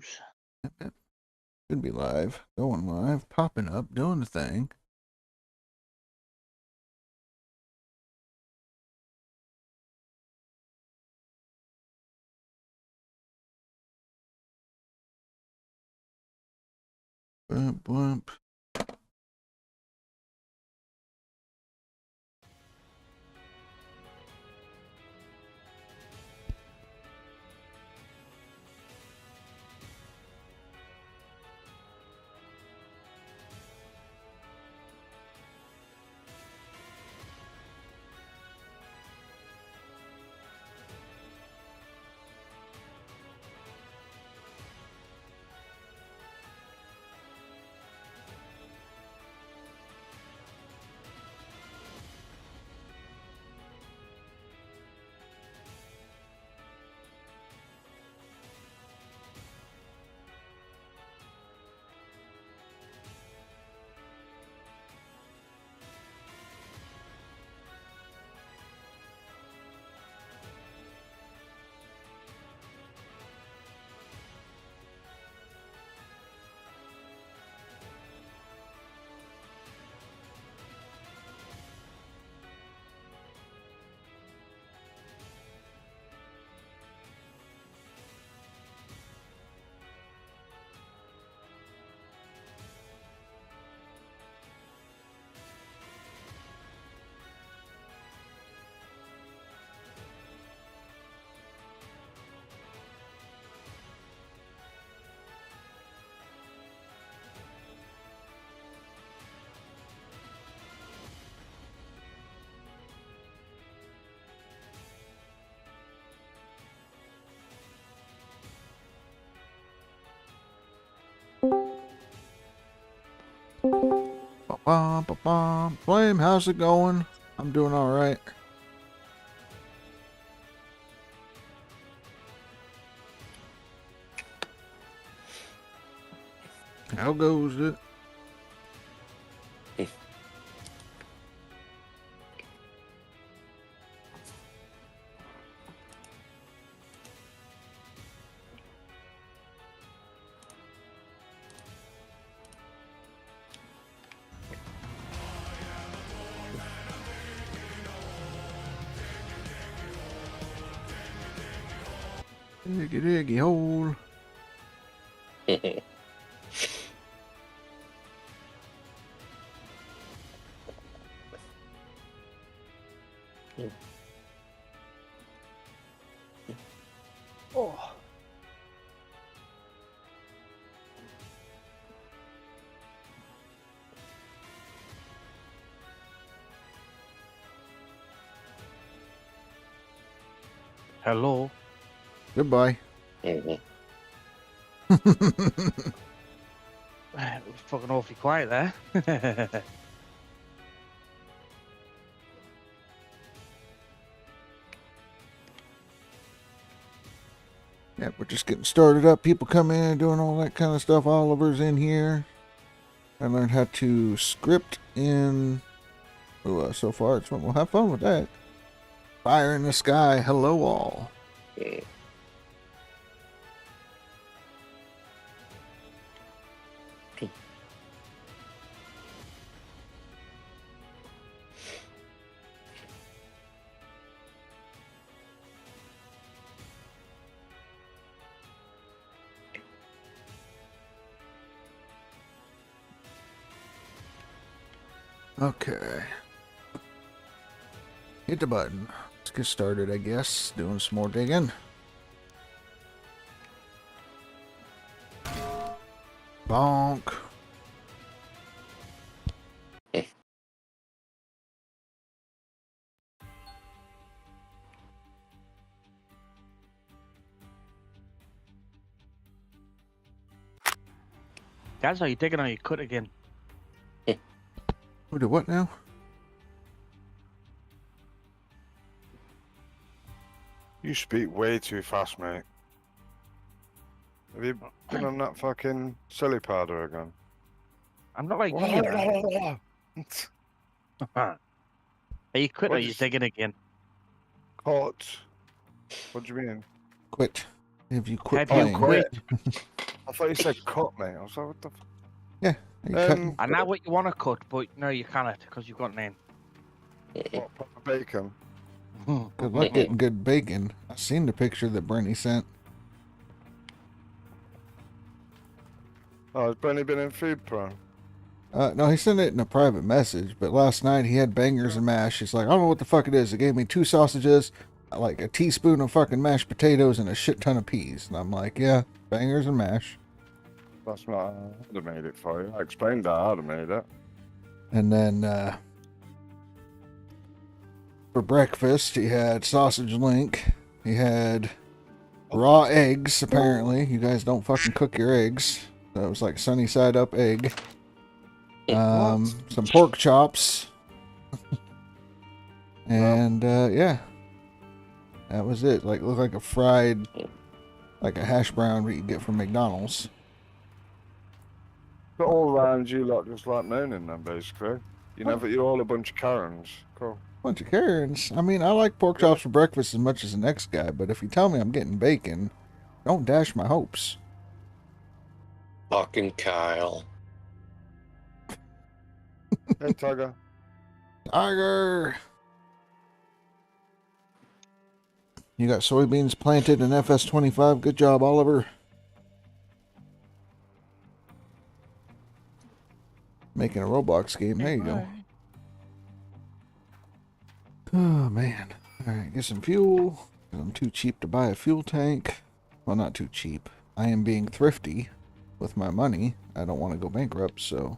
goes. Should be live. Going live. Popping up. Doing the thing. Bump, bump. Ba-bum. Flame, how's it going? I'm doing all right. How goes it? Diggy diggy hole. Oh. Hello. Goodbye. Fucking awfully quiet there. Yeah, we're just getting started up. People come in, doing all that kind of stuff. Oliver's in here. I learned how to script in. So far, it's fun. We'll have fun with that. Fire in the sky. Hello, all. Okay. Hit the button. Let's get started, I guess. Doing some more digging. Bonk. That's how you digging on your cut again. Who did what now? You speak way too fast, mate. Have you been on that fucking silly powder again? I'm not like you. Are you quit or are you digging again? Caught. What do you mean? Quit. Have you quit Have you playing? quit? thought you said cut, mate. I was like, what the fuck? You cut- I know what you want to cut, but no, you cannot because you've got an name. What, proper bacon? Good luck getting good bacon. I seen the picture that Bernie sent. Oh, has Bernie been in food porn? No, he sent it in a private message, but last night he had bangers and mash. He's like, I don't know what the fuck it is. It gave me 2 sausages, like a teaspoon of fucking mashed potatoes, and a shit ton of peas. And I'm like, yeah, bangers and mash. That's not. I'd have made it for you. I explained that. I'd have made it. And then for breakfast, he had sausage link. He had raw eggs, apparently. You guys don't fucking cook your eggs. So it was like sunny side up egg. Some pork chops. And yeah. That was it. Like, looked like a fried, like a hash brown that you get from McDonald's. But all around you lot just like moaning then, basically. You're all a bunch of Karens. Cool. Bunch of Karens. I mean, I like pork chops for breakfast as much as the next guy, but if you tell me I'm getting bacon, don't dash my hopes. Fucking Kyle. Hey, Tiger. Tiger! You got soybeans planted in FS25. Good job, Oliver. Making a Roblox game. There you go. Oh, man. Alright, get some fuel. I'm too cheap to buy a fuel tank. Well, not too cheap. I am being thrifty with my money. I don't want to go bankrupt, so...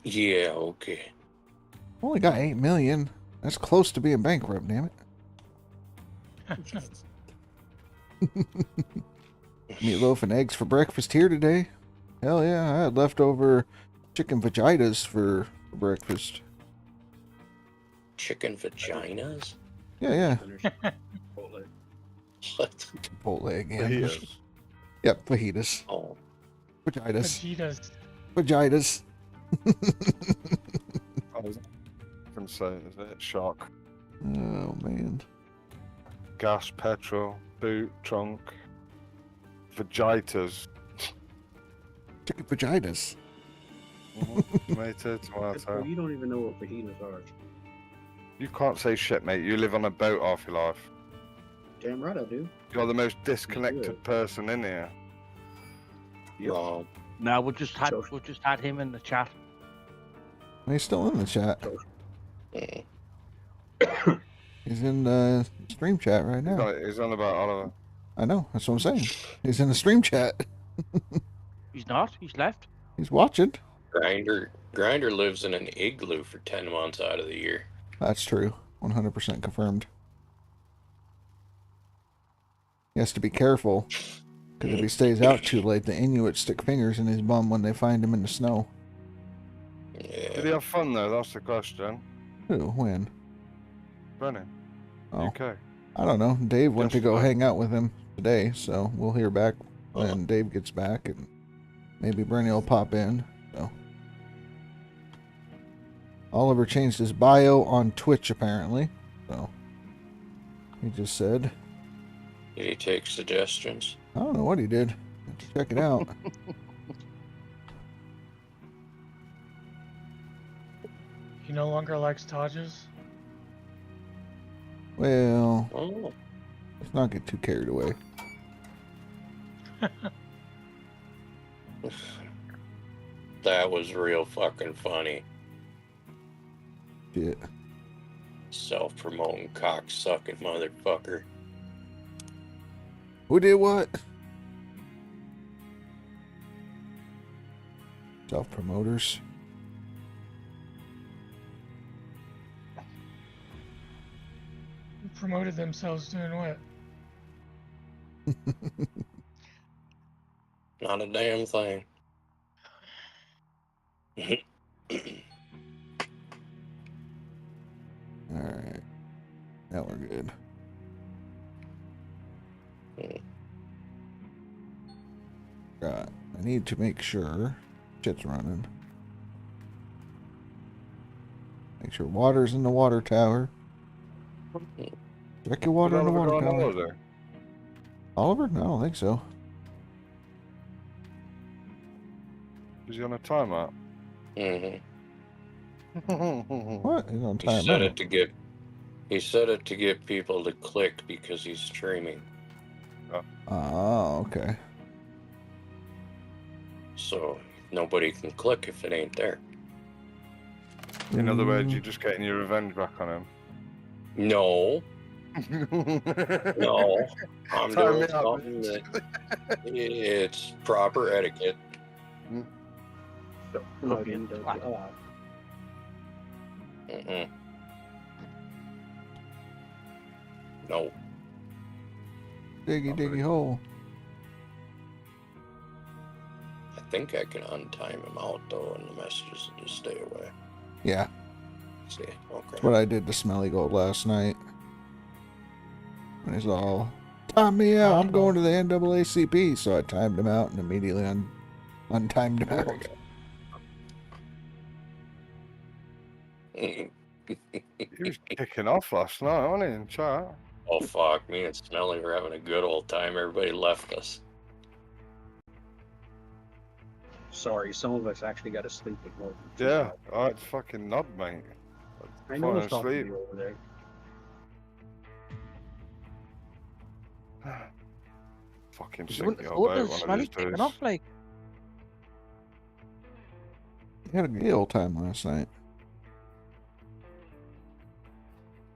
Yeah, okay. Only got 8 million. That's close to being bankrupt, damn it. Meatloaf and eggs for breakfast here today. Hell yeah, I had leftover chicken vaginas for breakfast. Chicken vaginas? Yeah. What? Chipotle again. Fajitas. Yep, fajitas. Oh, Vaginas. Fajitas. Vaginas. I was going to say, is it? Shock. Oh, man. Gas, petrol, boot, trunk, vagitas. Chicken vaginas. Tomato, tomato. You don't even know what fajitas are. You can't say shit, mate. You live on a boat half your life. Damn right I do. You're the most disconnected person in here. wrong. No, we just had him in the chat. He's still in the chat. Mm. He's in the stream chat right now. He's on about Oliver. I know, that's what I'm saying. He's in the stream chat. He's not. He's left. He's watching. Grinder lives in an igloo for 10 months out of the year. That's true. 100% confirmed. He has to be careful, because if he stays out too late, the Inuits stick fingers in his bum when they find him in the snow. Did he Yeah. have fun though? That's the question. Who? When? Brennan. Oh, UK. I don't know. Dave went to go Just- hang out with him today, so we'll hear back when Dave gets back, and maybe Bernie will pop in. So Oliver changed his bio on Twitch apparently, so he just said, Did he take suggestions? I don't know what he did. Have to check it out. He no longer likes Tajas. Well, Oh. let's not get too carried away. That was real fucking funny. Shit. Self-promoting cock-sucking motherfucker. Who did what? Self-promoters. Who promoted themselves doing what? Not a damn thing. Alright. Now we're good. Right. I need to make sure shit's running. Make sure water's in the water tower. Check your water in the Oliver water go on tower. holiday? Oliver? No, I don't think so. Is he on a timeout? Mm-hmm. What? He's on He time said out. it to get. He said it to get people to click because he's streaming. Oh, okay. So nobody can click if it ain't there. In other words, you're just getting your revenge back on him. No, no. I'm Time doing me out, something that it's proper etiquette. So, promoting the Mm-mm. No. Diggy hole. I think I can untime him out though, and the messages will just stay away. Yeah, See, okay. that's what I did to Smelly Gold last night. When he's all, time me out, I'm going to the NAACP. So I timed him out and immediately untimed him out. Mm. He was kicking off last night, wasn't he, in chat? Oh fuck, me and Smelly were having a good old time. Everybody left us. Sorry, some of us actually got to sleep at work. Yeah, I'd fucking nod, mate. I know it's falling talking to asleep. you over there. Fucking You sink wouldn't me have all thought day of one of Smelly these kicking days. off like. He had a good old time last night.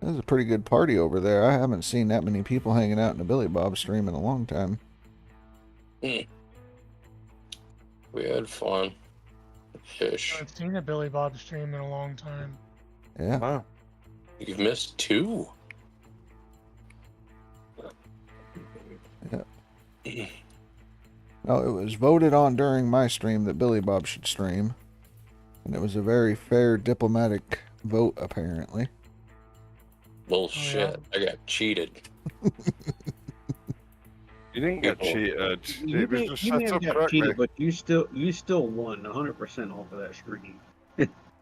That was a pretty good party over there. I haven't seen that many people hanging out in a Billy Bob stream in a long time. We had fun. I Fish. haven't seen a Billy Bob stream in a long time. Yeah. Wow. You've missed 2. No, it was voted on during my stream that Billy Bob should stream. And it was a very fair diplomatic vote, apparently. Bullshit. I got cheated. You didn't get People- cheated. You It was may, just you may set have up got correctly. cheated, but you still won 100% off of that screen.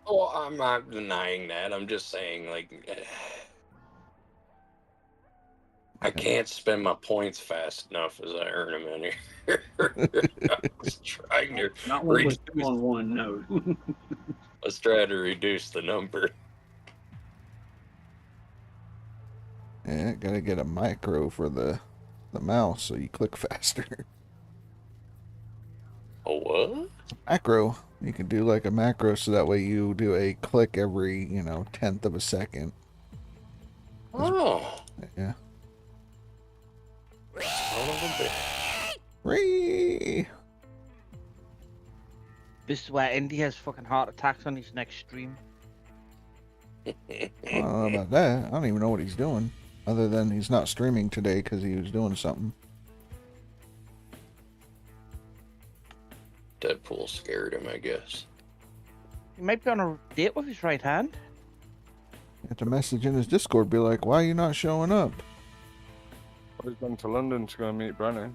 Oh, I'm not denying that. I'm just saying, like, I can't spend my points fast enough as I earn them in here. I was trying to Not when it was reduce. 2-on-1, no. I was trying to reduce the number. Yeah, gotta get a micro for the mouse so you click faster. A what? Macro. You can do like a macro so that way you do a click every, 10th of a second. Oh. Yeah. Son of a bitch. Whee! This is where Indy has fucking heart attacks on his next stream. I don't know about that. I don't even know what he's doing. Other than he's not streaming today because he was doing something. Deadpool scared him, I guess. He might be on a date with his right hand. You have to message in his Discord, be like, why are you not showing up? He's gone to London to go and meet Brennan.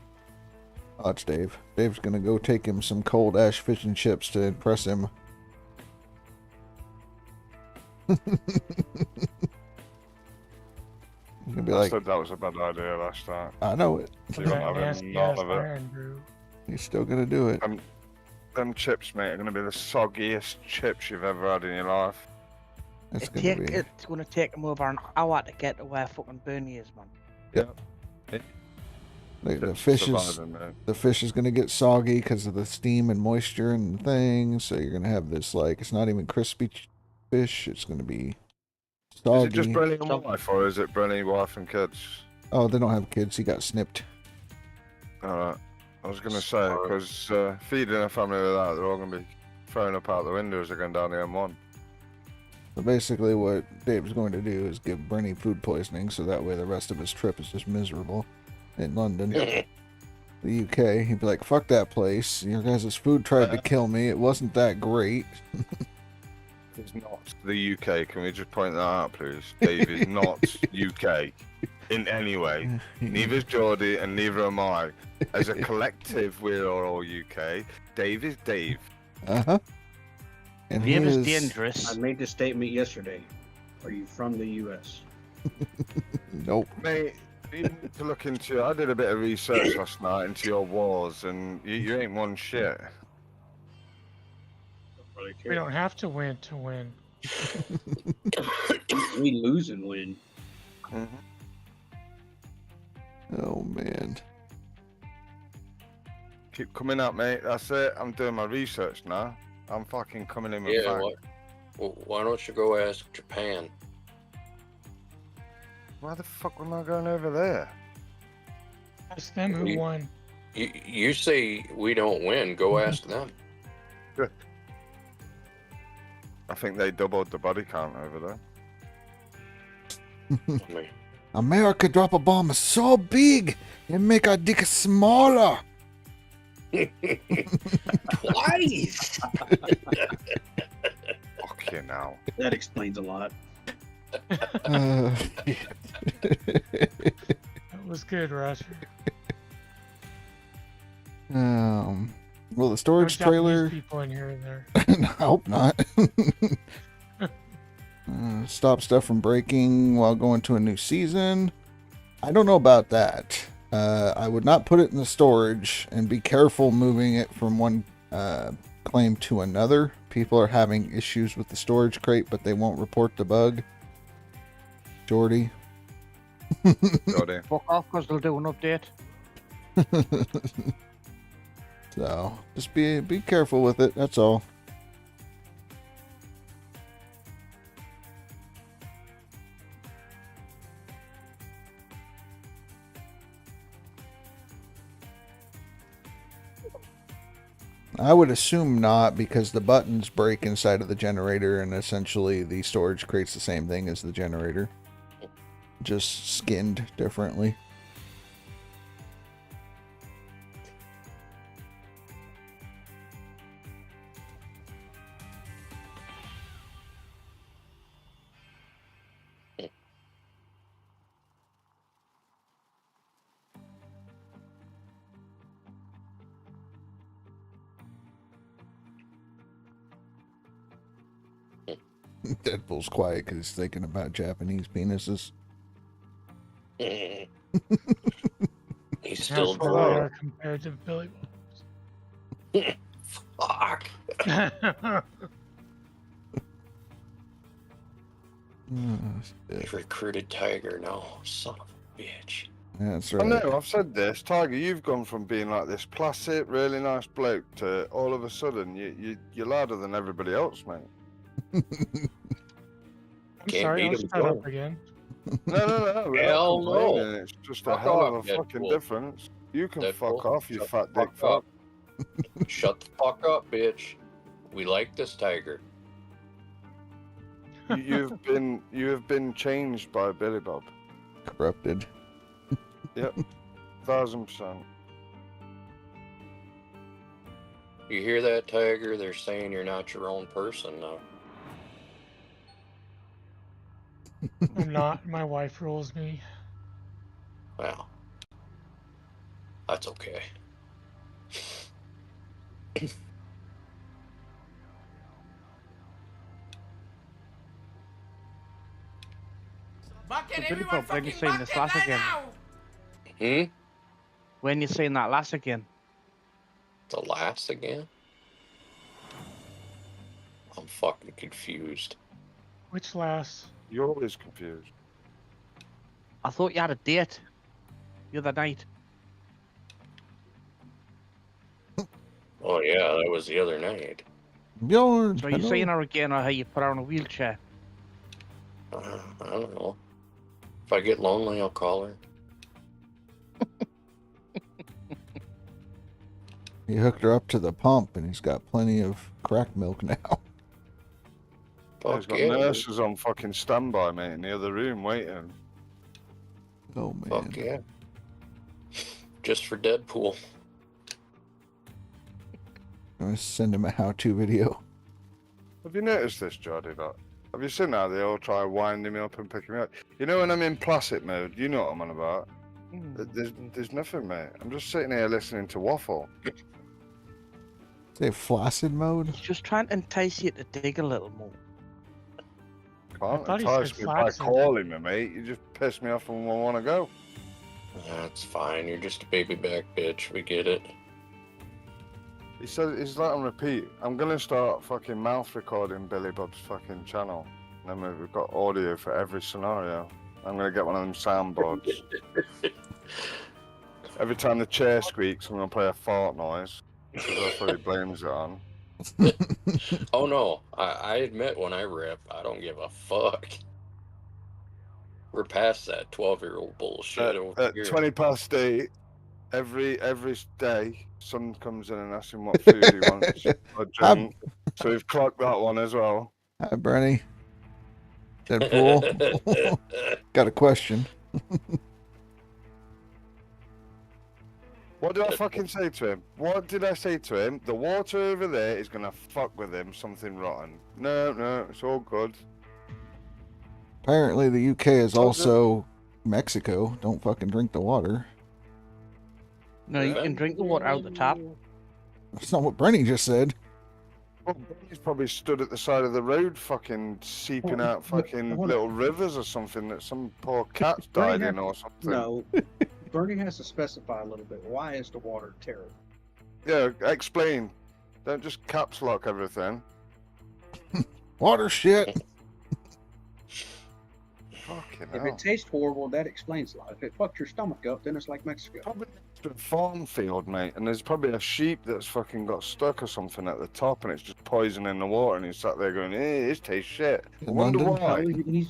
Oh, it's Dave. Dave's gonna go take him some cold ash fish and chips to impress him. He's gonna be I like, said that was a bad idea last time. I know it. So you're not having Nasty none ass of it. iron brew. He's still gonna do it. Them chips, mate, are going to be the soggiest chips you've ever had in your life. It's gonna be. It's gonna take him over an hour to get to where fucking Bernie is, man. Like the Chips fish is surviving, man. the fish is gonna get soggy because of the steam and moisture and things. So you're gonna have this like it's not even crispy fish. It's gonna be Is soggy. it just Brennan and wife, or is it Brennan, wife, and kids? Oh, they don't have kids. He got snipped. Alright. I was going to say, because feeding a family with that, they're all going to be throwing up out the window as they're going down the M1. So basically, what Dave's going to do is give Brenny food poisoning, so that way the rest of his trip is just miserable. In London, the UK, he'd be like, "Fuck that place. Your guys' food tried to kill me. It wasn't that great." It's not the UK. Can we just point that out, please? Dave is not UK in any way. Neither is Geordie, and neither am I. As a collective, we're all UK. Dave is Dave. Uh-huh. And he Dave is is dangerous. I made this statement yesterday. Are you from the U.S.? Nope. Mate, You need to look into. I did a bit of research last night into your wars, and you ain't won shit. Really We care. don't have to win to win. We lose and win. Oh man. Keep coming up, mate. That's it. I'm doing my research now. I'm fucking coming in with Yeah, facts. what? Well, why don't you go ask Japan? Why the fuck am I going over there? Ask them who You- won. You say we don't win. Go ask them. I think they doubled the body count over there. I mean, America drop a bomb so big it make our dick smaller. twice. Fuck you now. That explains a lot. That was good, Roger. Well, the No storage Japanese trailer. people in here and there. I hope not. Stop stuff from breaking while going to a new season. I don't know about that. I would not put it in the storage, and be careful moving it from one claim to another. People are having issues with the storage crate, but they won't report the bug. Jordy. Jordy. Fuck off, because they'll do an update. So just be careful with it. That's all. I would assume not, because the buttons break inside of the generator, and essentially the storage creates the same thing as the generator, just skinned differently. Deadpool's quiet because he's thinking about Japanese penises. He's How still small they drunk. are compared to Billy Fuck. Bob. Shit. Recruited Tiger now. Son of a bitch. That's I right. know, I've said this. Tiger, you've gone from being like this placid, really nice bloke to all of a sudden you're louder than everybody else, mate. I'm Can't sorry, beat I'll him, shut up Joe. again. No. we're not Hell no. complaining, it's just a Fuck hell of off, a fucking Deadpool. difference. You can Deadpool, fuck off, you shut fat the dick fuck fuck. up. Shut the fuck up, bitch. We like this tiger. You have been changed by Billy Bob. Corrupted. 1000%. You hear that, Tiger? They're saying you're not your own person now. I'm not. My wife rules me. Well, that's okay. Bucket, Billy everyone Bob, when you fucking saying this bucket last right again? now! Hmm? When you're saying that last again. The last again? I'm fucking confused. Which last? You're always confused. I thought you had a date the other night. Oh yeah, that was the other night. Bjorn, So you're hello. saying her again, or how you put her in a wheelchair? I don't know. If I get lonely, I'll call her. He hooked her up to the pump, and he's got plenty of crack milk now. He's Fuck got yeah. nurses on fucking standby, mate, in the other room waiting. Oh man. Fuck yeah. Just for Deadpool. I'm gonna send him a how-to video. Have you noticed this, Jody? Like, have you seen how they all try winding me up and picking me up? You know when I'm in placid mode, you know what I'm on about. There's nothing, mate. I'm just sitting here listening to waffle. Say flaccid mode? He's just trying to entice you to dig a little more. Can't thought he entice said me by flaccid. calling me, mate. You just piss me off when I want to go. That's fine. You're just a baby back bitch. We get it. He said he's like on repeat. I'm gonna start fucking mouth recording Billy Bob's fucking channel. And then we've got audio for every scenario. I'm gonna get one of them soundboards. Every time the chair squeaks, I'm gonna play a fart noise. Because that's what he blames it on. Oh no, I admit when I rip, I don't give a fuck. We're past that 12-year-old bullshit over At here. 8:20 every day, son comes in and asks him what food he wants or drink. So we've clocked that one as well. Hi, Bernie. Deadpool. Got a question. What did I fucking say to him? What did I say to him? The water over there is gonna fuck with him something rotten. No, it's all good. Apparently, the UK is also Mexico. Don't fucking drink the water. No, you can drink the water out the tap. That's not what Bernie just said. Well, he's probably stood at the side of the road fucking seeping out fucking little rivers or something that some poor cat's died in or something. No, Bernie has to specify a little bit. Why is the water terrible? Yeah, explain. Don't just caps lock everything. Water shit. Fucking If hell. it tastes horrible, that explains a lot. If it fucks your stomach up, then it's like Mexico. Probably next to a farm field, mate, and there's probably a sheep that's fucking got stuck or something at the top, and it's just poisoning the water, and he's sat there going, "Hey, this tastes shit." I In wonder London? why.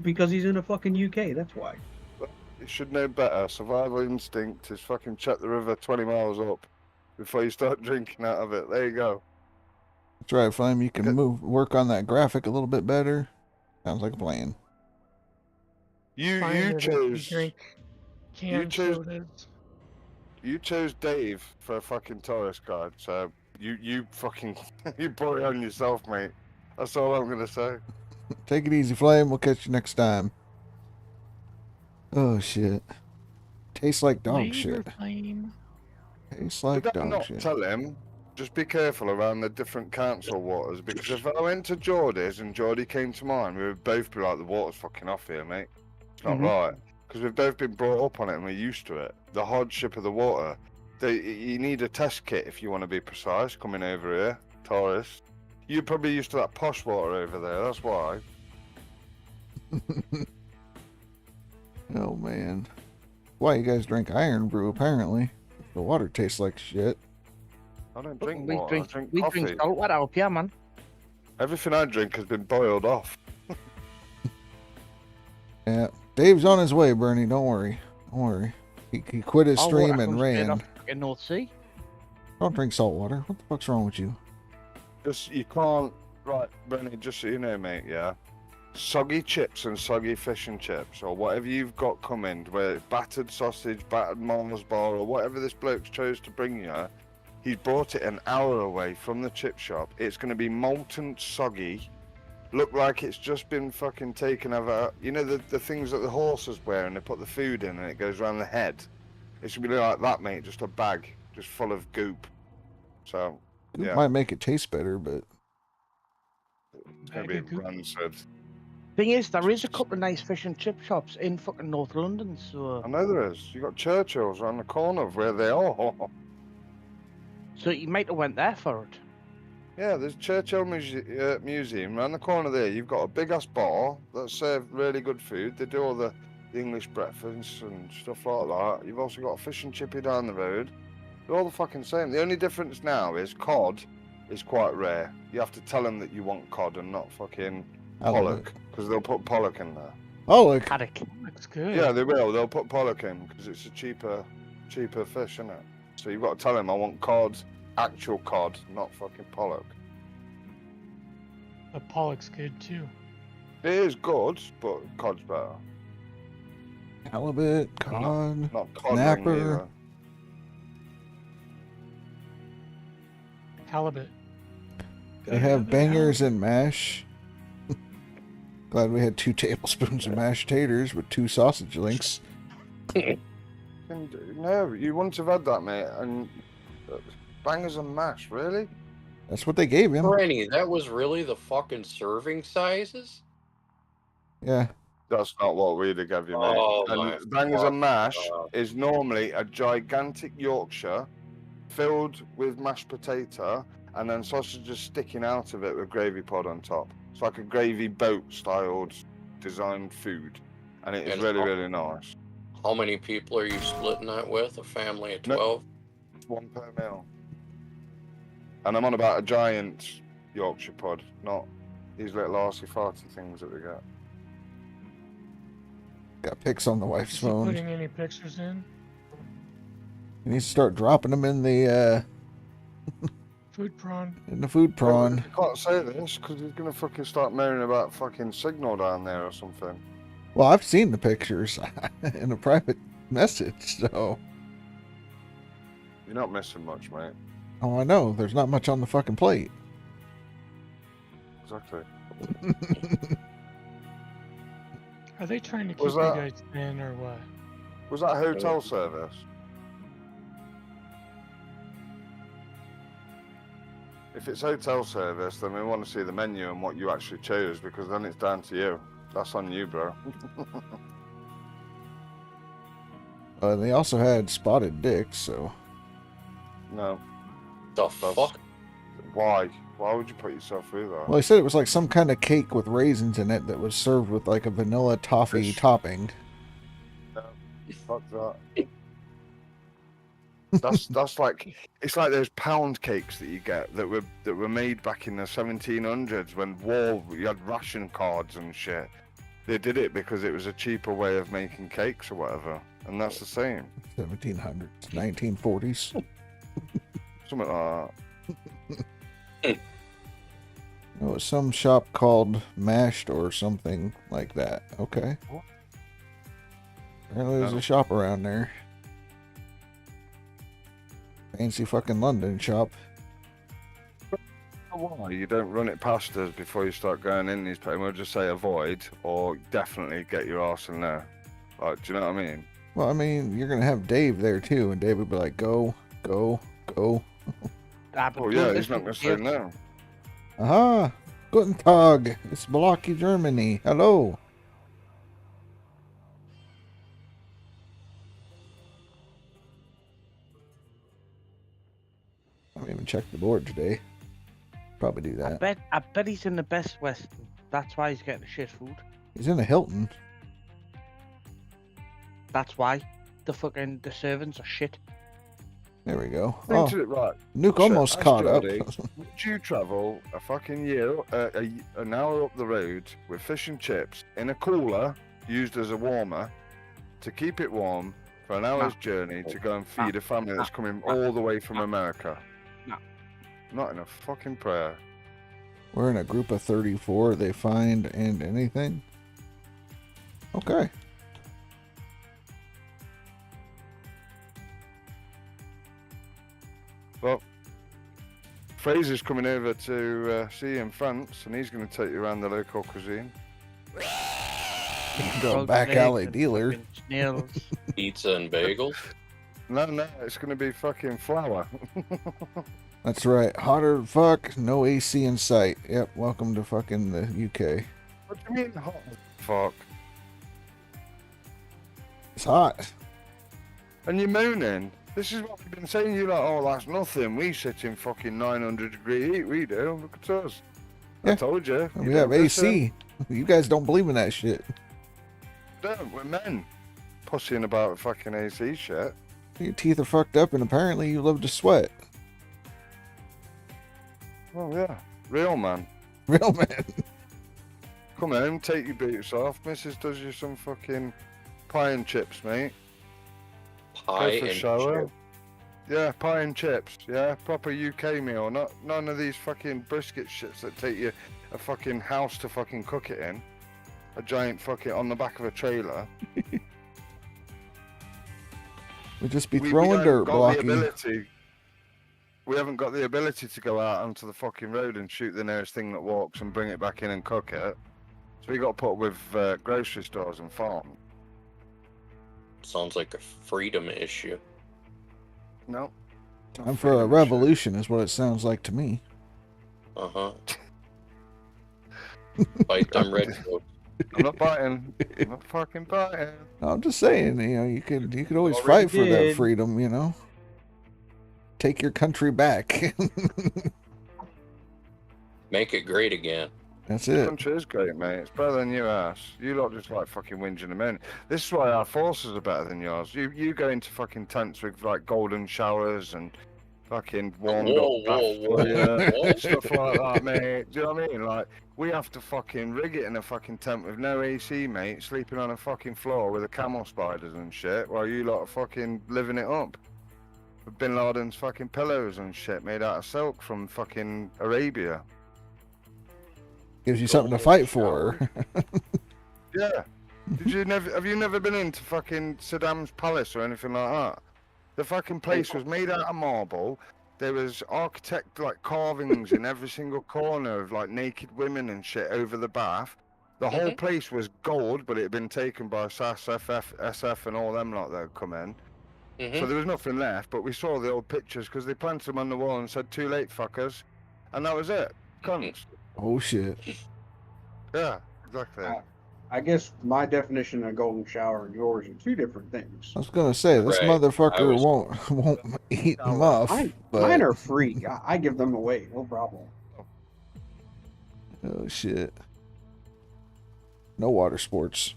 Because he's in a fucking UK. That's why. You should know better. Survival instinct is fucking check the river 20 miles up before you start drinking out of it. There you go. That's right, Flame. You can Okay. work on that graphic a little bit better. Sounds like a plan. You Finer that you chose drink canned chose- sodas. you chose Dave for a fucking tourist guide, so you fucking you brought it on yourself, mate. That's all I'm gonna say. Take it easy, Flame. We'll catch you next time. Oh, shit. Tastes like dog shit. Flame. Tastes like Did I dog not shit. tell him? Just be careful around the different council waters, because if I went to Geordie's and Geordie came to mine, we would both be like, the water's fucking off here, mate. It's not right. Because we've both been brought up on it and we're used to it. The hardship of the water. You need a test kit if you want to be precise, coming over here, tourist. You're probably used to that posh water over there, that's why. Oh, man. Why you guys drink iron brew, apparently. The water tastes like shit. I don't drink We water, I drink we coffee. drink salt water up here, man. Everything I drink has been boiled off. Yeah. Dave's on his way, Bernie. Don't worry. Don't worry. He quit his Our stream water and comes straight ran. off the fucking North Sea. Don't drink salt water. What the fuck's wrong with you? Just, you can't, right, Benny, just so you know, mate, yeah? Soggy chips and soggy fish and chips, or whatever you've got coming, whether it's battered sausage, battered Mars bar, or whatever this bloke chose to bring you, he's brought it an hour away from the chip shop. It's going to be molten soggy, look like it's just been fucking taken over. You know the things that the horses wear and they put the food in and it goes around the head? It's going to be like that, mate, just a bag, just full of goop. So, Goop yeah, might make it taste better, but it's going to be Bag of goop. rancid. Thing is, there is a couple of nice fish and chip shops in fucking North London, so I know there is. You got Churchill's around the corner of where they are. you might have went there for it. Yeah, there's Churchill Museum around the corner there. You've got a big ass bar that serve really good food. They do all the English breakfasts and stuff like that. You've also got a fish and chippy down the road. They're all the fucking same. The only difference now is cod is quite rare. You have to tell them that you want cod and not fucking I love pollock, because they'll put pollock in there. oh, look. Haddock. Looks good. Yeah, they will. They'll put pollock in because it's a cheaper fish, isn't it? So you've got to tell them I want cod, actual cod, not fucking pollock. The pollock's good too. It is good, but cod's better. Halibut, cod. Not cod Snapper. ring either. Halibut. They have bangers and mash. Glad we had 2 tablespoons of mashed taters with 2 sausage links. No, you wouldn't have had that, mate. And bangers and mash, really? That's what they gave him. Granny, that was really the fucking serving sizes? Yeah. That's not what we'd have given you, mate. Oh, my And bangers and mash God. is normally a gigantic Yorkshire filled with mashed potato and then sausages sticking out of it with gravy pod on top. It's like a gravy boat styled designed food. And it is And really, how- really nice. How many people are you splitting that with? A family of No. 12? One per meal. And I'm on about a giant Yorkshire pod, not these little arsey-farty things that we get. Got pics on the wife's Is he phone. putting any pictures in? You need to start dropping them in the Food prawn. food prawn. Well, you can't say this because he's going to fucking start moaning about fucking signal down there or something. Well, I've seen the pictures in a private message, so. You're not missing much, mate. Oh, I know. There's not much on the fucking plate. Exactly. Are they trying to keep Was you that- guys in or what? Was that hotel service? If it's hotel service, then we want to see the menu and what you actually chose, because then it's down to you. That's on you, bro. They also had spotted dicks, so. No. The That's- fuck? Why? Why would you put yourself through that? Well, they said it was like some kind of cake with raisins in it that was served with like a vanilla toffee Fish. topping. Fuck that. That's like, it's like those pound cakes that you get that were made back in the 1700s when you had ration cards and shit. They did it because it was a cheaper way of making cakes or whatever, and that's the same. 1700s, 1940s. Something like that. It was some shop called Mashed or something like that. Okay. Apparently there's a shop around there. Fancy fucking London shop. Why you don't run it past us before you start going in these places? We'll just say avoid or definitely get your arse in there. Like, do you know what I mean? Well, I mean, you're going to have Dave there too, and Dave would be like, go, go, go. Ah, but Oh don't yeah, he's listen not going to to say you. no. Aha! Guten Tag! It's Blocky, Germany. Hello! I haven't even checked the board today. Probably do I that. bet he's in the Best Western. That's why he's getting the shit food. He's in a Hilton. That's why the servants are shit. There we go. Think Oh, to it right. Nuke Shit, almost that's caught up. dirty. Would you travel a fucking year, an hour up the road with fish and chips in a cooler used as a warmer to keep it warm for an hour's journey to go and feed a family that's coming all the way from America? No. Not in a fucking prayer. We're in a group of 34. They find and anything. Okay. Well, Fraser's coming over to see you in France, and he's going to take you around the local cuisine. Go Roast back legs alley and dealer. fucking Snails. Pizza and bagels? No, it's going to be fucking flour. That's right. Hotter than fuck. No AC in sight. Yep. Welcome to fucking the UK. What do you mean hot as fuck? It's hot. And you're moaning. This is what we've been saying. You're like, oh, that's nothing. We sit in fucking 900-degree heat. We do. Look at us. I Yeah. told you. We have AC. You guys don't believe in that shit. Don't. We're men. Pussying about fucking AC shit. Your teeth are fucked up, and apparently you love to sweat. Oh, yeah. Real man. Real man. Come home, take your boots off. Mrs. does you some fucking pie and chips, mate. Pie Go for a and shower. chip. Yeah, pie and chips. Yeah, proper UK meal. Not none of these fucking brisket shits that take you a fucking house to fucking cook it in. A giant fucking on the back of a trailer. We'd just be We throwing haven't dirt, got Blocky. the ability. We haven't got the ability to go out onto the fucking road and shoot the nearest thing that walks and bring it back in and cook it. So we got to put up with grocery stores and farms. Sounds like a freedom issue. No. Time for a revolution is what it sounds like to me. Uh-huh. Fight them red coats. I'm not biting. I'm not fucking biting. I'm just saying, you could always Already fight for that did. freedom, Take your country back. Make it great again. That's The it. country is great, mate. It's better than your ass. You lot just like fucking whinging them in. This is why our forces are better than yours. You go into fucking tents with like golden showers and fucking warmed up baths for you, stuff like that, mate. Do you know what I mean? Like, we have to fucking rig it in a fucking tent with no AC, mate, sleeping on a fucking floor with the camel spiders and shit, while you lot are fucking living it up. With Bin Laden's fucking pillows and shit made out of silk from fucking Arabia. Gives you something to fight for. Yeah. Have you never been into fucking Saddam's palace or anything like that? The fucking place was made out of marble. There was architect like carvings in every single corner of like naked women and shit over the bath. The whole place was gold, but it had been taken by SAS, SF, and all them lot that had come in. So there was nothing left. But we saw the old pictures because they planted them on the wall and said, "Too late, fuckers," and that was it. Cunts. Oh shit. Yeah, exactly. I guess my definition of golden shower and yours are two different things. I was gonna say this Right. motherfucker was- won't eat muff. But... Mine are free. I give them away, no problem. Oh shit. No water sports.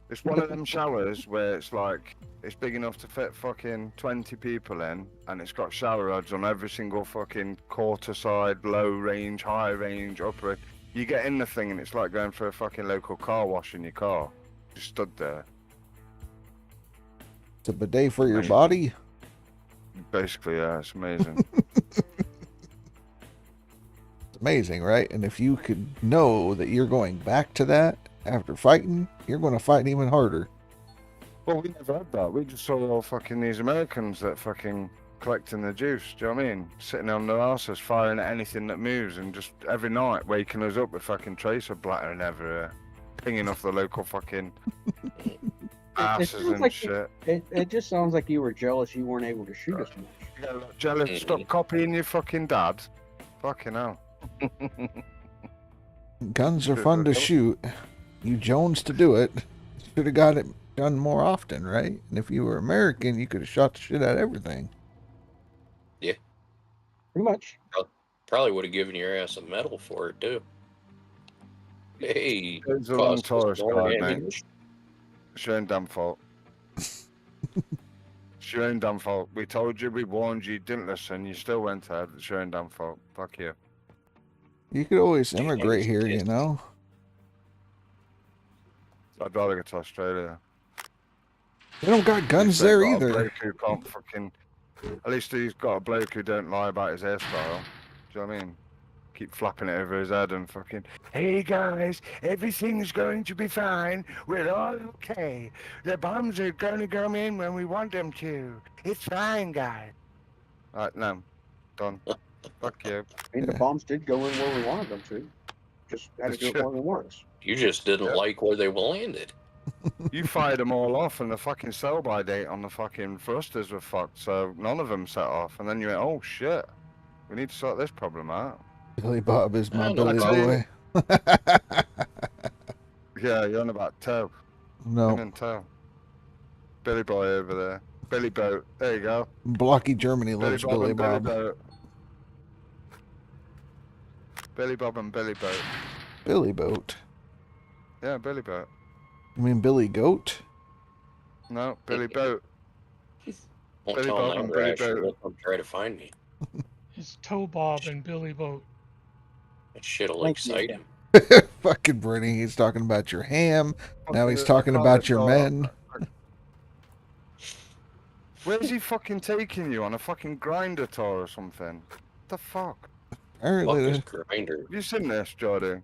It's one of them showers where it's like, it's big enough to fit fucking 20 people in, and it's got shower rods on every single fucking quarter side, low range, high range, upper. You get in the thing and it's like going for a fucking local car wash in your car. Just stood there. It's a bidet for your body. Basically, yeah, it's amazing. It's amazing, right? And if you could know that you're going back to that after fighting, you're going to fight even harder. Well, we never had that. We just saw all fucking these Americans that fucking collecting the juice. Do you know what I mean? Sitting on their asses, firing at anything that moves, and just every night waking us up with fucking tracer blattering everywhere, pinging off the local fucking asses and like shit. It just sounds like you were jealous you weren't able to shoot as much. You get a lot jealous. Stop copying your fucking dad. Fucking hell. Guns are fun to shoot. You Jones to do it. Should have got it done more often, right? And if you were American, you could have shot the shit out of everything. Pretty much. Probably would have given your ass a medal for it too. Hey, It's a long cost us Taurus more card, mate. ammunition. It's your own damn fault. It's your own damn fault. We told you, we warned you, didn't listen. You still went ahead. It's your own damn fault. Fuck you. You could always immigrate here, you know? I'd rather go to Australia. They don't got guns there Got a either. bloke who can't fucking. At least he's got a bloke who don't lie about his hairstyle. Do you know what I mean? Keep flapping it over his head and fucking. Hey guys, everything's going to be fine. We're all okay. The bombs are going to come in when we want them to. It's fine, guys. Alright, no, done. Fuck you. I mean, the bombs did go in where we wanted them to. Just had to do it more than once. You just didn't Yep. like where they landed. You fired them all off, and the fucking sell-by date on the fucking thrusters were fucked, so none of them set off. And then you went, oh shit, we need to sort this problem out. Billy Bob is my I know, Billy I boy. Yeah, you're on about toe. No, Him and toe. Billy Boy over there. Billy Boat. There you go. blocky Germany loves Billy and Billy Bob. Boat. Billy Bob and Billy Boat. Billy Boat. Yeah, Billy Boat. You mean Billy Goat? No, Billy Boat. Won't Billy tell Bob them and where Billy actually Boat. they'll come try to find me. It's Toe Bob and Billy Boat. That shit'll Thank you. excite him. Fucking Brittany, he's talking about your ham. Now he's I talking can't about your recall. men. Where's he fucking taking you on a fucking grinder tour or something? What the fuck? Apparently, Fuck this grinder. Have you seen this, Jordy?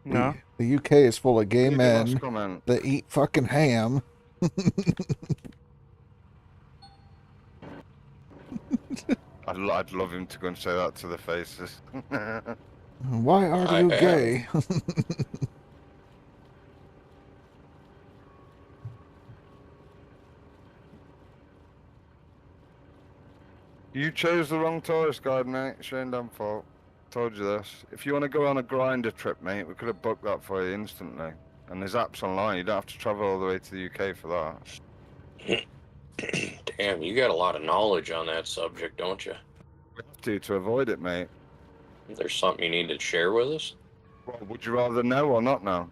No. the UK is full of gay Read the last men comment. that eat fucking ham. I'd love him to go and say that to the faces. Why are I you am. gay? You chose the wrong tourist guide, mate. It's your own damn fault. Told you this. If you want to go on a grinder trip, mate, we could have booked that for you instantly. And there's apps online. You don't have to travel all the way to the UK for that. Damn, you got a lot of knowledge on that subject, don't you? We have to avoid it, mate. There's something you need to share with us? Well, would you rather know or not know?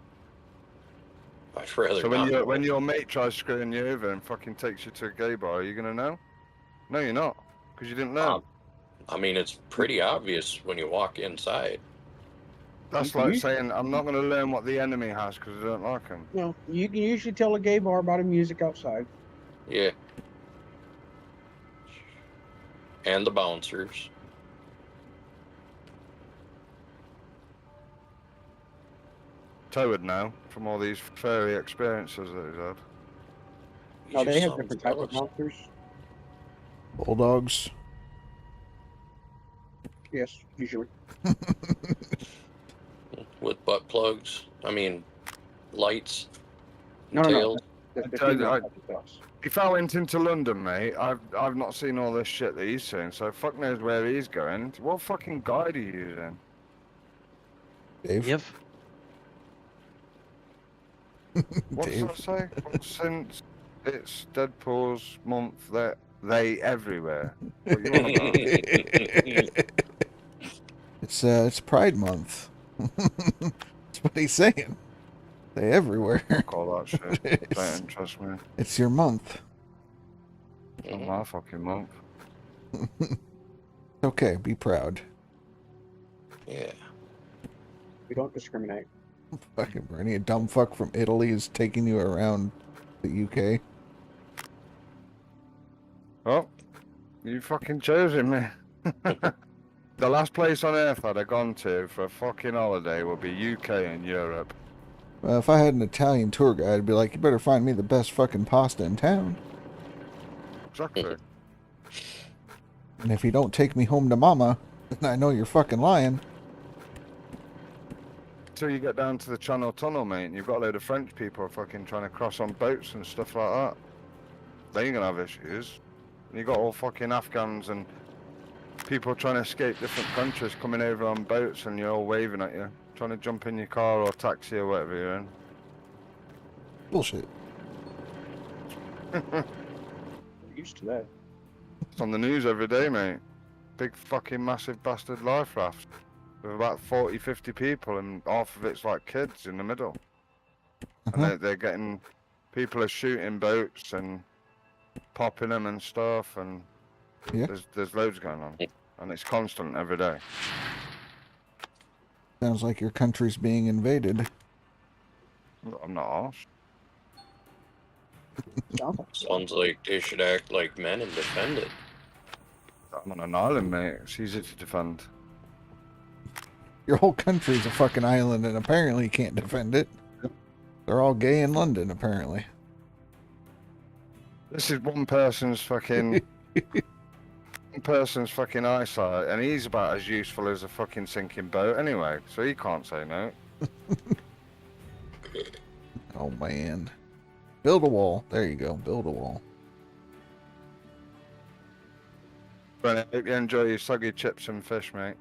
I'd rather So not. when your mate tries screwing you over and fucking takes you to a gay bar, are you gonna know? No, you're not, because you didn't know. I mean, it's pretty obvious when you walk inside. That's like saying I'm not gonna learn what the enemy has because I don't like him. No, you can usually tell a gay bar by the music outside. Yeah. And the bouncers. Toe would know from all these furry experiences that he's had. No, they have Some different types of fellas. bouncers. Bulldogs. Yes, usually. With butt plugs. I mean, lights. No, tails. That's I- female I- type of stuff. If I went into London, mate, I've not seen all this shit that he's seen, so fuck knows where he's going. What fucking guide are you using? Dave. If What's Dave. that say? Since it's Deadpool's month, that they everywhere. What you on about? It's Pride Month. That's what he's saying. They everywhere. Fuck all that shit. it's, Don't trust me. it's your month. Not my fucking month. Okay, be proud. Yeah. We don't discriminate. Fucking Bernie, a dumb fuck from Italy is taking you around the UK. Oh, you fucking chosen me. The last place on earth I'd have gone to for a fucking holiday would be UK and Europe. Well, if I had an Italian tour guide, I'd be like, you better find me the best fucking pasta in town. Exactly. And if you don't take me home to mama, then I know you're fucking lying. Till you get down to the Channel Tunnel, mate, and you've got a load of French people fucking trying to cross on boats and stuff like that. Then you're gonna have issues. And you got all fucking Afghans and people trying to escape different countries coming over on boats, and you're all waving at you, trying to jump in your car or taxi or whatever you're in. Bullshit. We're used to that. It's on the news every day, mate. Big fucking massive bastard life raft with about 40, 50 people, and half of it's like kids in the middle. Uh-huh. And they're getting, people are shooting boats and popping them and stuff, and Yeah. there's loads going on, and it's constant every day. Sounds like your country's being invaded. I'm not arsed. Sounds like Sounds like they should act like men and defend it. I'm on an island, mate. It's easy to defend. Your whole country's a fucking island, and apparently you can't defend it. They're all gay in London, apparently. This is one person's fucking eyesight, and he's about as useful as a fucking sinking boat anyway, so he can't say no. Oh, man. Build a wall. There you go. Build a wall. But I hope you enjoy your soggy chips and fish, mate.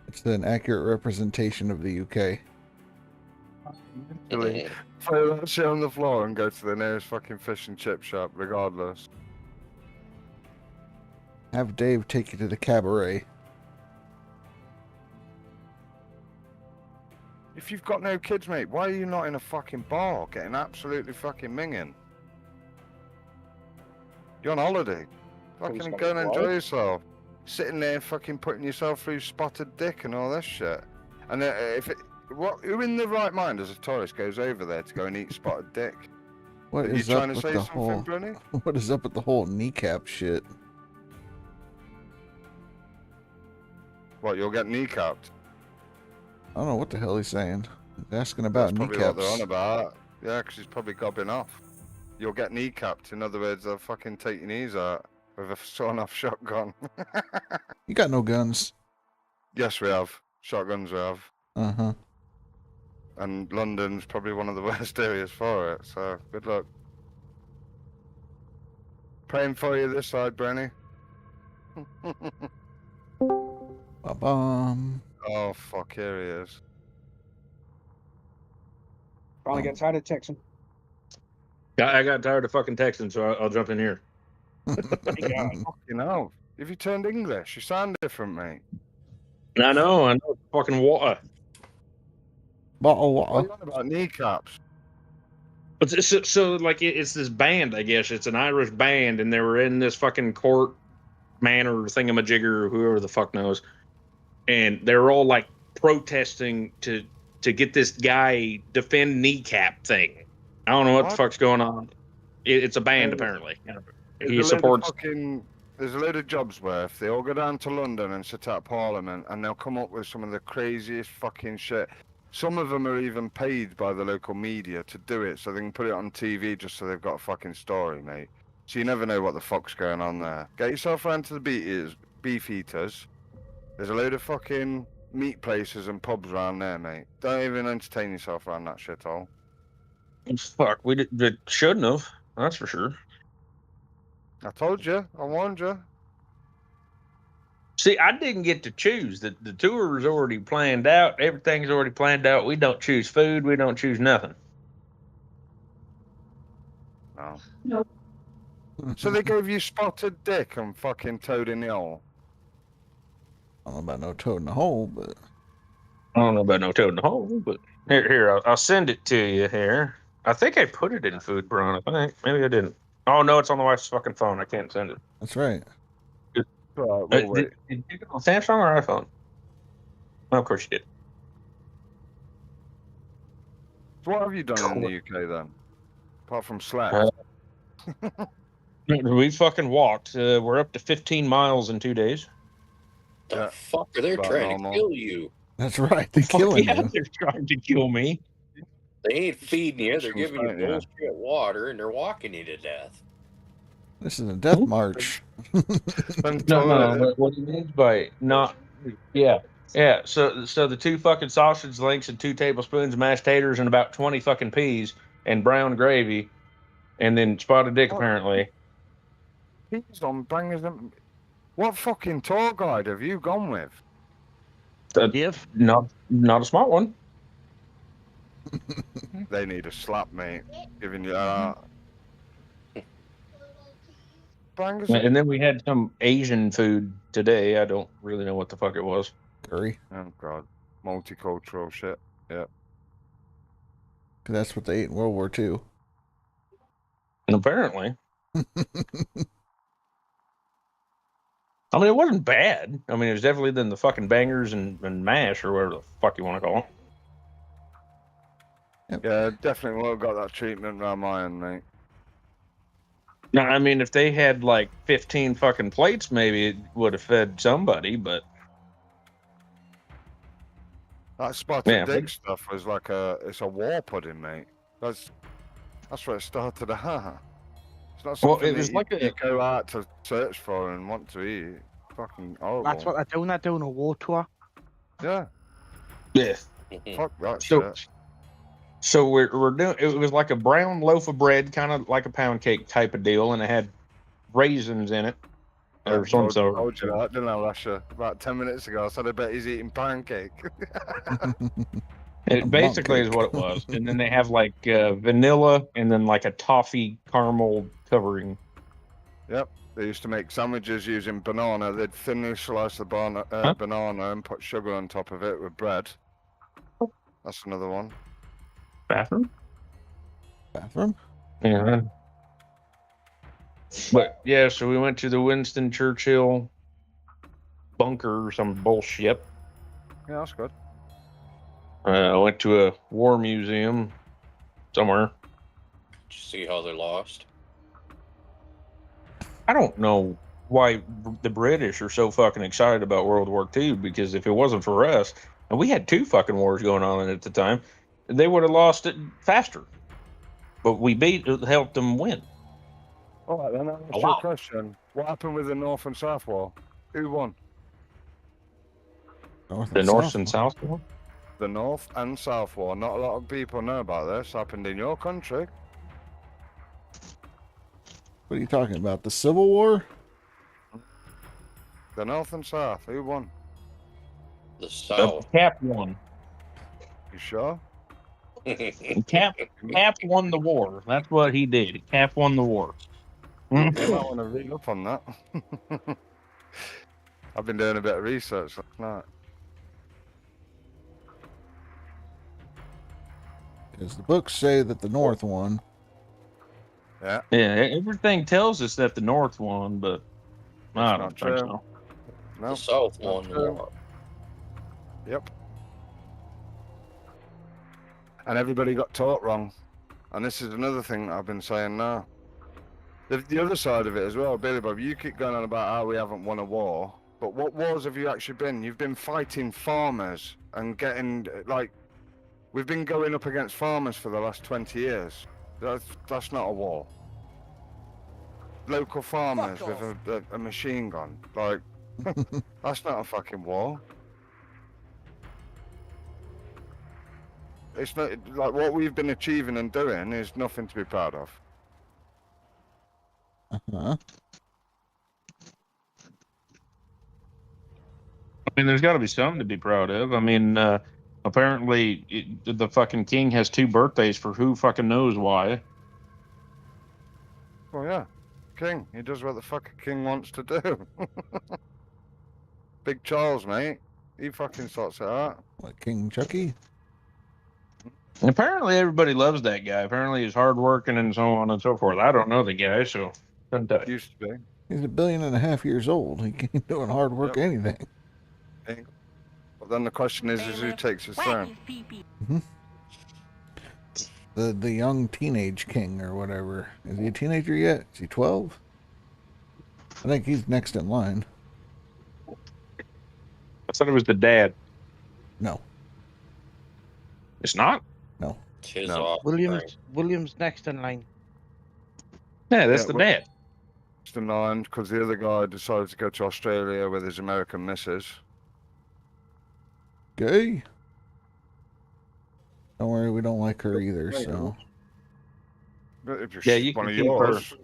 It's an accurate representation of the UK. Really? Throw that shit on the floor and go to the nearest fucking fish and chip shop, regardless. Have Dave take you to the cabaret. If you've got no kids, mate, why are you not in a fucking bar getting absolutely fucking minging? You're on holiday. Fucking go and enjoy yourself. Sitting there fucking putting yourself through spotted dick and all this shit. And who in the right mind as a tourist goes over there to go and eat spotted dick? What Are you is up trying to with say the something, whole? Bruni? What is up with the whole kneecap shit? What, you'll get kneecapped? I don't know what the hell he's saying. He's asking about That's probably what they're on kneecaps. about. Yeah, because he's probably gobbing off. You'll get kneecapped. In other words, they'll fucking take your knees out with a sawn-off shotgun. You got no guns. Yes, we have. Shotguns we have. Uh-huh. And London's probably one of the worst areas for it, so good luck. Praying for you this side, Brenny. Ba-bum. Oh, fuck, here he is. Finally got tired of texting. I got tired of fucking texting, so I'll jump in here. Fucking hell. If you turned English, you sound different, mate. I know. Fucking water. Bottle What are water. you on about kneecaps? But so like it's this band, I guess. It's an Irish band, and they were in this fucking court manor thingamajigger or whoever the fuck knows. And they were all like protesting to get this guy defend kneecap thing. I don't know what the fuck's going on. It's a band, apparently. He supports. There's a load of jobs where if they all go down to London and sit at Parliament and they'll come up with some of the craziest fucking shit. Some of them are even paid by the local media to do it so they can put it on TV just so they've got a fucking story, mate. So you never know what the fuck's going on there. Get yourself around to the beef eaters. There's a load of fucking meat places and pubs around there, mate. Don't even entertain yourself around that shithole. Fuck, we shouldn't have. That's for sure. I told you. I warned you. See, I didn't get to choose. The tour is already planned out. Everything's already planned out. We don't choose food. We don't choose nothing. No. Nope. So they gave you spotted dick and fucking toad in the hole. I don't know about no toad in the hole, but I don't know about no toad in the hole, but here, I'll send it to you here. I think I put it in Food Braun. I think maybe I didn't. Oh no, it's on the wife's fucking phone. I can't send it. that's right. Right, Did you get it on Samsung or iPhone? Well, of course you did. So what have you done in the UK then? Apart from slept? We fucking walked. We're up to 15 miles in 2 days. Yeah. The fuck are they About trying normal. to kill you? That's right. They're Fuck killing yeah, you. they're trying to kill me. They ain't feeding you. They're Sounds giving you fine, yeah. bullshit water, and they're walking you to death. This is a death march. No. What he means by not, yeah. So the 2 fucking sausage links and 2 tablespoons of mashed taters and about 20 fucking peas and brown gravy, and then spotted dick apparently. He's on bangers. What fucking tour guide have you gone with? Give. Not a smart one. They need a slap, mate. Giving you bangers. And then we had some Asian food today. I don't really know what the fuck it was. Curry. Oh god, multicultural shit. Yep. 'Cause that's what they ate in World War II. And apparently, I mean, it wasn't bad. I mean, it was definitely than the fucking bangers and mash or whatever the fuck you want to call it. Yeah, definitely would have got that treatment around my end, mate. No, I mean, if they had like 15 fucking plates, maybe it would have fed somebody, but That spotted Yeah, dick stuff was like it's a war pudding, mate. That's where it started. It's not Well, something it was that like you go out to search for and want to eat. Fucking horrible. That's what they're doing. They're doing a war tour. Yeah, yeah. fuck that So, shit. so we're doing. It was like a brown loaf of bread, kind of like a pound cake type of deal, and it had raisins in it or some sort. Told you that, didn't I, Lasher? About 10 minutes ago, I said I bet he's eating pancake. It basically is what it was. And then they have like vanilla and then like a toffee caramel covering. Yep, they used to make sandwiches using banana. They'd thinly slice the banana and put sugar on top of it with bread. That's another one. Bathroom? Bathroom? Yeah. But yeah, so we went to the Winston Churchill bunker or some bullshit. Yeah, that's good. I went to a war museum somewhere. Did you see how they lost? I don't know why the British are so fucking excited about World War II, because if it wasn't for us, and we had 2 fucking wars going on at the time, they would have lost it faster. But we helped them win. All right, then. That's Oh, your wow. question. What happened with the North and South War? Who won? The North and South War? The North and South War. Not a lot of people know about this. Happened in your country. What are you talking about? The Civil War? The North and South. Who won? The South. Cap won. You sure? Cap won the war. That's what he did. Cap won the war. You might want to read up on that. I've been doing a bit of research last night. Because the books say that the North won. Yeah. Yeah, everything tells us that the North won, but I That's don't not think true. so. No. The South won the true. war. Yep. And everybody got taught wrong. And this is another thing that I've been saying now. The other side of it as well, Billy Bob, you keep going on about how we haven't won a war. But what wars have you actually been? You've been fighting farmers and getting, like, we've been going up against farmers for the last 20 years. That's not a war. Local farmers with a machine gun. Like, that's not a fucking war. It's not, like, what we've been achieving and doing is nothing to be proud of. Uh-huh. I mean, there's got to be something to be proud of. I mean, apparently the fucking king has 2 birthdays for who fucking knows why. Well, yeah. King. He does what the fuck a king wants to do. Big Charles, mate. He fucking sorts it out. What, King Chucky? And apparently everybody loves that guy. Apparently he's hardworking and so on and so forth. I don't know the guy, so couldn't tell you. Used to be. He's 1.5 billion years old. He ain't doing hard work or anything. But then the question is who takes his throne? Mm-hmm. The young teenage king or whatever. Is he a teenager yet? Is he 12? I think he's next in line. I thought it was the dad. No. It's not? No. His No. offspring. William's next in line. Yeah, that's Yeah, the dad. It's the 9 because the other guy decided to go to Australia with his American missus. Gay? Don't worry, we don't like her either, so. But if Yeah, she's you one can of keep yours,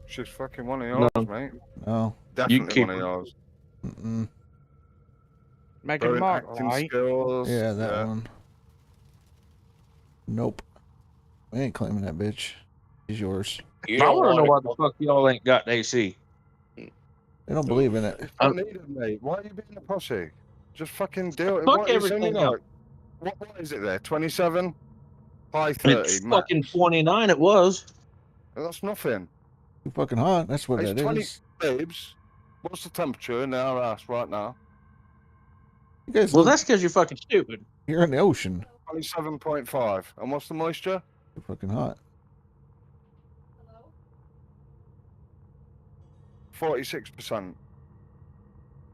she's fucking one of yours, No. mate. No. Definitely keep one of her. yours. Mm-mm. Meghan Brilliant Markle, acting aye. skills. Yeah, that one. Nope. We ain't claiming that bitch. She's yours. You I don't want to know why want the fuck y'all ain't got AC. They don't believe in it. It's not needed, mate. Why are you being a pussy? Just fucking do it. Fuck What, it's only everything else. like, what is it there? 27? High 30. It's max. fucking 29 it was. That's nothing. Too fucking hot. That's what It's that 20 is. babes. What's the temperature in our ass right now? You guys Well, live that's because you're fucking stupid. here in the ocean. 27.5. And what's the moisture? Too fucking hot. 46%.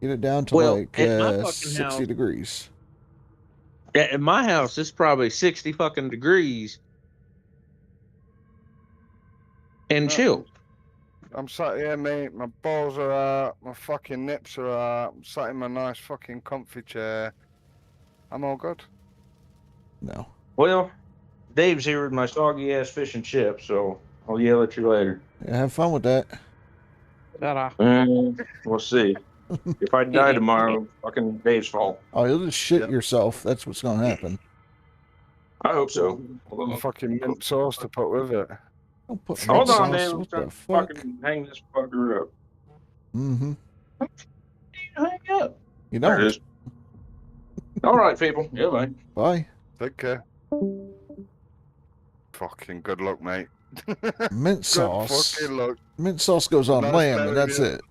Get it down to Well, like at my fucking 60 house- degrees. At my house, it's probably 60 fucking degrees and No. chill. I'm sat here, mate. My balls are out. My fucking nips are out. I'm sat in my nice fucking comfy chair. I'm all good. No. Well, Dave's here with my soggy ass fish and chips, so I'll yell at you later. Yeah, have fun with that. Ta-ra. We'll see. If I die tomorrow, fucking Dave's fault. Oh, you'll just shit Yep. yourself. That's what's going to happen. I hope so. Fucking mint sauce to put with it. Don't put Hold mint on, sauce. Dave. I'm What trying the to fuck? fucking hang this fucker up. Mm-hmm. Hang up. You There it don't. is. All right, people. Goodbye. Bye. Take care. Fucking good luck, mate. Mint Good sauce. fucking luck. Mint sauce goes on Nice lamb, knowing and that's you. it.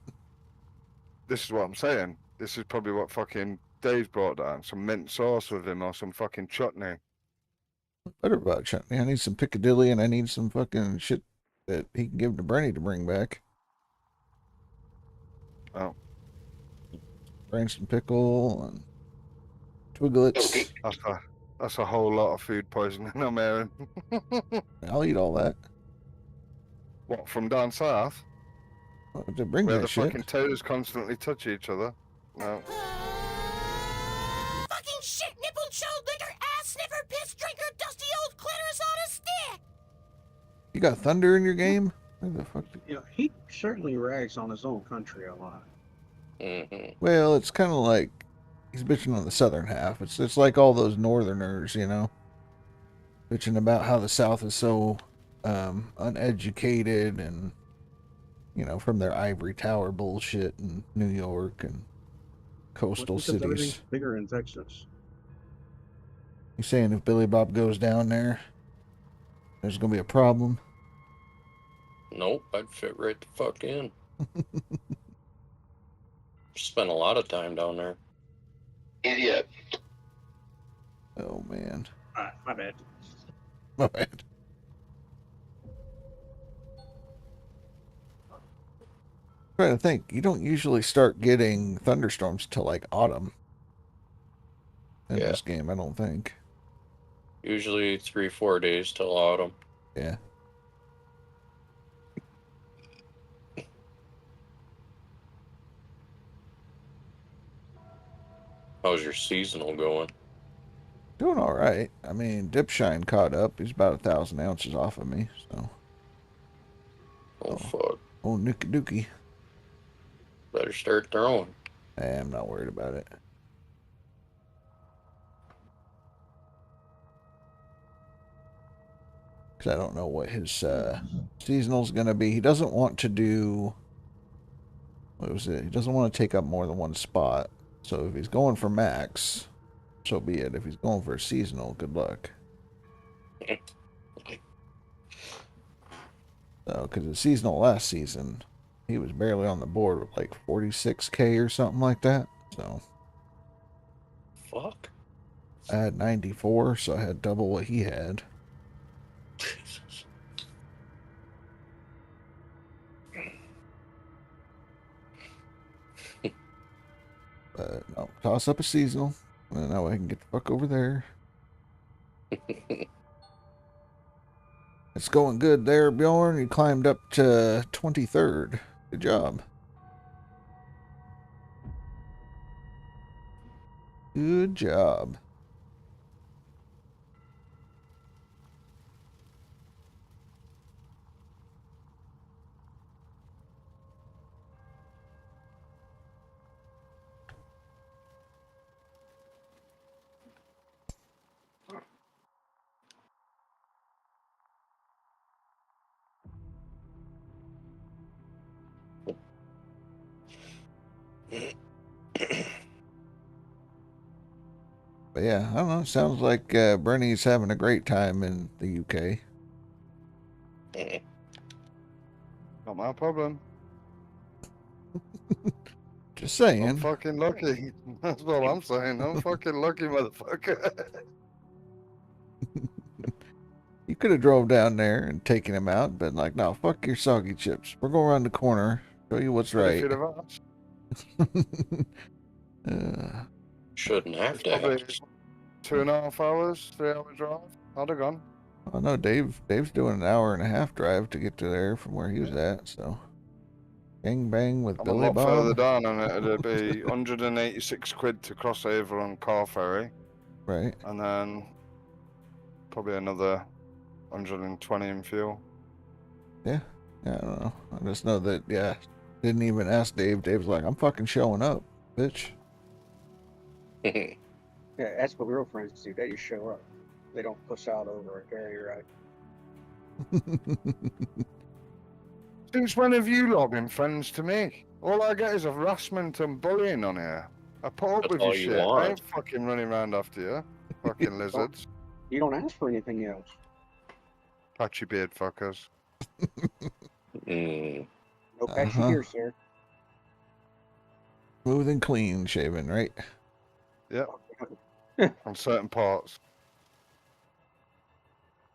This is what I'm saying. This is probably what fucking Dave's brought down. Some mint sauce with him or some fucking chutney. Butterbug chutney. I need some Piccadilly, and I need some fucking shit that he can give to Bernie to bring back. Oh. Branston pickle and twiglets. That's a whole lot of food poisoning I'm hearing. I'll eat all that. What, from down south? Oh, to bring Where that the shit. fucking toes constantly touch each other? No. Fucking shit nipple chode liquor ass sniffer piss drinker dusty old clitoris on a stick. You got thunder in your game? Where the fuck? You know, he certainly rags on his own country a lot. Mhm. Well, it's kind of like he's bitching on the southern half. It's like all those northerners, bitching about how the South is so uneducated and from their ivory tower bullshit in New York and coastal Because cities. everything's bigger in Texas. You saying if Billy Bob goes down there, there's gonna be a problem? Nope, I'd fit right the fuck in. Spent a lot of time down there. Idiot. Oh man. My bad. My bad. Trying to think, you don't usually start getting thunderstorms till like autumn in this game, I don't think. Usually 3-4 days till autumn. Yeah. How's your seasonal going? Doing all right. I mean, Dipshine caught up. He's about 1,000 ounces off of me, so. Oh, fuck. Oh, Nuki Dookie. Better start throwing. I'm not worried about it. Because I don't know what his seasonal's going to be. He doesn't want to do... What was it? He doesn't want to take up more than one spot. So if he's going for max, so be it. If he's going for a seasonal, good luck. So, because the seasonal last season, he was barely on the board with like 46K or something like that. So Fuck. I had 94, so I had double what he had. Jesus. But no, toss up a seasonal, and that way I can get the fuck over there. It's going good there, Bjorn. You climbed up to 23rd. Good job. Good job. But yeah, I don't know. Sounds like Bernie's having a great time in the UK. Not my problem. Just saying. I'm fucking lucky. That's what I'm saying. I'm fucking lucky, motherfucker. You could have drove down there and taken him out, but like, no, fuck your soggy chips. We're going around the corner, show you what's But right. if you'd have asked, Shouldn't have it's to probably ask. 2.5 hours, 3-hour drive. I'd have gone. I know Dave's doing an 1.5-hour drive to get to there from where he was at, so. Gang bang with I'm Billy a lot further Bob. down, and it'd be 186 quid to cross over on car ferry, Right. and then probably another 120 in fuel. Yeah, I don't know. I just know that, yeah, didn't even ask Dave. Dave's like, I'm fucking showing up, bitch. Yeah, that's what real friends do. They just show up. They don't push out over a ferry ride. Since when have you lot been friends to me? All I get is harassment and bullying on here. I put up That's with all your you shit. I want. ain't fucking running around after you. Fucking lizards. You don't ask for anything else. Patchy beard fuckers. Mm. No patchy here, sir. Smooth and clean shaven, right? Yep. On certain parts.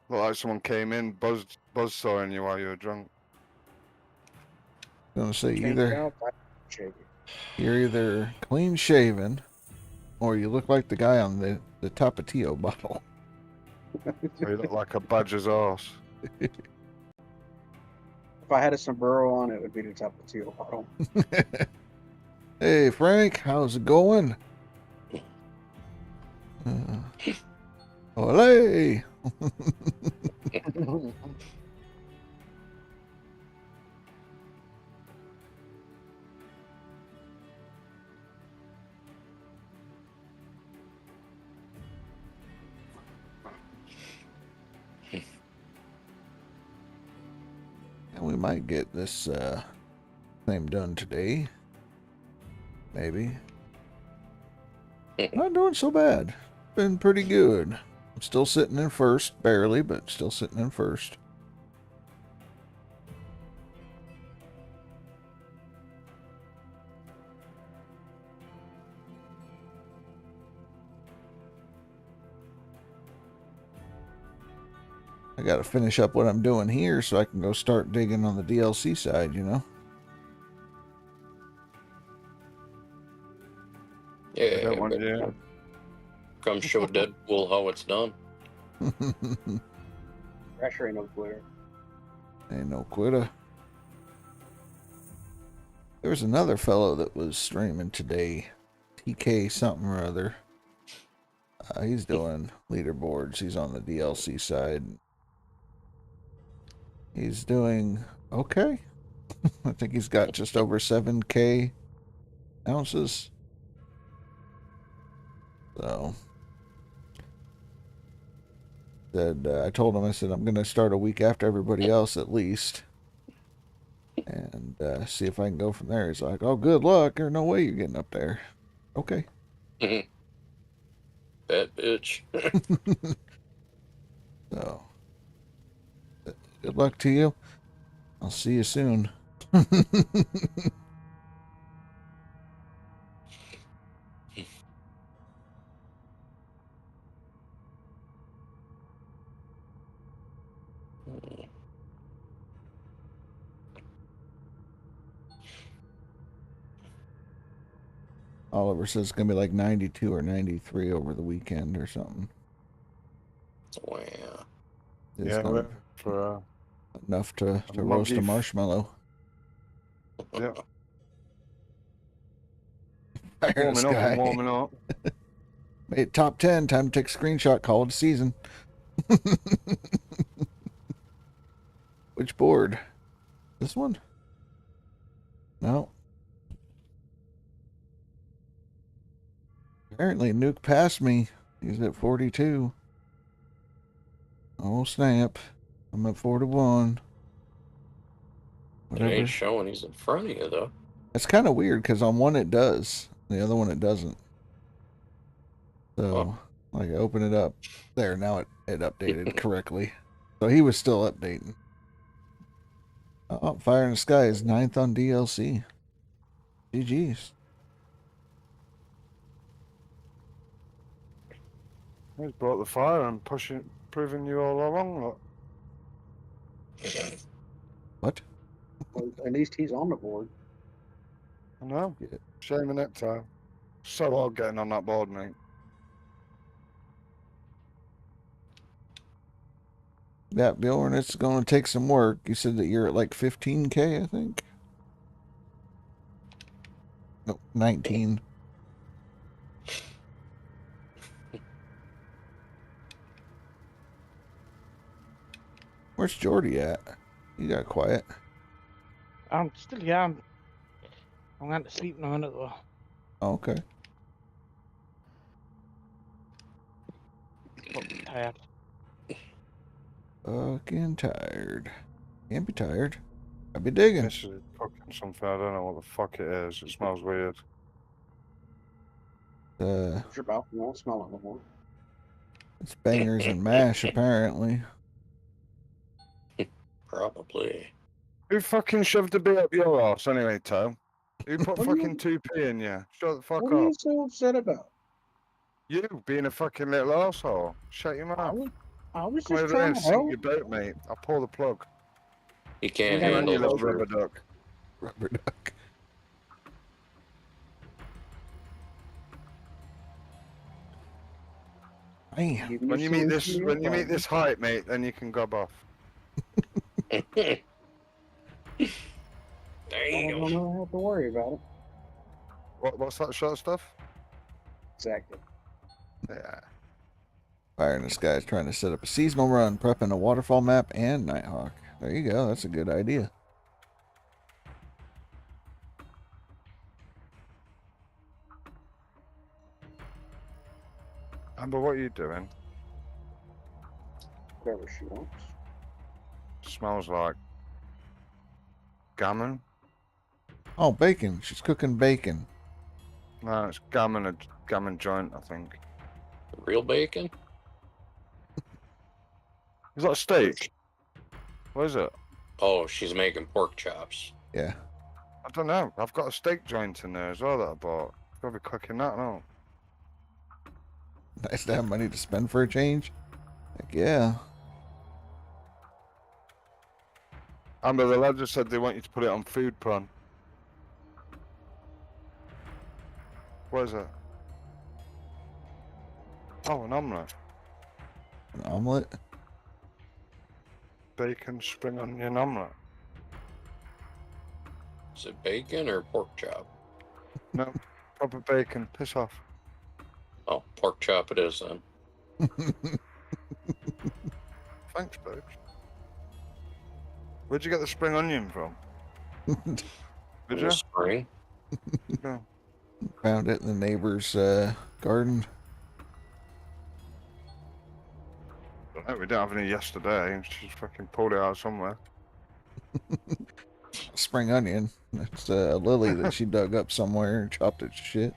Look like someone came in, buzzsawing you while you were drunk. Gonna say Change either out, shake it. you're either clean shaven or you look like the guy on the Tapatio bottle. So you look like a badger's arse. If I had a sombrero on, it would be the top of teal bottle. Hey Frank, how's it going? Olé! might get this claim done today. Maybe. Not doing so bad. Been pretty good. I'm still sitting in first, barely, but still sitting in first. I gotta finish up what I'm doing here so I can go start digging on the DLC side, you know? I Yeah, don't want but you. come show Deadpool how it's done. Pressure ain't no glitter. Ain't no quitter. There was another fellow that was streaming today. TK something or other. He's doing leaderboards. He's on the DLC side. He's doing okay. I think he's got just over 7K ounces. So, I told him, I said, I'm going to start a week after everybody else at least. And see if I can go from there. He's like, oh, good luck. There's no way you're getting up there. Okay. Bad bitch. So, good luck to you. I'll see you soon. Oliver says it's going to be like 92 or 93 over the weekend or something. Wow. It's Yeah, gonna for enough to a roast a muggy marshmallow. yeah, Fire in the warming up sky. and warming up. Made top 10. Time to take a screenshot. Call it a season. Which board? This one? No. Apparently, Nuke passed me. He's at 42. Oh, snap. I'm at 41. It ain't Whatever. showing he's in front of you, though. It's kind of weird because on one it does. The other one it doesn't. So, like, I open it up. There, now it updated correctly. So he was still updating. Oh, Fire in the Sky is 9th on DLC. GG's. He's brought the fire and proving you all along. Look. What? Well, at least he's on the board. I know. Yeah. Shame in that time. So hard getting on that board, mate. Yeah, Bjorn, it's going to take some work. You said that you're at like 15K, I think. No, 19. Where's Jordy at? You got quiet. I'm still here. I'm going to sleep in a minute though. Oh, okay. I'm tired. Fucking tired. Can't be tired. I'd be digging. This is cooking something. I don't know what the fuck it is. It smells weird. Trip out. You won't smell it no more. It's bangers and mash, apparently. Probably. Who fucking shoved a bit up your ass anyway, Tom? Who put What do you- fucking 2p in you? Shut the fuck What are you up. so upset about? You being a fucking little arsehole. Shut your I mouth. was Come just over there trying and to sink help. your boat, mate. I'll pull the plug. He can't Yeah, Come on, handle you the little truth. rubber duck. Rubber duck. Man. Give When you meet solution this, to your when you meet problem. this height, mate, then you can gob off. I Damn. don't have to worry about it. What's that short stuff? Exactly. Yeah. Fire in the Sky is trying to set up a seasonal run, prepping a waterfall map and Nighthawk. There you go. That's a good idea. Amber, what are you doing? Whatever she wants. Smells like Gammon? Oh, bacon. She's cooking bacon. No, it's gammon, a gammon joint, I think. Real bacon? Is that a steak? What is it? Oh, she's making pork chops. Yeah. I don't know. I've got a steak joint in there as well that I bought. I've got to be cooking that now. Nice to have money to spend for a change. Heck yeah. Amber, the lad just said they want you to put it on food prawn. What is it? Oh, an omelette. An omelet? Bacon, spring onion omelette. Is it bacon or pork chop? No, proper bacon. Piss off. Oh, pork chop it is then. Thanks, babes. Where'd you get the spring onion from? Did In you? the spring. No. Found it in the neighbor's garden. No, we didn't have any yesterday. She just fucking pulled it out somewhere. Spring onion. It's a lily that she dug up somewhere and chopped it to shit.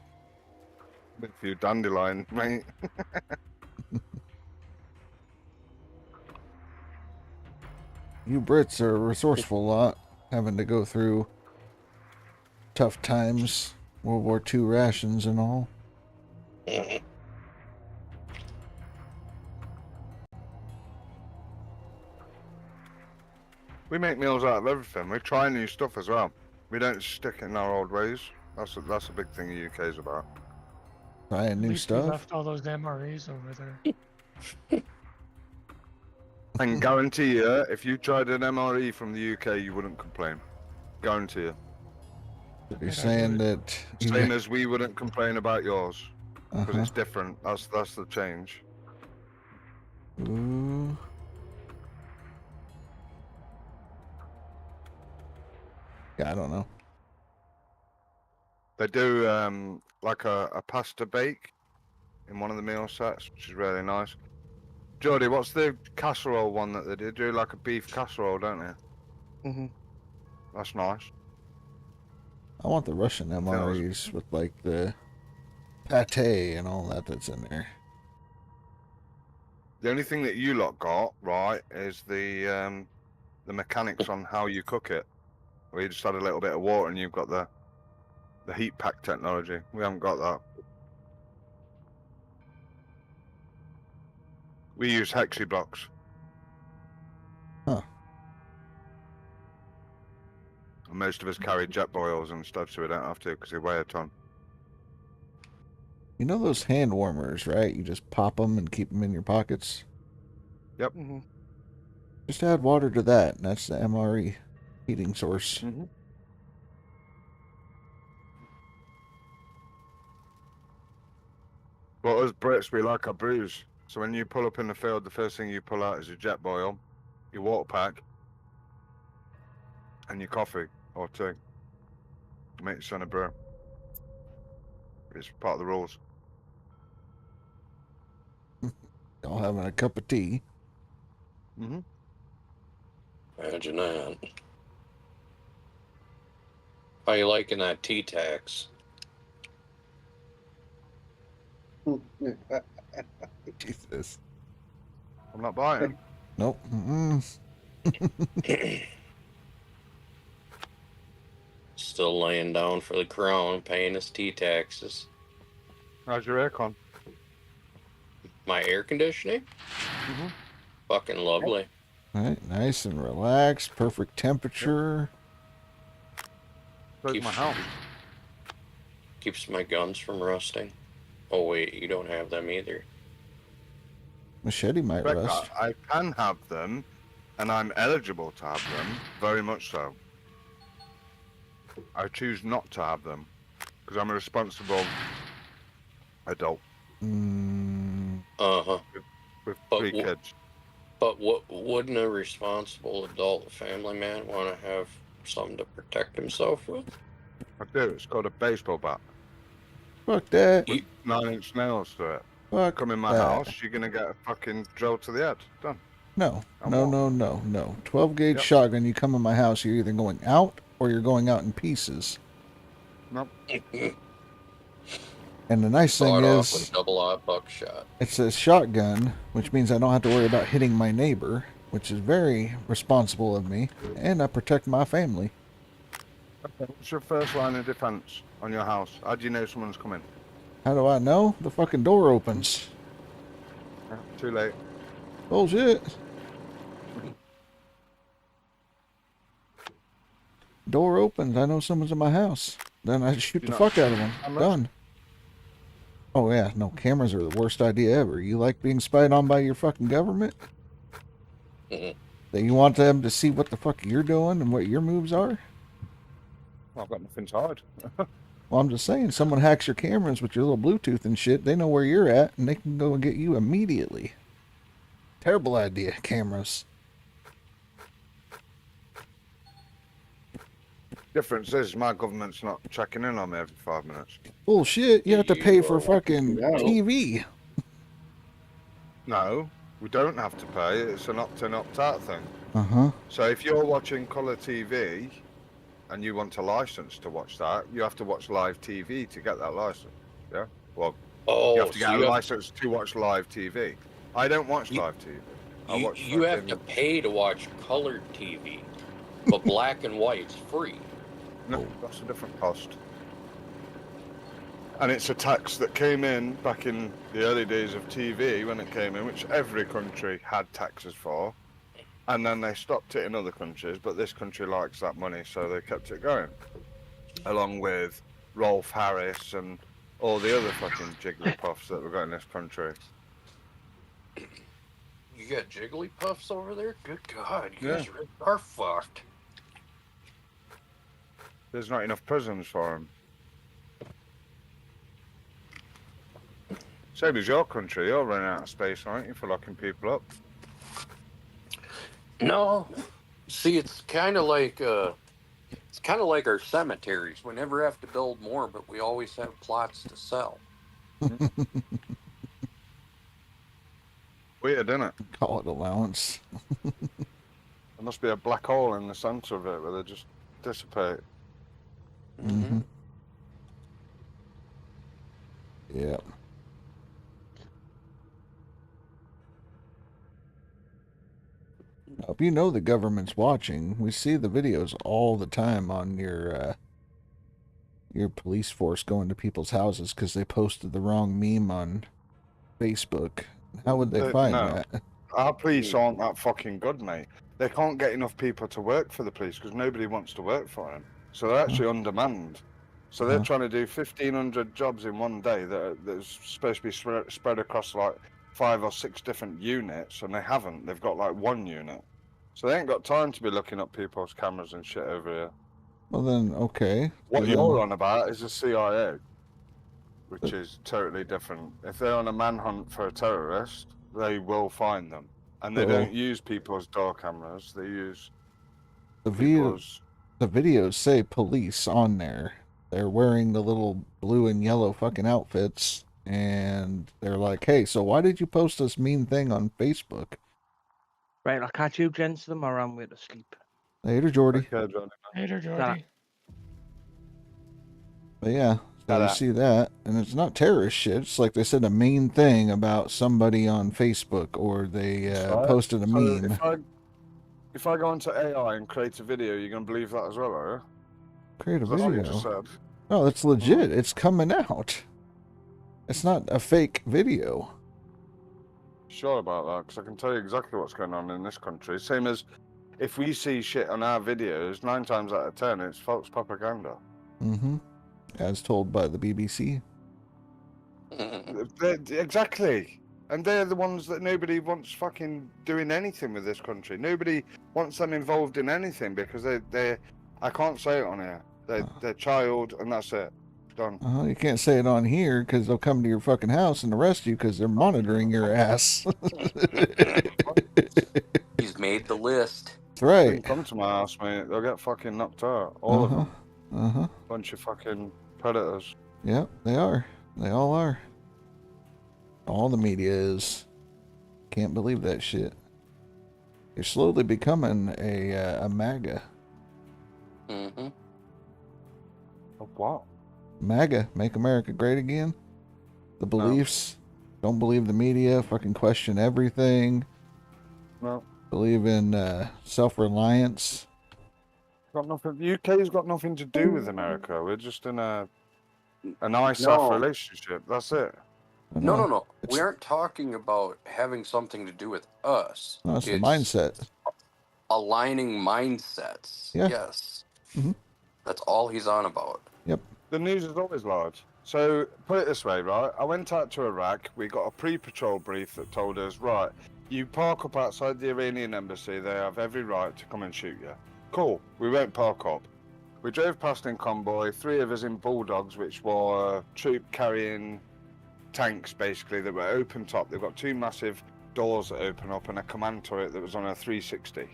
With a few dandelion, mate. You Brits are a resourceful lot, having to go through tough times, World War II rations and all. Mhm. We make meals out of everything. We try new stuff as well. We don't stick in our old ways. That's a big thing the UK is about. Trying At new least we stuff. left all those MREs over there. And guarantee you, if you tried an MRE from the UK, you wouldn't complain. Guarantee you. You're saying that you Same as we wouldn't complain about yours. Because uh-huh. it's different. That's the change. Ooh. Yeah, I don't know. They do like a pasta bake in one of the meal sets, which is really nice. Jody, what's the casserole one that they do? They do like a beef casserole, don't they? Mm-hmm. That's nice. I want the Russian that was- MREs with like the pate and all that that's in there. The only thing that you lot got right is the mechanics on how you cook it. Where you just add a little bit of water and you've got the heat pack technology. We haven't got that. We use hexi blocks. Huh. And most of us carry jet boils and stuff, so we don't have to because they weigh a ton. You know those hand warmers, right? You just pop them and keep them in your pockets. Yep. Mm-hmm. Just add water to that, and that's the MRE heating source. Mm-hmm. Well, us Brits, we like our brews. So when you pull up in the field, the first thing you pull out is your jet boil, your water pack, and your coffee or tea. Make your son a brew. It's part of the rules. Y'all having a cup of tea. Mm-hmm. Imagine that. How you liking that tea tax? Jesus. I'm not buying. Nope. Mm-mm. Still laying down for the crown, paying his tea taxes. How's your aircon? My air conditioning? Mhm. Fucking lovely. All right, nice and relaxed, perfect temperature. So's Keeps- my house. Keeps my guns from rusting. Oh wait, you don't have them either. Machete might Correct, rust. I can have them, and I'm eligible to have them, very much so. I choose not to have them, because I'm a responsible adult Mm, Uh-huh. with But 3 wh- kids. But wouldn't a responsible adult family man want to have something to protect himself with? I do, it's called a baseball bat. fuck that. You- 9-inch nails to it. Fuck Come in my that. house, you're gonna get a fucking drill to the head. Done. No, I'm no, not. no, no, no. 12 gauge Yep. shotgun, you come in my house, you're either going out or you're going out in pieces. Nope. And the nice thing Bought off with is, double aught buckshot. it's a shotgun, which means I don't have to worry about hitting my neighbor, which is very responsible of me, and I protect my family. What's your first line of defense on your house? How do you know someone's coming? How do I know? The fucking door opens. Too late. Bullshit. Door opens, I know someone's in my house. Then I shoot the fuck out of them. Done. Oh yeah, no, cameras are the worst idea ever. You like being spied on by your fucking government? That you want them to see what the fuck you're doing and what your moves are? Well, I've got nothing to hide. Well, I'm just saying, someone hacks your cameras with your little Bluetooth and shit, they know where you're at, and they can go and get you immediately. Terrible idea, cameras. Difference is my government's not checking in on me every 5 minutes. Bullshit, you have to pay for fucking TV. No, we don't have to pay. It's an opt-in, opt-out thing. Uh-huh. So if you're watching colour TV and you want a license to watch that, you have to watch live TV to get that license. Yeah? Well, you have to get a license to watch live TV. I don't watch live TV. You have to pay to watch colored TV, but black and white's free. No, that's a different cost. And it's a tax that came in back in the early days of TV when it came in, which every country had taxes for. And then they stopped it in other countries, but this country likes that money, so they kept it going. Along with Rolf Harris and all the other fucking jigglypuffs that we've got in this country. You got jigglypuffs over there? Good God, you Yeah. guys are fucked. There's not enough prisons for them. Same as your country, you're running out of space, aren't you, for locking people up? No, see, it's kind of like our cemeteries. We never have to build more, but we always have plots to sell. Weird, isn't it? Call it allowance. There must be a black hole in the center of it where they just dissipate. Mm-hmm. Yeah. If you know the government's watching, we see the videos all the time on your police force going to people's houses because they posted the wrong meme on Facebook. How would they find that? Our police aren't that fucking good, mate. They can't get enough people to work for the police because nobody wants to work for them. So they're actually undermanned. So they're trying to do 1,500 jobs in one day that's supposed to be spread across like 5 or 6 different units, and they haven't. They've got like one unit. So they ain't got time to be looking up people's cameras and shit over here. Well then, okay. What you're on about is the CIA, which is totally different. If they're on a manhunt for a terrorist, they will find them. And they don't use people's door cameras, they use the videos say police on there. They're wearing the little blue and yellow fucking outfits, and they're like, hey, so why did you post this mean thing on Facebook? Right, I'll catch you gents tomorrow. I'm going to sleep. Later, Jordy. Okay, Johnny. Later, Jordy. But yeah, so you see that, and it's not terrorist shit. It's like they said a mean thing about somebody on Facebook, or they posted a meme. If I go into AI and create a video, you're going to believe that as well, are you? Create a That's what you video? just said. No, it's legit. It's coming out. It's not a fake video. Sure about that, because I can tell you exactly what's going on in this country. Same as if we see shit on our videos, 9 times out of 10, it's false propaganda. Mm-hmm. As told by the BBC. Exactly. And they're the ones that nobody wants fucking doing anything with this country. Nobody wants them involved in anything because they're I can't say it on here. They're child, and that's it. Done. You can't say it on here because they'll come to your fucking house and arrest you because they're monitoring your ass. He's made the list. That's right. They can come to my house, mate. They'll get fucking knocked out. All of them. Bunch of fucking predators. Yep, they are. They all are. All the media is. Can't believe that shit. You're slowly becoming a MAGA. Mm-hmm. Of what? MAGA, Make America Great Again. The beliefs. Don't believe the media. Fucking question everything. No. Believe in self-reliance. Got nothing. The UK's got nothing to do with America. We're just in an ISAF relationship. That's it. No. We aren't talking about having something to do with us. No, it's the mindset. Aligning mindsets. Yeah. Yes. Mhm. That's all he's on about. Yep. The news is always lied. So put it this way, right? I went out to Iraq. We got a pre-patrol brief that told us, right, you park up outside the Iranian embassy. They have every right to come and shoot you. Cool. We won't park up. We drove past in convoy. 3 of us in bulldogs, which were troop carrying tanks, basically, that were open top. They've got 2 massive doors that open up and a command turret that was on a 360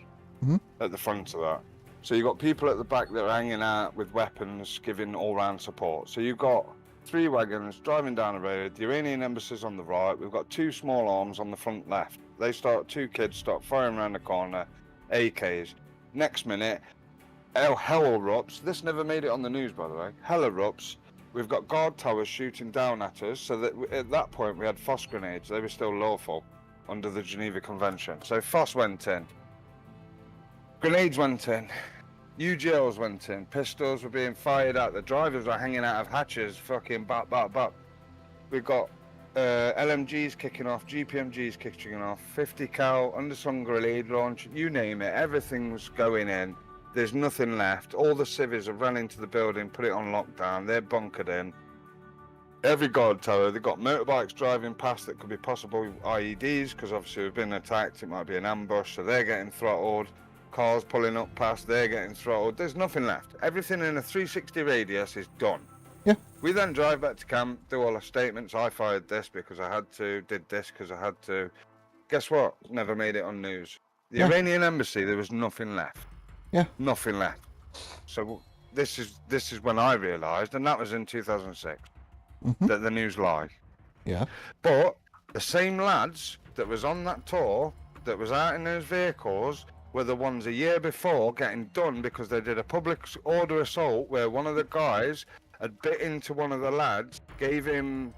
at the front of that. So you've got people at the back that are hanging out with weapons, giving all-round support. So you've got 3 wagons driving down the road. The Iranian embassy's on the right. We've got 2 small arms on the front left. 2 kids start firing around the corner, AKs. Next minute, hell erupts. This never made it on the news, by the way. Hell erupts. We've got guard towers shooting down at us. So that at that point, we had FOSS grenades. They were still lawful under the Geneva Convention. So FOSS went in. Grenades went in. UGLs went in. Pistols were being fired out. The drivers were hanging out of hatches, fucking bop, bop, bop. We've got LMGs kicking off, GPMGs kicking off, 50 cal, underslung grenade launch, you name it. Everything was going in. There's nothing left. All the civvies have run into the building, put it on lockdown. They're bunkered in. Every guard tower, they've got motorbikes driving past that could be possible IEDs, because obviously we've been attacked. It might be an ambush, so they're getting throttled. Cars pulling up past, they're getting throttled. There's nothing left. Everything in a 360 radius is done. Yeah. We then drive back to camp, do all our statements. I fired this because I had to, did this because I had to. Guess what? Never made it on news. The Iranian embassy, there was nothing left. Yeah. Nothing left. So this is when I realised, and that was in 2006, that the news lied. Yeah. But the same lads that was on that tour, that was out in those vehicles, were the ones a year before getting done because they did a public order assault where one of the guys had bit into one of the lads, gave him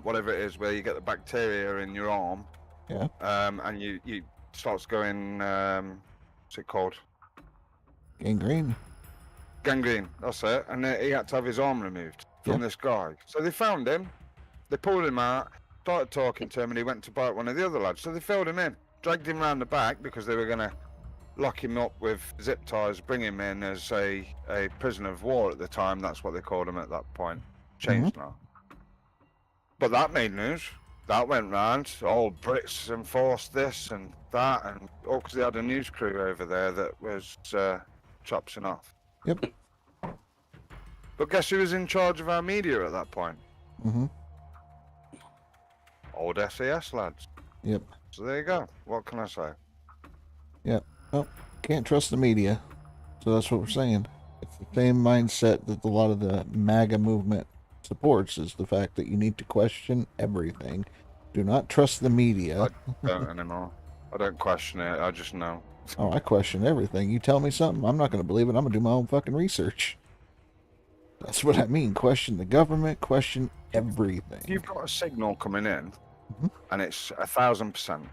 whatever it is where you get the bacteria in your arm. Yeah. And you starts going, what's it called? Gangrene. Gangrene, that's it. And he had to have his arm removed from this guy. So they found him, they pulled him out, started talking to him, and he went to bite one of the other lads. So they filled him in. Dragged him round the back because they were going to lock him up with zip ties, bring him in as a prisoner of war at the time. That's what they called him at that point. Changed now. But that made news. That went round. All Brits enforced this and that, and all because they had a news crew over there that was chopsing off. Yep. But guess who was in charge of our media at that point? Old SAS lads. Yep. So there you go. What can I say? Yep. Well, can't trust the media. So that's what we're saying. It's the same mindset that a lot of the MAGA movement supports, is the fact that you need to question everything. Do not trust the media. I don't anymore. I don't question it. I just know. Oh, I question everything. You tell me something, I'm not going to believe it. I'm going to do my own fucking research. That's what I mean. Question the government. Question everything. If you've got a signal coming in, and it's 1,000%,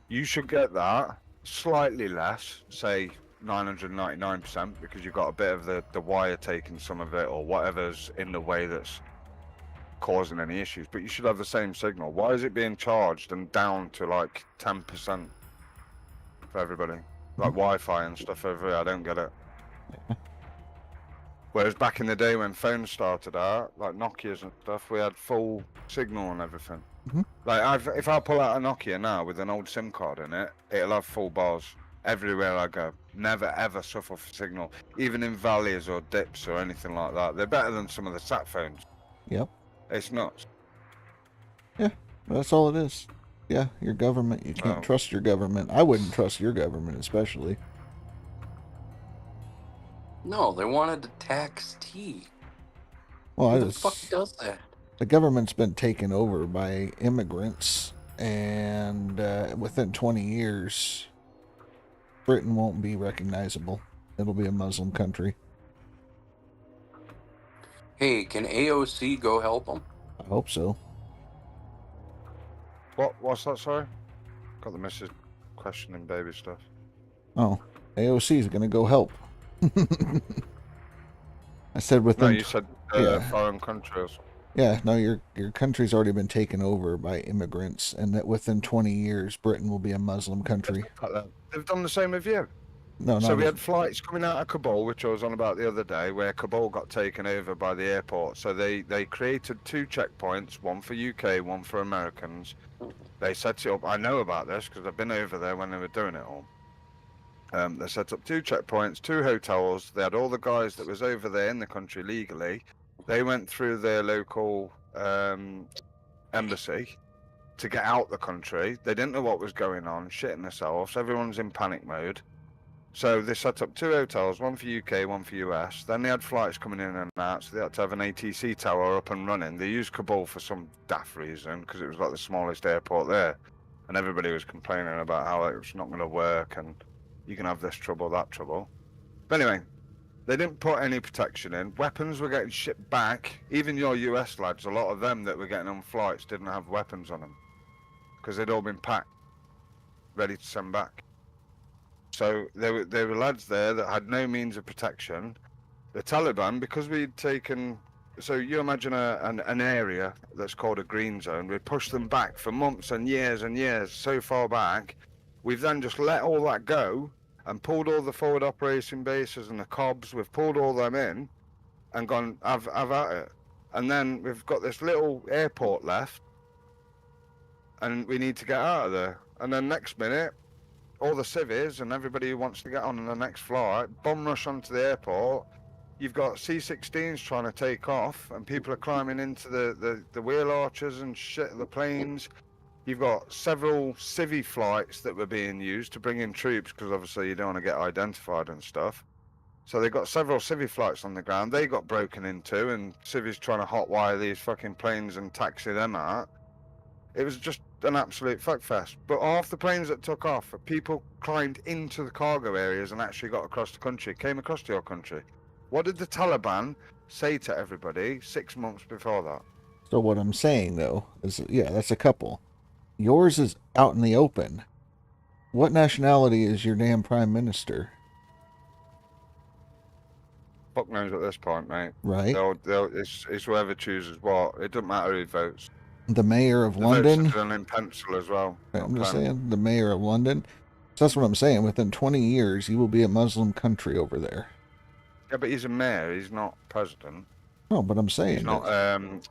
you should get that slightly less, say 999%, because you've got a bit of the wire taking some of it or whatever's in the way that's causing any issues. But you should have the same signal. Why is it being charged and down to like 10% for everybody? Like Wi-Fi and stuff over here, I don't get it. Whereas back in the day when phones started out, like Nokias and stuff, we had full signal and everything. Like if I pull out a Nokia now with an old SIM card in it, it'll have full bars everywhere I go. Never ever suffer for signal, even in valleys or dips or anything like that. They're better than some of the sat phones. Yep. It's nuts. Yeah, that's all it is. Yeah, your government. You can't trust your government. I wouldn't trust your government, especially. No, they wanted to tax tea. Well, Who the fuck does that? The government's been taken over by immigrants, and within 20 years, Britain won't be recognizable. it'll be a Muslim country. Hey, can AOC go help them? I hope so. What's that? Sorry, got the message questioning baby stuff. Oh, AOC is gonna go help. I said No, within. you said yeah. foreign countries. Yeah, no, your country's already been taken over by immigrants, and that within 20 years, Britain will be a Muslim country. They've done the same with you. No, So not we as- had flights coming out of Kabul, which I was on about the other day, where Kabul got taken over by the airport. So they created 2 checkpoints, one for UK, one for Americans. They set it up. I know about this because I've been over there when they were doing it all. They set up 2 checkpoints, 2 hotels. They had all the guys that was over there in the country legally. They went through their local embassy to get out the country. They didn't know what was going on, shitting themselves. Everyone's in panic mode. So they set up 2 hotels, one for UK, one for US. Then they had flights coming in and out, so they had to have an ATC tower up and running. They used Kabul for some daft reason, because it was like the smallest airport there. And everybody was complaining about how it was not going to work, and you can have this trouble, that trouble. But anyway, they didn't put any protection in. Weapons were getting shipped back. Even your US lads, a lot of them that were getting on flights didn't have weapons on them, because they'd all been packed, ready to send back. So there were lads there that had no means of protection. The Taliban, because we'd taken, so you imagine an area that's called a green zone, we'd pushed them back for months and years, so far back. We've then just let all that go and pulled all the forward operating bases and the COBs, we've pulled all them in and gone, have at it. And then we've got this little airport left and we need to get out of there. And then next minute, all the civvies and everybody who wants to get on the next flight, bomb rush onto the airport. You've got C-16s trying to take off, and people are climbing into the wheel arches and shit of the planes. You've got several civvy flights that were being used to bring in troops, because obviously you don't want to get identified and stuff. So they got several civvy flights on the ground. They got broken into, and civvies trying to hotwire these fucking planes and taxi them out. It was just an absolute fuckfest. But half the planes that took off, people climbed into the cargo areas and actually got across the country, came across to your country. What did the Taliban say to everybody 6 months before that? So what I'm saying, though, is, yeah, that's a couple. Yours is out in the open. What nationality is your damn prime minister? Fuck knows at this point, mate. Right? It's whoever chooses what. It doesn't matter who votes. The mayor of The London. votes are done in pencil as well. I'm just saying, the mayor of London. So that's what I'm saying. Within 20 years, you will be a Muslim country over there. Yeah, but he's a mayor. He's not president. No, but I'm saying He's not.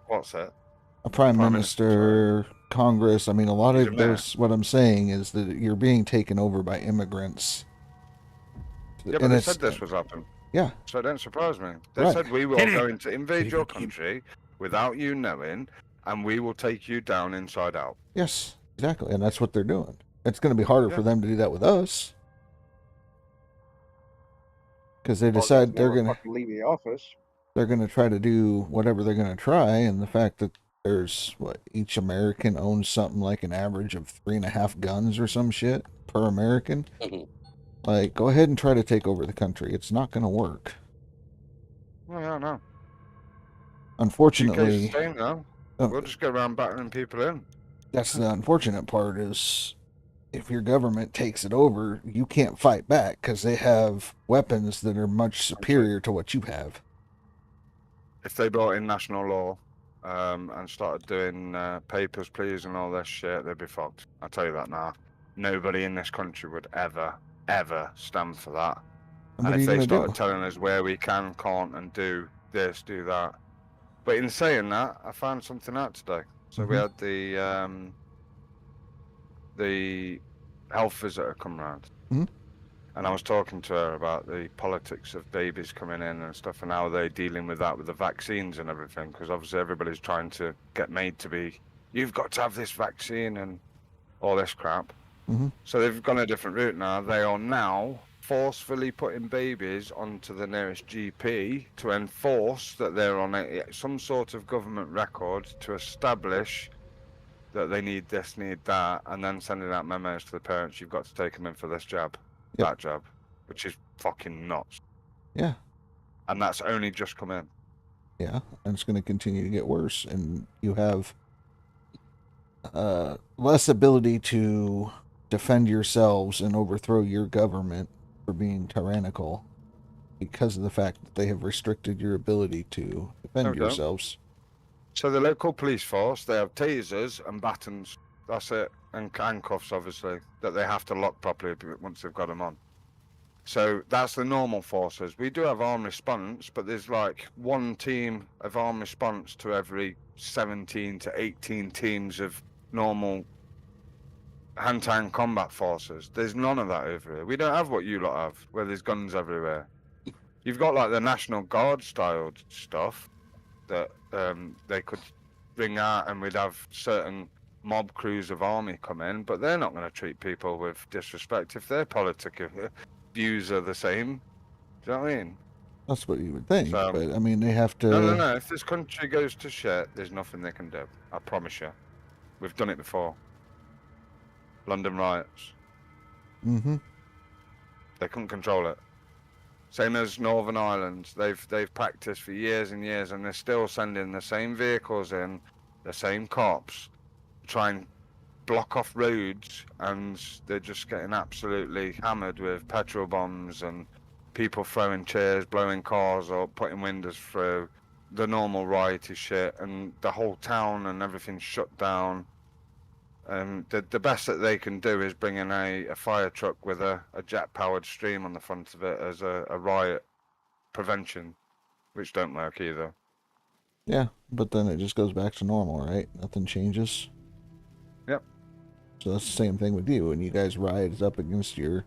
What's it? a prime Prime minister, Congress. I mean, a lot He's of a mayor. those. What I'm saying is that you're being taken over by immigrants. Yeah, but And they it's- said this was happening. Yeah, So it don't surprise me. They Right. said we were Hit it. going to invade your country without you knowing, and we will take you down inside out. yes, exactly, and that's what they're doing. It's going to be harder for Yeah. them to do that with us because they Well, decide they're never going to fucking leave the office. try to do whatever they're going to try, and the fact that there's each American owns something like an average of 3.5 guns or some shit per American. Mhm. Like, go ahead and try to take over the country. It's not going to work. Well, yeah, no. Unfortunately, UK's the same now. We'll just go around battering people in. that's the unfortunate part is if your government takes it over, you can't fight back because they have weapons that are much superior to what you have. If they brought in national law and started doing papers, please, and all this shit, they'd be fucked. I'll tell you that now. Nobody in this country would ever stand for that. And what And are if you they going to started do? telling us where we can, can't, and do this, do that. But in saying that, I found something out today. So we Mhm. had the health visitor come round. Mhm. And I was talking to her about the politics of babies coming in and stuff, and how they're dealing with that with the vaccines and everything, because obviously everybody's trying to get made to be, you've got to have this vaccine and all this crap. Mhm. So they've gone a different route now. They are now forcefully putting babies onto the nearest GP to enforce that they're on some sort of government record to establish that they need this, need that, and then sending out memos to the parents, you've got to take them in for this jab, Yep. that jab. which is fucking nuts. Yeah. And that's only just come in. Yeah, and it's going to continue to get worse, and you have less ability to defend yourselves and overthrow your government for being tyrannical because of the fact that they have restricted your ability to defend Okay. yourselves. So the local police force, they have tasers and batons. That's it. And handcuffs, obviously, that they have to lock properly once they've got them on. So that's the normal forces. We do have armed response, but there's like one team of armed response to every 17 to 18 teams of normal hand-to-hand combat forces. There's none of that over here. We don't have what you lot have, where there's guns everywhere. You've got like the National Guard styled stuff that they could bring out, and we'd have certain mob crews of army come in, but they're not going to treat people with disrespect if their political views are the same. Do you know what I mean? That's what you would think, So- but I mean, they have to. No. If this country goes to shit, there's nothing they can do. I promise you. We've done it before. London riots. Mm-hmm. They couldn't control it. Same as Northern Ireland. They've practiced for years and years, and they're still sending the same vehicles in, the same cops, try and block off roads, and they're just getting absolutely hammered with petrol bombs and people throwing chairs, blowing cars up, putting windows through, the normal riotous shit, and the whole town and everything shut down. The best that they can do is bring in a fire truck with a jet-powered stream on the front of it as a riot prevention, which don't work either. Yeah, but then it just goes back to normal, right? Nothing changes. Yep. So that's the same thing with you. When you guys rise up against your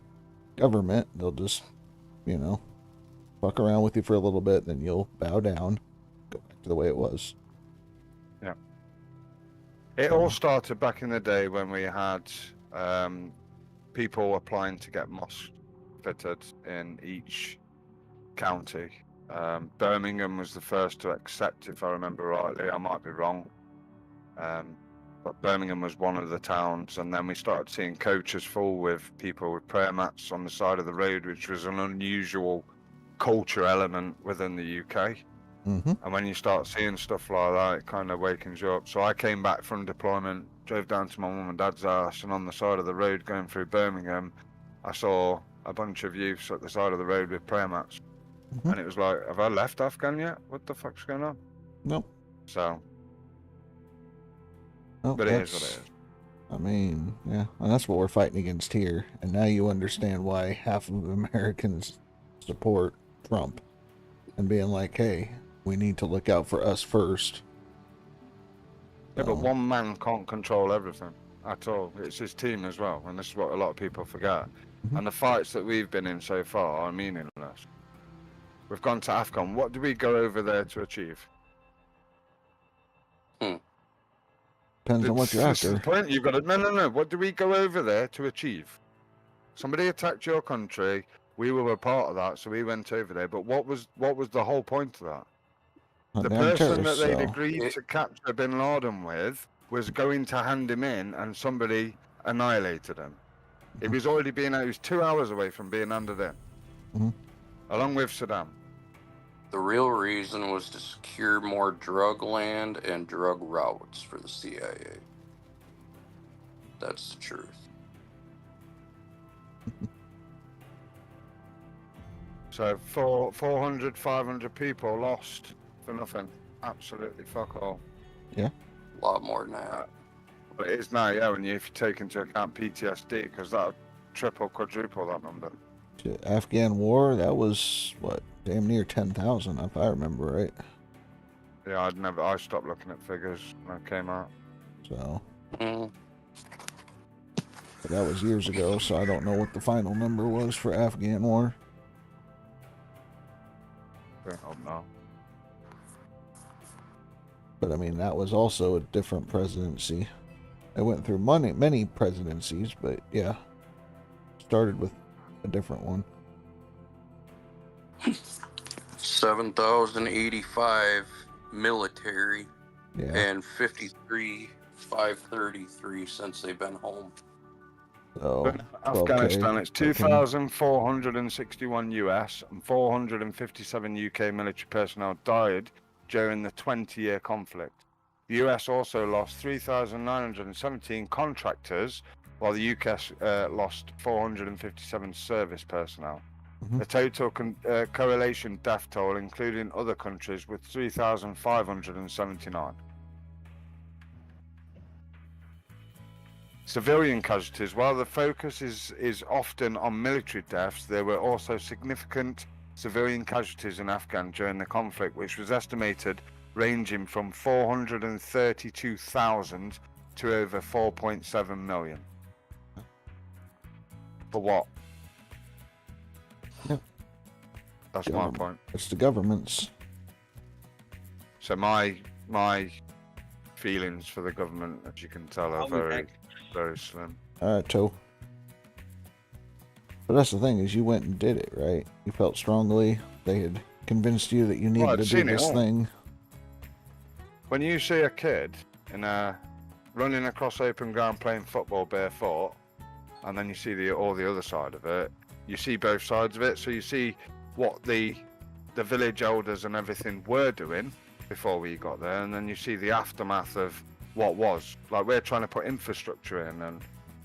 government, they'll just, fuck around with you for a little bit, then you'll bow down, go back to the way it was. Yeah. It all started back in the day when we had people applying to get mosques fitted in each county. Birmingham was the first to accept, if I remember rightly. I might be wrong. But Birmingham was one of the towns, and then we started seeing coaches full with people with prayer mats on the side of the road, which was an unusual culture element within the UK. Mm-hmm. And when you start seeing stuff like that, it kind of wakens you up. So I came back from deployment, drove down to my mum and dad's house, and on the side of the road going through Birmingham, I saw a bunch of youths at the side of the road with prayer mats. Mm-hmm. And it was like, have I left Afghan yet? What the fuck's going on? Nope. So, Nope, but it is what it is. I mean, yeah, and that's what we're fighting against here. And now you understand why half of Americans support Trump and being like, hey, we need to look out for us first. Yeah, but one man can't control everything at all. It's his team as well, and this is what a lot of people forget. Mhm. And the fights that we've been in so far are meaningless. We've gone to Afghan. What do we go over there to achieve? Depends on what you're This is the after. point. You've got to no. What do we go over there to achieve? Somebody attacked your country. We were a part of that, so we went over there. But what was the whole point of that? The person that they'd agreed to capture Bin Laden with was going to hand him in, and somebody annihilated him. He was already being out. He was 2 hours away from being handed in, Mhm. along with Saddam. The real reason was to secure more drug land and drug routes for the CIA. That's the truth. So 400, 500 people lost for nothing. Absolutely fuck all. A lot more than that. But it is now, yeah, if you take into account PTSD, because that'll triple, quadruple that number. The Afghan war, that was, what, damn near 10,000, if I remember right. Yeah, I stopped looking at figures when I came out. So, Mm. but that was years ago, so I don't know what the final number was for Afghan war. I don't know. But I mean, that was also a different presidency. It went through many presidencies, but yeah, started with a different one. 7,085 military Yeah. and 53,533 since they've been home. So Afghanistan, 12K, it's okay. 2,461 US and 457 UK military personnel died during the 20-year conflict. The US also lost 3,917 contractors, while the UK lost 457 service personnel. Mhm. The total correlation death toll, including other countries, was 3,579. Civilian casualties. While the focus is often on military deaths, there were also significant civilian casualties in Afghan during the conflict, which was estimated ranging from 432,000 to over 4.7 million. For what? Yeah. That's my point. It's the government's. So my feelings for the government, as you can tell, are very slim. Alright, Toe. But that's the thing, is you went and did it, right? You felt strongly. They had convinced you that you needed to do this thing. When you see a kid running across open ground playing football barefoot, and then you see all the other side of it, you see both sides of it. So you see what the village elders and everything were doing before we got there, and then you see the aftermath of what was. Like, we're trying to put infrastructure in, and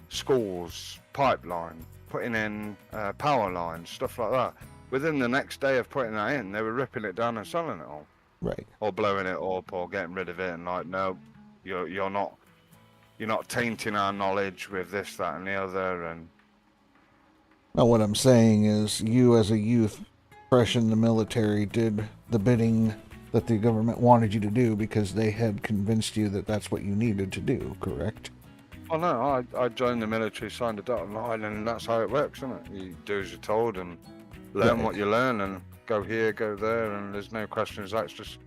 schools, pipeline, putting in power lines, stuff like that. Within the next day of putting that in, they were ripping it down and selling it all. Right. Or blowing it up, or getting rid of it, and like, no, you're not tainting our knowledge with this, that, and the other. And now, what I'm saying is, you as a youth, fresh in the military, did the bidding that the government wanted you to do because they had convinced you that that's what you needed to do, correct? Oh no, I joined the military, signed a dotted line, and that's how it works, isn't it? You do as you're told and learn what you learn, and go here, go there, and there's no questions asked. Just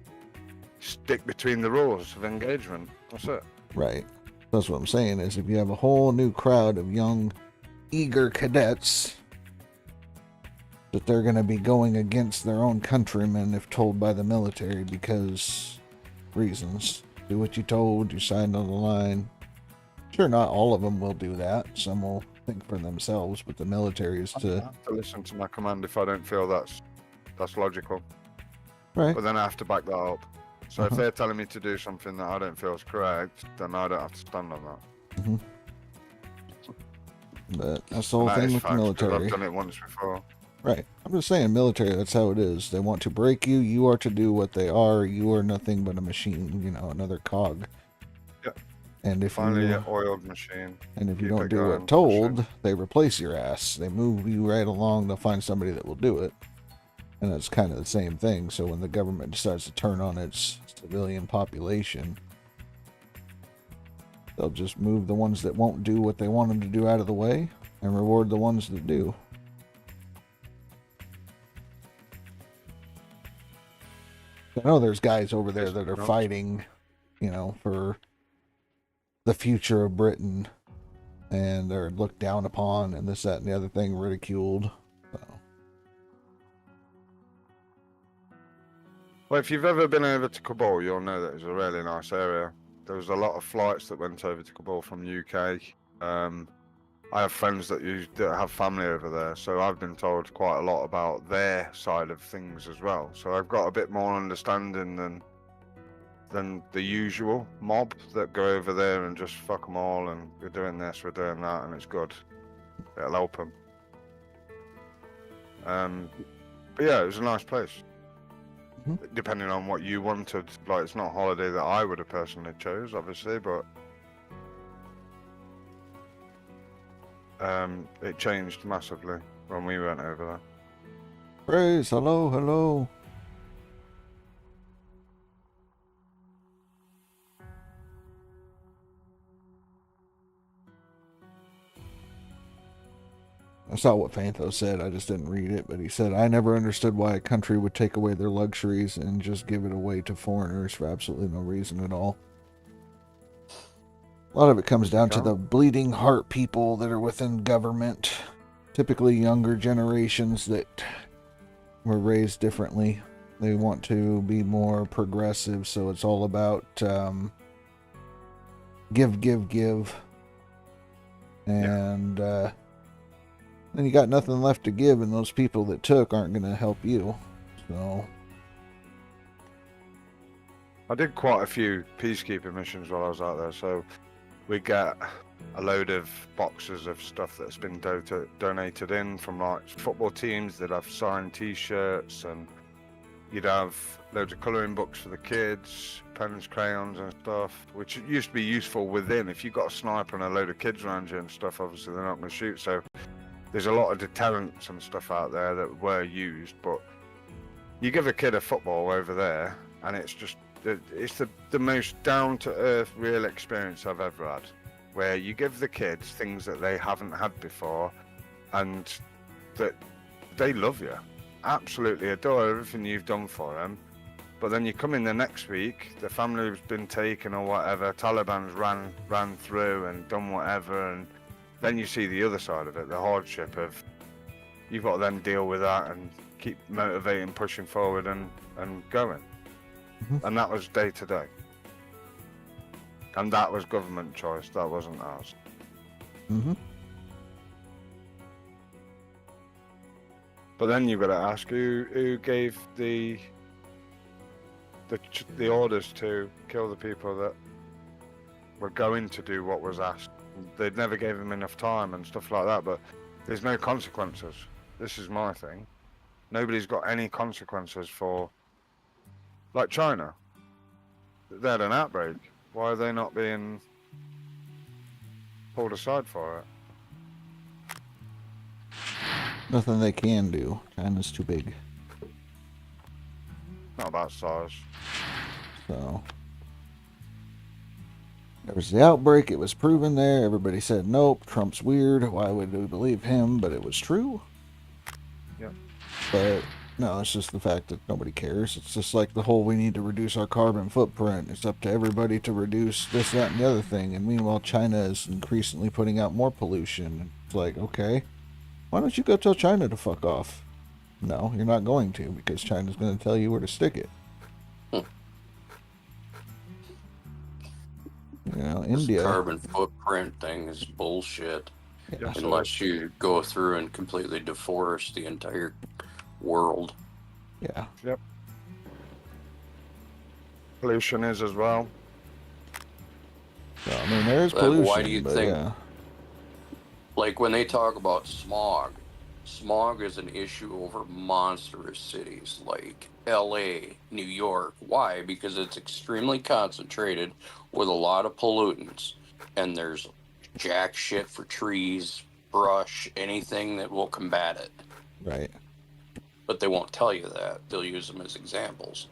stick between the rules of engagement. That's it. Right. That's what I'm saying, is if you have a whole new crowd of young, eager cadets, that they're going to be going against their own countrymen if told by the military because reasons. Do what you're told, you signed on the line. Sure, not all of them will do that. Some will think for themselves, but the military is to... I have to listen to my command if I don't feel that's logical. Right. But then I have to back that up. So if they're telling me to do something that I don't feel is correct, then I don't have to stand on that. Mm-hmm. But that's the whole thing with the military. I've done it once before. Right. I'm just saying, military, that's how it is. They want to break you. You are to do what they are. You are nothing but a machine, another cog. Yep. And if Finally, you, an oiled machine. and if you Keep don't it do going, what told, they replace your ass. They move you right along. They'll find somebody that will do it. And it's kind of the same thing. So when the government decides to turn on its civilian population, they'll just move the ones that won't do what they want them to do out of the way and reward the ones that do. I know there's guys over there that are fighting, for the future of Britain, and they're looked down upon and this, that, and the other thing, ridiculed. So. Well, if you've ever been over to Kabul, you'll know that it's a really nice area. There was a lot of flights that went over to Kabul from UK. I have friends that have family over there, so I've been told quite a lot about their side of things as well. So I've got a bit more understanding than the usual mob that go over there and just fuck them all, and we're doing this, we're doing that, and it's good. It'll help them. But yeah, it was a nice place. Depending on what you wanted. Like, it's not a holiday that I would have personally chose, obviously, but it changed massively when we went over there. Praise, hello, hello. I saw what Fantho said, I just didn't read it, but he said, I never understood why a country would take away their luxuries and just give it away to foreigners for absolutely no reason at all. A lot of it comes down to the bleeding heart people that are within government, typically younger generations that were raised differently. They want to be more progressive, so it's all about give. And then you got nothing left to give, and those people that took aren't going to help you. So I did quite a few peacekeeping missions while I was out there, so we get a load of boxes of stuff that's been donated in from like football teams that have signed T-shirts, and you'd have loads of colouring books for the kids, pens, crayons and stuff, which used to be useful within. If you've got a sniper and a load of kids around you and stuff, obviously they're not going to shoot, so there's a lot of deterrents and stuff out there that were used. But you give a kid a football over there, and it's the most down-to-earth real experience I've ever had, where you give the kids things that they haven't had before, and that they love you, absolutely adore everything you've done for them. But then you come in the next week, the family's been taken or whatever, Taliban's ran through and done whatever, and then you see the other side of it, the hardship of you've got to then deal with that and keep motivating, pushing forward and going. Mm-hmm. And that was day to day. And that was government choice, that wasn't ours. Mm-hmm. But then you've got to ask who gave the orders to kill the people that were going to do what was asked. They never gave them enough time and stuff like that, but there's no consequences. This is my thing. Nobody's got any consequences for, like China. They had an outbreak. Why are they not being pulled aside for it? Nothing they can do. China's too big. Not about size. So there was the outbreak. It was proven there. Everybody said, nope, Trump's weird. Why would we believe him? But it was true. Yeah. But no, it's just the fact that nobody cares. It's just like the whole we need to reduce our carbon footprint. It's up to everybody to reduce this, that, and the other thing. And meanwhile, China is increasingly putting out more pollution. It's like, okay, why don't you go tell China to fuck off? No, you're not going to, because China's going to tell you where to stick it. You know, This India. carbon footprint thing is bullshit. Yeah, so Unless you go through and completely deforest the entire world. Yeah. Yep. Pollution is as well. So, I mean, there is But pollution. why do you but think- yeah. Like when they talk about smog is an issue over monstrous cities like LA, New York. Why? Because it's extremely concentrated with a lot of pollutants, and there's jack shit for trees, brush, anything that will combat it. Right. But they won't tell you that. They'll use them as examples.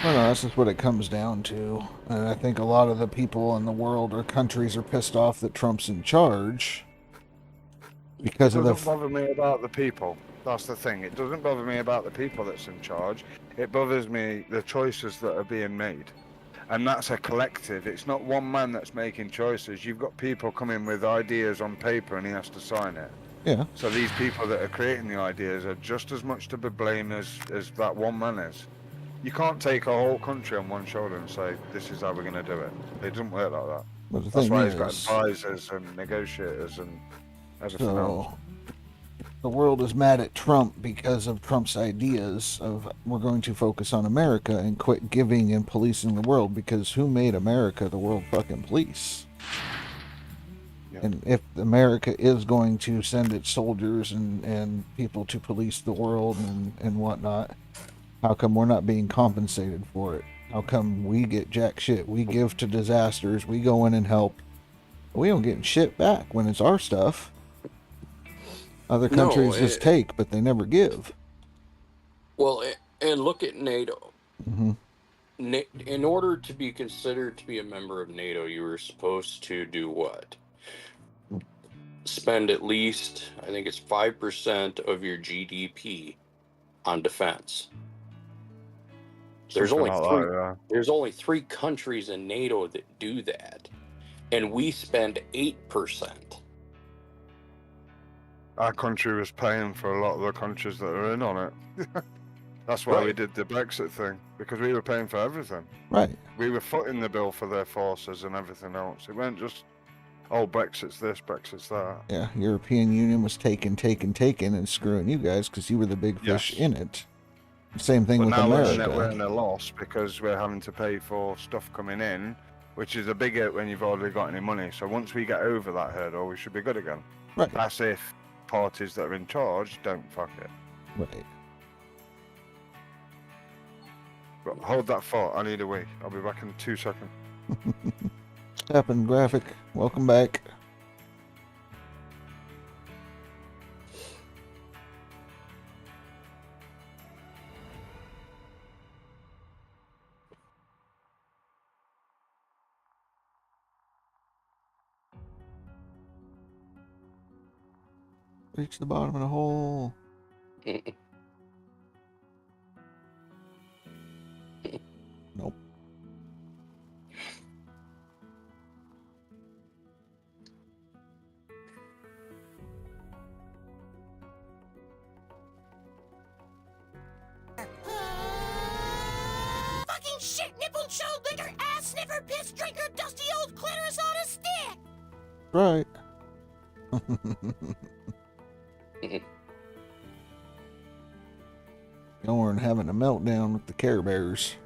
Well, no, that's just what it comes down to. And I think a lot of the people in the world or countries are pissed off that Trump's in charge because It of the. doesn't bother me about the people. That's the thing. It doesn't bother me about the people that's in charge. It bothers me the choices that are being made. And that's a collective. It's not one man that's making choices. You've got people coming with ideas on paper and he has to sign it. Yeah. So these people that are creating the ideas are just as much to be blamed as that one man is. You can't take a whole country on one shoulder and say, this is how we're going to do it. It doesn't work like that. But the That's thing why is, he's got advisors and negotiators and everything else. so the world is mad at Trump because of Trump's ideas of we're going to focus on America and quit giving and policing the world, because who made America the world fucking police? Yeah. And if America is going to send its soldiers and people to police the world and whatnot, how come we're not being compensated for it? How come we get jack shit? We give to disasters, we go in and help. We don't get shit back when it's our stuff. Other countries just take, but they never give. Well, and look at NATO. Mm-hmm. In order to be considered to be a member of NATO, you were supposed to do what? Spend at least, I think it's 5% of your GDP on defense. There's Something only like three. that, yeah. There's only 3 countries in NATO that do that, and we spend 8%. Our country was paying for a lot of the countries that are in on it. That's why we Right. did the Brexit thing, because we were paying for everything. Right. We were footing the bill for their forces and everything else. It weren't just, oh, Brexit's this, Brexit's that. Yeah, European Union was taking, and screwing you guys because you were the big fish Yes. in it. Same thing But with now America. we're in a loss because we're having to pay for stuff coming in, which is a big hit when you've already got any money. So once we get over that hurdle, we should be good again. Right. That's if parties that are in charge don't fuck it. Right. But hold that thought. I need a wee. I'll be back in 2 seconds. Happened graphic. Welcome back. Reach the bottom of the hole. Nope. Fucking shit nipple chode liquor ass sniffer piss drinker dusty old clitoris on a stick. Right. Yorn having a meltdown with the Care Bears.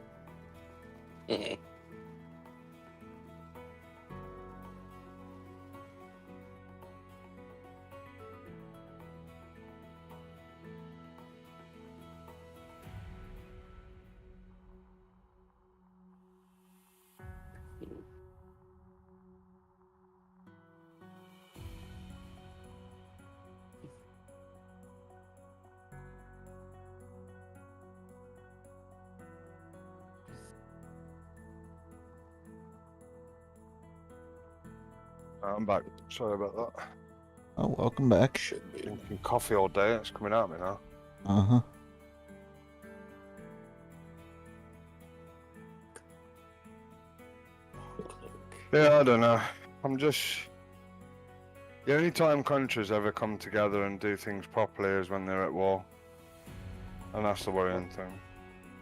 I'm back. Sorry about that. Oh, welcome back. Should be. Drinking coffee all day. It's coming out of me now. Uh-huh. Yeah, I don't know. I'm just... The only time countries ever come together and do things properly is when they're at war. And that's the worrying thing.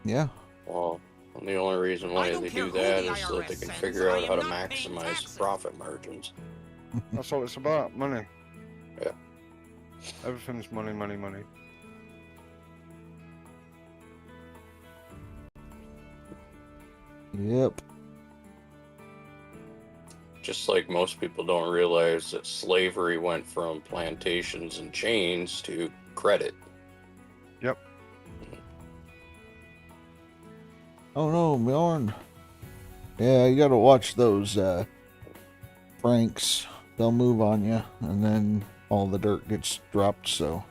Yeah. Well, the only reason I why don't they care do who that the is so that they IRS can sends, figure I out how am to not paying maximize taxes. profit margins. That's all it's about, money. Yeah. Everything's money, money, money. Yep. Just like most people don't realize that slavery went from plantations and chains to credit. Yep. Oh no, Bjorn. Yeah, you gotta watch those Franks. They'll move on you, and then all the dirt gets dropped, so.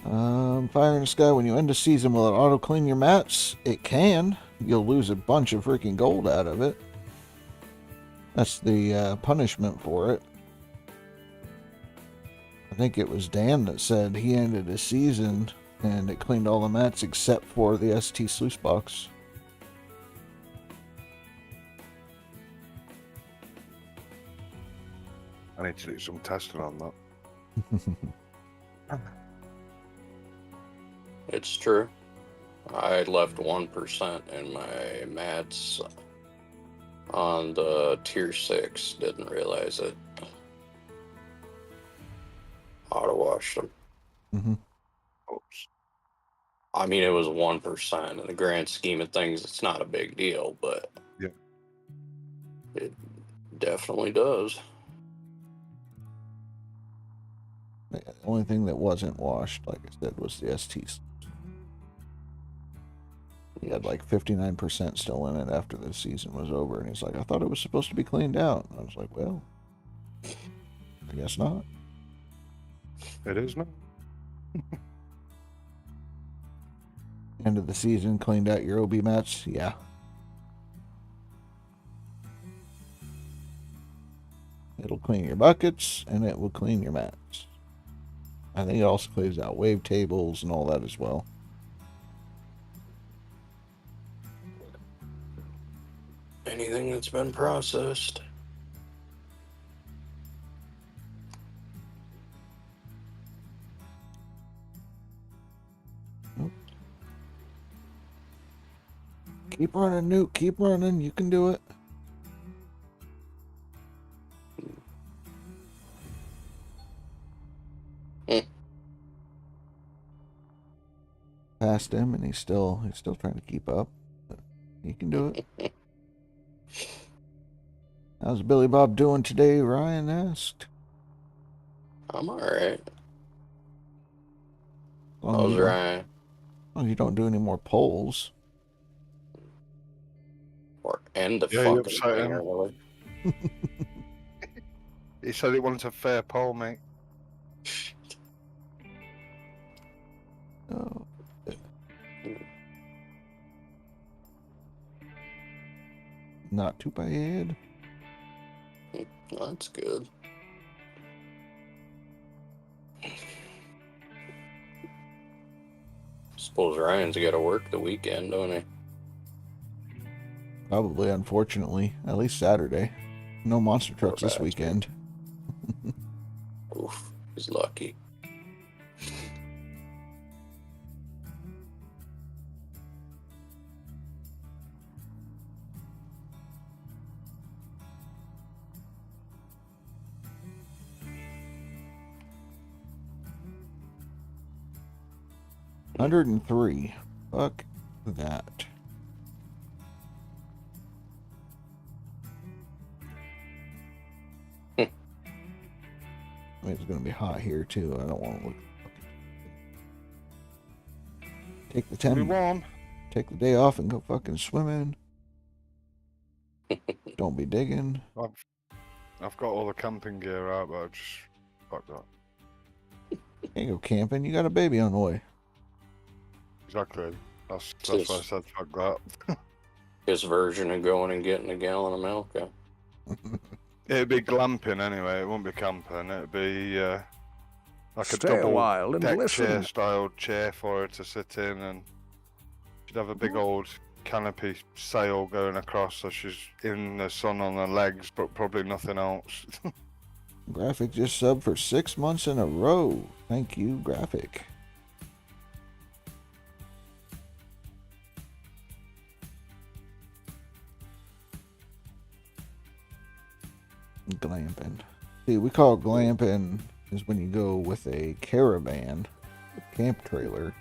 Fire in the sky. When you end a season, will it auto clean your mats? It can. You'll lose a bunch of freaking gold out of it. That's the punishment for it. I think it was Dan that said he ended his season and it cleaned all the mats except for the ST sluice box. I need to do some testing on that. It's true. I left 1% in my mats on the tier 6. Didn't realize it. Auto washed them. Mm-hmm. Oops. I mean, it was 1%. In the grand scheme of things, it's not a big deal, but Yeah. it definitely does. The only thing that wasn't washed, like I said, was the STs. He had like 59% still in it after the season was over, and he's like, I thought it was supposed to be cleaned out. And I was like, well, I guess not. It is now. End of the season, cleaned out your OB mats? Yeah. It'll clean your buckets, and it will clean your mats. I think it also cleans out wave tables and all that as well. Anything that's been processed. Keep running, Newt. Keep running. You can do it. Past him, and he's still trying to keep up. But he can do it. How's Billy Bob doing today? Ryan asked. I'm alright. Long How's you don't- Ryan? Oh, you don't do any more polls. Or end the Yeah, you fucking upset thing him. early. He said he wanted a fair poll, mate. Oh. Not too bad. That's good. Suppose Ryan's got to work the weekend, don't he? Probably, unfortunately. At least Saturday. No monster trucks this bastard. weekend. Oof, he's lucky. $103. Fuck that. I mean, it's gonna be hot here too. I don't want to look. Take the Be 10. warm. Take the day off and go fucking swimming. Don't be digging. I've got all the camping gear out, but I just fuck that. Can't go camping. You got a baby on the way. Exactly. That's why I said fuck that. His version of going and getting a gallon of milk. It'd be glamping anyway. It won't be camping. It'd be like a Stay a double while and deck listen. chair style chair for her to sit in, and she'd have a big old canopy sail going across, so she's in the sun on her legs, but probably nothing else. Graphic just subbed for 6 months in a row. Thank you, Graphic. Glamping. See, we call it glamping is when you go with a caravan, camp trailer.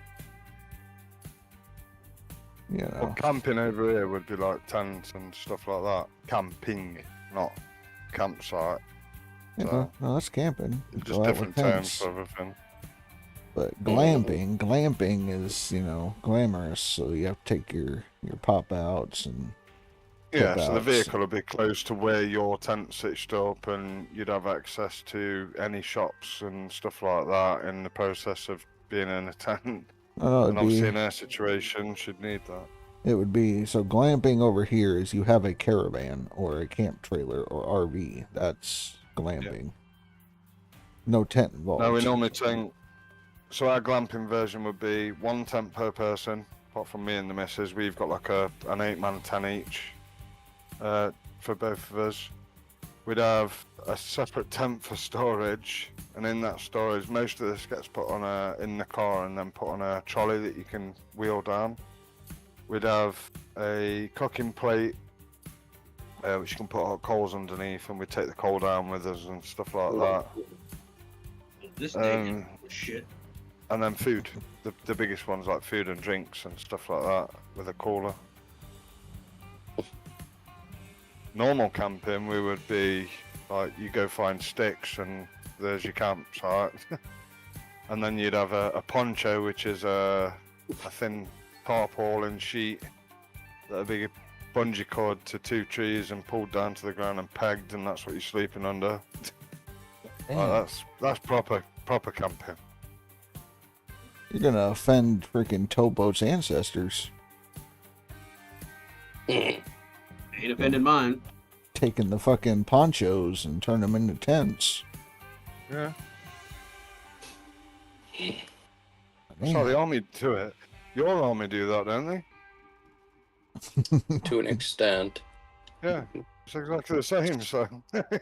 You know. Well, camping over here would be like tents and stuff like that. Camping, not campsite. Yeah, so- no, that's camping. You Just go out different with terms tents. for everything. But glamping is, glamorous. So you have to take your pop outs and Yeah, so the Cutouts. vehicle will be close to where your tent's stitched up, and you'd have access to any shops and stuff like that in the process of being in a tent. oh, And obviously in her situation, she'd need that. it would be so glamping over here is you have a caravan or a camp trailer or RV. That's glamping. No tent involved. No, we normally think, so our glamping version would be one tent per person, apart from me and the missus. We've got like an 8-man tent each for both of us. We'd have a separate tent for storage, and in that storage, most of this gets put on in the car and then put on a trolley that you can wheel down. We'd have a cooking plate, which you can put hot coals underneath, and we'd take the coal down with us and stuff like that. This Um, naked shit. And then food, the biggest ones like food and drinks and stuff like that with a cooler. Normal camping, we would be like, you go find sticks and there's your campsite. And then you'd have a poncho, which is a thin tarpaulin sheet that would be bungee cord to 2 trees and pulled down to the ground and pegged, and that's what you're sleeping under. That's proper camping. You're gonna offend freaking Towboat's ancestors. Ain't offended mine. Taking the fucking ponchos and turn them into tents. Yeah. That's how the army do it. Your army do that, don't they? To an extent. Yeah, it's exactly the same. So Well,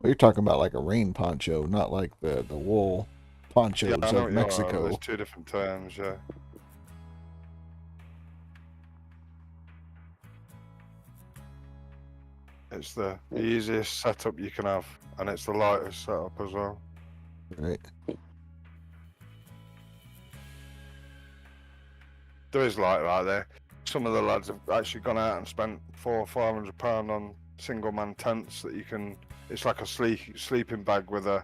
you're talking about like a rain poncho, not like the wool ponchos yeah, I know of what you are. Mexico. There's 2 different terms. Yeah. It's the easiest setup you can have, and it's the lightest setup as well. Right. There is light right there. Some of the lads have actually gone out and spent £400 or £500 on single man tents that you can. It's like a sleeping bag with a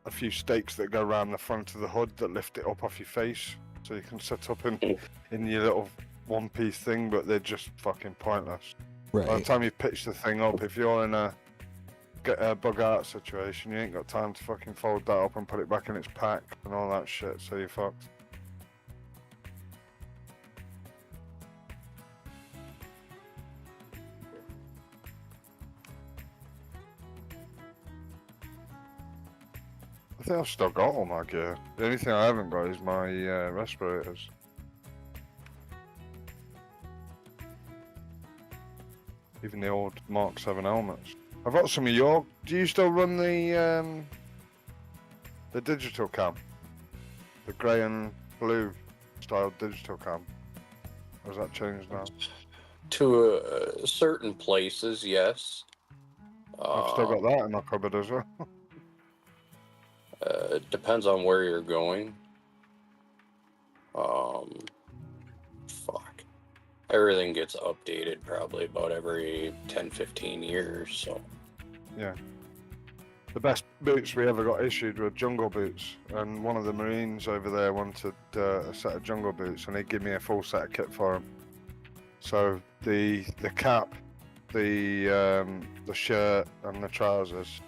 few stakes that go around the front of the hood that lift it up off your face, so you can set up in your little one-piece thing. But they're just fucking pointless. By the Right. time you pitch the thing up, if you're in a bug out situation, you ain't got time to fucking fold that up and put it back in its pack and all that shit. So you're fucked. I think I've still got all my gear. The only thing I haven't got is my respirators. Even the old Mark 7 helmets. I've got some of your. Do you still run the digital cam? The grey and blue style digital cam? Or has that changed now? To certain places, yes. I've still got that in my cupboard as well. It depends on where you're going. Fuck. Everything gets updated probably about every 10-15 years, so. Yeah. The best boots we ever got issued were jungle boots, and one of the Marines over there wanted a set of jungle boots, and they gave me a full set of kit for them. So the cap, the shirt, and the trousers,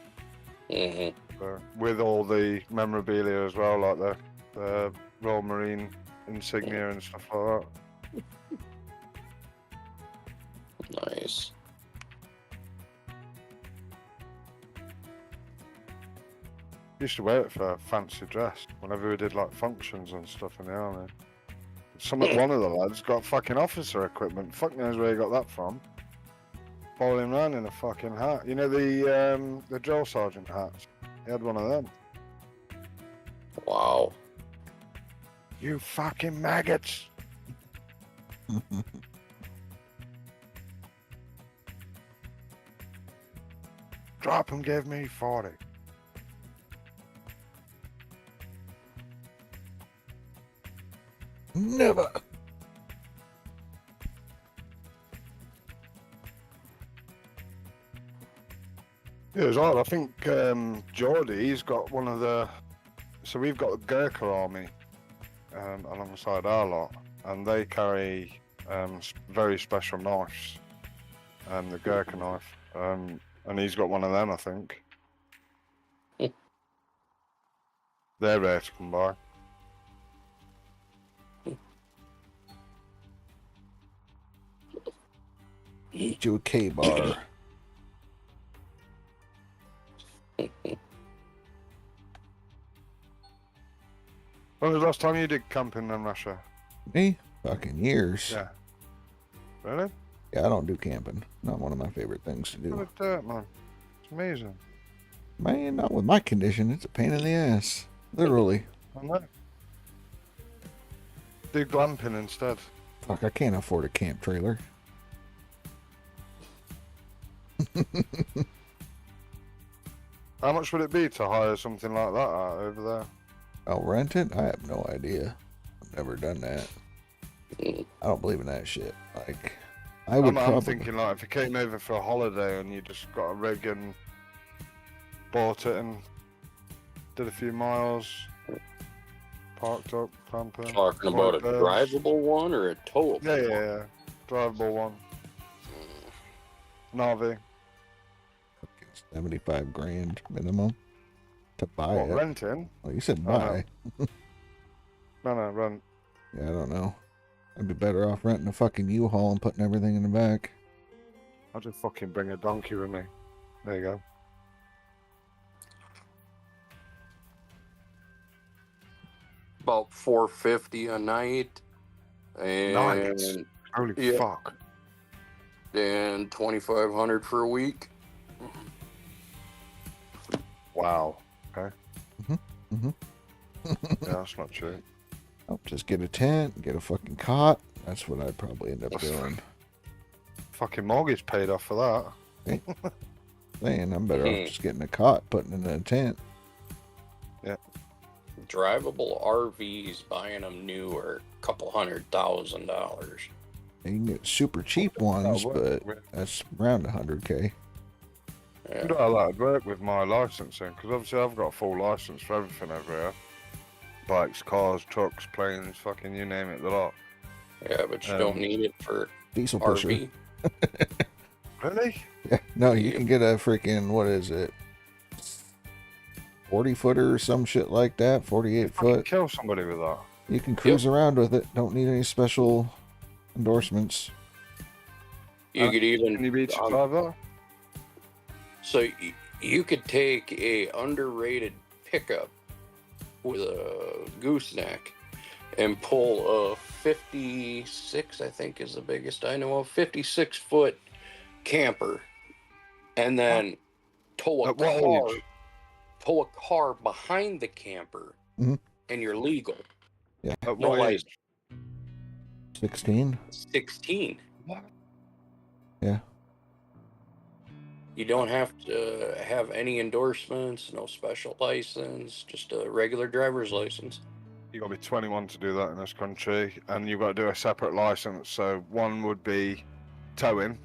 with all the memorabilia as well, like the Royal Marine insignia and stuff like that. Nice. Used to wear it for fancy dress whenever we did like functions and stuff in the army. One of the lads got fucking officer equipment. Fuck knows where he got that from. Bowling around in a fucking hat. You know the drill sergeant hats? He had one of them. Wow. You fucking maggots! Drop and give me 40. Never. Yeah, it's odd. I think Geordie, he's got one of the. So we've got the Gurkha army alongside our lot, and they carry very special knives, the Gurkha knife, and he's got one of them, I think. They're rare to come by. Get you a K-bar. When was the last time you did camping in Russia? Me? Fucking years. Yeah. Really? Yeah, I don't do camping. Not one of my favorite things to What do. a dirt, man. It's amazing. Man, not with my condition. It's a pain in the ass. Literally. I know. Do glamping instead. Fuck, I can't afford a camp trailer. How much would it be to hire something like that out over there? I'll rent it? I have no idea. I've never done that. I don't believe in that shit. Like, I'm thinking like if you came over for a holiday and you just got a rig and bought it and did a few miles, parked up, camping. Talking about a drivable one or a towable one? Yeah. Drivable one. Navi. 75 grand minimum to buy What, it. renting? Well, you said buy. No, rent. Yeah, I don't know. I'd be better off renting a fucking U-Haul and putting everything in the back. I'll just fucking bring a donkey with me. There you go. About $450 a night, and Nice. Holy yeah. fuck. and $2,500 for a week. Wow. Okay. Mhm. Yeah, that's not true. Oh, just get a tent, get a fucking cot. That's what I'd probably end up doing. fucking mortgage paid off for that. Man, I'm better off just getting a cot, putting it in a tent. Drivable RVs, buying them new are a couple $100,000. You can get super cheap ones, but that's around 100K. I do a lot of work with my licensing, because obviously I've got a full license for everything over here. Bikes, cars, trucks, planes, fucking you name it, the lot. Yeah, but you don't need it for Diesel RV. pusher. Really? Yeah, no, you can get a freaking, what is it? 40 footer or some shit like that, 48 foot. Kill somebody with that. You can cruise around with it. Don't need any special endorsements. You could even Can you beach driver? so you could take a underrated pickup with a gooseneck and pull a 56, I think is the biggest I know of, 56-foot camper, and then tow a car behind the camper, Mhm. and you're legal. Yeah. At No what license. age? 16. 16. What? Yeah. You don't have to have any endorsements, no special license, just a regular driver's license. You got to be 21 to do that in this country, and you've got to do a separate license. So one would be towing.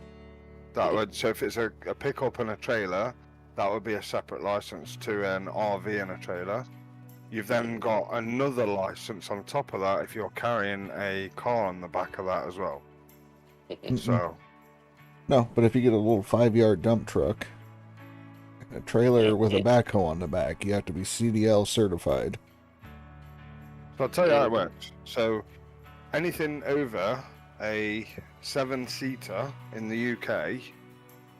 That would, so if it's a pickup and a trailer, that would be a separate license to an RV and a trailer. You've then got another license on top of that if you're carrying a car on the back of that as well. So No, but if you get a little 5-yard dump truck, a trailer with a backhoe on the back, you have to be CDL certified. So I'll tell you how it works. So anything over a 7-seater in the UK,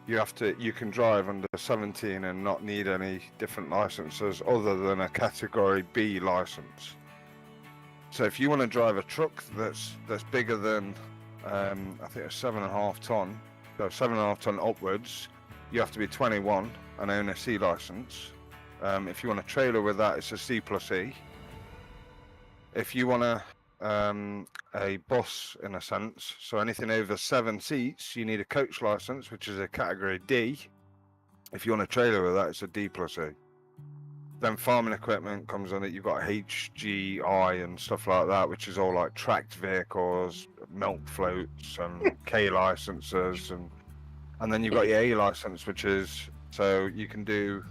you can drive under 17 and not need any different licenses other than a category B license. So if you want to drive a truck that's bigger than I think it's 7.5 ton, so 7.5 ton upwards, you have to be 21 and own a C license. If you want a trailer with that, it's a C+E. If you want a bus in a sense, so anything over 7 seats, you need a coach license, which is a category D. If you want a trailer with that, it's a D+E. Then farming equipment comes on it. You've got HGI and stuff like that, which is all like tracked vehicles, milk floats, and K licenses, and then you've got your A license, which is so you can do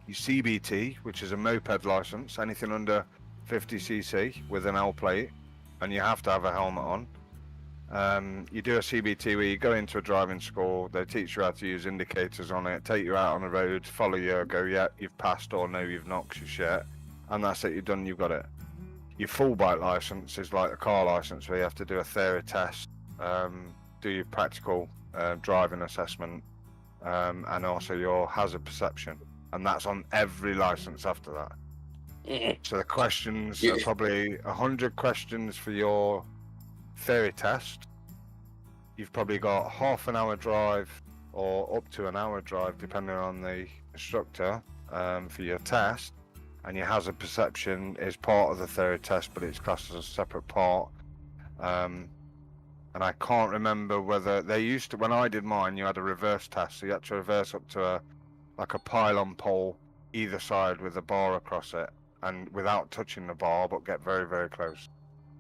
your CBT, which is a moped license, anything under 50cc with an L plate, and you have to have a helmet on. You do a CBT where you go into a driving school, they teach you how to use indicators on it, take you out on the road, follow you, go, yeah, you've passed, or no, you've not, 'cause you're shit, and that's it, you're done, you've got it. Your full bike license is like a car license where you have to do a theory test, do your practical driving assessment, and also your hazard perception, and that's on every license after that. So the questions are probably 100 questions for your theory test. You've probably got half an hour drive or up to an hour drive depending on the instructor for your test, and your hazard perception is part of the theory test, but it's classed as a separate part. And I can't remember whether they used to, when I did mine, you had a reverse test, so you had to reverse up to a pylon pole either side with a bar across it, and without touching the bar, but get very, very close.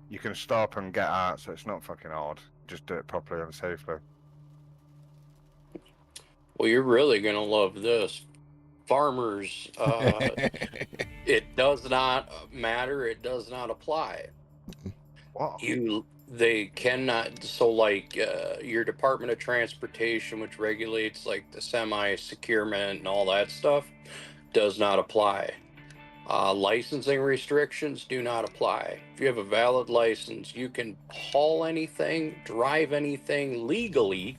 You can stop and get out, so it's not fucking hard. Just do it properly and safely. Well, you're really going to love this. Farmers, it does not matter. It does not apply. Wow. They cannot, so like your Department of Transportation, which regulates like the semi-securement and all that stuff, does not apply. Licensing restrictions do not apply. If you have a valid license, you can haul anything, drive anything legally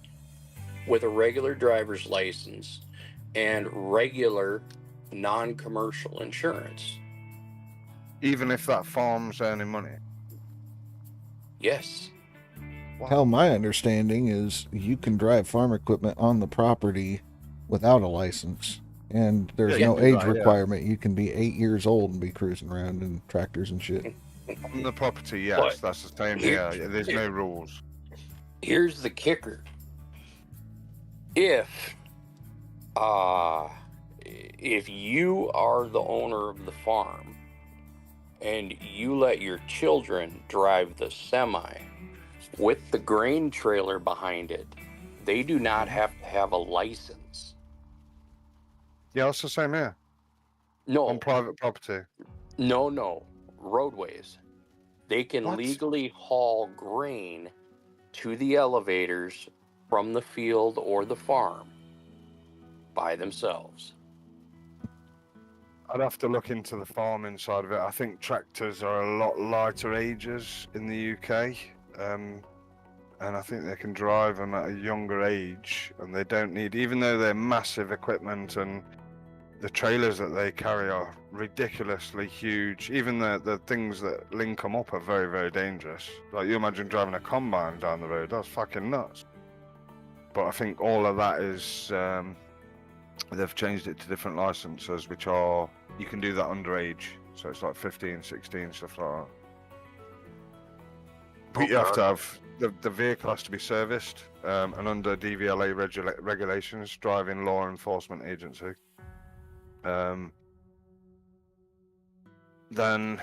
with a regular driver's license and regular non-commercial insurance. Even if that farm's earning money? Yes. Wow. Hell, my understanding is you can drive farm equipment on the property without a license. And there's no age requirement. You can be 8 years old and be cruising around in tractors and shit. On the property, yes, But that's the same. Yeah, there's no rules. Here's the kicker. If if you are the owner of the farm and you let your children drive the semi with the grain trailer behind it, they do not have to have a license. Yeah, it's the same here. No, On private property. no, roadways. They can What? legally haul grain to the elevators from the field or the farm by themselves. I'd have to look into the farming side of it. I think tractors are a lot lighter ages in the UK. And I think they can drive them at a younger age, and they don't need, even though they're massive equipment and the trailers that they carry are ridiculously huge. Even the things that link them up are very, very dangerous. Like, you imagine driving a combine down the road, that's fucking nuts. But I think all of that is, they've changed it to different licenses, which are, you can do that underage. So it's like 15, 16, stuff like that. But you have to have, the vehicle has to be serviced, and under DVLA regulations, Driving Law Enforcement Agency. Then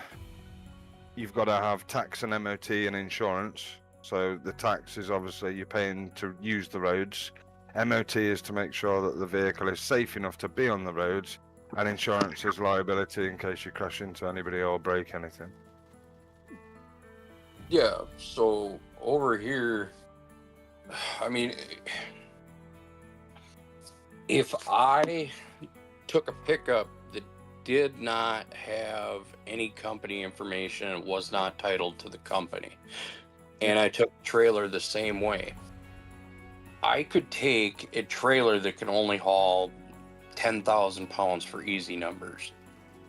you've got to have tax and MOT and insurance. So the tax is obviously you're paying to use the roads. MOT is to make sure that the vehicle is safe enough to be on the roads, and insurance is liability in case you crash into anybody or break anything. Yeah, so over here, I mean, if I took a pickup that did not have any company information and was not titled to the company, and I took a trailer the same way, I could take a trailer that can only haul 10,000 pounds for easy numbers.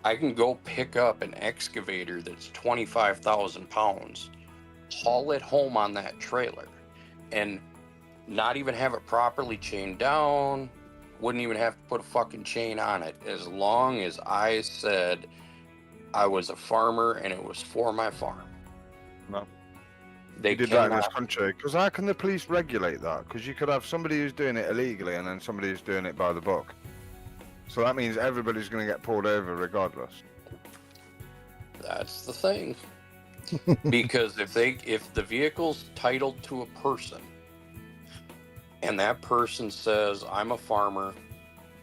I can go pick up an excavator that's 25,000 pounds, haul it home on that trailer, and not even have it properly chained down, wouldn't even have to put a fucking chain on it, as long as I said I was a farmer and it was for my farm. No. They You did that in this cannot. country, because how can the police regulate that? Because you could have somebody who's doing it illegally and then somebody who's doing it by the book. So that means everybody's going to get pulled over regardless. That's the thing. Because if the vehicle's titled to a person and that person says, I'm a farmer,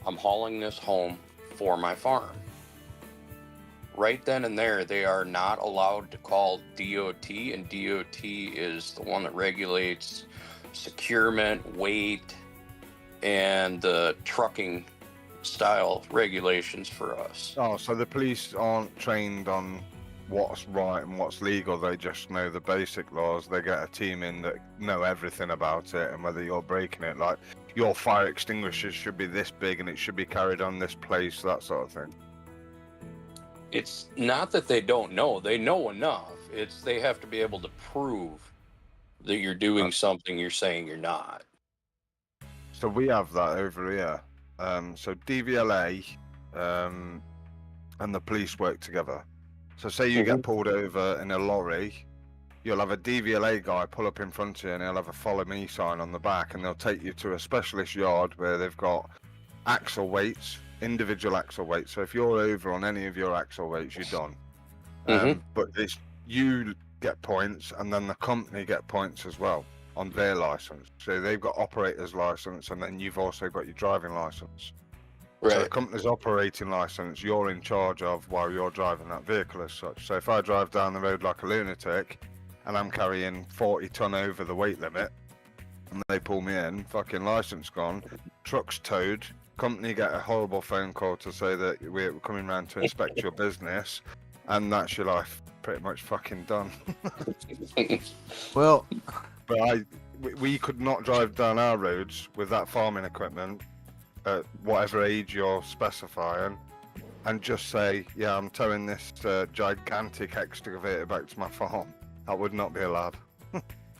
I'm hauling this home for my farm, right then and there, they are not allowed to call DOT, and DOT is the one that regulates securement, weight, and the trucking style regulations for us. Oh, so the police aren't trained on what's right and what's legal, they just know the basic laws. They get a team in that know everything about it, and whether you're breaking it, like your fire extinguishers should be this big and it should be carried on this place, that sort of thing. It's not that they don't know, they know enough. It's they have to be able to prove that you're doing something you're saying you're not. So we have that over here. So DVLA and the police work together. So say you get pulled over in a lorry, you'll have a DVLA guy pull up in front of you and he'll have a follow me sign on the back, and they'll take you to a specialist yard where they've got axle weights, individual axle weights. So if you're over on any of your axle weights, you're done. But it's, you get points and then the company get points as well on their license. So they've got operator's license and then you've also got your driving license. Right. So the company's operating license you're in charge of while you're driving that vehicle as such. So if I drive down the road like a lunatic and I'm carrying 40 ton over the weight limit and they pull me in, fucking license gone, truck's towed, company get a horrible phone call to say that we're coming round to inspect your business, and that's your life pretty much fucking done. Well, But we could not drive down our roads with that farming equipment at whatever age you're specifying and just say, yeah, I'm towing this gigantic excavator back to my farm. That would not be allowed.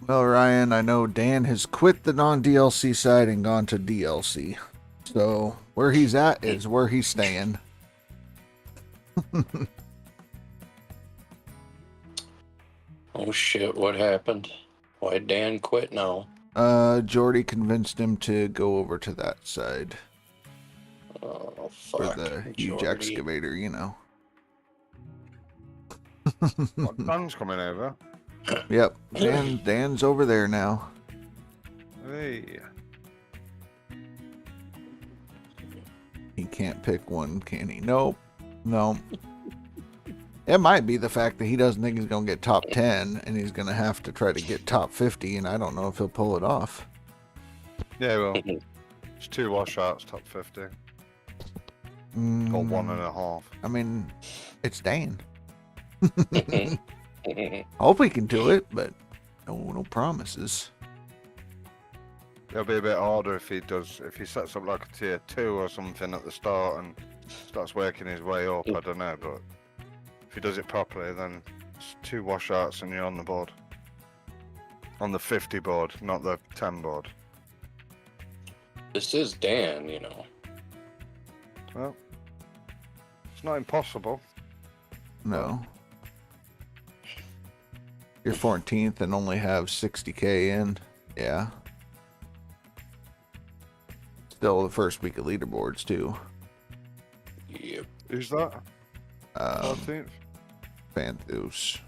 well, Ryan, I know Dan has quit the non-DLC side and gone to DLC. So where he's at is where he's staying. Oh shit, what happened? Why'd Dan quit now? Jordy convinced him to go over to that side Oh, for fuck. the huge Jordy. excavator, you know. What, Dan's coming over? Yep, Dan's over there now. Hey. He can't pick one, can he? Nope. No. It might be the fact that he doesn't think he's going to get top 10, and he's going to have to try to get top 50, and I don't know if he'll pull it off. Yeah, well, it's 2 washouts, top 50. Got 1.5. I mean, it's Dan. Hope he can do it, but no promises. It'll be a bit harder if he sets up like a tier 2 or something at the start and starts working his way up. I don't know, but if he does it properly, then it's 2 washouts and you're on the board. On the 50 board, not the 10 board. This is Dan, you know. Well, it's not impossible. No. You're 14th and only have 60K in. Yeah. Still the first week of leaderboards, too. Yep. Who's that? 14th? Fanthus.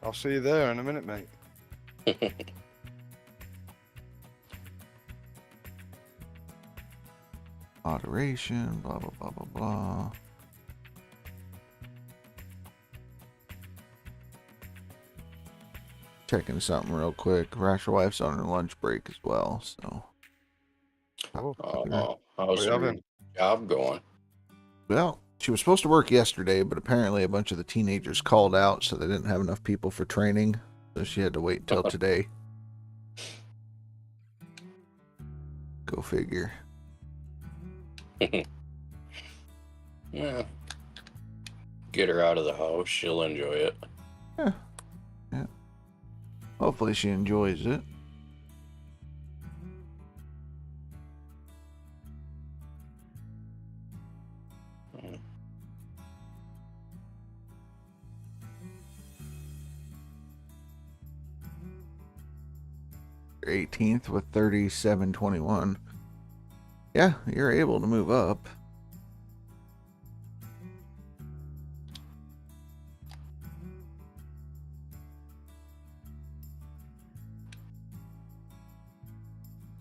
I'll see you there in a minute, mate. Moderation, blah, blah, blah, blah, blah. Checking something real quick. Rasher wife's on her lunch break as well, so. How's your job going? Well, she was supposed to work yesterday, but apparently a bunch of the teenagers called out, so they didn't have enough people for training, so she had to wait until today. Go figure. Yeah. Get her out of the house. She'll enjoy it. Yeah. Hopefully she enjoys it. You're 18th with 37.21. Yeah, you're able to move up.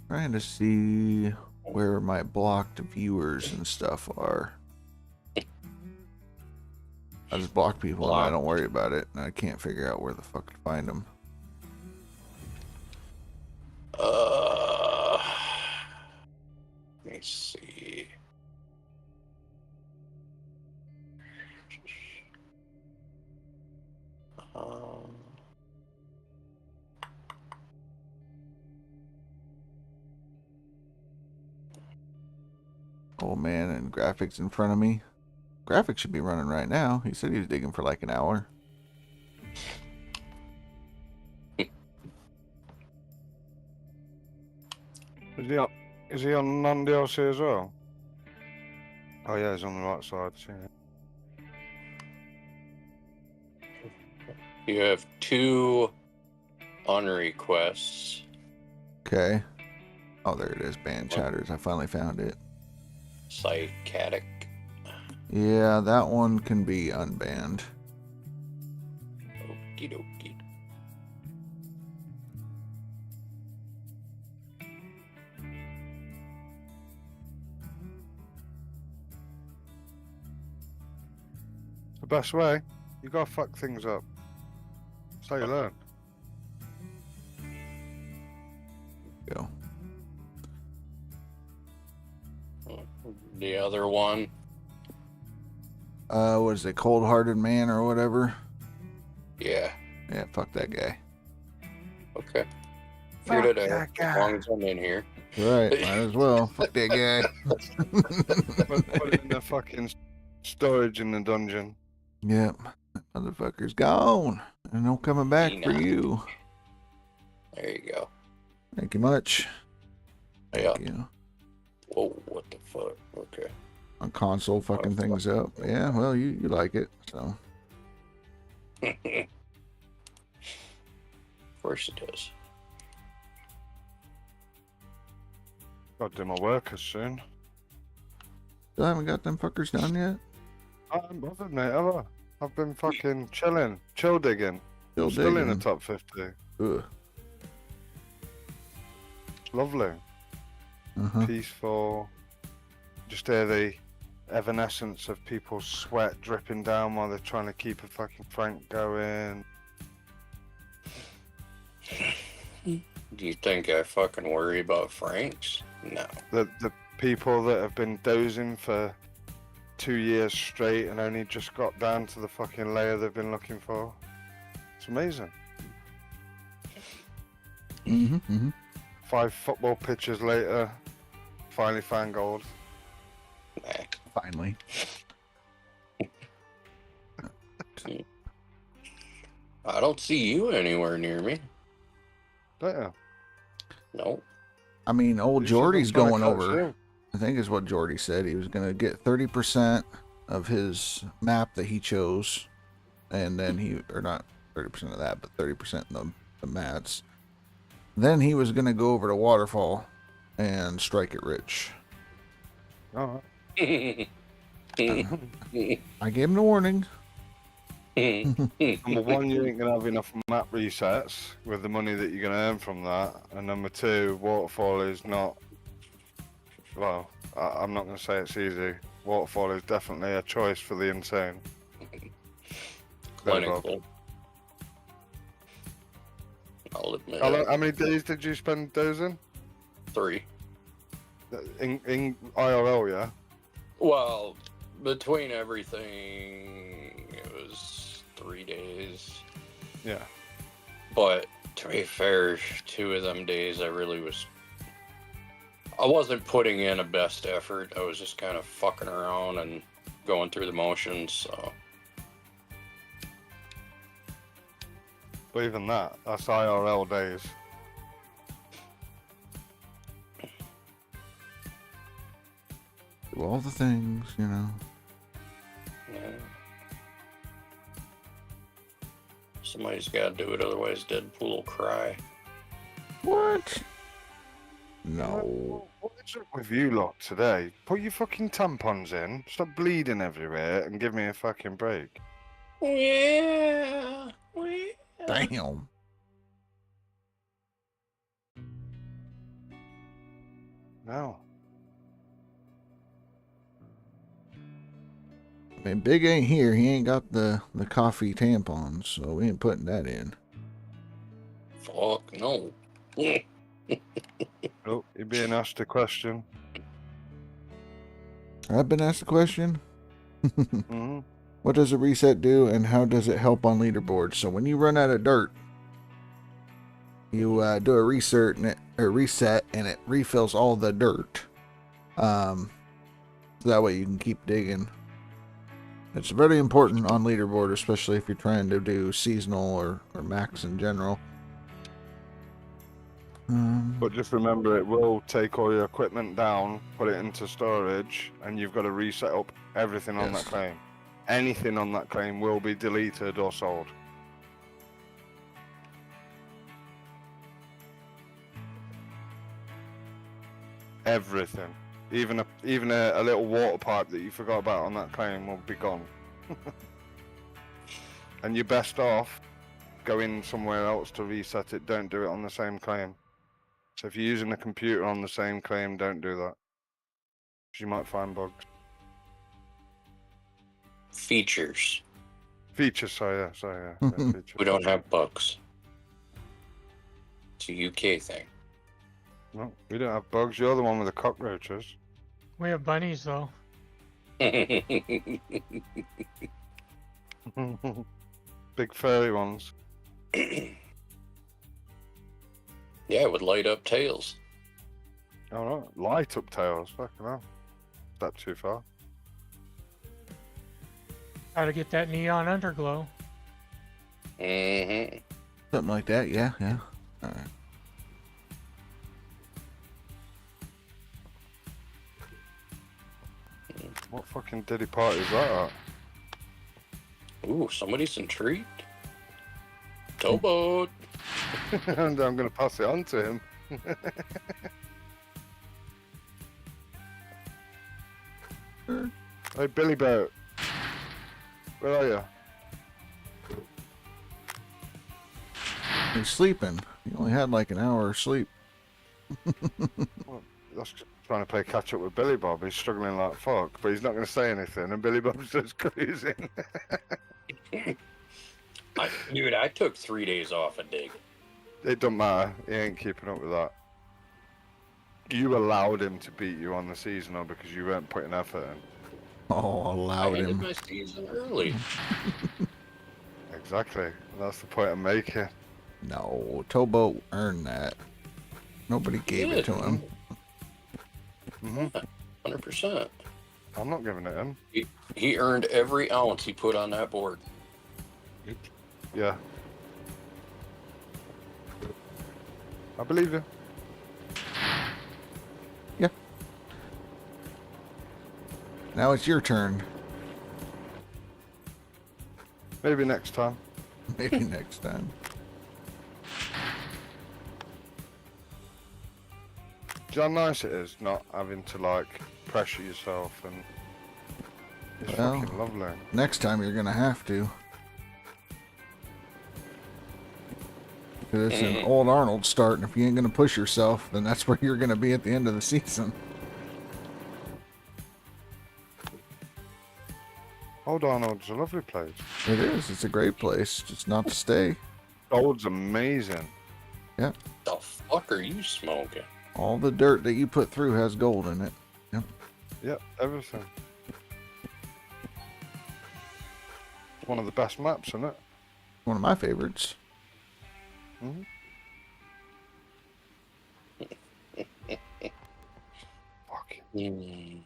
Trying to see where my blocked viewers and stuff are. I just block people and I don't worry about it, and I can't figure out where the fuck to find them. Let me see. Oh man, and graphics in front of me. Graphics should be running right now. He said he was digging for like an hour. Is he on non-DLC as well? Oh yeah, he's on the right side. Yeah. You have 2 unrequests. Okay. Oh, there it is. Band chatters. I finally found it. Psychotic. Yeah, that one can be unbanned. Okie dokie. The best way, you gotta fuck things up. That's how you learn. Go. The other one. What is it? Cold-hearted man or whatever? Yeah. Yeah, fuck that guy. Okay. Figured it out as long as I'm in here. Right, might as well. Fuck that guy. Put it in the fucking storage in the dungeon. Yep. That motherfucker's gone. And no coming back for you. There you go. Thank you much. Yeah. Thank you. Whoa, what the fuck? Okay. On console fucking things up. Yeah, well, you like it, so. Of course it does. Got to do my workers soon. Still haven't got them fuckers done yet. I haven't bothered, mate, ever. I've been fucking chilling, chill digging. Still in the digging. top 50. Ugh. It's lovely, Uh-huh. peaceful. Just hear the evanescence of people's sweat dripping down while they're trying to keep a fucking Frank going. Do you think I fucking worry about Franks? No. The people that have been dozing for 2 years straight and only just got down to the fucking layer they've been looking for. It's amazing. Mm-hmm. Mm-hmm. 5 football pitches later, finally found gold. Nah. Finally. I don't see you anywhere near me. Don't you? No. I mean, old You should Jordy's have going tried to over. catch I think is what Jordy said. He was going to get 30% of his map that he chose. And then or not 30% of that, but 30% of the mats. Then he was going to go over to Waterfall and strike it rich. Alright. I gave him the warning. Number one, you ain't gonna have enough map resets with the money that you're gonna earn from that. And number two, Waterfall is not. Well, I'm not gonna say it's easy. Waterfall is definitely a choice for the insane. Clinical. I'll admit How, it. how many days did you spend dozing? 3. In IRL, yeah. Well, between everything, it was 3 days. Yeah. But to be fair, 2 of them days I wasn't putting in a best effort. I was just kind of fucking around and going through the motions, so. But even that's IRL days. Do all the things, you know. Yeah. Somebody's got to do it, otherwise Deadpool will cry. What? No. What is up with you lot today? Put your fucking tampons in, stop bleeding everywhere, and give me a fucking break. Yeah. Damn. No. I mean, Big ain't here. He ain't got the coffee tampons, so we ain't putting that in. Fuck no. Oh, you're being asked a question. I've been asked a question. Mm-hmm. What does a reset do, and how does it help on leaderboards? So when you run out of dirt, you do a reset and it refills all the dirt. So that way you can keep digging. It's very important on leaderboard, especially if you're trying to do seasonal or max in general. But just remember, it will take all your equipment down, put it into storage, and you've got to reset up everything on Yes. that claim. Anything on that claim will be deleted or sold. Everything. Even a little water pipe that you forgot about on that claim will be gone. And you're best off going somewhere else to reset it. Don't do it on the same claim. So if you're using a computer on the same claim, don't do that. 'Cause you might find bugs. Features. Features, yeah, features. We don't have bugs. It's a UK thing. No, we don't have bugs. You're the one with the cockroaches. We have bunnies though. Big furry ones. Yeah, with light up tails. Alright, light up tails. Fucking hell. Is that too far? How to get that neon underglow. Mm-hmm. Something like that, yeah. All right. What fucking diddy party is that Ooh, somebody's intrigued. Towboat. at? And I'm going to pass it on to him. Hey, Billy Boat. Where are you? He's sleeping. He only had like an hour of sleep. Well, that's just trying to play catch up with Billy Bob. He's struggling like fuck, but he's not going to say anything, and Billy Bob's just cruising. Dude, I took 3 days off a dig. It don't matter. He ain't keeping up with that. You allowed him to beat you on the seasonal because you weren't putting effort in. Oh, I allowed ended him. my season early. Exactly. That's the point I'm making. No, Towboat earned that. Nobody gave it to him. Mm-hmm. 100%. I'm not giving it him. He earned every ounce he put on that board. Yeah. I believe you. Yeah. Now it's your turn. Maybe next time. Maybe next time. Do you know how nice it is not having to like pressure yourself, and it's Well, fucking lovely. Next time you're gonna have to. Because it's an old Arnold start, and if you ain't gonna push yourself, then that's where you're gonna be at the end of the season. Old Arnold's a lovely place. It is. It's a great place. Just not to stay. Old's amazing. Yeah. The fuck are you smoking? All the dirt that you put through has gold in it. Yep. Yep, everything. It's one of the best maps, isn't it? One of my favorites. Mm-hmm. Fucking.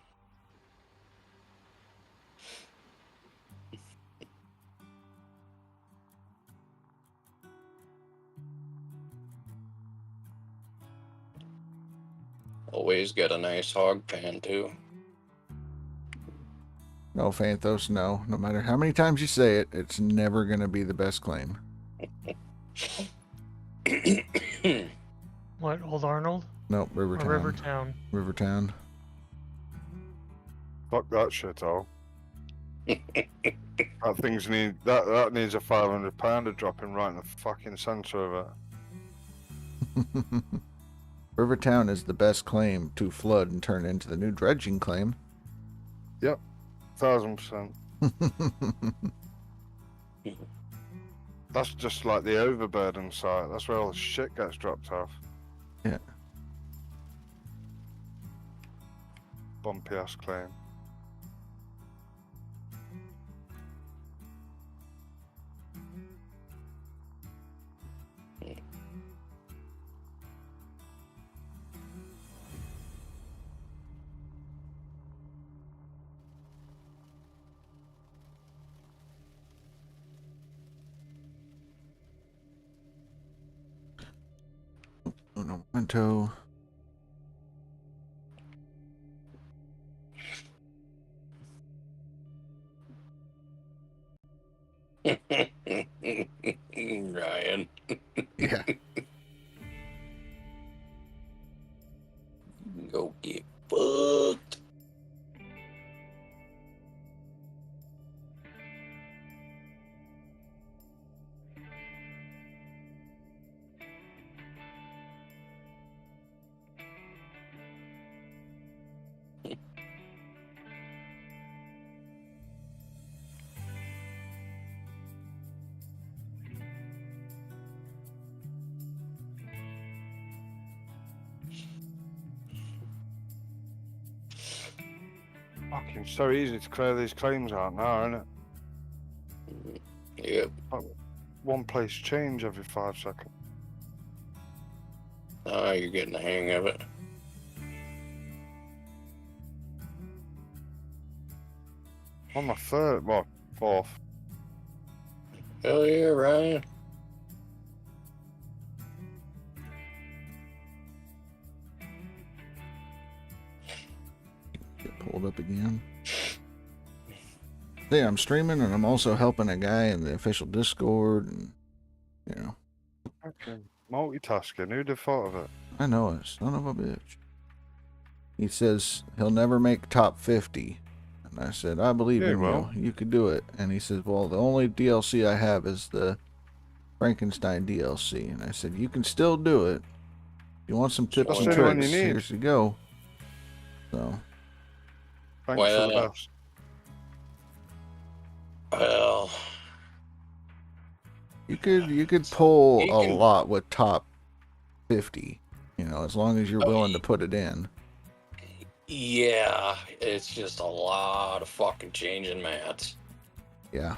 Always get a nice hog pan too. No, Phanthos, no. No matter how many times you say it, it's never going to be the best claim. What, Old Arnold? Nope, Or Rivertown. Rivertown? Rivertown. Fuck that shit, all. that needs a 500-pounder dropping right in the fucking centre of it. Rivertown is the best claim to flood and turn into the new dredging claim. Yep, 1000%. That's just like the overburden site. That's where all the shit gets dropped off. Yeah. Bumpy ass claim. Uno momento. Ryan. Yeah. Go get fucked. Fucking so easy to clear these claims out now, isn't it? Yep. One place change every 5 seconds. Oh, you're getting the hang of it. On my fourth. Hell yeah, Ryan. Get pulled up again. Yeah, I'm streaming and I'm also helping a guy in the official Discord, and you know. Okay. Multitasking, who'd have thought of it? I know it, son of a bitch. He says he'll never make top 50, And I said, I believe Yeah, in well. you. You could do it. And he says, well, the only DLC I have is the Frankenstein DLC. And I said, you can still do it. You want some tips That's and the only one you tricks? need. Here's you go. So, Thanks for the Well, best. well, you could pull He a can- lot with top 50, you know, as long as you're willing to put it in. yeah, it's just a lot of fucking changing mats. Yeah.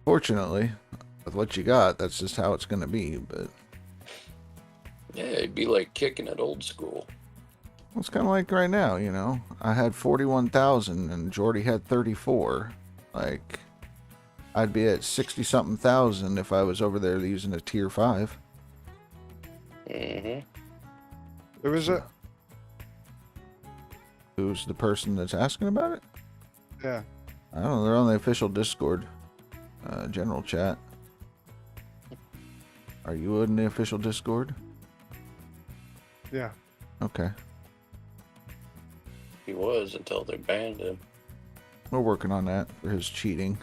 Fortunately, with what you got, that's just how it's going to be. But Yeah, it'd be like kicking it old school. it's kind of like right now, you know. I had 41,000 and Jordy had 34. Like, I'd be at 60-something thousand if I was over there using a tier 5. Mm-hmm. Who is it? Who's the person that's asking about it? Yeah. I don't know. They're on the official Discord general chat. Are you in the official Discord? Yeah. Okay. He was until they banned him. We're working on that for his cheating.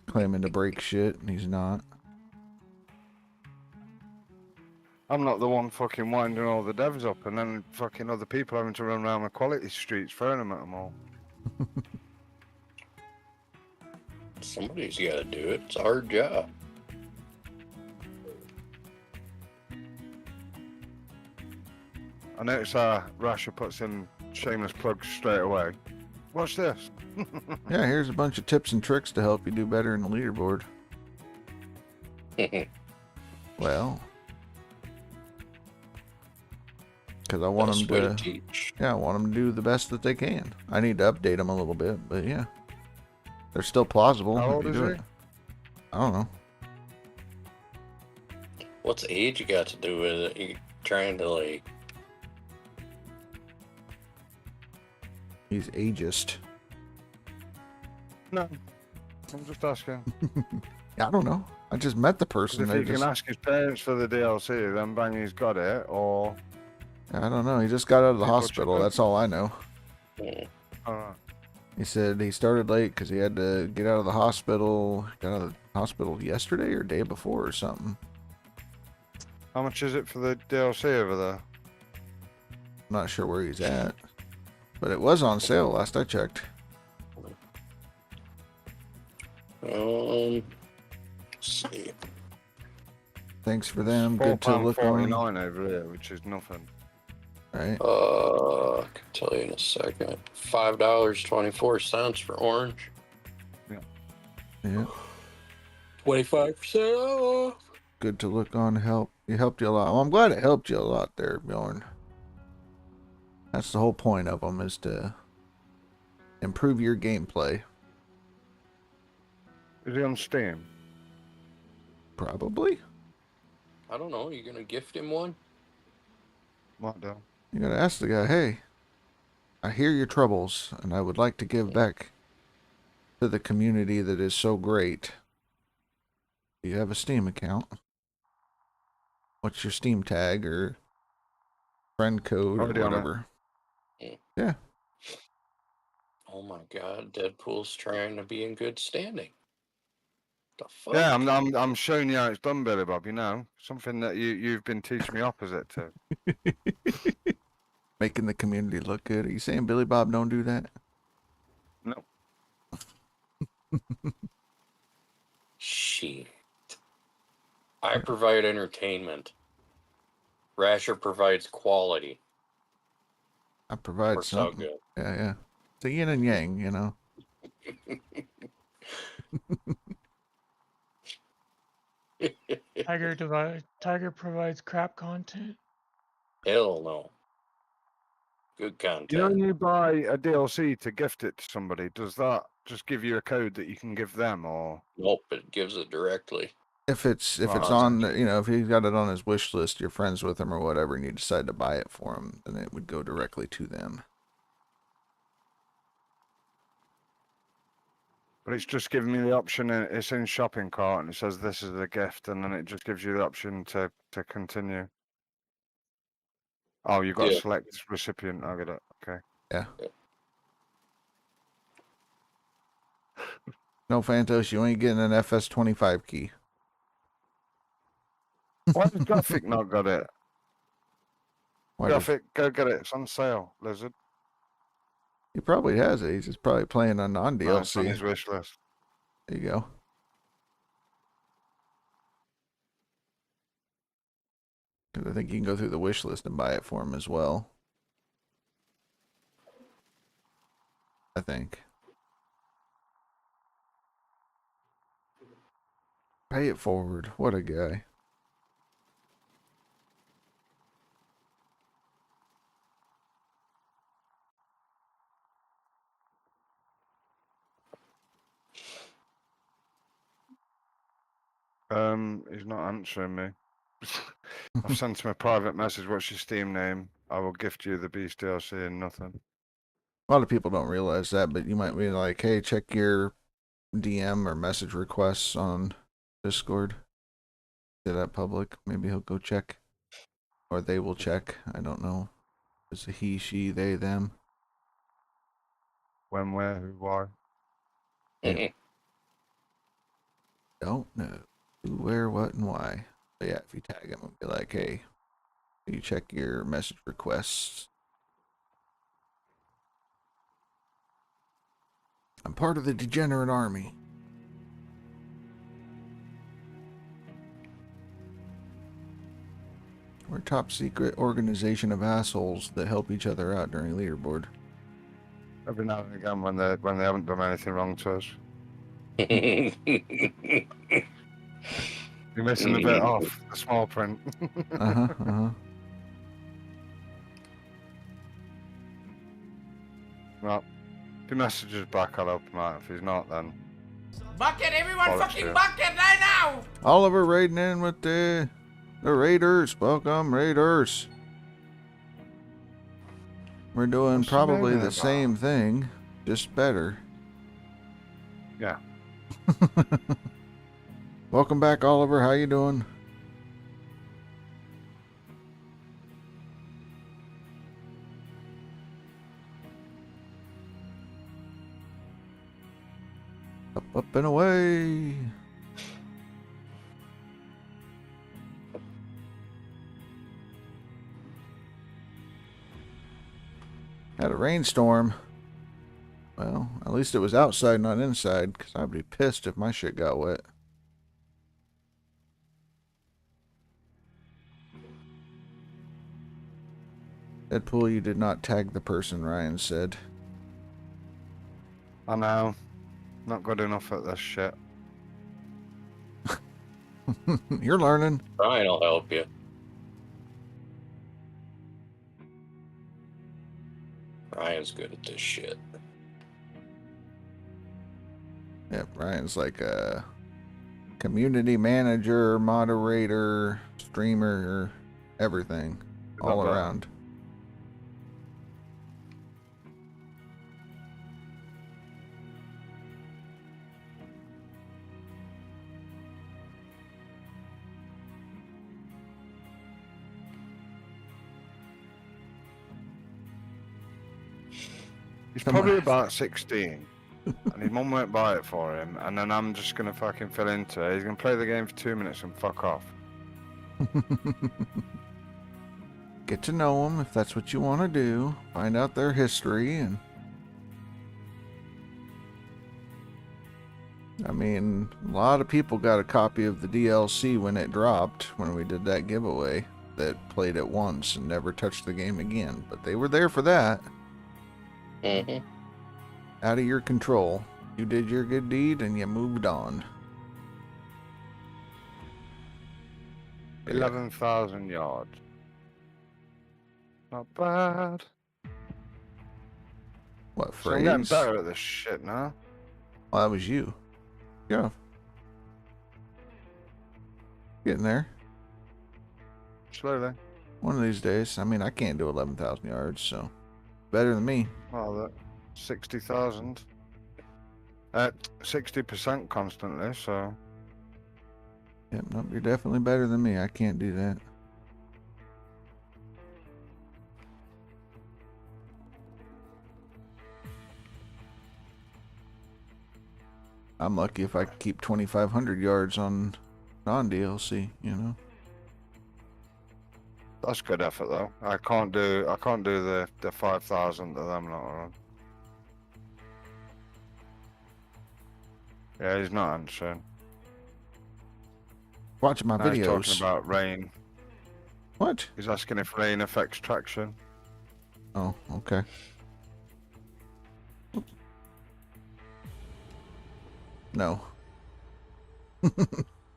Claiming to break shit, and he's not. I'm not the one fucking winding all the devs up and then fucking other people having to run around the quality streets throwing them at them all. Somebody's got to do it. It's a hard job. I notice Rasha puts in shameless plugs straight away. Watch this. Yeah, here's a bunch of tips and tricks to help you do better in the leaderboard. Well, because I want Best them way to, teach. yeah, I want them to do the best that they can. I need to update them a little bit, but yeah, they're still plausible. How if old you is do he? it. I don't know. What's age got to do with it? You trying to like? He's ageist. No. I'm just asking. I don't know. I just met the 'Cause person. if They he just, can ask his parents for the DLC, then bang, he's got it, or... I don't know. He just got out of the People hospital. check it. That's all I know. Alright. He said he started late because he had to get out of the hospital. Got out of the hospital yesterday or day before or something. How much is it for the DLC over there? I'm not sure where he's at, but it was on sale last I checked. Let's see. Thanks for them. Good to look on. £4.49 over here, which is nothing. Right. I can tell you in a second. $5.24 for orange. Yeah. 25% off. Good to look on. Help. It helped you a lot. Well, I'm glad it helped you a lot there, Bjorn. That's the whole point of them, is to improve your gameplay. Is he on Steam? Probably. I don't know. You gonna gift him one? Might do. You gotta ask the guy, hey, I hear your troubles, and I would like to give back to the community that is so great. Do you have a Steam account? What's your Steam tag or friend code Already or on it. whatever? Yeah. Oh my God! Deadpool's trying to be in good standing. The fuck? Yeah, I'm showing you how it's done, Billy Bob. You know, something that you've been teaching me opposite to. Making the community look good. Are you saying Billy Bob don't do that? No. Shit. I provide entertainment. Rasher provides quality. I provide Works out something. good. Yeah, yeah. It's a yin and yang, you know. Tiger provides crap content. Hell no. Good content. You know, when you buy a DLC to gift it to somebody, does that just give you a code that you can give them, or? Nope, it gives it directly. If it's Right. on, you know, if he's got it on his wish list, you're friends with him or whatever, and you decide to buy it for him, then it would go directly to them. But it's just giving me the option. It's in shopping cart, and it says this is a gift, and then it just gives you the option to continue. Oh, you've got to Yeah. select recipient. I get it. Okay. Yeah. No, Phantos, you ain't getting an FS25 key. Why does Graphic not got it? Why does, Graphic, go get it. It's on sale, Lizard. he probably has it. He's just probably playing on No, it's on non-DLC. his wish list. There you go. Because I think you can go through the wish list and buy it for him as well. I think. Pay it forward. What a guy. He's not answering me. I've sent him a private message. What's your Steam name? I will gift you the Beast DLC and nothing. A lot of people don't realize that, but you might be like, hey, check your DM or message requests on Discord. Is that public? Maybe he'll go check. Or they will check. I don't know. It's a he, she, they, them. When, where, who, why? Don't know who, where, what, and why. But yeah, if you tag him and be like, hey, you check your message requests. I'm part of the degenerate army. We're a top secret organization of assholes that help each other out during Leaderboard. Every now and again when they haven't done anything wrong to us. You're missing a bit off the small print. Well, if he messages back, I'll help him out. If he's not, then Bucket, everyone Bollocks fucking to it. bucket right now! Oliver raiding in with the Raiders. Welcome, Raiders. We're doing What's the probably name the of that? same thing, just better. yeah. Welcome back, Oliver. How you doing? Up and away. Had a rainstorm. Well, at least it was outside, not inside, because I'd be pissed if my shit got wet. Deadpool, you did not tag the person, Ryan said. I know. Not good enough at this shit. You're learning. Brian will help you. Ryan's good at this shit. Yep, Ryan's like a community manager, moderator, streamer, everything. All Not bad. around. He's Come probably on. about 16. And his mum won't buy it for him. And then I'm just going to fucking fill into it. He's going to play the game for 2 minutes and fuck off. Get to know them if that's what you want to do. Find out their history and I mean, a lot of people got a copy of the DLC when it dropped, when we did that giveaway, that played it once and never touched the game again. But they were there for that. Mm-hmm. Out of your control. You did your good deed and you moved on. 11,000 yards. Not bad. What, So I'm getting phrase? better at this shit now. Well, that was you. Yeah. Getting there. Slowly. One of these days. I mean, I can't do 11,000 yards, so better than me. Well, that 60,000. At 60% constantly, so. Yep, nope, you're definitely better than me. I can't do that. I'm lucky if I keep 2,500 yards on non-DLC, you know. That's good effort though. I can't do the 5,000 that I'm not on. Yeah, he's not answering. Watching my Now he's videos. talking about rain. What? He's asking if rain affects traction. Oh, okay. No.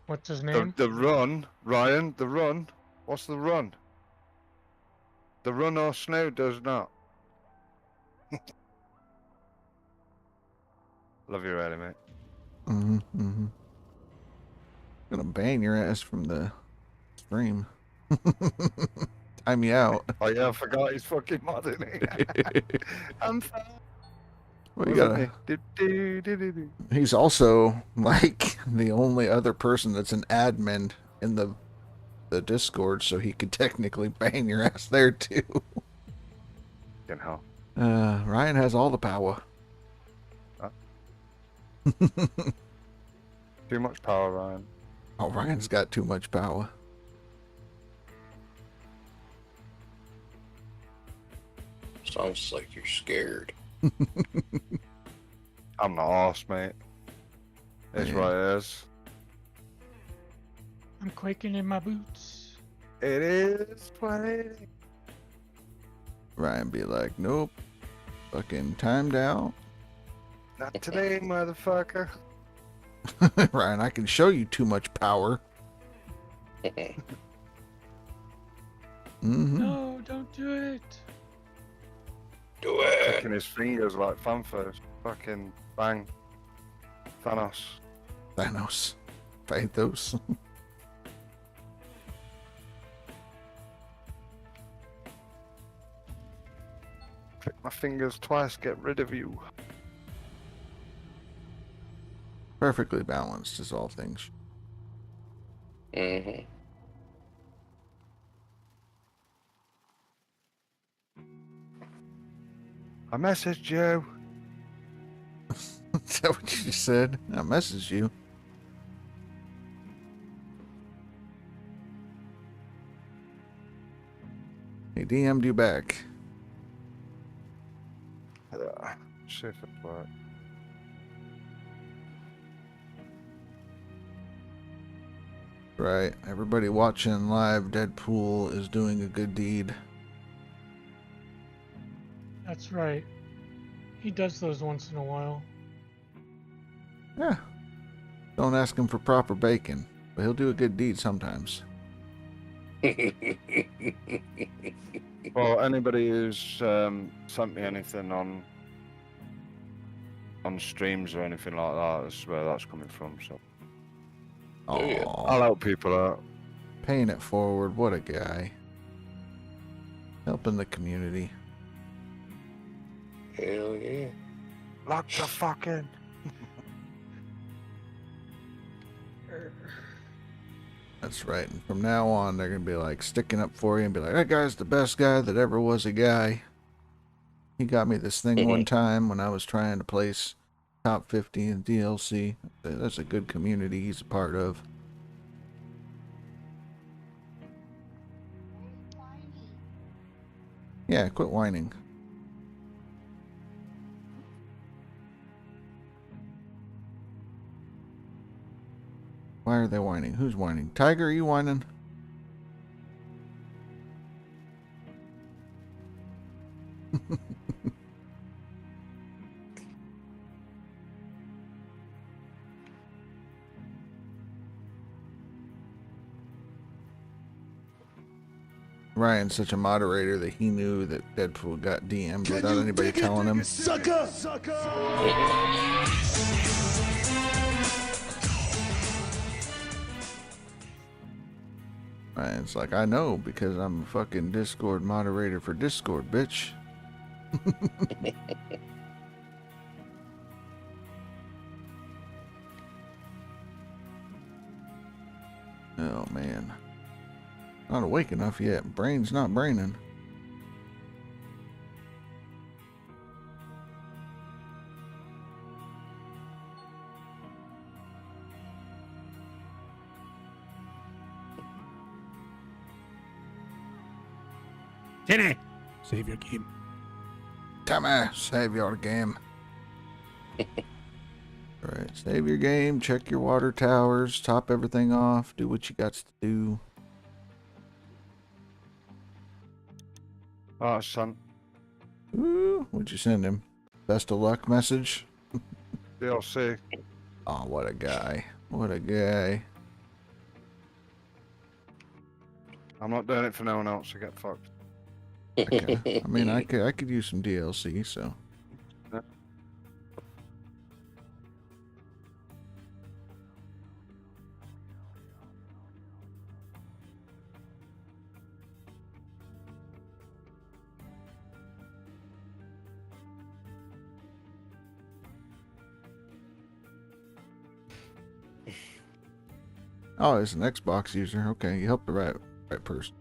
What's his name? The run, Ryan, the run. What's the run? The run or snow does not. Love you, really, mate. Gonna ban your ass from the stream. Time me out. Oh yeah, I forgot he's fucking modding. I'm fine. Well, you gotta. He's also like the only other person that's an admin in the Discord, so he could technically ban your ass there too. Fucking hell. Ryan has all the power. Too much power, Ryan. Oh, Ryan's got too much power. Sounds like you're scared. I'm not arse, mate. It's Yeah. what it is. I'm quaking in my boots. It is what it is. Ryan be like, nope. Fucking timed out. Not today, motherfucker. Ryan, I can show you too much power. No, don't do it. Do it. Clicking his fingers like fanfares. Fucking bang. Thanos. Thanos. Pathos. Click my fingers twice, get rid of you. Perfectly balanced as all things. Mm-hmm. I messaged you. Is that what you just said? I messaged you. He DM'd you back. See if it works. Right. Everybody watching live, Deadpool is doing a good deed. That's right. He does those once in a while. Yeah. Don't ask him for proper bacon, but he'll do a good deed sometimes. Well, anybody who's sent me anything on streams or anything like that, that's where that's coming from. So Yeah. I'll help people out. Paying it forward. What a guy. Helping the community. Hell yeah. Lock the fuck in. That's right. And from now on, they're going to be like sticking up for you and be like, that guy's the best guy that ever was a guy. He got me this thing one time when I was trying to place top 50 in DLC. That's a good community he's a part of. Yeah, quit whining. Why are they whining? Who's whining? Tiger, are you whining? Ryan's such a moderator that he knew that Deadpool got DM'd without anybody telling him. Sucker! Ryan's like, I know because I'm a fucking Discord moderator for Discord, bitch. Oh man. Not awake enough yet. Brain's not braining. Timmy, save your game. Timmy, save your game. Alright, save your game, check your water towers, top everything off, do what you got to do. Oh, son. Ooh, what'd you send him? Best of luck message? DLC. Oh, what a guy. What a guy. I'm not doing it for no one else to get fucked. Okay. I mean, I could use some DLC, so. Oh, it's an Xbox user. Okay, you helped the right person.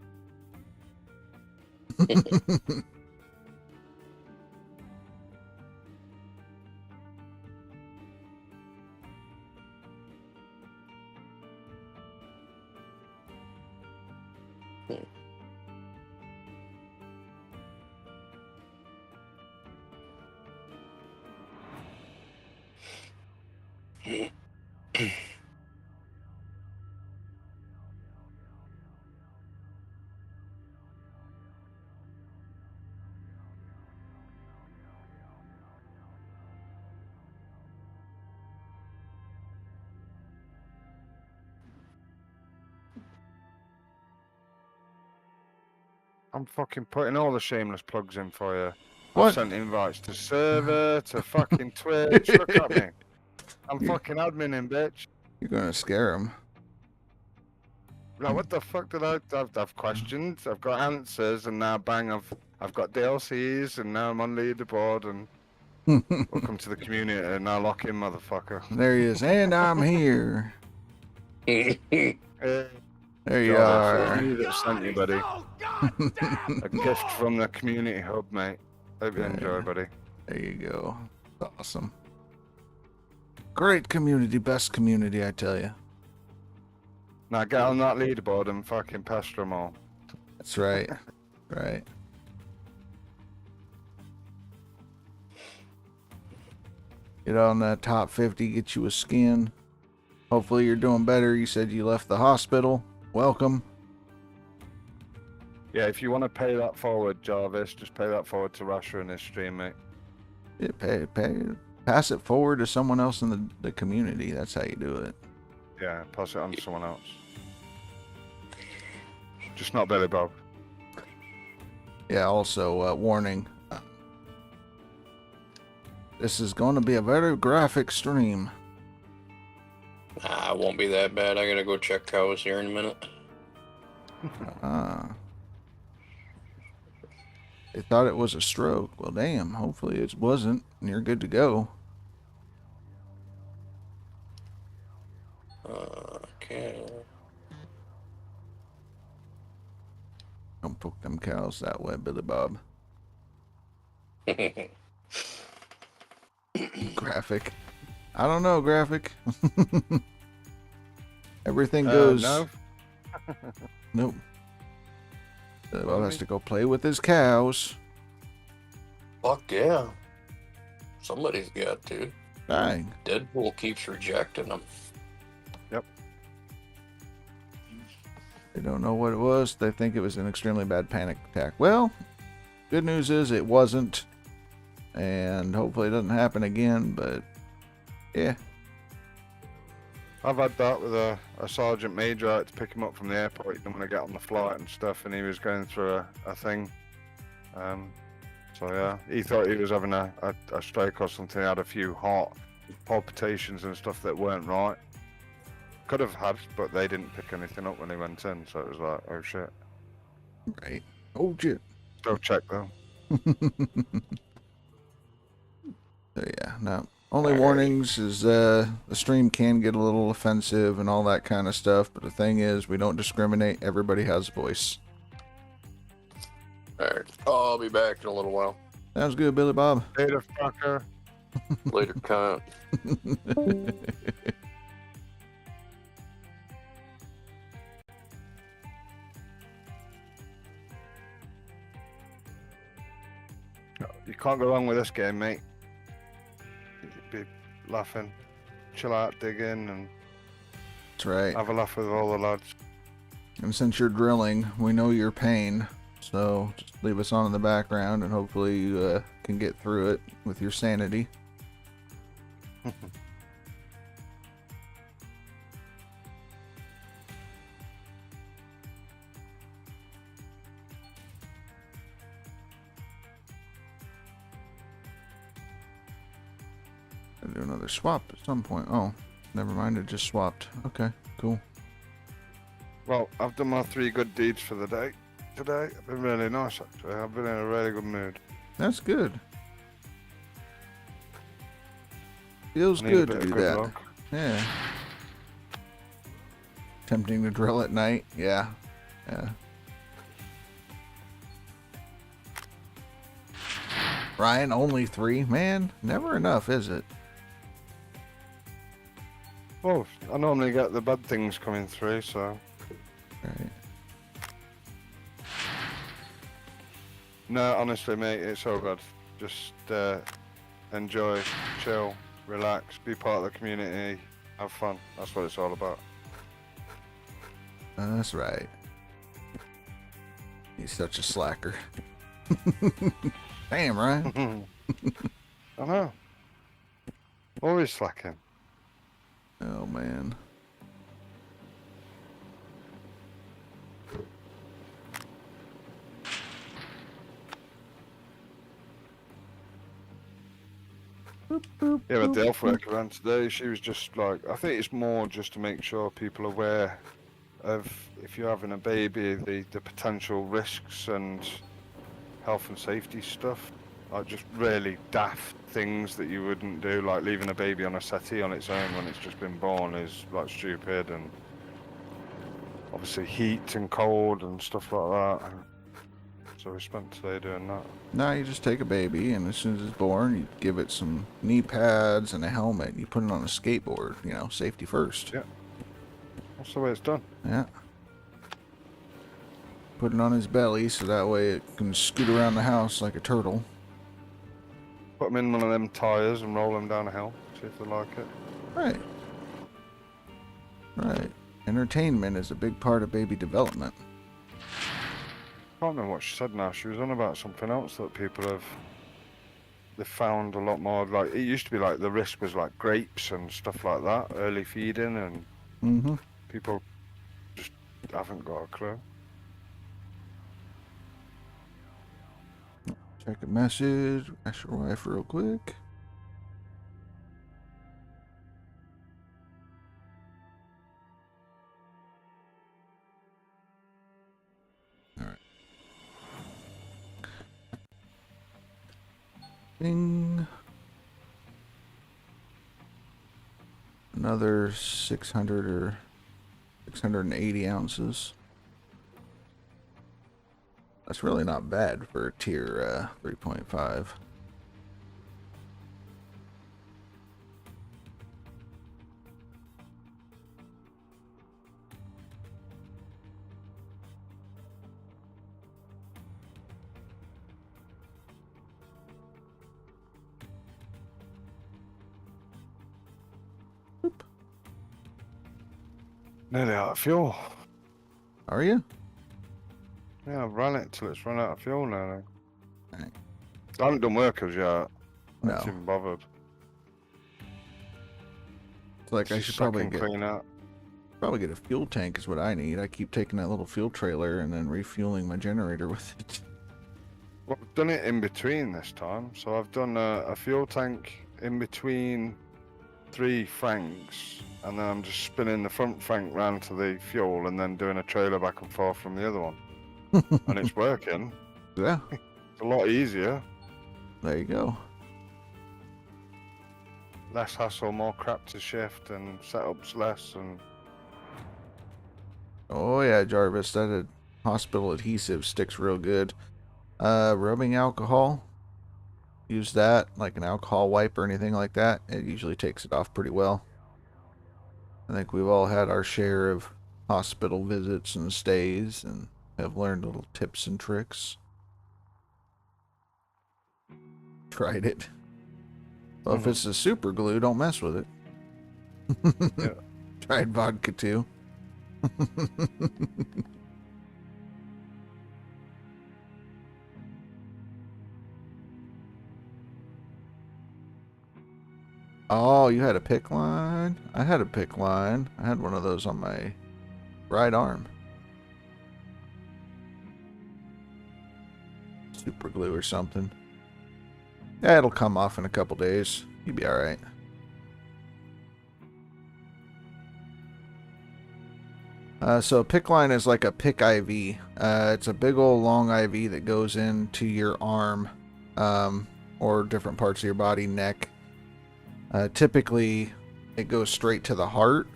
I'm fucking putting all the shameless plugs in for you. What? I've sent invites to server, to fucking Twitch. Look at me. I'm fucking adminning, bitch. You're gonna scare him. Like, what the fuck did I've questioned, I've got answers, and now bang, I've got DLCs, and now I'm on leaderboard, and welcome to the community, and now lock in, motherfucker. There he is, and I'm here. There you are. You that sent you, buddy. A gift from the community hub, mate. Hope you enjoy, buddy. There you go. Awesome. Great community, best community, I tell you. Now get on that leaderboard and fucking pester them all. That's right. Right. Get on that top 50, get you a skin. Hopefully you're doing better. You said you left the hospital. Welcome. Yeah, if you want to pay that forward, Jarvis, just pay that forward to Rasher in this stream, mate. Yeah, pass it forward to someone else in the community. That's how you do it. Yeah, pass it on to someone else. Just not Billy Bob. Yeah, also, warning. This is going to be a very graphic stream. Nah, it won't be that bad. I gotta go check cows here in a minute. They thought it was a stroke. Well, damn. Hopefully it wasn't, and you're good to go. Okay. Don't poke them cows that way, Billy Bob. Graphic. I don't know, graphic. Everything goes. No. Nope. Billy Bob has to go play with his cows. Fuck yeah. Somebody's got to. Dang. Deadpool keeps rejecting them. Yep. They don't know what it was. They think it was an extremely bad panic attack. Well, good news is it wasn't. And hopefully it doesn't happen again, but yeah. I've had that with a sergeant major. I had to pick him up from the airport. He didn't want to get on the flight and stuff, and he was going through a thing. So yeah, he thought he was having a stroke or something. He had a few heart palpitations and stuff that weren't right. Could have had, but they didn't pick anything up when he went in, so it was like, oh shit. Right. Oh shit. Still check though. So yeah, no. Only warnings is the stream can get a little offensive and all that kind of stuff, but the thing is, we don't discriminate. Everybody has a voice. Alright. I'll be back in a little while. Sounds good, Billy Bob. Later, fucker. Later, cunt. You can't go wrong with this game, mate. You'd be laughing, chill out, digging, and That's right. have a laugh with all the lads. And since you're drilling, we know your pain, so just leave us on in the background, and hopefully you can get through it with your sanity. I'll do another swap at some point. Oh, never mind, it just swapped. Okay, cool. Well, I've done my 3 good deeds for the day today. I've been really nice, actually. I've been in a really good mood. That's good. Feels I need a good bit to of do good that. luck. Yeah. Tempting to drill at night. Yeah. Yeah. Ryan, only 3? Man, never enough, is it? Well, I normally get the bad things coming through, so... Right. No, honestly, mate, it's all good. Just enjoy, chill, relax, be part of the community, have fun. That's what it's all about. That's right. He's such a slacker. Damn, Ryan. I know. Always slacking. Oh, man. Yeah, but the health worker around today, she was just like, I think it's more just to make sure people are aware of, if you're having a baby, the potential risks and health and safety stuff. Like just really daft things that you wouldn't do, like leaving a baby on a settee on its own when it's just been born is like stupid, and obviously heat and cold and stuff like that. And so we spent today doing that. No, you just take a baby, and as soon as it's born, you give it some knee pads and a helmet, and you put it on a skateboard, you know, safety first. Yeah. That's the way it's done. Yeah. Put it on his belly so that way it can scoot around the house like a turtle. Put them in one of them tyres and roll them down a hill, see if they like it. Right. Right. Entertainment is a big part of baby development. I can't remember what she said now. She was on about something else that people they've found a lot more. Like, it used to be like the risk was like grapes and stuff like that, early feeding, and Mm-hmm. people just haven't got a clue. Check a message. Ask your wife real quick. Alright. Bing. Another 600 or 680 ounces. That's really not bad for a tier 3.5. Nearly out of fuel. Are you? Yeah, I've run it till it's run out of fuel now. Right. I haven't done workers yet. I No. haven't even bothered. It's like I Just should suck probably and get clean out. a fuel tank is what I need. I keep taking that little fuel trailer and then refueling my generator with it. Well, I've done it in between this time. So I've done a fuel tank in between 3 franks, and then I'm just spinning the front frank round to the fuel and then doing a trailer back and forth from the other one. And it's working. Yeah, It's a lot easier. there you go. Less hassle, more crap to shift, and setups less. And Oh yeah, Jarvis, that hospital adhesive sticks real good. Rubbing alcohol. Use that, like an alcohol wipe or anything like that. It usually takes it off pretty well. I think we've all had our share of hospital visits and stays and have learned little tips and tricks. tried it. Well, if it's a super glue, don't mess with it. Yeah. Tried vodka too. Oh, you had a pick line? I had a pick line. I had one of those on my right arm. Super glue or something. Yeah, it'll come off in a couple days. You'll be alright. So a pick line is like a pick IV. It's a big old long IV that goes into your arm, or different parts of your body, neck. Typically, it goes straight to the heart.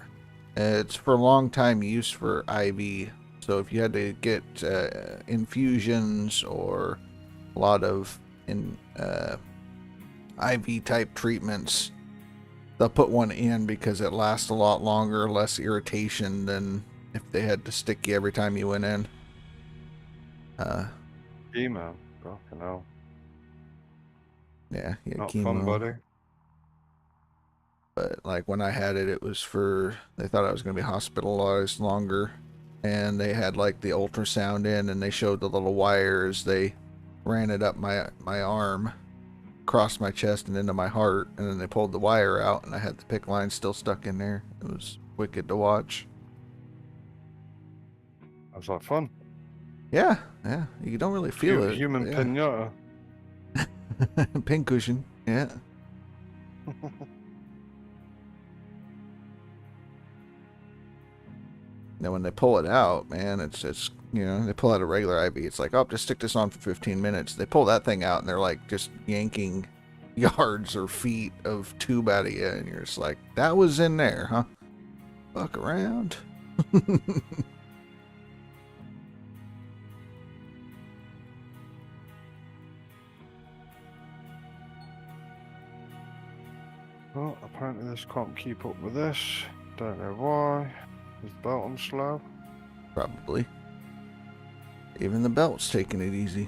It's for long time use for IV. So if you had to get infusions or a lot of IV type treatments, they'll put one in because it lasts a lot longer, less irritation than if they had to stick you every time you went in. Chemo. Fucking hell. Yeah, Not chemo. fun, buddy. But like when I had it, it was for, they thought I was going to be hospitalized longer. And they had like the ultrasound in and they showed the little wires. They ran it up my arm, across my chest and into my heart. And then they pulled the wire out and I had the pick line still stuck in there. It was wicked to watch. That was like fun. Yeah, yeah. You don't really feel it. Human yeah. pinata. Pincushion, yeah. Now when they pull it out, man, it's you know, they pull out a regular IV. It's like, oh, just stick this on for 15 minutes. They pull that thing out and they're like just yanking yards or feet of tube out of you, and you're just like, that was in there, huh? Fuck around. Well, apparently this can't keep up with this. Don't know why. Is the belt on slow? Probably. Even the belt's taking it easy.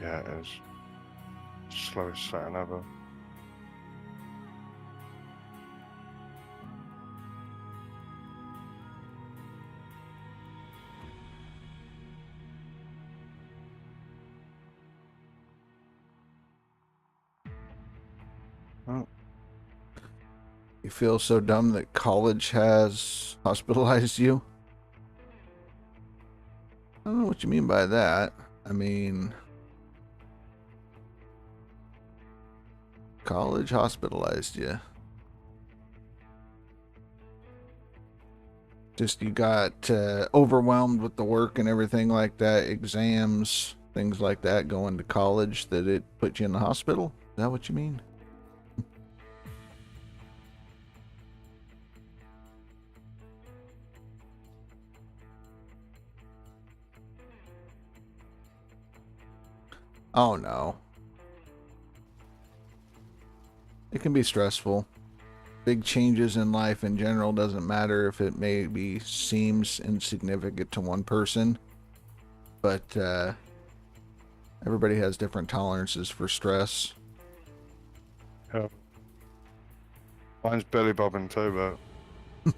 Yeah, it is. Slowest setting ever. You feel so dumb that college has hospitalized you? I don't know what you mean by that. I mean, college hospitalized you. Just you got overwhelmed with the work and everything like that, exams, things like that, going to college, that it put you in the hospital? Is that what you mean? Oh no. It can be stressful. Big changes in life in general, doesn't matter if it maybe seems insignificant to one person, but everybody has different tolerances for stress. Yeah. Mine's belly bobbing too, but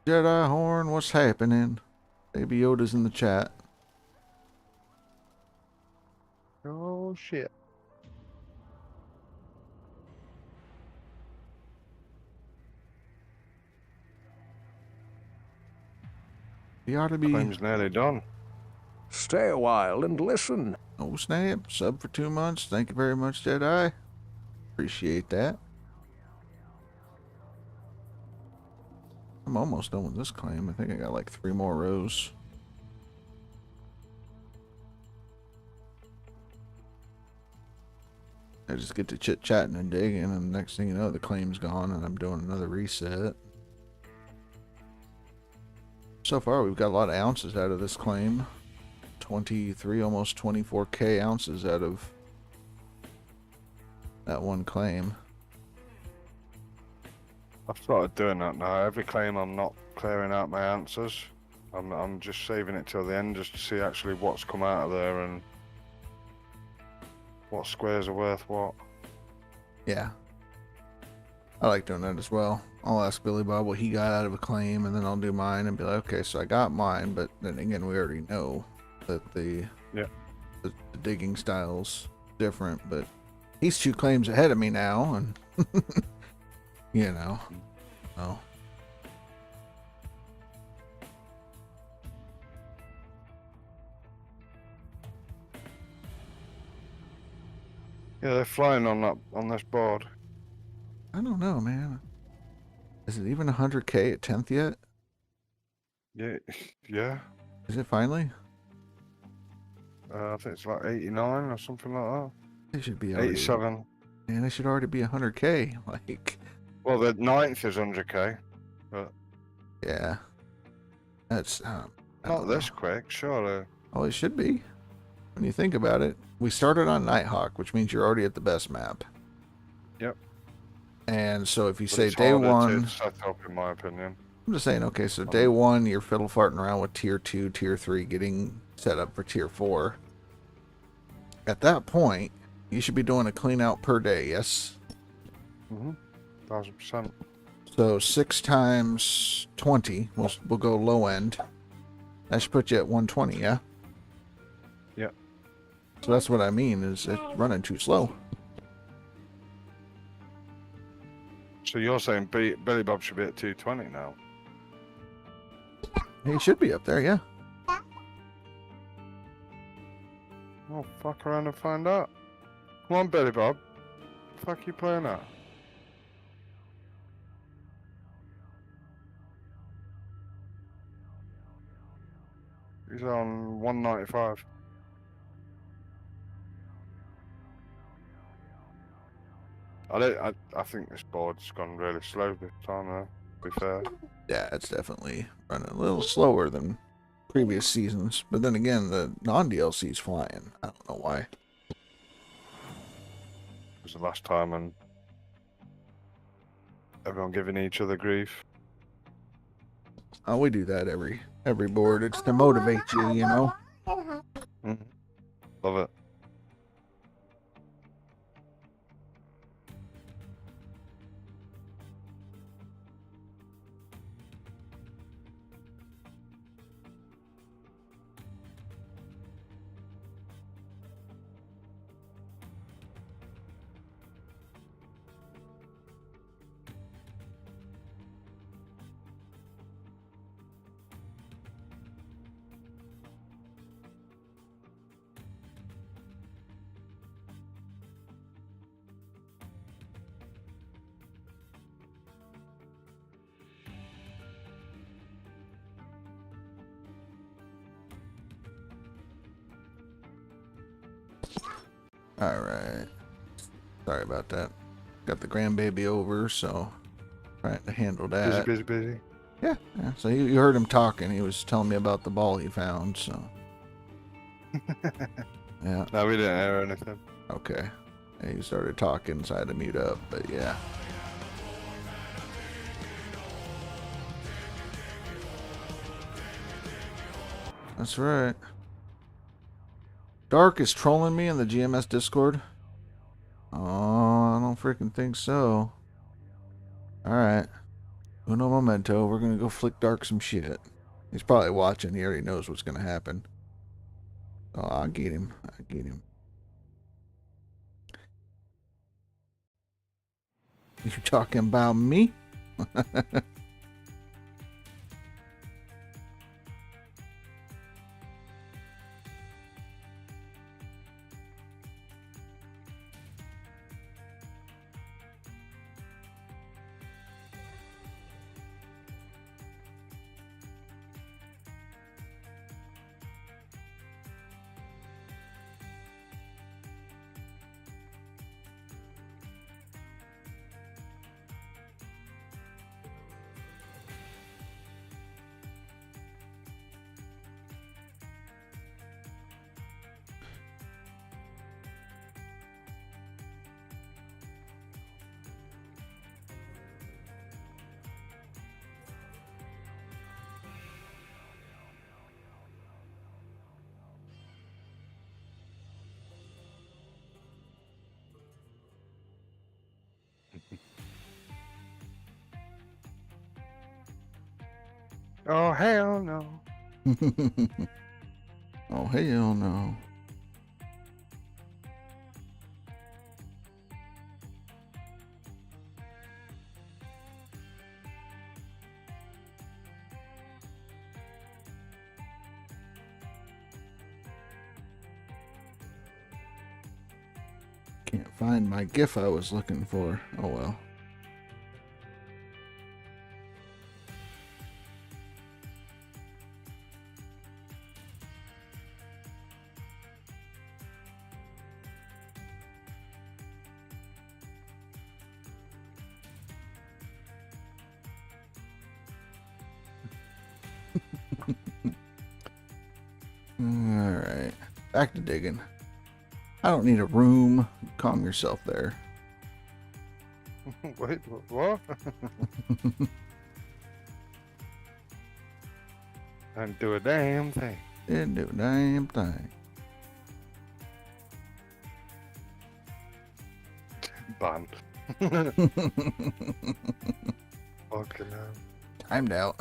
Jedi Horn, what's happening? Baby Yoda's in the chat. oh shit. He ought to be. Claim's nearly done. Stay a while and listen. Oh snap, sub for 2 months. Thank you very much, Jedi. Appreciate that. I'm almost done with this claim. I think I got like 3 more rows. I just get to chit-chatting and digging, and the next thing you know, the claim's gone, and I'm doing another reset. So far, we've got a lot of ounces out of this claim. 23, almost 24k ounces out of that one claim. I've started doing that now. Every claim I'm not clearing out my answers. I'm just saving it till the end just to see actually what's come out of there and what squares are worth what. Yeah. I like doing that as well. I'll ask Billy Bob what he got out of a claim, and then I'll do mine and be like, okay, so I got mine, but then again, we already know that the digging style's different, but he's 2 claims ahead of me now, and you know, so. Yeah, they're flying on this board. I don't know, man. Is it even 100K at 10th yet? Yeah, yeah. Is it finally? I think it's like 89 or something like It should be that. already, 87. man, it should already be 100K. Like, Well, the 9th is 100K, but yeah, that's not this quick, surely. Oh, it should be. When you think about it, we started on Nighthawk, which means you're already at the best map. Yep. And so if you But say it's day harder one, to set up, in my opinion. I'm just saying, okay, so day one, you're fiddle farting around with tier 2, tier 3, getting set up for tier 4. At that point, you should be doing a clean out per day, yes? 1000%. So 6 times 20, we'll go low end. That should put you at 120, yeah? Yep. So that's what I mean, is it's running too slow. So you're saying Billy Bob should be at 220 now? He should be up there, yeah. Oh, fuck around and find out. Come on, Billy Bob. Fuck you playing at? He's on 195. I think this board's gone really slow this time, though, to be fair. Yeah, it's definitely running a little slower than previous seasons. But then again, the non-DLC's flying. I don't know why. It was the last time and everyone giving each other grief. Oh, we do that every board. It's to motivate you, you know? Love it. Alright. Sorry about that. Got the grandbaby over, so trying to handle that. Busy. Yeah. So you heard him talking. He was telling me about the ball he found, so. Yeah. No, we didn't hear anything. Okay. And he started talking, so I had to mute up, but yeah. That's right. Dark is trolling me in the GMS Discord. Oh, I don't freaking think so. Alright. Uno momento. We're gonna go flick Dark some shit. He's probably watching. He already knows what's gonna happen. Oh, I'll get him. You talking about me? Oh, hell no. Oh, hell no. Can't find my GIF I was looking for. Oh well. Alright. Back to digging. I don't need a room. Calm yourself there. Wait, what? Don't do a damn thing. Didn't do a damn thing. Bun. Fucking hell. Timed out.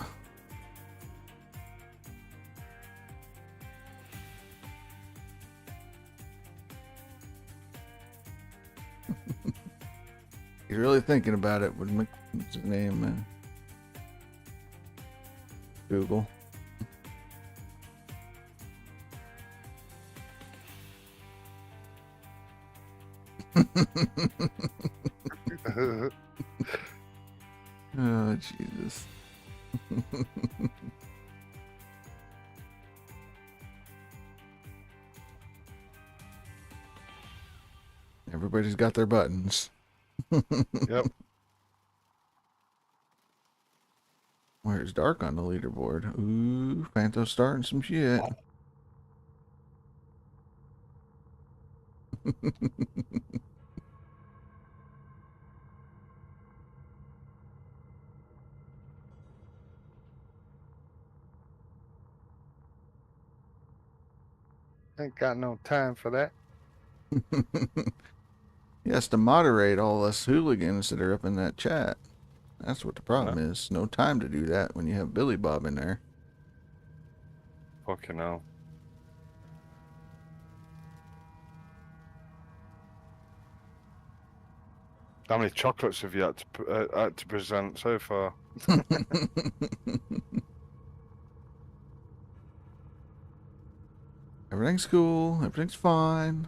You're really thinking about it. What's his name, man? Google. Oh, Jesus. Everybody's got their buttons. Yep. Where's Dark on the leaderboard? Ooh, Phanto's starting some shit. Ain't got no time for that. He has to moderate all us hooligans that are up in that chat. That's what the problem is. No time to do that when you have Billy Bob in there. Fucking hell. How many chocolates have you had to present so far? Everything's cool. Everything's fine.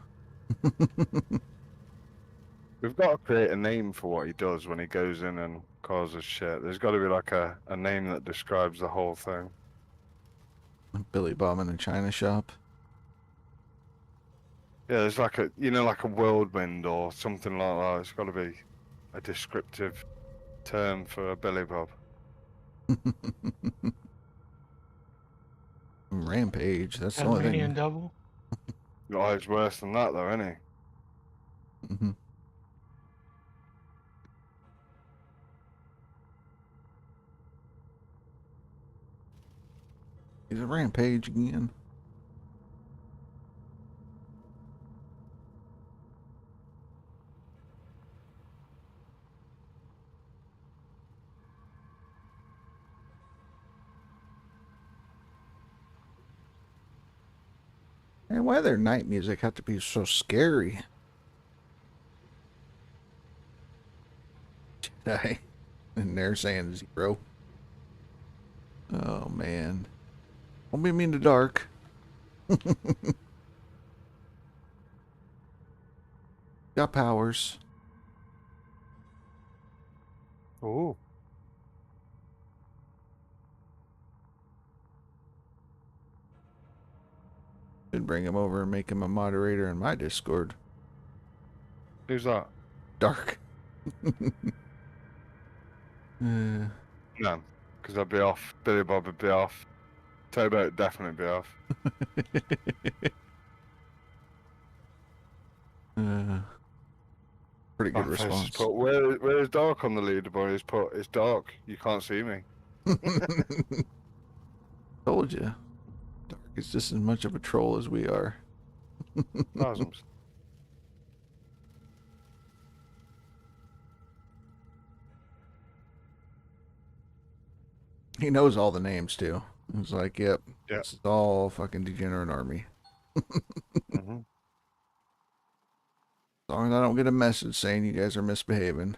We've got to create a name for what he does when he goes in and causes shit. There's got to be like a name that describes the whole thing. Billy Bob in the China shop. Yeah, there's like a, like a whirlwind or something like that. It's got to be a descriptive term for a Billy Bob. Rampage. That's the only Tasmanian thing. Devil. Oh, it's worse than that though, isn't he? Mm-hmm. He's a Rampage again. And why their night music have to be so scary? Jedi. And they're saying 0. Oh man. Don't be mean to Dark. Got powers. Oh. Should bring him over and make him a moderator in my Discord. Who's that? Dark. No, because I'd be off. Billy Bob would be off. Tobo would definitely be off. Pretty good Face response. Put, where is Dark on the leaderboard? He's put, it's dark. You can't see me. Told you. Dark is just as much of a troll as we are. Thousands. He knows all the names too. He's like, yep, Yeah. this is all fucking degenerate army. Mhm. As long as I don't get a message saying you guys are misbehaving.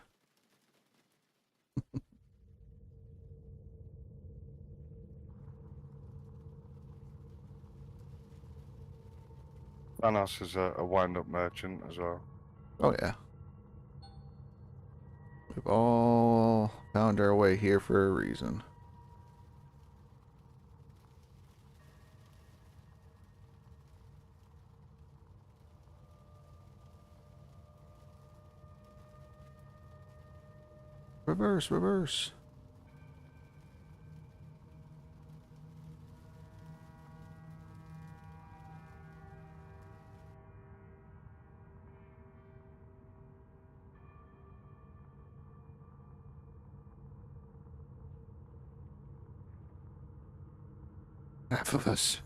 Thanos is a wind-up merchant as well. Oh yeah. We've all found our way here for a reason. Reverse, reverse. Half of us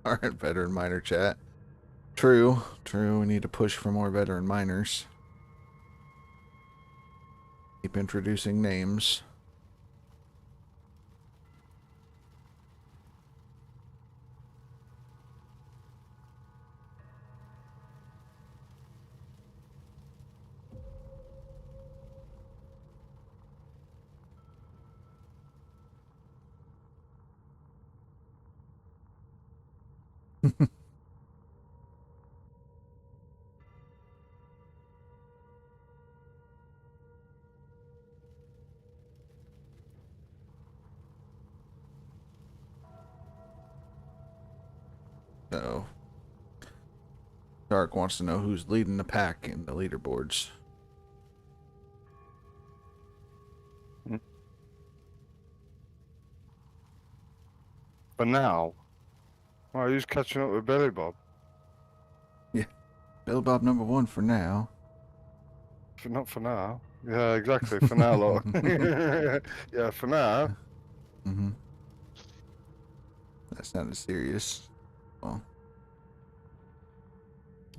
are in veteran miner chat. True, true. We need to push for more veteran miners. Keep introducing names. So, Dark wants to know who's leading the pack in the leaderboards. For now, well, who's catching up with Billy Bob? Yeah, Bill Bob #1 for now. Not for now. Yeah, exactly. For now, look. Yeah, for now. Mm-hmm. That sounded serious. Well,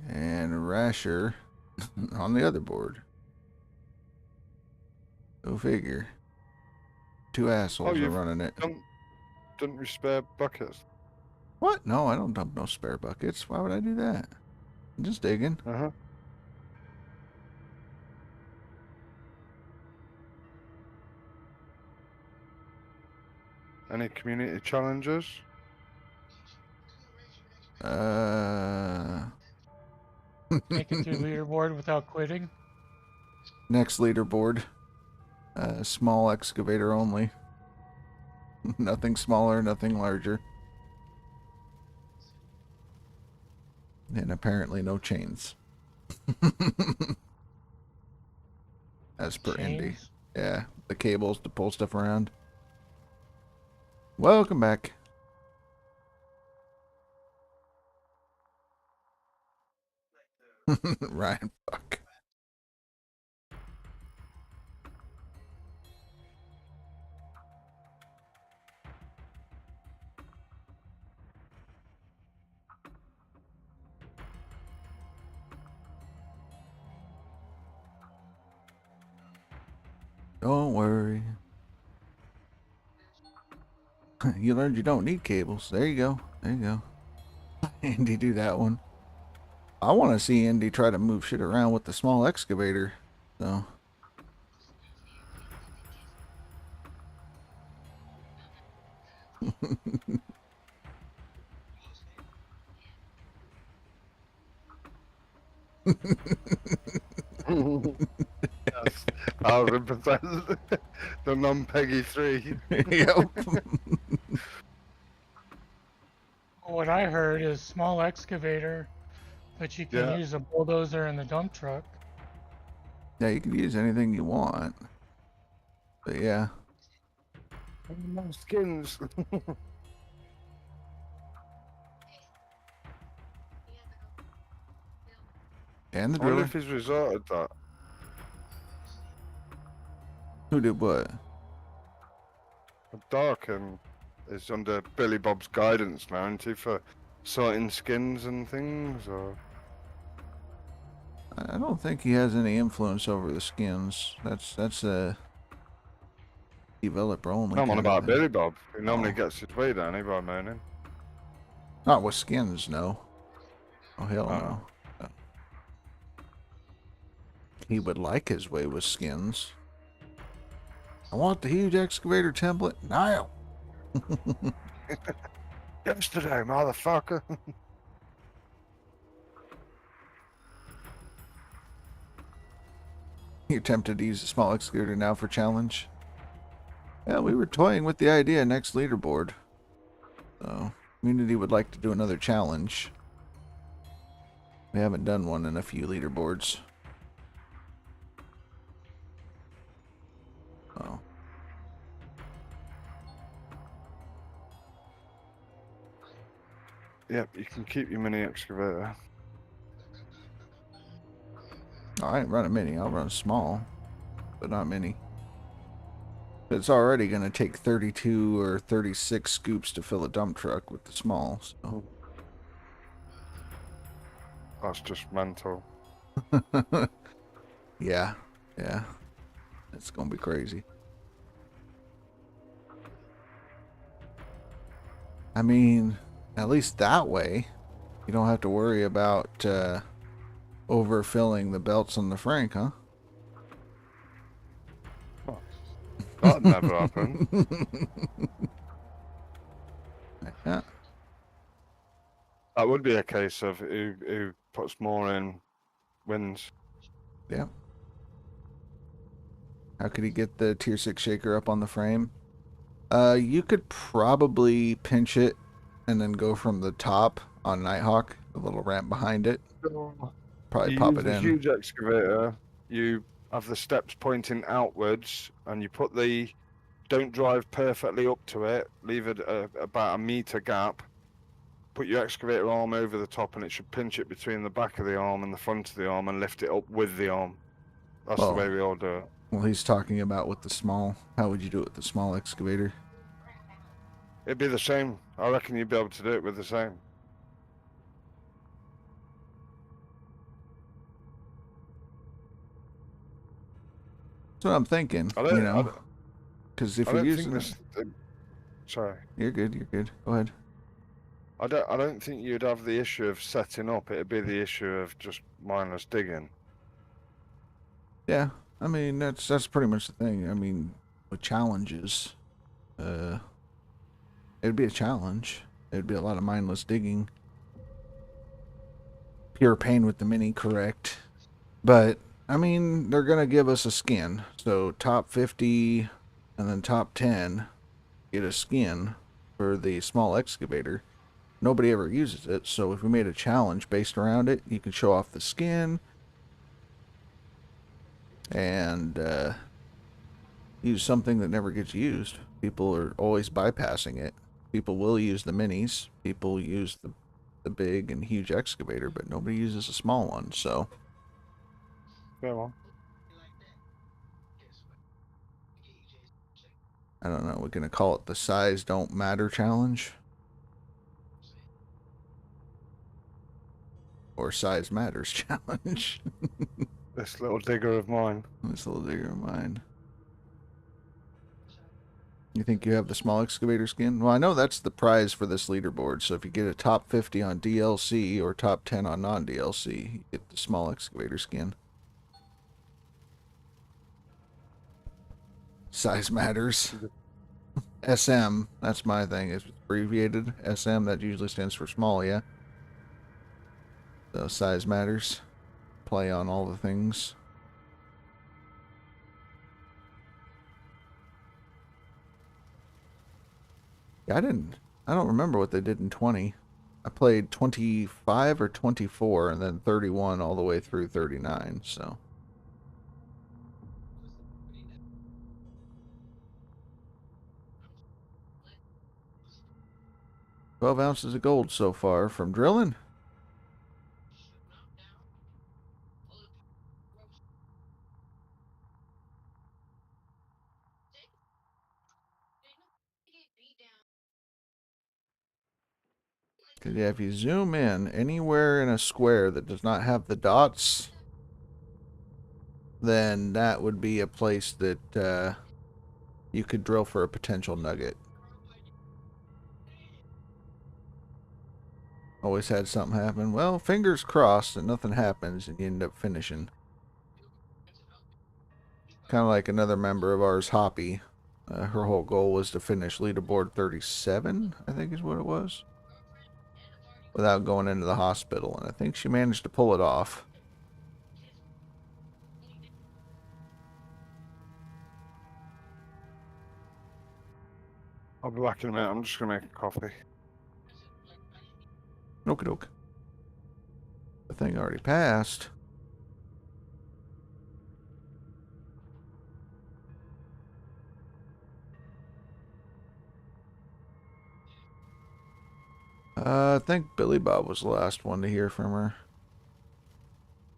and Rasher on the other board. Go figure. Two assholes are running it. Don't we spare buckets? What? No, I don't dump no spare buckets. Why would I do that? I'm just digging. Uh-huh. Any community challenges? Make it through leaderboard without quitting. Next leaderboard. Small excavator only. Nothing smaller, nothing larger. And apparently no chains. As per Indy. Chains? Yeah, the cables to pull stuff around. Welcome back. Ryan, fuck. Don't worry. You learned you don't need cables. There you go. There you go. Andy, do that one. I want to see Andy try to move shit around with the small excavator. So. Yes, 100%. The non-Peggy 3. Yep. What I heard is small excavator, but you can use a bulldozer and the dump truck. Yeah, you can use anything you want. But yeah. No skins. And the I wonder driller. if he's resorted that. Who did what? Darken is under Billy Bob's guidance now, isn't he, for sorting skins and things, or? I don't think he has any influence over the skins. That's Developer only. I'm on kinda about thing. Billy Bob. He normally Oh. gets his way down here by moaning. Not with skins, no. Oh, hell no. No. He would like his way with skins. I want the huge excavator template now. Yesterday, motherfucker. You're tempted to use a small excavator now for challenge? Yeah, we were toying with the idea next leaderboard. So, community would like to do another challenge. We haven't done one in a few leaderboards. Oh. Yep, you can keep your mini excavator. I ain't run a mini, I'll run a small. But not mini. It's already going to take 32 or 36 scoops to fill a dump truck with the small, so. That's just mental. Yeah, yeah. It's going to be crazy. I mean, at least that way, you don't have to worry about overfilling the belts on the Frank, huh? That never happened. Yeah. That would be a case of who puts more in wins. Yeah. How could he get the tier 6 shaker up on the frame? You could probably pinch it and then go from the top on Nighthawk, the little ramp behind it. Probably You pop use it a in. huge excavator. You have the steps pointing outwards, and you put the. Don't drive perfectly up to it. Leave it about a meter gap. Put your excavator arm over the top, and it should pinch it between the back of the arm and the front of the arm, and lift it up with the arm. That's the way we all do it. Well, he's talking about with the small. How would you do it with the small excavator? It'd be the same. I reckon you'd be able to do it with the same. That's what I'm thinking. You know, because if you're using this, sorry, you're good. You're good. Go ahead. I don't think you'd have the issue of setting up. It'd be the issue of just mindless digging. Yeah, I mean that's pretty much the thing. I mean, with challenges, it'd be a challenge. It'd be a lot of mindless digging. Pure pain with the mini, correct? But I mean, they're gonna give us a skin. So top 50 and then top 10 get a skin for the small excavator. Nobody ever uses it, so if we made a challenge based around it, you can show off the skin and use something that never gets used. People are always bypassing it. People will use the minis. People use the big and huge excavator, but nobody uses a small one, so. Fair one. I don't know, we're going to call it the size don't matter challenge. Or size matters challenge. This little digger of mine. This little digger of mine. You think you have the small excavator skin? Well, I know that's the prize for this leaderboard. So if you get a top 50 on DLC or top 10 on non-DLC, you get the small excavator skin. Size matters. SM, that's my thing. It's abbreviated. SM, that usually stands for small, yeah? So size matters. Play on all the things. Yeah, I don't remember what they did in 20. I played 25 or 24 and then 31 all the way through 39, so. $12 ounces of gold so far from drilling. Because yeah, if you zoom in anywhere in a square that does not have the dots, then that would be a place that you could drill for a potential nugget. Always had something happen. Well, fingers crossed that nothing happens and you end up finishing. Kind of like another member of ours, Hoppy. Her whole goal was to finish leaderboard 37, I think is what it was, without going into the hospital, and I think she managed to pull it off. I'll be back in a minute. I'm just gonna make a coffee. Okie doke. The thing already passed. I think Billy Bob was the last one to hear from her.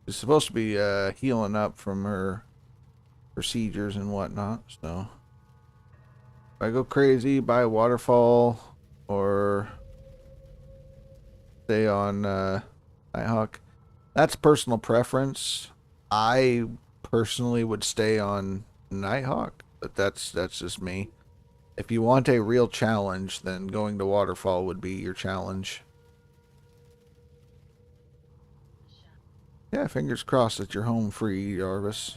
She's supposed to be healing up from her procedures and whatnot, so if I go crazy, buy a waterfall, or stay on Nighthawk, that's personal preference. I personally would stay on Nighthawk, but that's just me. If you want a real challenge, then going to Waterfall would be your challenge. Yeah, fingers crossed that you're home free, Jarvis.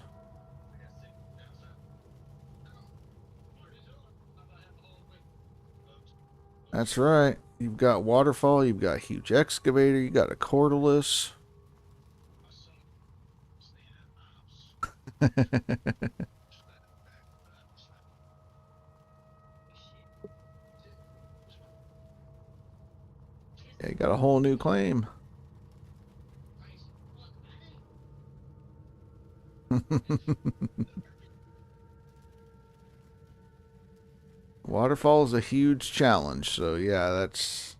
That's right. You've got Waterfall, you've got a huge excavator, you got a cordless. Yeah, you got a whole new claim. Waterfall is a huge challenge, so yeah, that's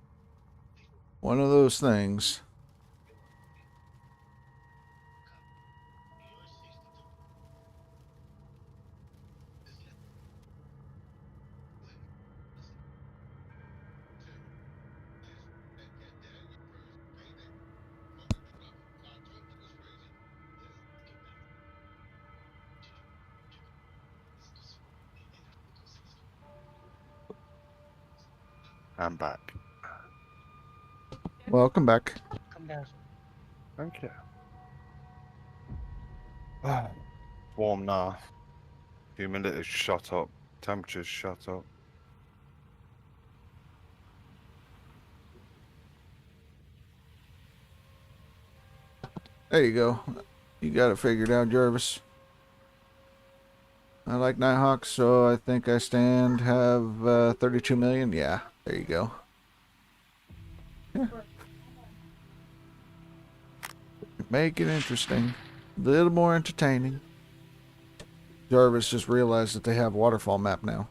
one of those things. I'm back. Welcome back. Come back. Thank you. Warm now. Humidity's shot up. Temperature's shot up. There you go. You got it figured out, Jarvis. I like Nighthawk, so I think I have 32 million. Yeah, there you go. Yeah. Make it interesting. A little more entertaining. Jarvis just realized that they have waterfall map now.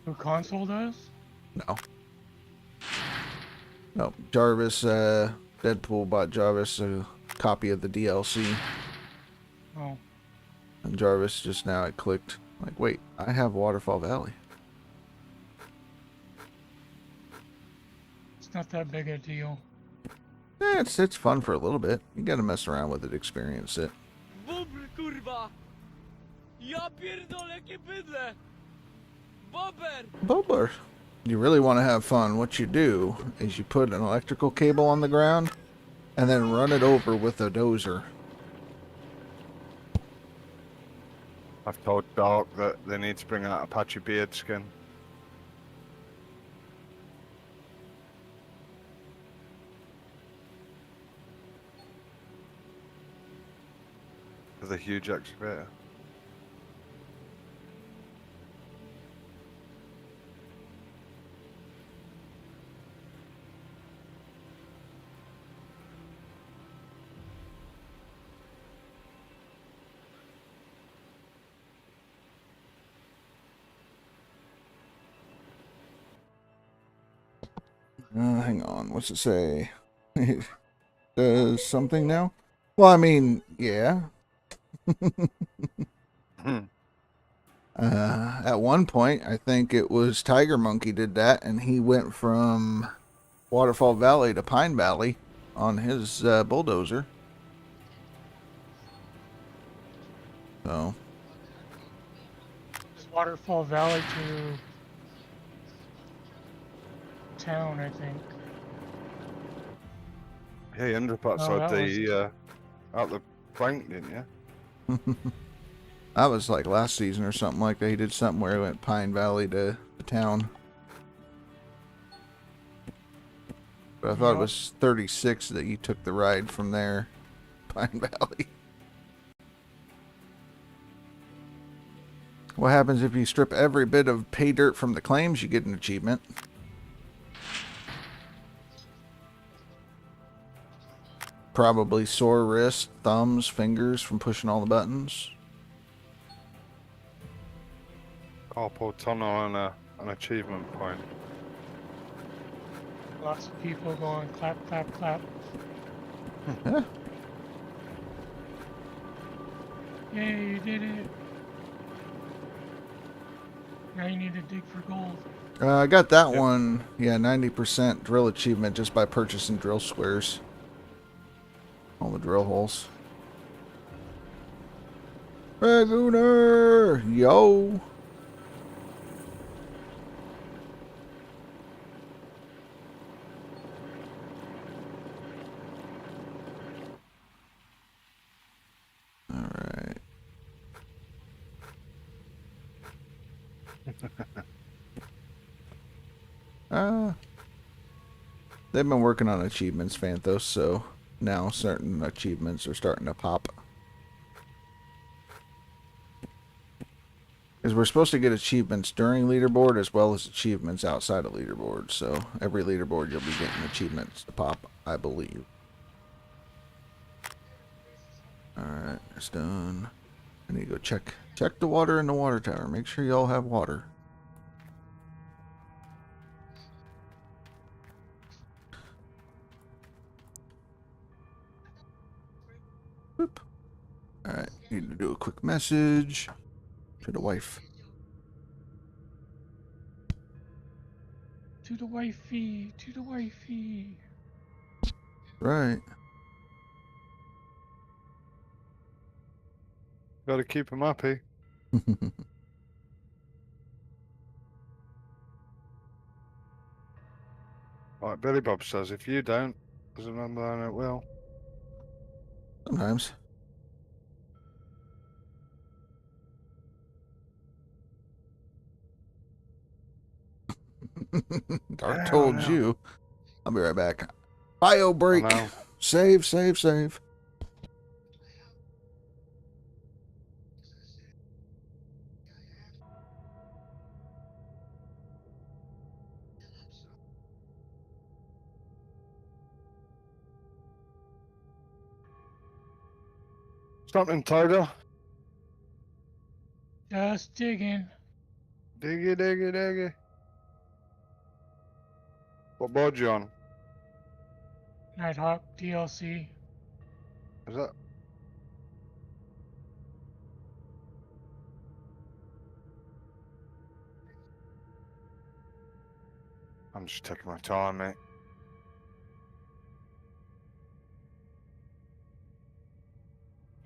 Who console does? No. No, Jarvis, Deadpool bought Jarvis a copy of the DLC. Oh. And Jarvis just now it clicked. Like, wait, I have Waterfall Valley. It's not that big a deal. Yeah, it's fun for a little bit. You gotta mess around with it, experience it. Bobber. You really want to have fun, what you do is you put an electrical cable on the ground and then run it over with a dozer. I've told Dark that they need to bring out Apache beard skin. For the huge excavator. Hang on, what's it say? Does something now? Well, I mean, yeah. At one point, I think it was Tiger Monkey did that, and he went from Waterfall Valley to Pine Valley on his bulldozer. So There's Waterfall Valley to town, I think. Yeah, you ended up outside that was- out the plank, didn't you? that was like last season or something like that. He did something where he went Pine Valley to the town. But I thought it Yep. was 36 that you took the ride from there, Pine Valley. What happens if you strip every bit of pay dirt from the claims? You get an achievement. Probably sore wrists, thumbs, fingers from pushing all the buttons. Carpal tunnel and an achievement point. Lots of people going clap, clap, clap. Huh? Yay, you did it. Now you need to dig for gold. I got that one. Yeah, 90% drill achievement just by purchasing drill squares. All the drill holes. Regular! Yo! Alright. They've been working on achievements, Phanthos, so now certain achievements are starting to pop. Because we're supposed to get achievements during leaderboard as well as achievements outside of leaderboard. So every leaderboard you'll be getting achievements to pop, I believe. Alright, that's done. I need to go check the water in the water tower. Make sure you all have water. Boop. Alright, need to do a quick message to the wife. To the wifey, to the wifey. Right. Gotta keep him happy. Like Billy Bob says, if you don't, there's another one that will. Sometimes. Dark told you. I'll be right back. Bio break. Save, save, save. Something, Tiger. Just digging. Diggy, diggy, diggy. What board you on? Nighthawk DLC. Is that? I'm just taking my time, mate.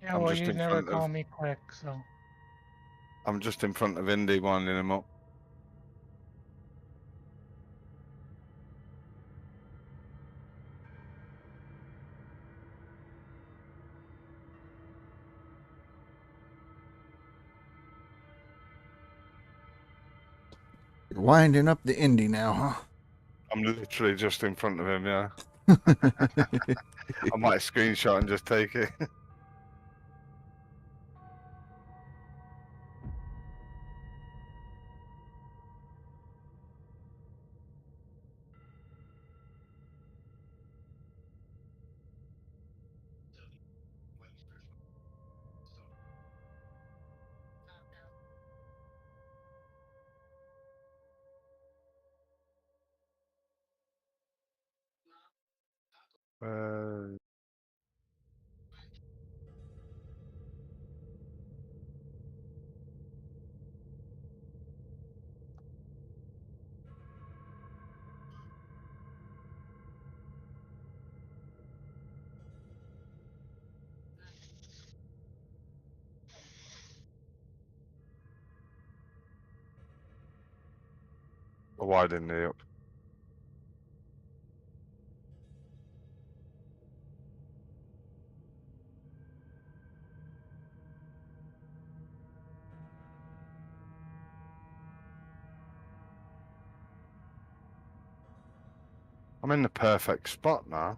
Yeah, I'm well, just you in never front of- call me quick, so. I'm just in front of Indy winding him up. You're winding up the Indy now, huh? I'm literally just in front of him, yeah. I might screenshot and just take it. Widen it up. I'm in the perfect spot now.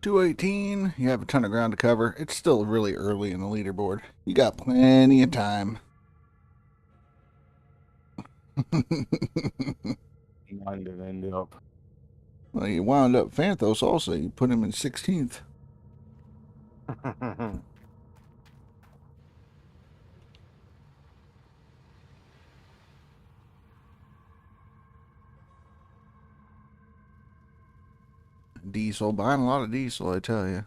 $218. You have a ton of ground to cover. It's still really early in the leaderboard. You got plenty of time. Mine did end up. Well, you wound up Fanthos also. You put him in 16th. Diesel, buying a lot of diesel, I tell you.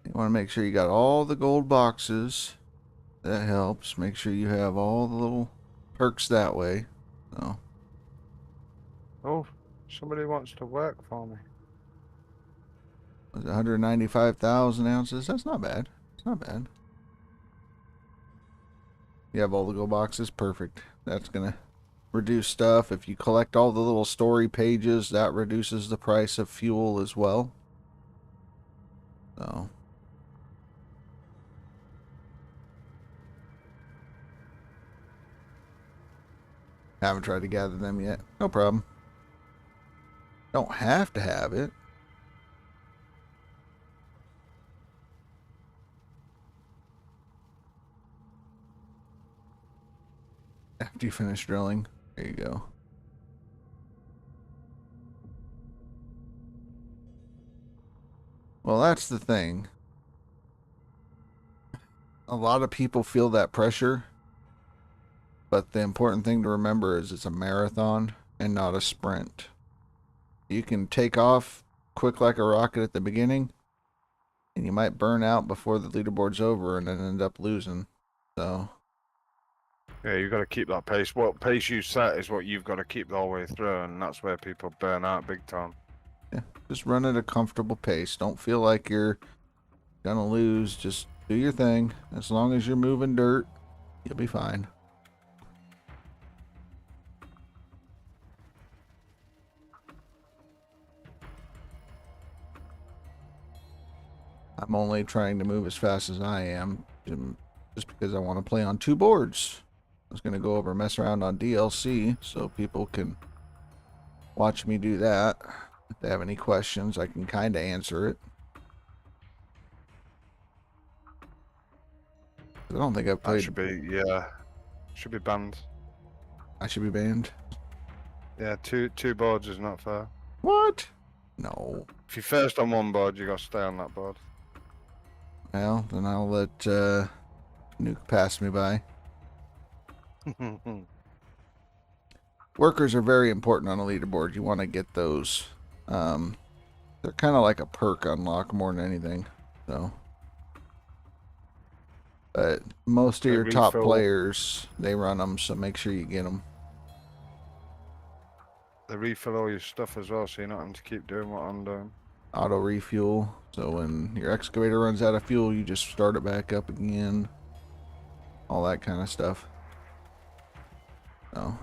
You want to make sure you got all the gold boxes. That helps. Make sure you have all the little perks that way. So. Oh, somebody wants to work for me. Was it 195,000 ounces? That's not bad. It's not bad. You have all the gold boxes? Perfect. That's going to reduce stuff. If you collect all the little story pages, that reduces the price of fuel as well. So. Haven't tried to gather them yet. No problem. Don't have to have it. After you finish drilling. There you go. Well, that's the thing. A lot of people feel that pressure. But the important thing to remember is it's a marathon and not a sprint. You can take off quick like a rocket at the beginning, and you might burn out before the leaderboard's over and then end up losing. So. Yeah, you've got to keep that pace. What pace you set is what you've got to keep the whole way through, and that's where people burn out big time. Yeah, just run at a comfortable pace. Don't feel like you're gonna lose. Just do your thing. As long as you're moving dirt, you'll be fine. I'm only trying to move as fast as I am, just because I want to play on 2 boards. I was going to go over and mess around on DLC so people can watch me do that. If they have any questions, I can kind of answer it. I don't think I've played. That should be, yeah. Should be banned. I should be banned? Yeah, two boards is not fair. What? No. If you're first on one board, you got to stay on that board. Well, then I'll let Nuke pass me by. Workers are very important on a leaderboard. You want to get those. They're kind of like a perk unlock more than anything. So, but most of your top players, they run them, so make sure you get them. They refill all your stuff as well, so you're not having to keep doing what I'm doing. Auto refuel. So when your excavator runs out of fuel, you just start it back up again. All that kind of stuff. So.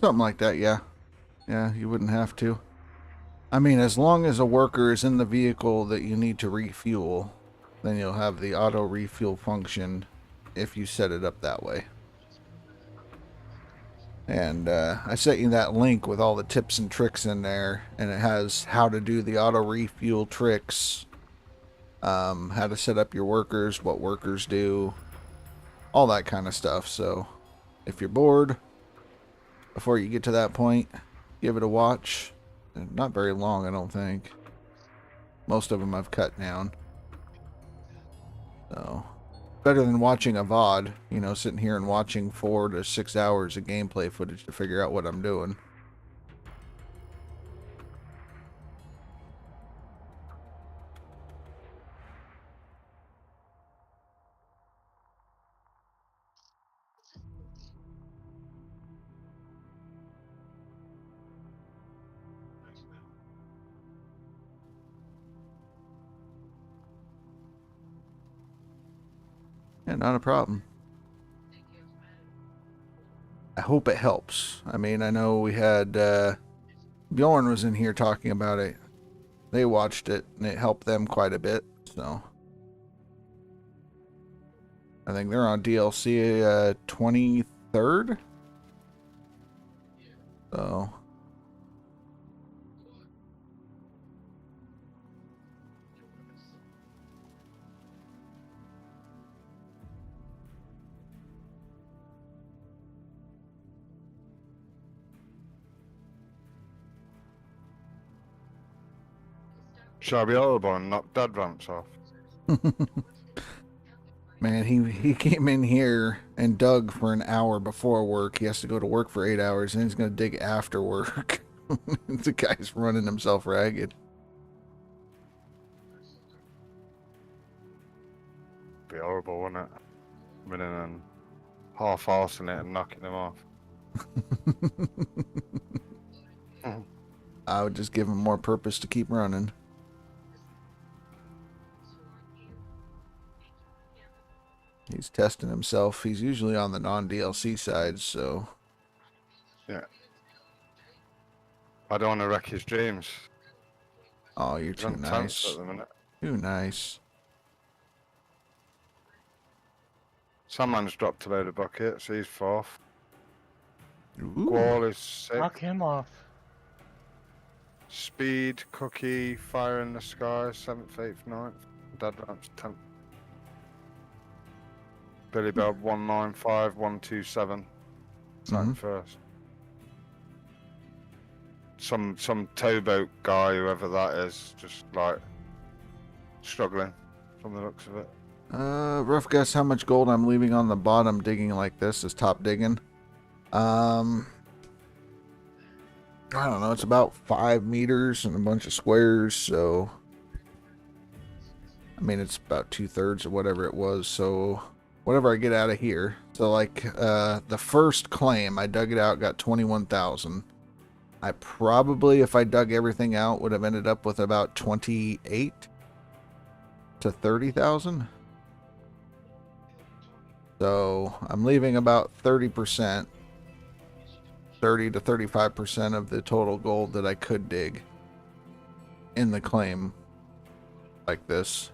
Something like that, yeah. Yeah, you wouldn't have to. I mean, as long as a worker is in the vehicle that you need to refuel, then you'll have the auto refuel function if you set it up that way. And I sent you that link with all the tips and tricks in there, and it has how to do the auto refuel tricks, how to set up your workers, what workers do, all that kind of stuff. So if you're bored before you get to that point, give it a watch. Not very long, I don't think. Most of them I've cut down. So better than watching a VOD, you know, sitting here and watching 4 to 6 hours of gameplay footage to figure out what I'm doing. Yeah, not a problem. I hope it helps. I mean, I know we had Bjorn was in here talking about it. They watched it and it helped them quite a bit. So I think they're on DLC 23rd. So Shall I be horrible and knock dad ramps off? man, he came in here and dug for an hour before work. He has to go to work for 8 hours, and he's going to dig after work. The guy's running himself ragged. Be horrible, wouldn't it? Coming in and half-arsing it and knocking him off. I would just give him more purpose to keep running. He's testing himself. He's usually on the non-DLC side, so... Yeah. I don't want to wreck his dreams. Oh, you're He's too on tense nice. at the minute. Too nice. Someone's dropped a load of buckets. He's fourth. Ooh. Wall is sixth. Knock him off. Speed, Cookie, Fire in the Sky, 7th, 8th, 9th. Dad Ramps, 10th. Billy Bell, 195, 127. Second first. Some towboat guy, whoever that is, just like struggling from the looks of it. Rough guess how much gold I'm leaving on the bottom digging like this is top digging. I don't know, it's about 5 meters and a bunch of squares, so I mean it's about 2/3 of whatever it was, so whatever I get out of here. So like the first claim, I dug it out, got 21,000. I probably, if I dug everything out, would have ended up with about 28 to 30,000. So I'm leaving about 30%, 30 to 35% of the total gold that I could dig in the claim like this.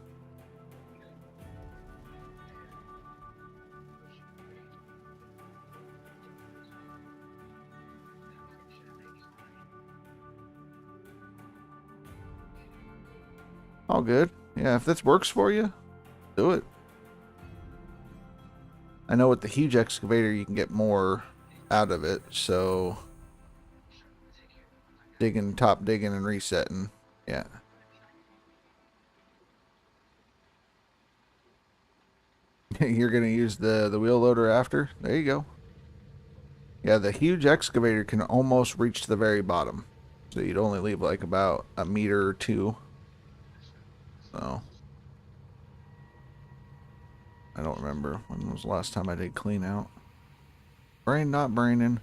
All good. Yeah, if this works for you, do it. I know with the huge excavator you can get more out of it, so top digging and resetting. Yeah. You're gonna use the wheel loader after? There you go. Yeah, the huge excavator can almost reach to the very bottom. So you'd only leave like about a meter or two. So I don't remember when was the last time I did clean out. Brain not braining.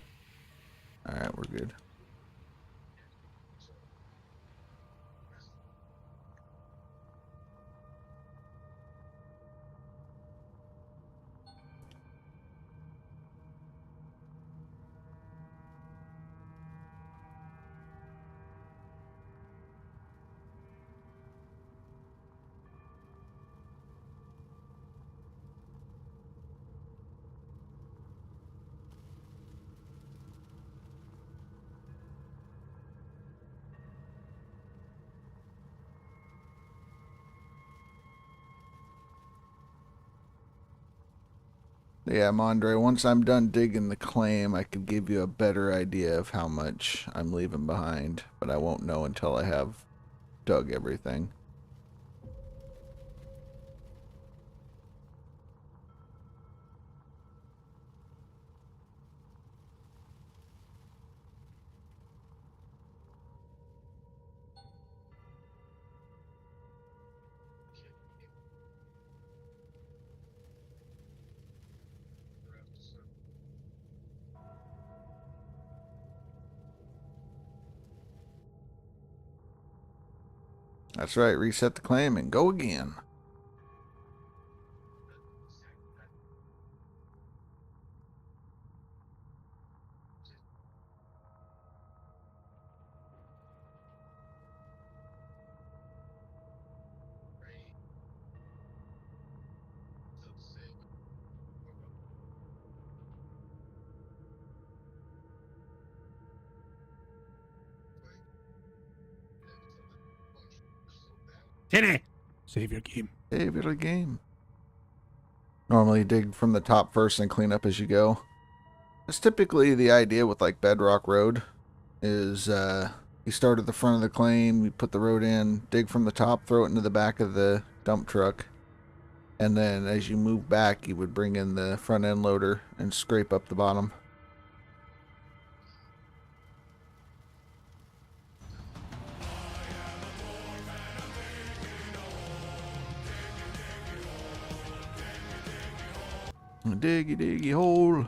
Alright, we're good. Yeah, Mondre, once I'm done digging the claim, I could give you a better idea of how much I'm leaving behind, but I won't know until I have dug everything. That's right, reset the claim and go again. Tinny! Save your game. Save your game. Normally dig from the top first and clean up as you go. That's typically the idea with like Bedrock Road is you start at the front of the claim, you put the road in, dig from the top, throw it into the back of the dump truck, and then as you move back you would bring in the front end loader and scrape up the bottom. Diggy diggy hole.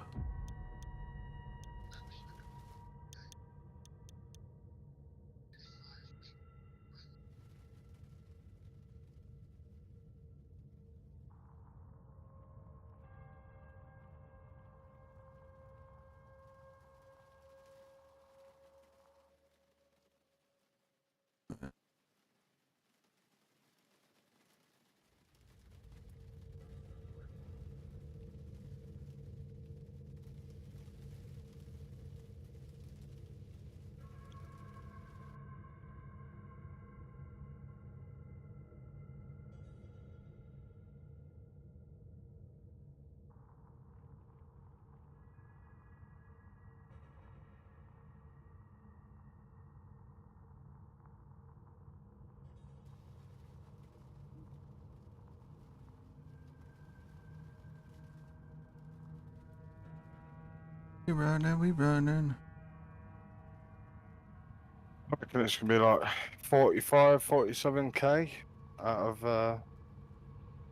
We running. I reckon it's going to be like 45, 47k out of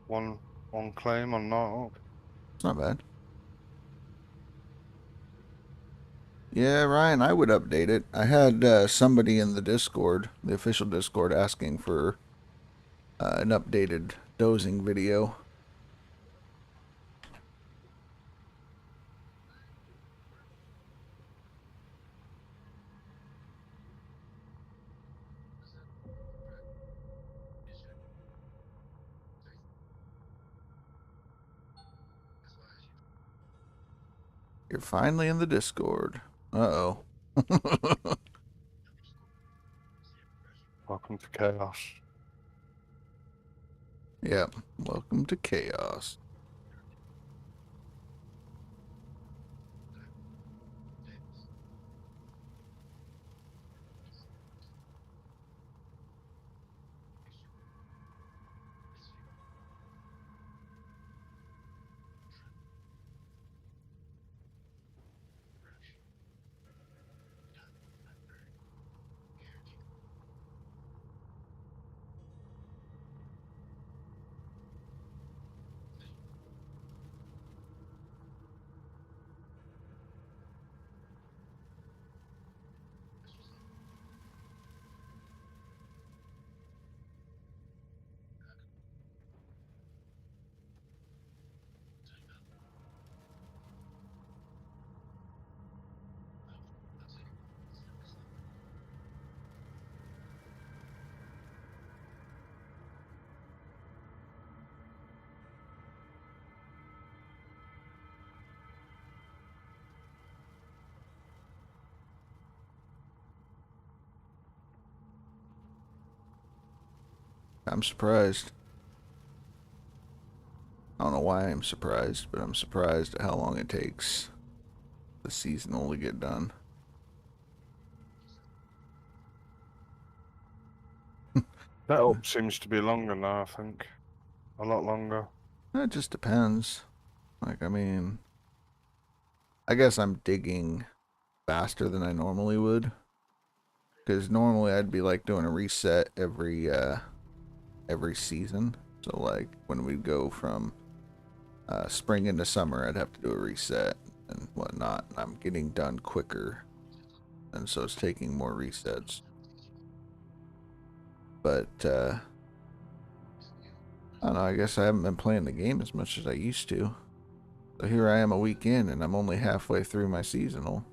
one claim on Nighthawk. It's not bad. Yeah, Ryan, I would update it. I had somebody in the Discord, the official Discord, asking for an updated dozing video. You're finally in the Discord. Uh-oh. Welcome to chaos. Yep. Welcome to chaos. I'm surprised. I don't know why I'm surprised, but I'm surprised at how long it takes the seasonal to get done. That up seems to be longer now, I think. A lot longer. It just depends. Like, I mean, I guess I'm digging faster than I normally would. Because normally I'd be like doing a reset every season. So like when we go from spring into summer, I'd have to do a reset and whatnot. I'm getting done quicker, and so it's taking more resets. But I don't know, I guess I haven't been playing the game as much as I used to. So here I am a week in, and I'm only halfway through my seasonal.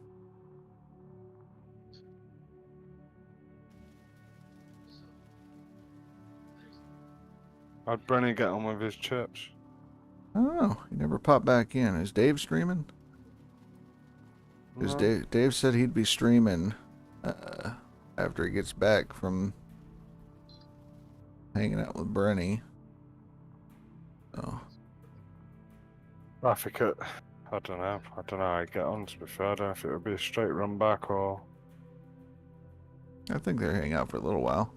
How'd Brenny get on with his chips? I don't know. He never popped back in. Is Dave streaming? Because No. Dave said he'd be streaming after he gets back from hanging out with Brenny. So. I think it, I don't know. I don't know how he'd get on, to be fair. I don't know if it would be a straight run back or... I think they're hanging out for a little while.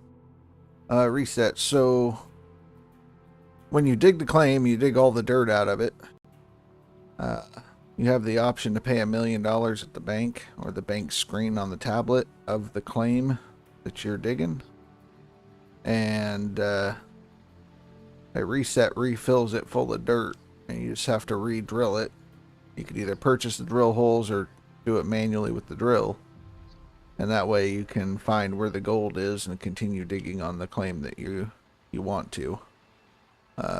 Reset. So when you dig the claim, you dig all the dirt out of it. You have the option to pay $1 million at the bank or the bank screen on the tablet of the claim that you're digging. And a reset refills it full of dirt, and you just have to re-drill it. You could either purchase the drill holes or do it manually with the drill. And that way you can find where the gold is and continue digging on the claim that you want to.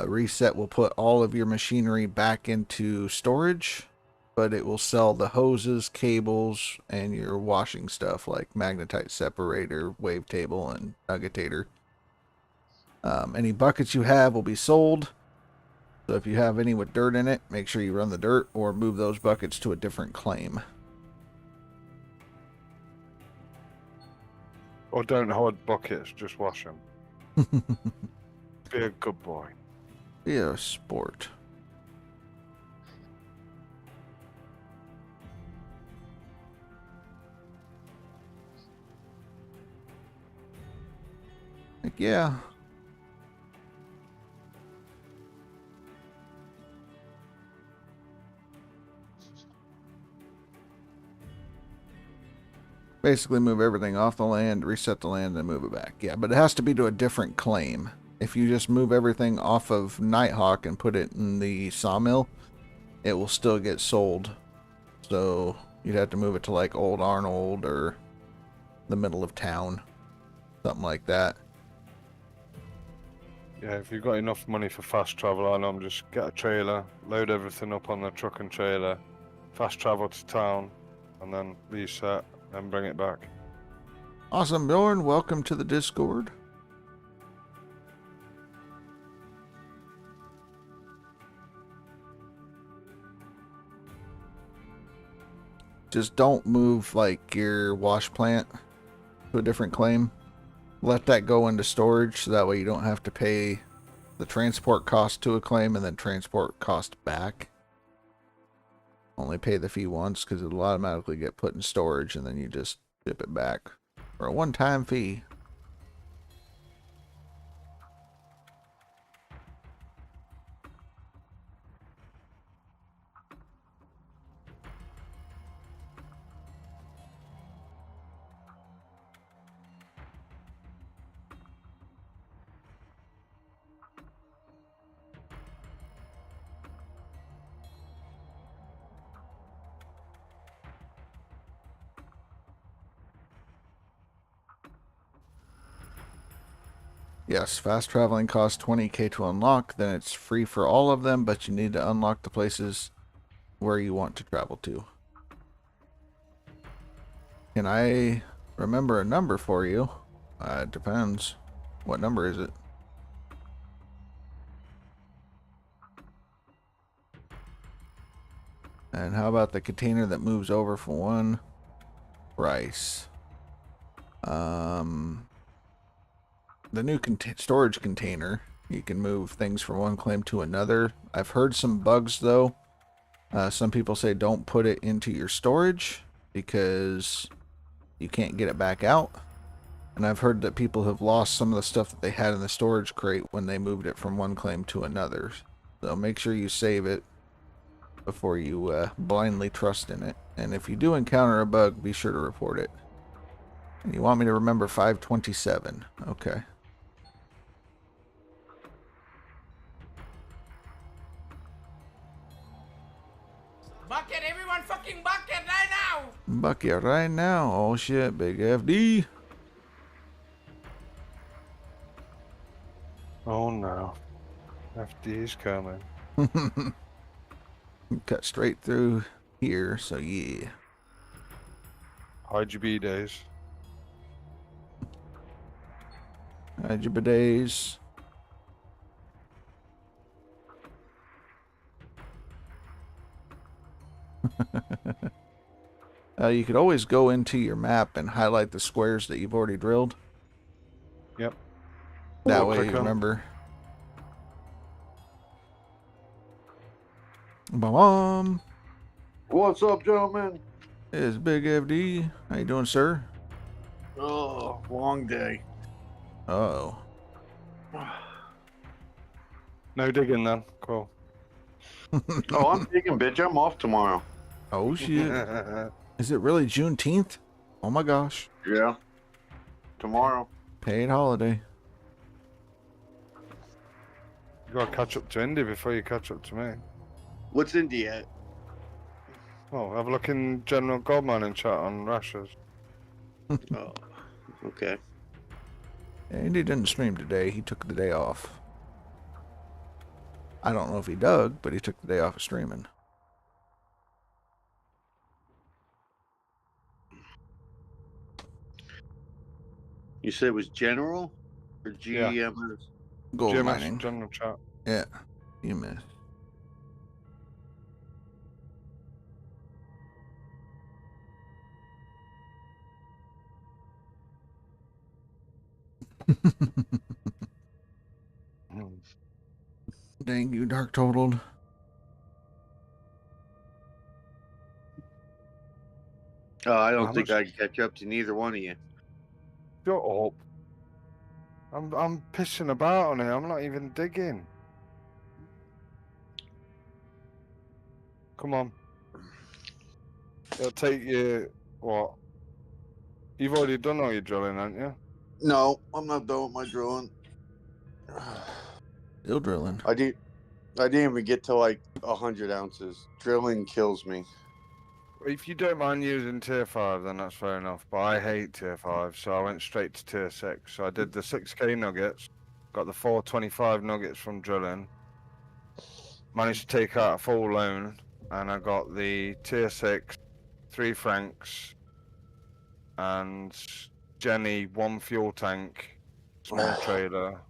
Reset will put all of your machinery back into storage, but it will sell the hoses, cables, and your washing stuff like magnetite separator, wavetable, and nuggetator. Any buckets you have will be sold. So if you have any with dirt in it, make sure you run the dirt or move those buckets to a different claim. Or don't hoard buckets, just wash them. Be a good boy. Be a sport. Like, yeah. Basically move everything off the land, reset the land, and move it back. Yeah, but it has to be to a different claim. If you just move everything off of Nighthawk and put it in the sawmill, it will still get sold. So you'd have to move it to like Old Arnold or the middle of town. Something like that. Yeah, if you've got enough money for fast travel on them, just get a trailer, load everything up on the truck and trailer, fast travel to town, and then reset, and bring it back. Awesome, Bjorn. Welcome to the Discord. Just don't move like your wash plant to a different claim. Let that go into storage so that way you don't have to pay the transport cost to a claim and then transport cost back. Only pay the fee once because it'll automatically get put in storage and then you just ship it back for a one-time fee. Yes, fast traveling costs 20k to unlock, then it's free for all of them, but you need to unlock the places where you want to travel to. Can I remember a number for you? It depends. What number is it? And how about the container that moves over for one price? The new storage container You can move things from one claim to another. I've heard some bugs, though. Some people say don't put it into your storage because you can't get it back out. And I've heard that people have lost some of the stuff that they had in the storage crate when they moved it from one claim to another. So make sure you save it before you blindly trust in it. And if you do encounter a bug, be sure to report it. And you want me to remember 527. Okay. Bucket, everyone fucking bucket right now! Bucket right now. Oh shit, big FD. Oh no. FD's coming. Cut straight through here, so yeah. Hide your B days. Hide your bidets. You could always go into your map and highlight the squares that you've already drilled. Yep. That Or way click you on- remember. Bum. What's up, gentlemen? It's Big FD. How you doing, sir? Oh, long day. Uh-oh. No digging then. Cool. Oh, I'm digging, bitch. I'm off tomorrow. Oh, shit. Is it really Juneteenth? Oh, my gosh. Yeah. Tomorrow. Paid holiday. You gotta catch up to Indy before you catch up to me. What's Indy at? Oh, have a look in General Goldman chat on Rashers. Oh, okay. Andy didn't stream today. He took the day off. I don't know if he dug, but he took the day off of streaming. You said it was General or GMS? Gold GMS, mining. General chat. Yeah, you missed. Dang you, Dark Totaled. Oh, I How don't think much- I can catch up to neither one of you. Shut up. I'm pissing about on it. I'm not even digging. Come on. It'll take you what? You've already done all your drilling, haven't you? No, I'm not done with my drilling. Still drilling. I didn't even get to like 100 ounces. Drilling kills me. If you don't mind using tier 5, then that's fair enough. But I hate tier 5, so I went straight to tier 6. So I did the 6k nuggets, got the 425 nuggets from drilling, managed to take out a full loan, and I got the tier 6, 3 francs, and Jenny 1 fuel tank, small trailer,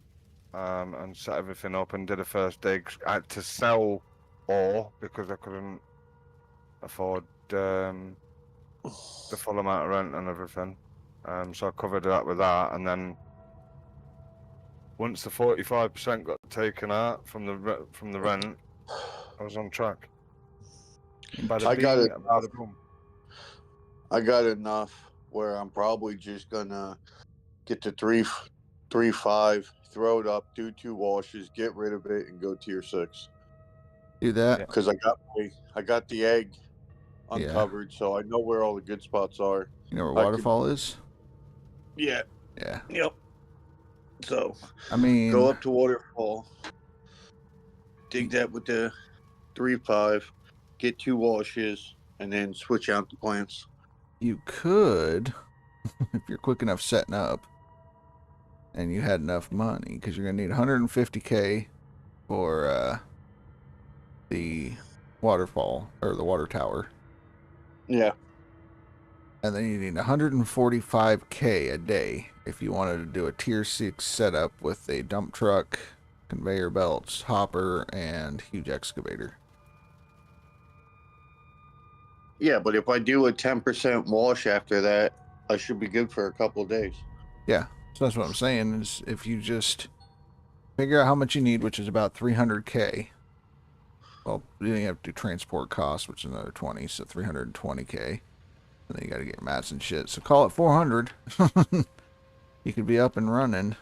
and set everything up and did a first dig. I had to sell ore because I couldn't afford the full amount of rent and everything. So I covered that with that, and then once the 45% got taken out from the rent, I was on track. I got it. Bada boom. I got enough where I'm probably just gonna get to 3.5, throw it up, do 2 washes, get rid of it, and go tier 6. Do that. Yeah. Because I got the egg uncovered, so I know where all the good spots are. You know where Waterfall is? Yeah. Yeah. Yep. So I mean, go up to Waterfall, dig that with the 3.5, get 2 washes, and then switch out the plants. you could, if you're quick enough setting up, and you had enough money, because you're going to need 150k for the waterfall, or the water tower. Yeah. And then you need 145k a day if you wanted to do a tier 6 setup with a dump truck, conveyor belts, hopper, and huge excavator. Yeah, but if I do a 10% wash after that, I should be good for a couple of days. Yeah, so that's what I'm saying, is if you just Figure out how much you need, which is about 300K. Well, you have to do transport costs, which is another 20, so 320K. And then you got to get mats and shit. So call it 400. You could be up and running.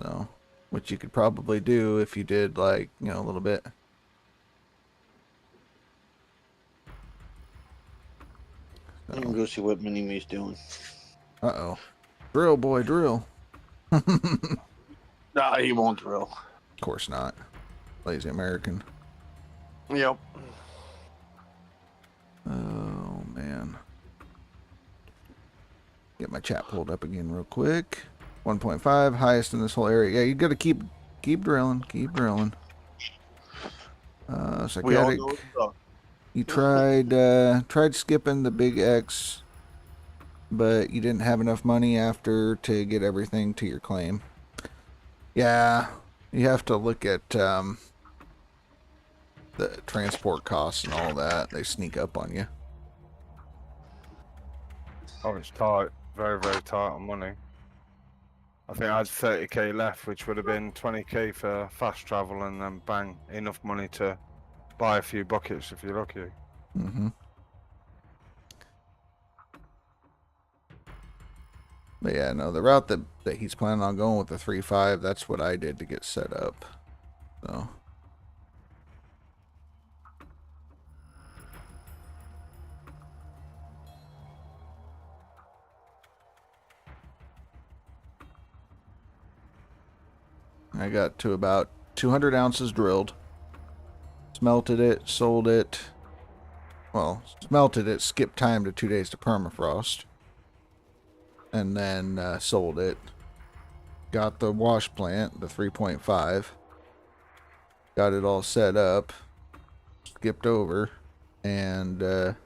So, which you could probably do if you did, like, you know, a little bit. I can go see what Mini-Me's doing. Uh-oh. Drill, boy, drill. Nah, he won't drill. Of course not. Lazy American. Yep. Oh, man. Get my chat pulled up again real quick. 1.5, highest in this whole area. Yeah, you got to keep drilling. Keep drilling. We all Psychotic. know it's up. You tried skipping the big X, but you didn't have enough money after to get everything to your claim. Yeah, you have to look at the transport costs and all that. They sneak up on you. Oh, it's tight. Very, very tight on money. I think I had 30K left, which would have been 20K for fast travel, and then bang, enough money to buy a few buckets if you're lucky. Mm-hmm. But yeah, no, the route that he's planning on going with the 3.5, that's what I did to get set up. So. I got to about 200 ounces drilled. Smelted it, sold it. Well, smelted it, skipped time to 2 days to permafrost. And then sold it. Got the wash plant, the 3.5. Got it all set up. Skipped over. And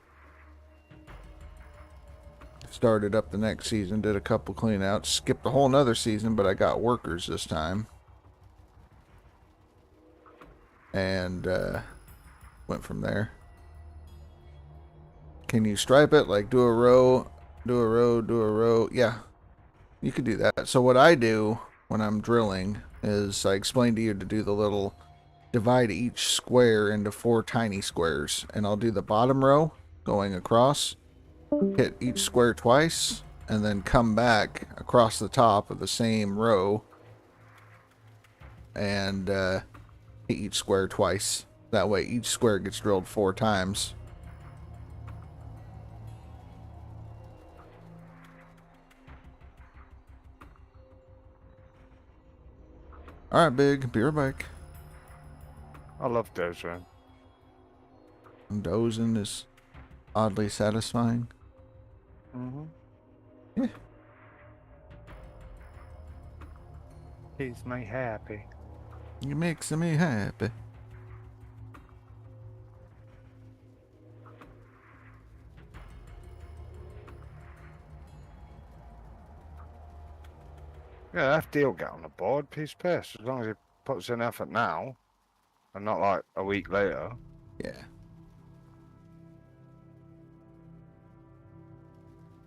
started up the next season. Did a couple cleanouts. Skipped a whole nother season, but I got workers this time. And went from there. Can you stripe it? Like do a row, do a row, do a row? Yeah, you could do that. So what I do when I'm drilling is I explain to you to do the little divide each square into 4 tiny squares. And I'll do the bottom row going across, hit each square twice, and then come back across the top of the same row and hit each square twice. That way each square gets drilled 4 times. Alright, Big. Be right back. I love dozering. Dozing is oddly satisfying. Mm-hmm. Yeah. Keeps me happy. It makes me happy. Yeah, FD will get on the board, piece of piss, as long as he puts in effort now, and not like a week later. Yeah.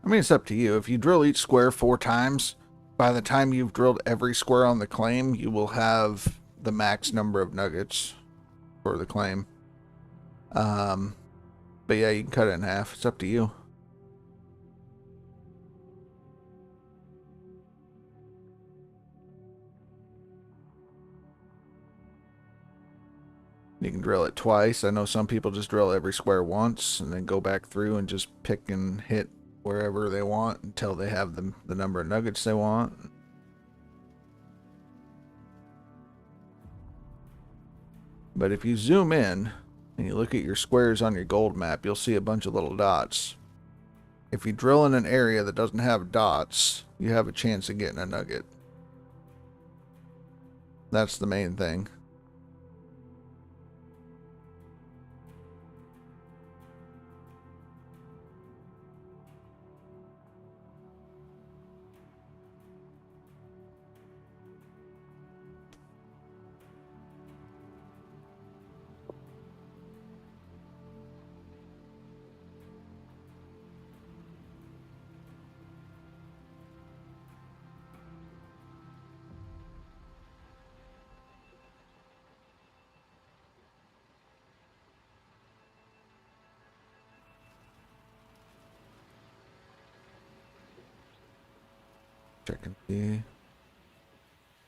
I mean, it's up to you. If you drill each square 4 times, by the time you've drilled every square on the claim, you will have the max number of nuggets for the claim. But yeah, you can cut it in half. It's up to you. You can drill it twice. I know some people just drill every square once and then go back through and just pick and hit wherever they want until they have the number of nuggets they want. But if you zoom in and you look at your squares on your gold map, you'll see a bunch of little dots. If you drill in an area that doesn't have dots, you have a chance of getting a nugget. That's the main thing. Check and see.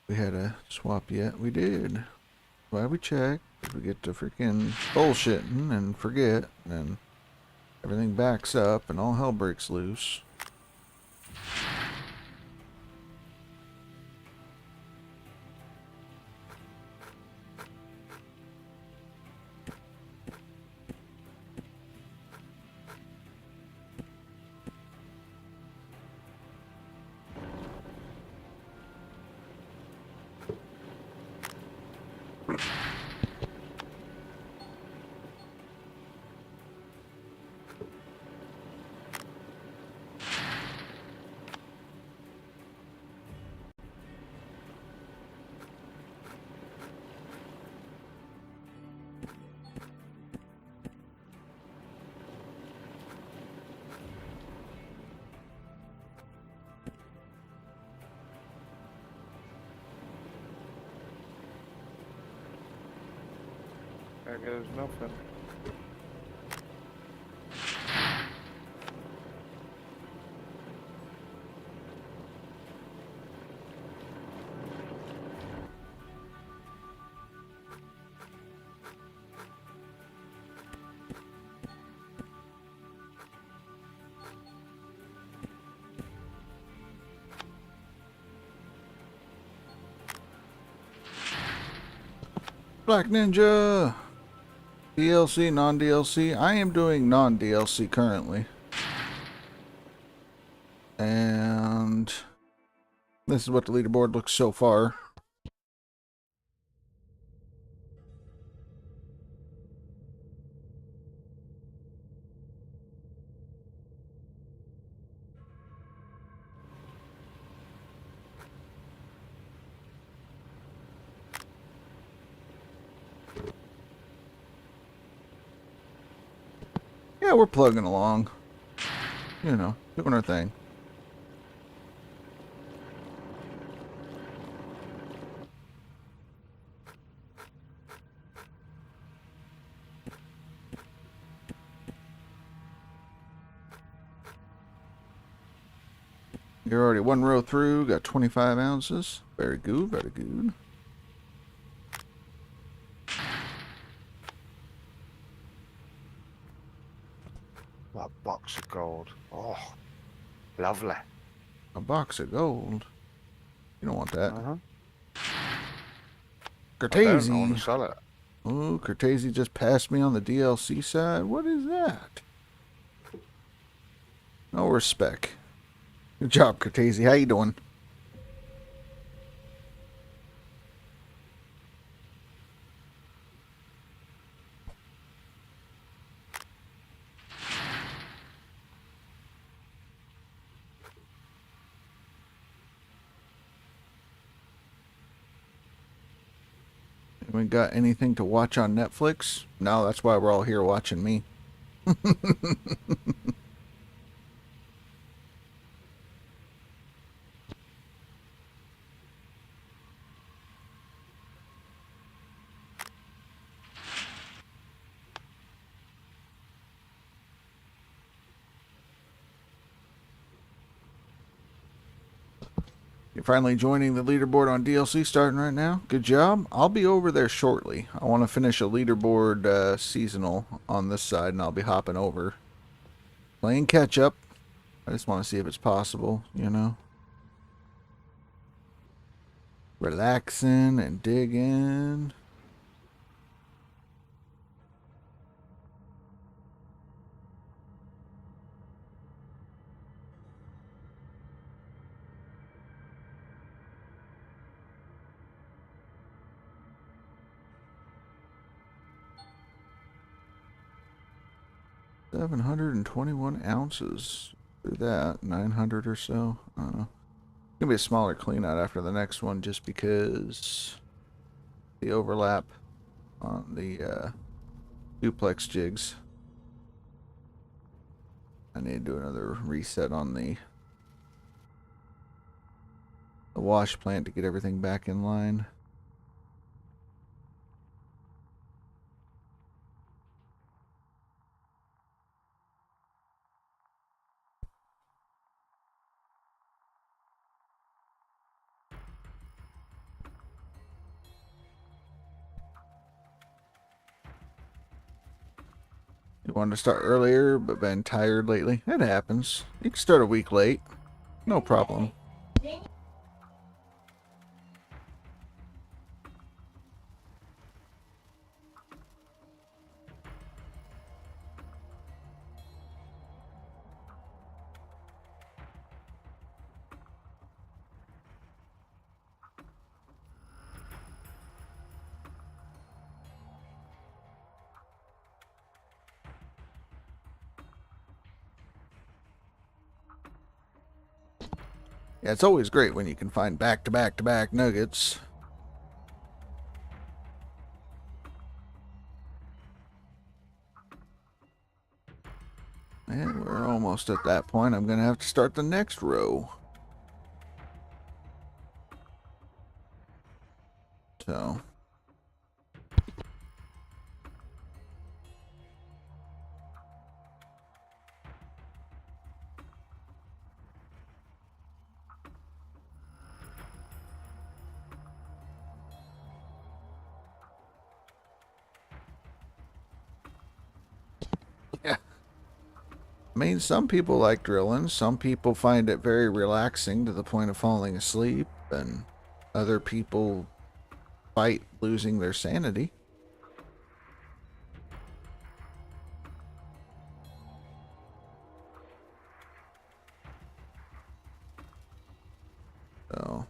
We had a swap yet. We did. Why we check? We get to freaking bullshitting and forget, and everything backs up and all hell breaks loose. There goes nothing. Black Ninja! DLC, non-DLC. I am doing non-DLC currently. And this is what the leaderboard looks so far. Yeah, we're plugging along. You know, doing our thing. You're already one row through, got 25 ounces. Very good, very good. That box of gold. Oh, lovely. A box of gold. You don't want that. I don't. I want to Cortese. sell it. Oh, Cortese just passed me on the DLC side. What is that? No respect. Good job, Cortese. How you doing? We got anything to watch on Netflix? No, that's why we're all here watching me. You're finally joining the leaderboard on DLC starting right now. Good job. I'll be over there shortly. I want to finish a leaderboard seasonal on this side, and I'll be hopping over. Playing catch up. I just want to see if it's possible, you know. Relaxing and digging. $721 ounces through that, 900 or so. I don't know. It's gonna be a smaller clean out after the next one, just because the overlap on the duplex jigs. I need to do another reset on the wash plant to get everything back in line. wanted to start earlier, but been tired lately. It happens. You can start a week late. No problem. Yeah, it's always great when you can find back-to-back-to-back nuggets. And we're almost at that point. I'm going to have to start the next row. So... yeah. I mean, some people like drilling. Some people find it very relaxing to the point of falling asleep. And other people fight losing their sanity. So...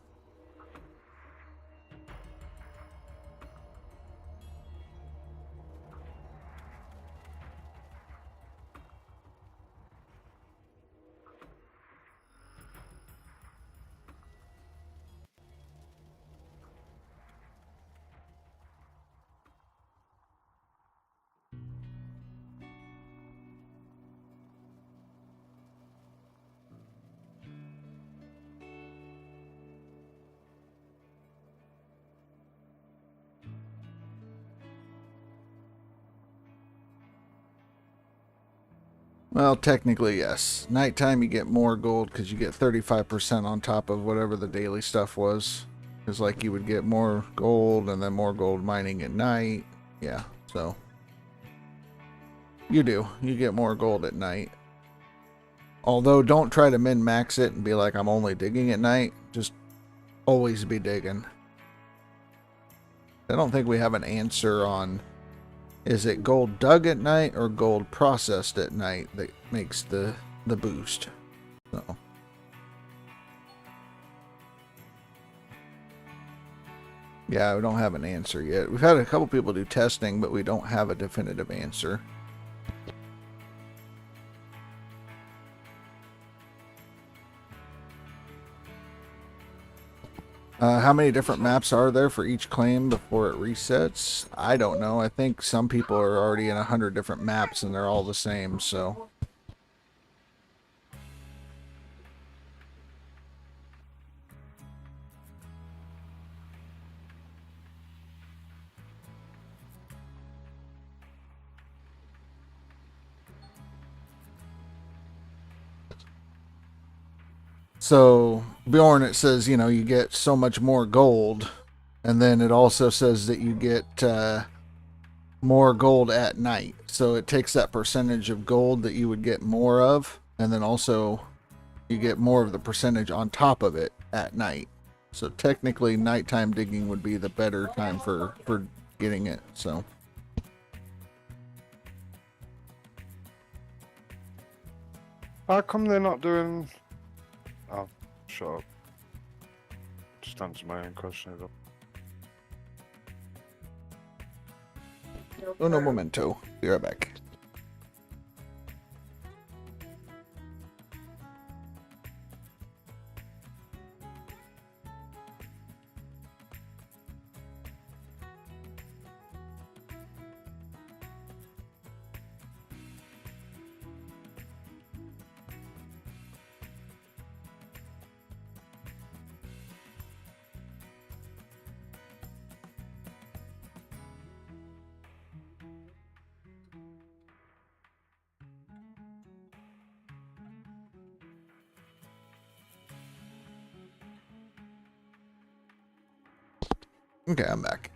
well, technically, yes. Nighttime, you get more gold because you get 35% on top of whatever the daily stuff was. Because, like, you would get more gold and then more gold mining at night. Yeah, so... you do. You get more gold at night. Although, don't try to min-max it and be like, I'm only digging at night. Just always be digging. I don't think we have an answer on... is it gold dug at night or gold processed at night that makes the boost? So. Yeah, we don't have an answer yet. We've had a couple people do testing, but we don't have a definitive answer. How many different maps are there for each claim before it resets? I don't know. I think some people are already in 100 different maps and they're all the same, so... So, Bjorn, it says, you know, you get so much more gold. And then it also says that you get more gold at night. So it takes that percentage of gold that you would get more of. And then also you get more of the percentage on top of it at night. So technically nighttime digging would be the better time for getting it. So... how come they're not doing... oh, shut up. Just answer my own question. Uno momento. Be right back. Okay, I'm back.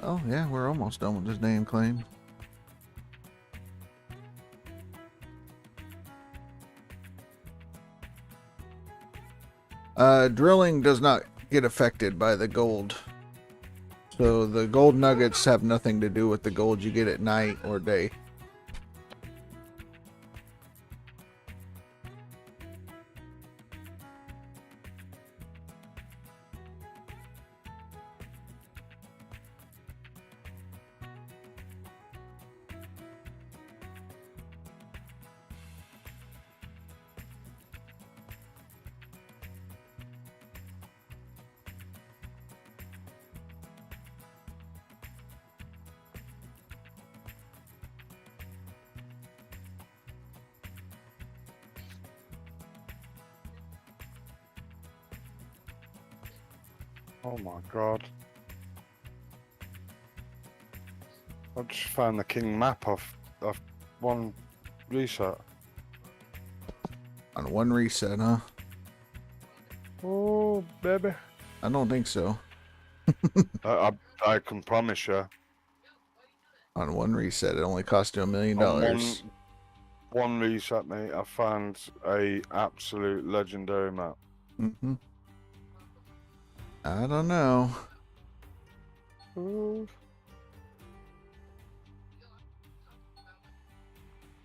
Oh, yeah, we're almost done with this damn claim. Drilling does not get affected by the gold. So the gold nuggets have nothing to do with the gold you get at night or day. Oh my god. I just found the king map off one reset. On one reset, huh? Oh, baby. I don't think so. I can promise you. On one reset, it only cost you $1 million. On one reset, mate, I found a absolute legendary map. Mm-hmm. I don't know. Ooh.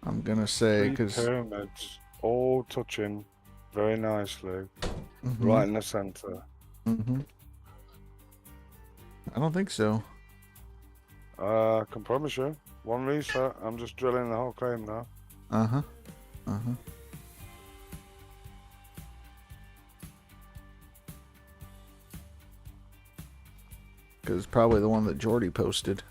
I'm gonna say because pyramids all touching very nicely, mm-hmm. right in the center. Mm-hmm. I don't think so. I can promise you, one reset. I'm just drilling the whole claim now. Uh-huh. Uh-huh. Because probably the one that Jordy posted.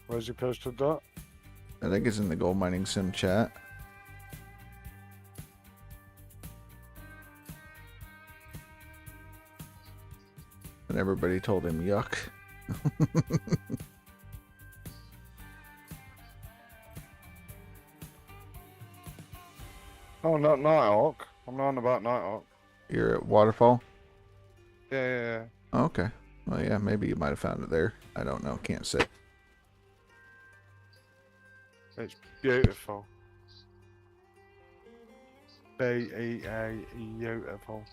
Where's he posted that? I think it's in the gold mining sim chat. And everybody told him yuck. Oh, not Nighthawk. I'm not on about Nighthawk. You're at Waterfall? Yeah. Oh, okay. Well, yeah, maybe you might have found it there. I don't know. Can't say. It's beautiful. Beautiful.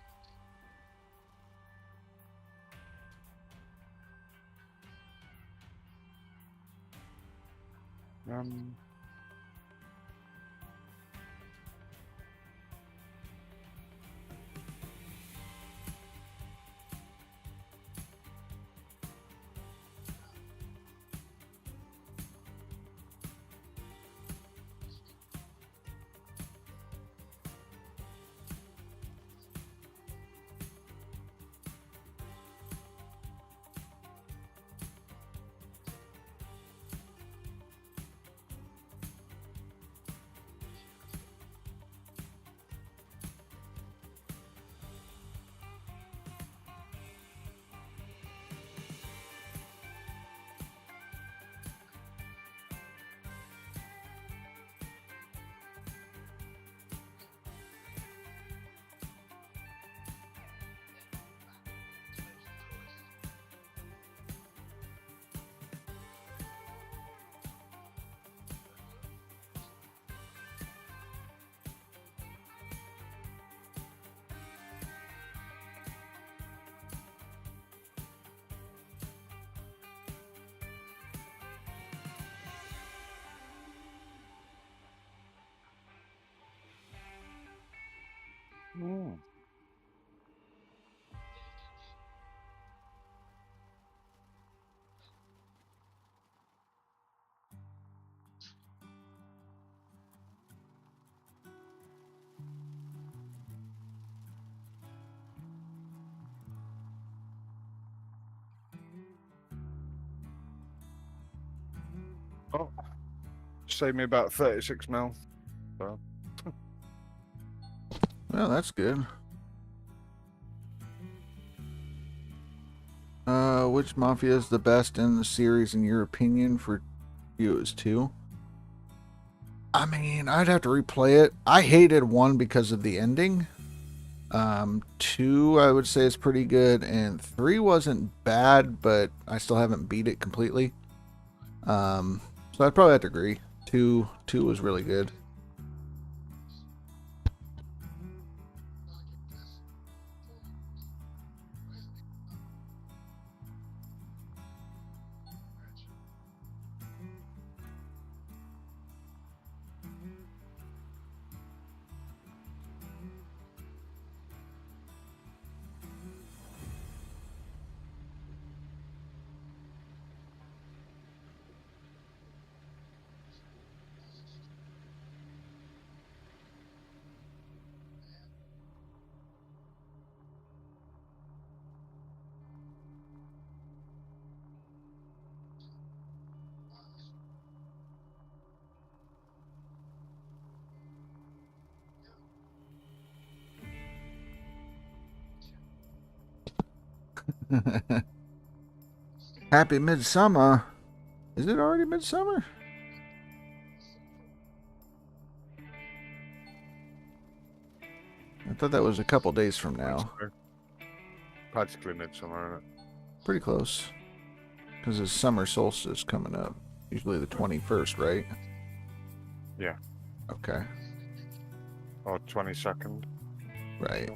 Oh, saved me about 36 mil. So. Well, that's good. Which Mafia is the best in the series in your opinion? For you, it was 2. I mean, I'd have to replay it. I hated 1 because of the ending. 2, I would say, is pretty good, and 3 wasn't bad, but I still haven't beat it completely. So I'd probably have to agree. 2 was really good. Happy Midsummer. Is it already Midsummer? I thought that was a couple days from now. Practically midsummer, isn't it? Pretty close. Because it's summer solstice coming up. Usually the 21st, right? Yeah. Okay. Or 22nd. Right.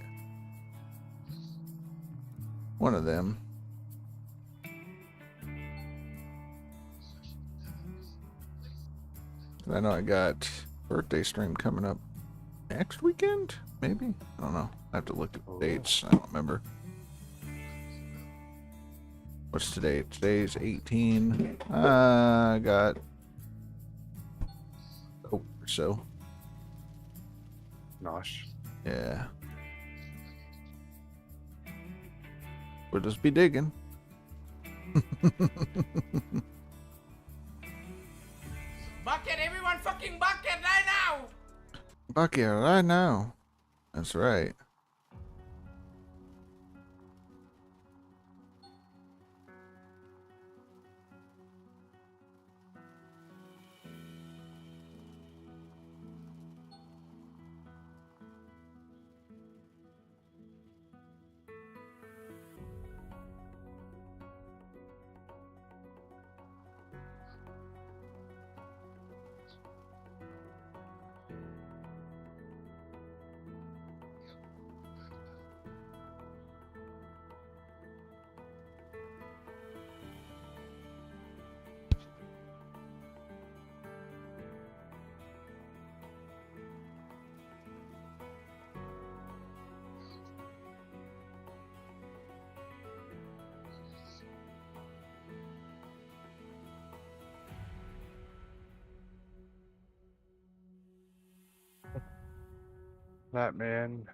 One of them. I know I got birthday stream coming up next weekend, maybe? I don't know. I have to look at the dates. I don't remember. What's today? Today's 18. I got or so. Nice. Yeah. We'll just be digging. Bucket, everyone fucking bucket right now! Bucket right now. That's right. That man.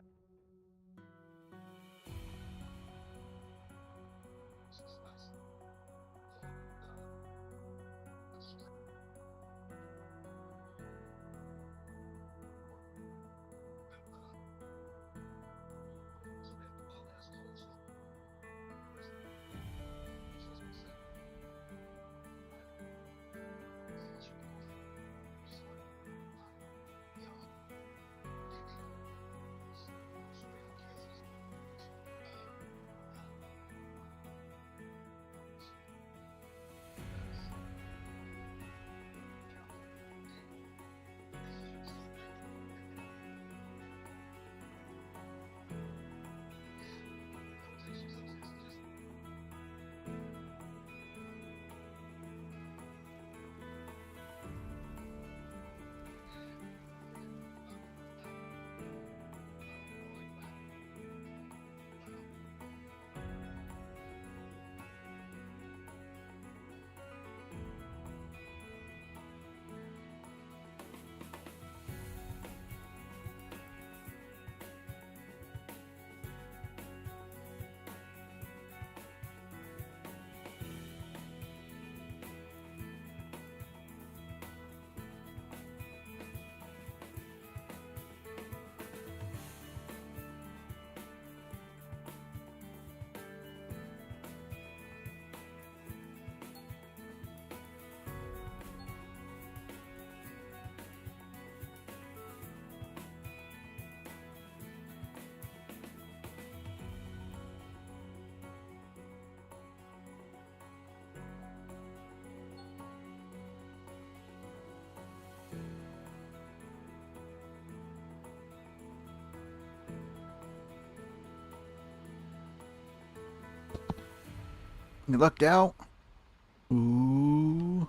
You lucked out. Ooh.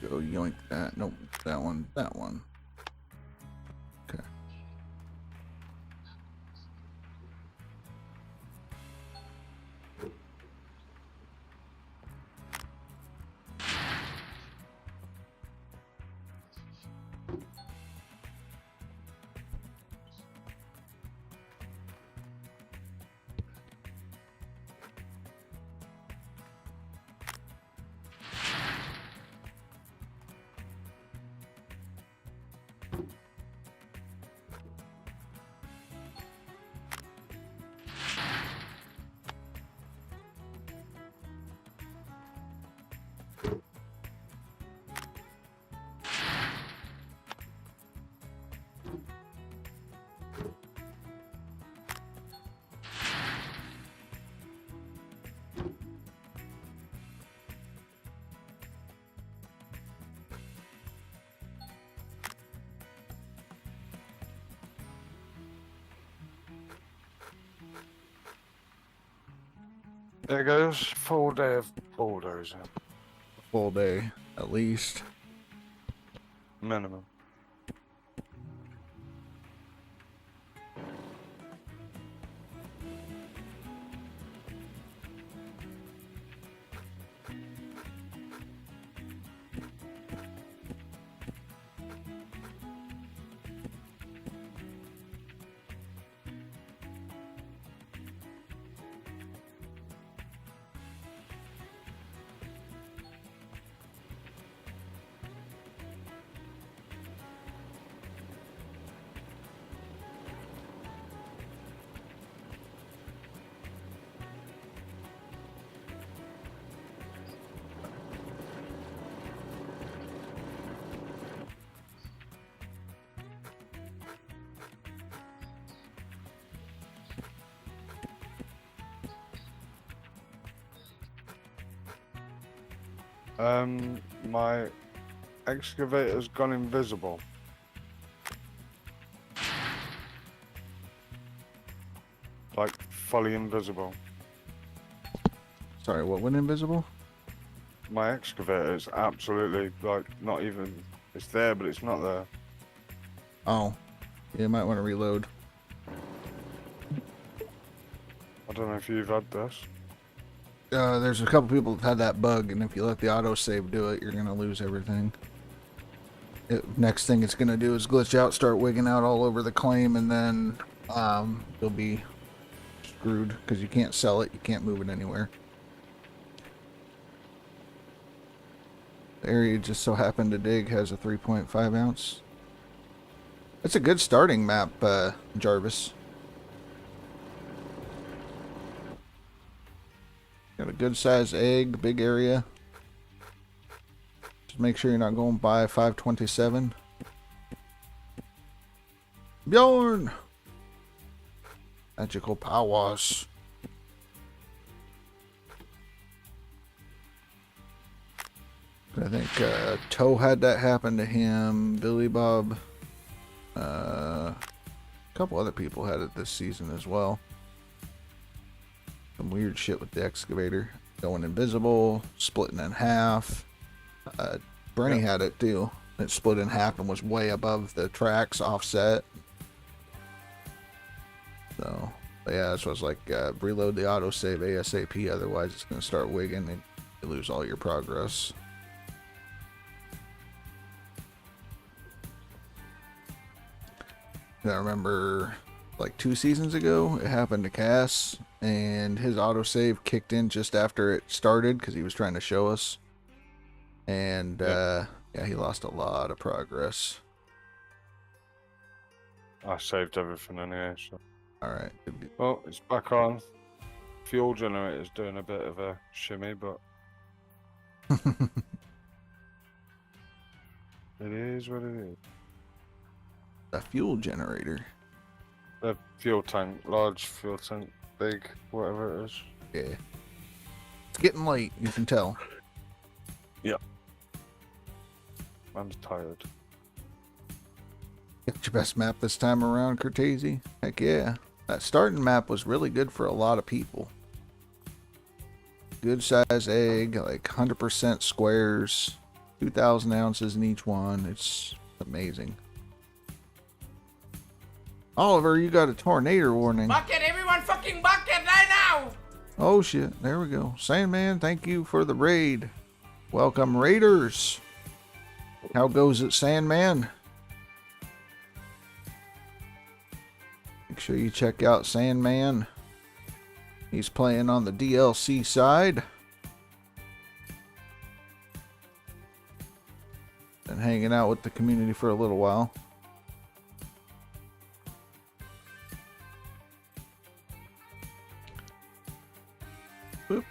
Go yoink that. Nope, that one, that one. Okay. There goes full day of bulldozing. Full day, at least. Minimum. My excavator's gone invisible. Like, fully invisible. Sorry, what went invisible? My excavator is absolutely, like, not even... It's there, but it's not there. Oh. Yeah, you might want to reload. I don't know if you've had this. There's a couple people that had that bug, and if you let the autosave do it, you're going to lose everything. Next thing it's going to do is glitch out, start wigging out all over the claim, and then you'll be screwed because you can't sell it, you can't move it anywhere. The area you just so happened to dig has a 3.5 ounce. It's a good starting map, Jarvis. Got a good sized egg, big area. Just make sure you're not going by 527. Bjorn! Magical powers. I think Toe had that happen to him. Billy Bob. A couple other people had it this season as well. Some weird shit with the excavator. Going invisible, splitting in half. Bernie had it too. It split in half and was way above the tracks offset. So, but yeah, that's what I was like, reload the autosave ASAP, otherwise it's going to start wigging and you lose all your progress. I remember like 2 seasons ago, it happened to Cass, and his autosave kicked in just after it started because he was trying to show us. And yeah, he lost a lot of progress. I saved everything anyway, so. Alright. Well, it's back on. Fuel generator's doing a bit of a shimmy, but it is what it is. A fuel generator. The fuel tank, large fuel tank, big, whatever it is. Yeah. It's getting late, you can tell. I'm tired. Get your best map this time around, Cortese. Heck yeah. That starting map was really good for a lot of people. Good size egg, like 100% squares, 2,000 ounces in each one. It's amazing. Oliver, you got a tornado warning. Bucket, everyone fucking bucket right now! Oh shit, there we go. Sandman, thank you for the raid. Welcome, Raiders. How goes it, Sandman? Make sure you check out Sandman. He's playing on the DLC side. And hanging out with the community for a little while. Boop.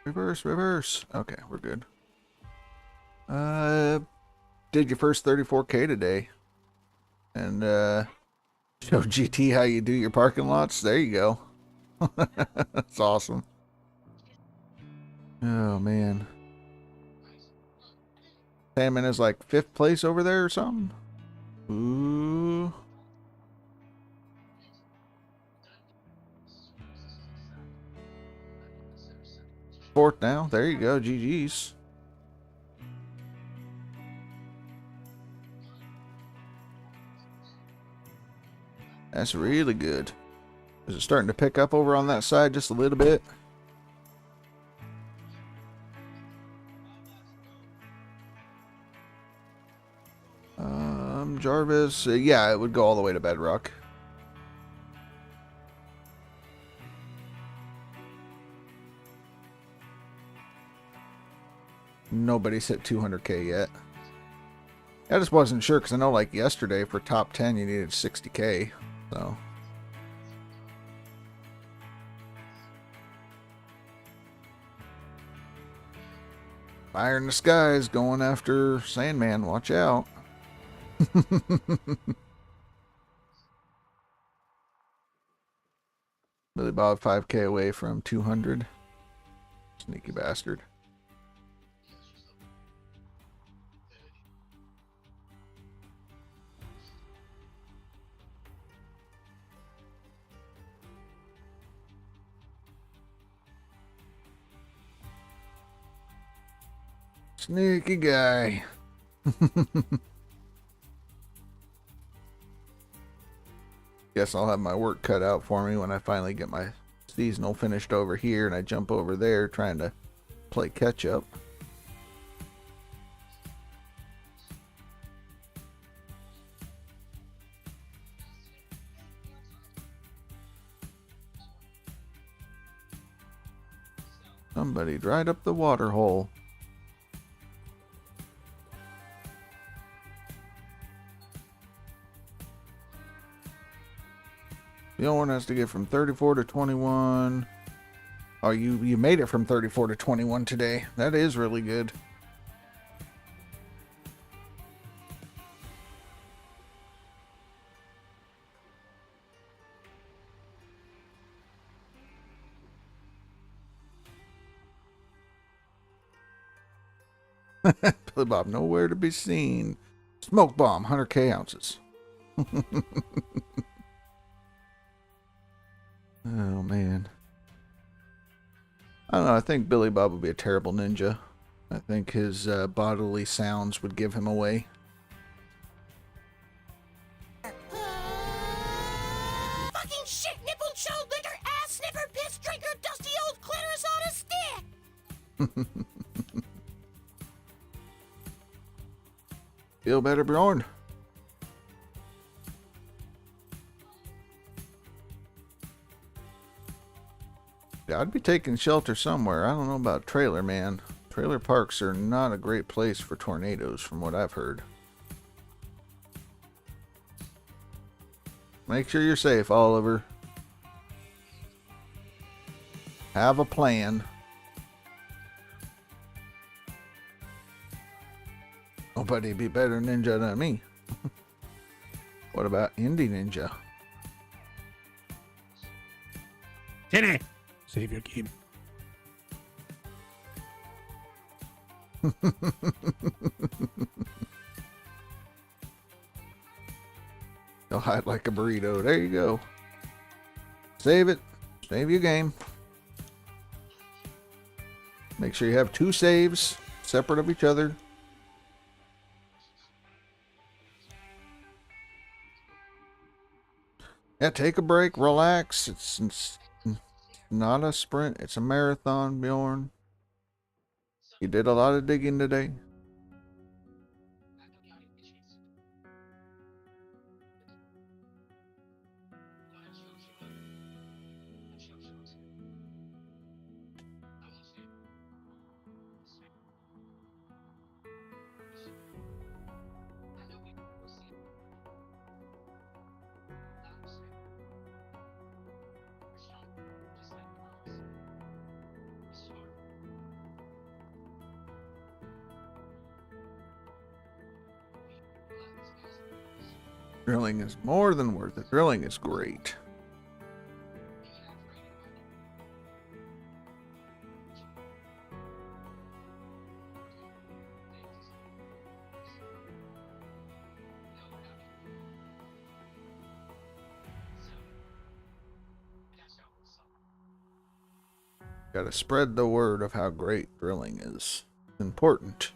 Reverse, reverse. Okay, we're good. Did your first 34K today. And, show GT how you do your parking lots. There you go. That's awesome. Oh, man. Salmon is like 5th place over there or something? Ooh. Fourth now. There you go. GG's. That's really good. Is it starting to pick up over on that side just a little bit? Jarvis. Yeah, it would go all the way to bedrock. Nobody's hit 200K yet. I just wasn't sure because I know like yesterday for top 10 you needed 60K. So. Fire in the skies going after Sandman. Watch out. Billy Bob 5K away from 200. Sneaky bastard. Sneaky guy. Guess I'll have my work cut out for me when I finally get my seasonal finished over here and I jump over there trying to play catch up. Somebody dried up the water hole. The only one has to get from 34 to 21. Oh, you made it from 34 to 21 today. That is really good. Billy Bob, nowhere to be seen. Smoke bomb, 100K ounces. Oh, man. I don't know. I think Billy Bob would be a terrible ninja. I think his bodily sounds would give him away. Fucking shit, nipple, chode, liquor, ass sniffer, piss drinker, dusty old clitoris on a stick! Feel better, Bjorn? Yeah, I'd be taking shelter somewhere. I don't know about trailer, man. Trailer parks are not a great place for tornadoes, from what I've heard. Make sure you're safe, Oliver. Have a plan. Nobody'd be better ninja than me. What about Indie Ninja? Tinny! Save your game. You'll hide like a burrito. There you go. Save it. Save your game. Make sure you have 2 saves separate of each other. Yeah, take a break, relax. It's not a sprint, it's a marathon, Bjorn. You did a lot of digging today. Drilling is more than worth it. Drilling is great. Got to spread the word of how great drilling is. Important.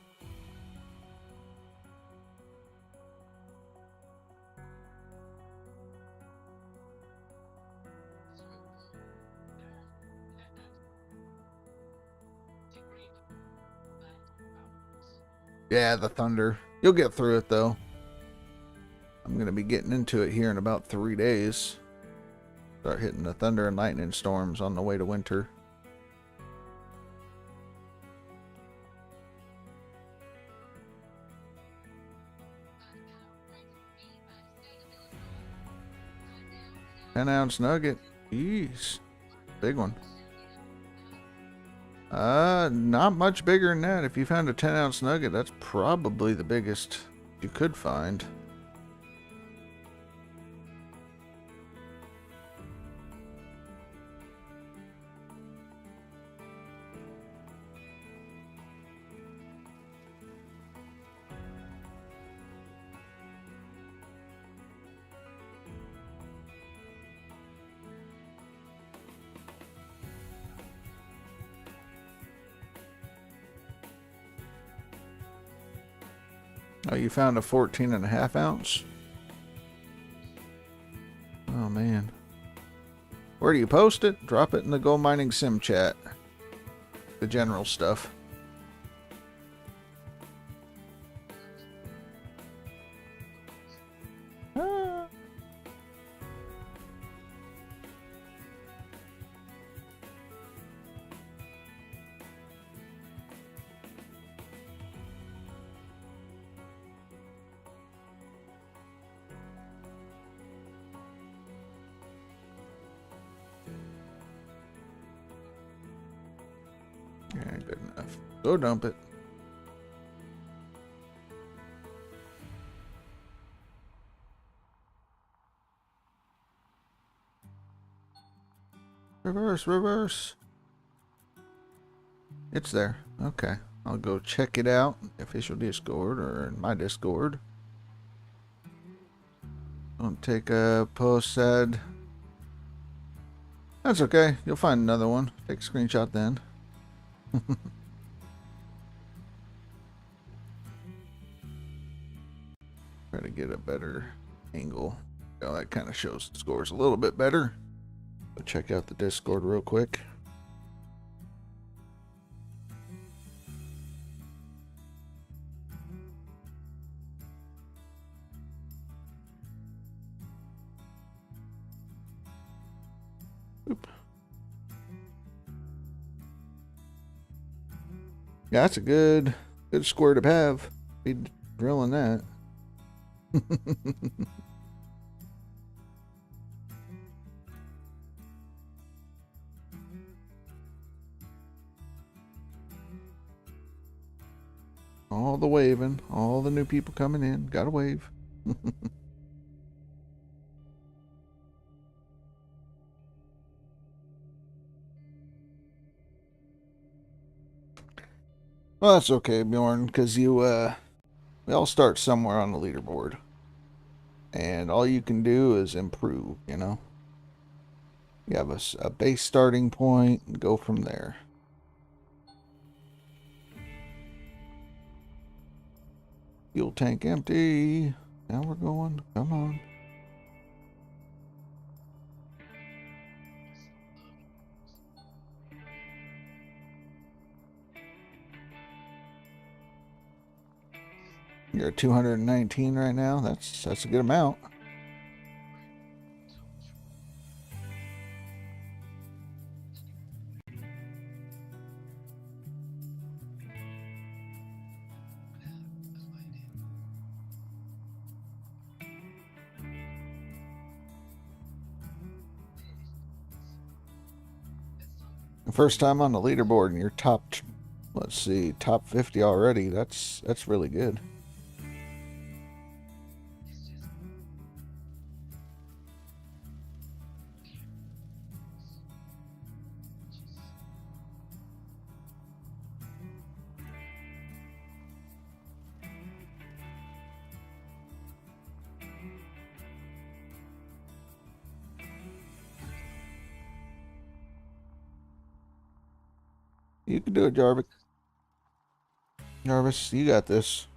Yeah, the thunder. You'll get through it, though. I'm going to be getting into it here in about 3 days. Start hitting the thunder and lightning storms on the way to winter. $10-ounce nugget. Jeez. Big one. Not much bigger than that. If you found a 10-ounce nugget, that's probably the biggest you could find. Oh, you found a 14.5 ounce? Oh, man. Where do you post it? Drop it in the Gold Mining Sim chat. The general stuff. Yeah, good enough. Go dump it. Reverse, reverse. It's there. Okay. I'll go check it out. Official Discord or in my Discord. Don't take a post ad. That's okay. You'll find another one. Take a screenshot then. Try to get a better angle. Oh, that kind of shows the scores a little bit better. But check out the Discord real quick. Oop. Yeah, that's a good square to have. Be drilling that. all the waving. All the new people coming in. Gotta wave. Well, that's okay, Bjorn, because we all start somewhere on the leaderboard. And all you can do is improve, you know? You have a base starting point and go from there. Fuel tank empty. Now we're going. Come on. You're at 219 right now. That's a good amount. First time on the leaderboard and you're top, let's see, top 50 already. That's really good. You can do it, Jarvis. Jarvis, you got this.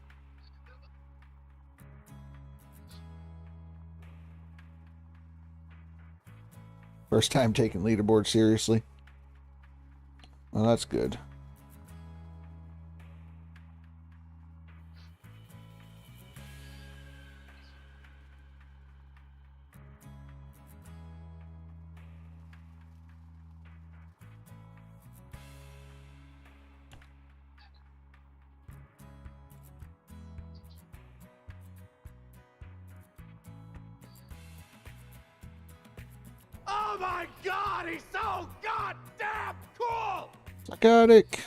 First time taking leaderboard seriously. Well, that's good. Oh my god, he's so goddamn cool! Psychotic.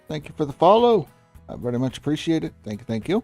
Thank you for the follow. I very much appreciate it. Thank you, thank you.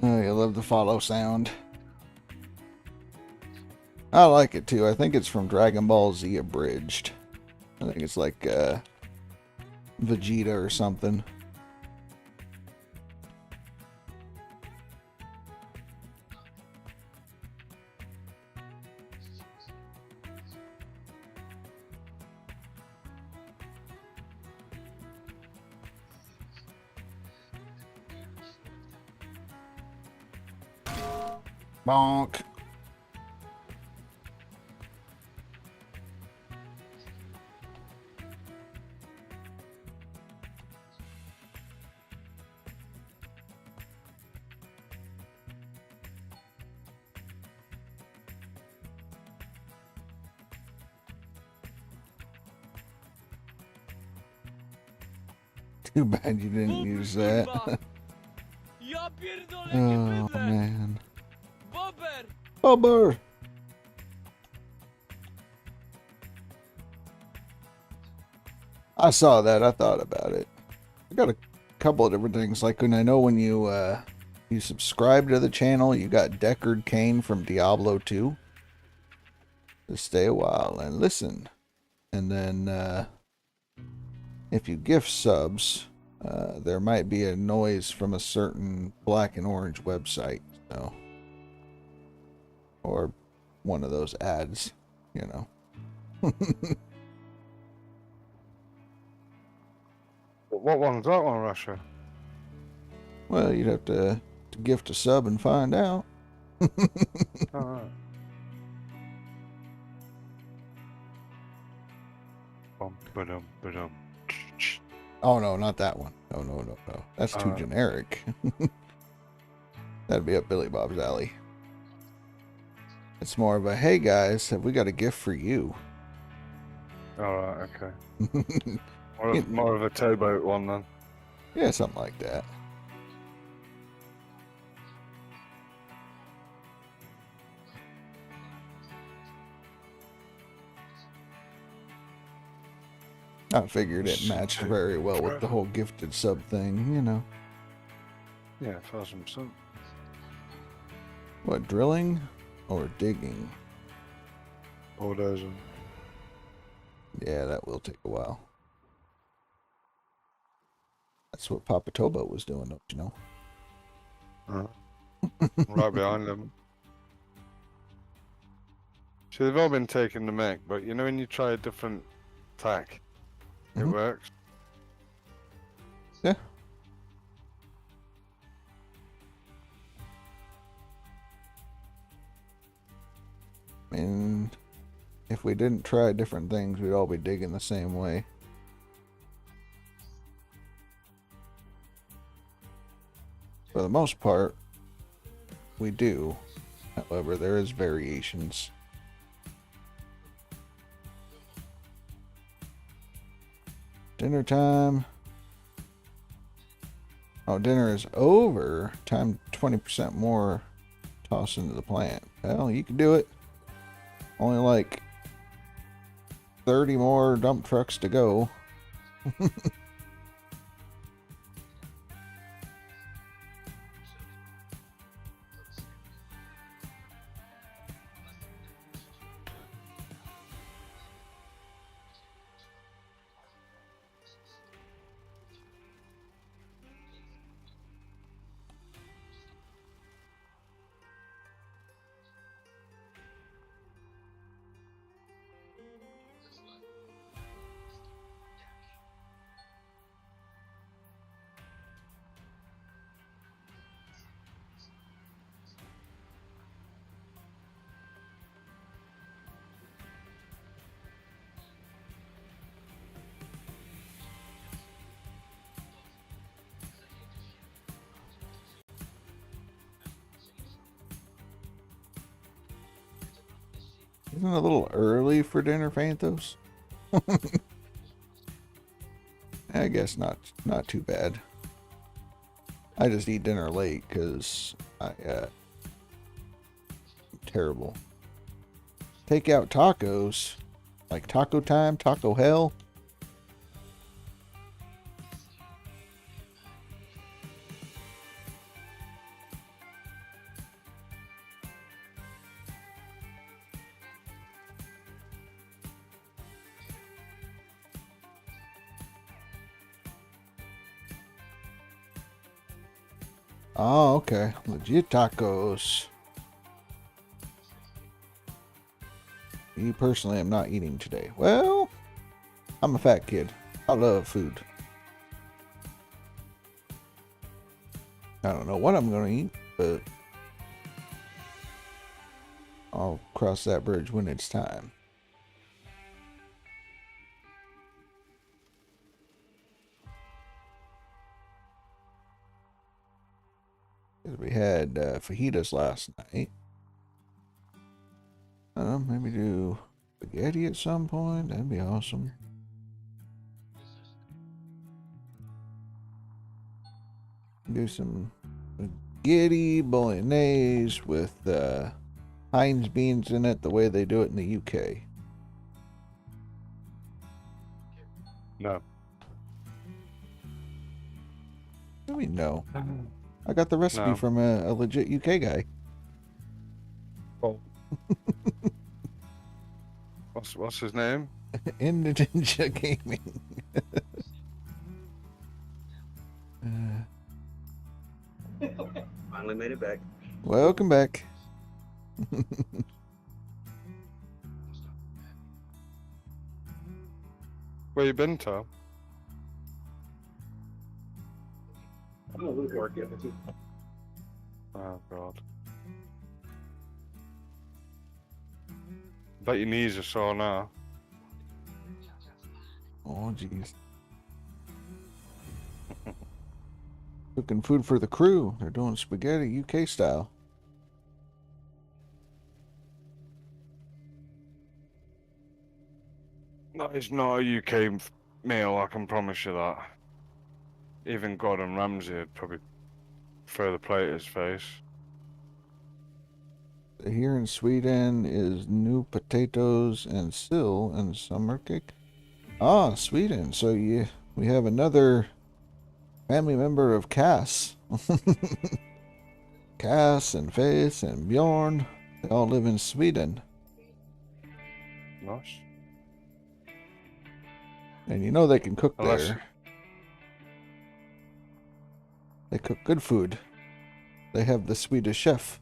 Oh, you love the follow sound. I like it too. I think it's from Dragon Ball Z Abridged. I think it's like Vegeta or something. Bonk. Too bad you didn't use that. Oh man. Bobber. I saw that. I thought about it. I got a couple of different things. Like when I know when you subscribe to the channel, you got Deckard Cain from Diablo 2. Just stay a while and listen. And then if you gift subs, there might be a noise from a certain black and orange website, so, or one of those ads, you know. What one's that one, Russia? Well, you'd have to gift a sub and find out. Alright. Bum-ba-dum-ba-dum. Oh no, not that one. No. That's too generic. That'd be up Billy Bob's alley. It's more of a, hey guys, have we got a gift for you? Alright, okay. More of a towboat one then. Yeah, something like that. I figured it matched very well with the whole gifted sub thing, you know. Yeah, 1,000%. What, drilling or digging? Bulldozer. Yeah, that will take a while. That's what Papa Tobo was doing, don't you know? Right behind them. See, they've all been taken to make, but you know when you try a different tack, it works. Yeah. And if we didn't try different things, we'd all be digging the same way. For the most part, we do. However, there is variations. Dinner time. Oh, dinner is over. Time 20% more toss into the plant. Well, you can do it. Only like 30 more dump trucks to go. Isn't it a little early for dinner, Phantos? I guess not too bad. I just eat dinner late because I'm terrible. Take out tacos, like taco time, taco hell. Oh, okay. Legit tacos. You personally am not eating today. Well, I'm a fat kid. I love food. I don't know what I'm going to eat, but I'll cross that bridge when it's time. We had fajitas last night. I don't know, maybe do spaghetti at some point. That'd be awesome. Do some spaghetti bolognese with Heinz beans in it, the way they do it in the UK. No. I mean, no. I got the recipe from a legit UK guy. Oh. What's his name? Into Ninja Gaming. Finally made it back. Welcome back. Where you been, Tom? I'm gonna lose work yet, Oh God. Bet your knees are sore now. Oh, jeez. Cooking food for the crew. They're doing spaghetti UK style. That is not a UK meal, I can promise you that. Even Gordon Ramsay would probably throw the plate at his face. Here in Sweden is new potatoes and sill and summer cake. Ah, Sweden. So we have another family member of Cass. Cass and Faith and Bjorn. They all live in Sweden. Nice. And you know they can cook Unless- there. They cook good food. They have the Swedish chef.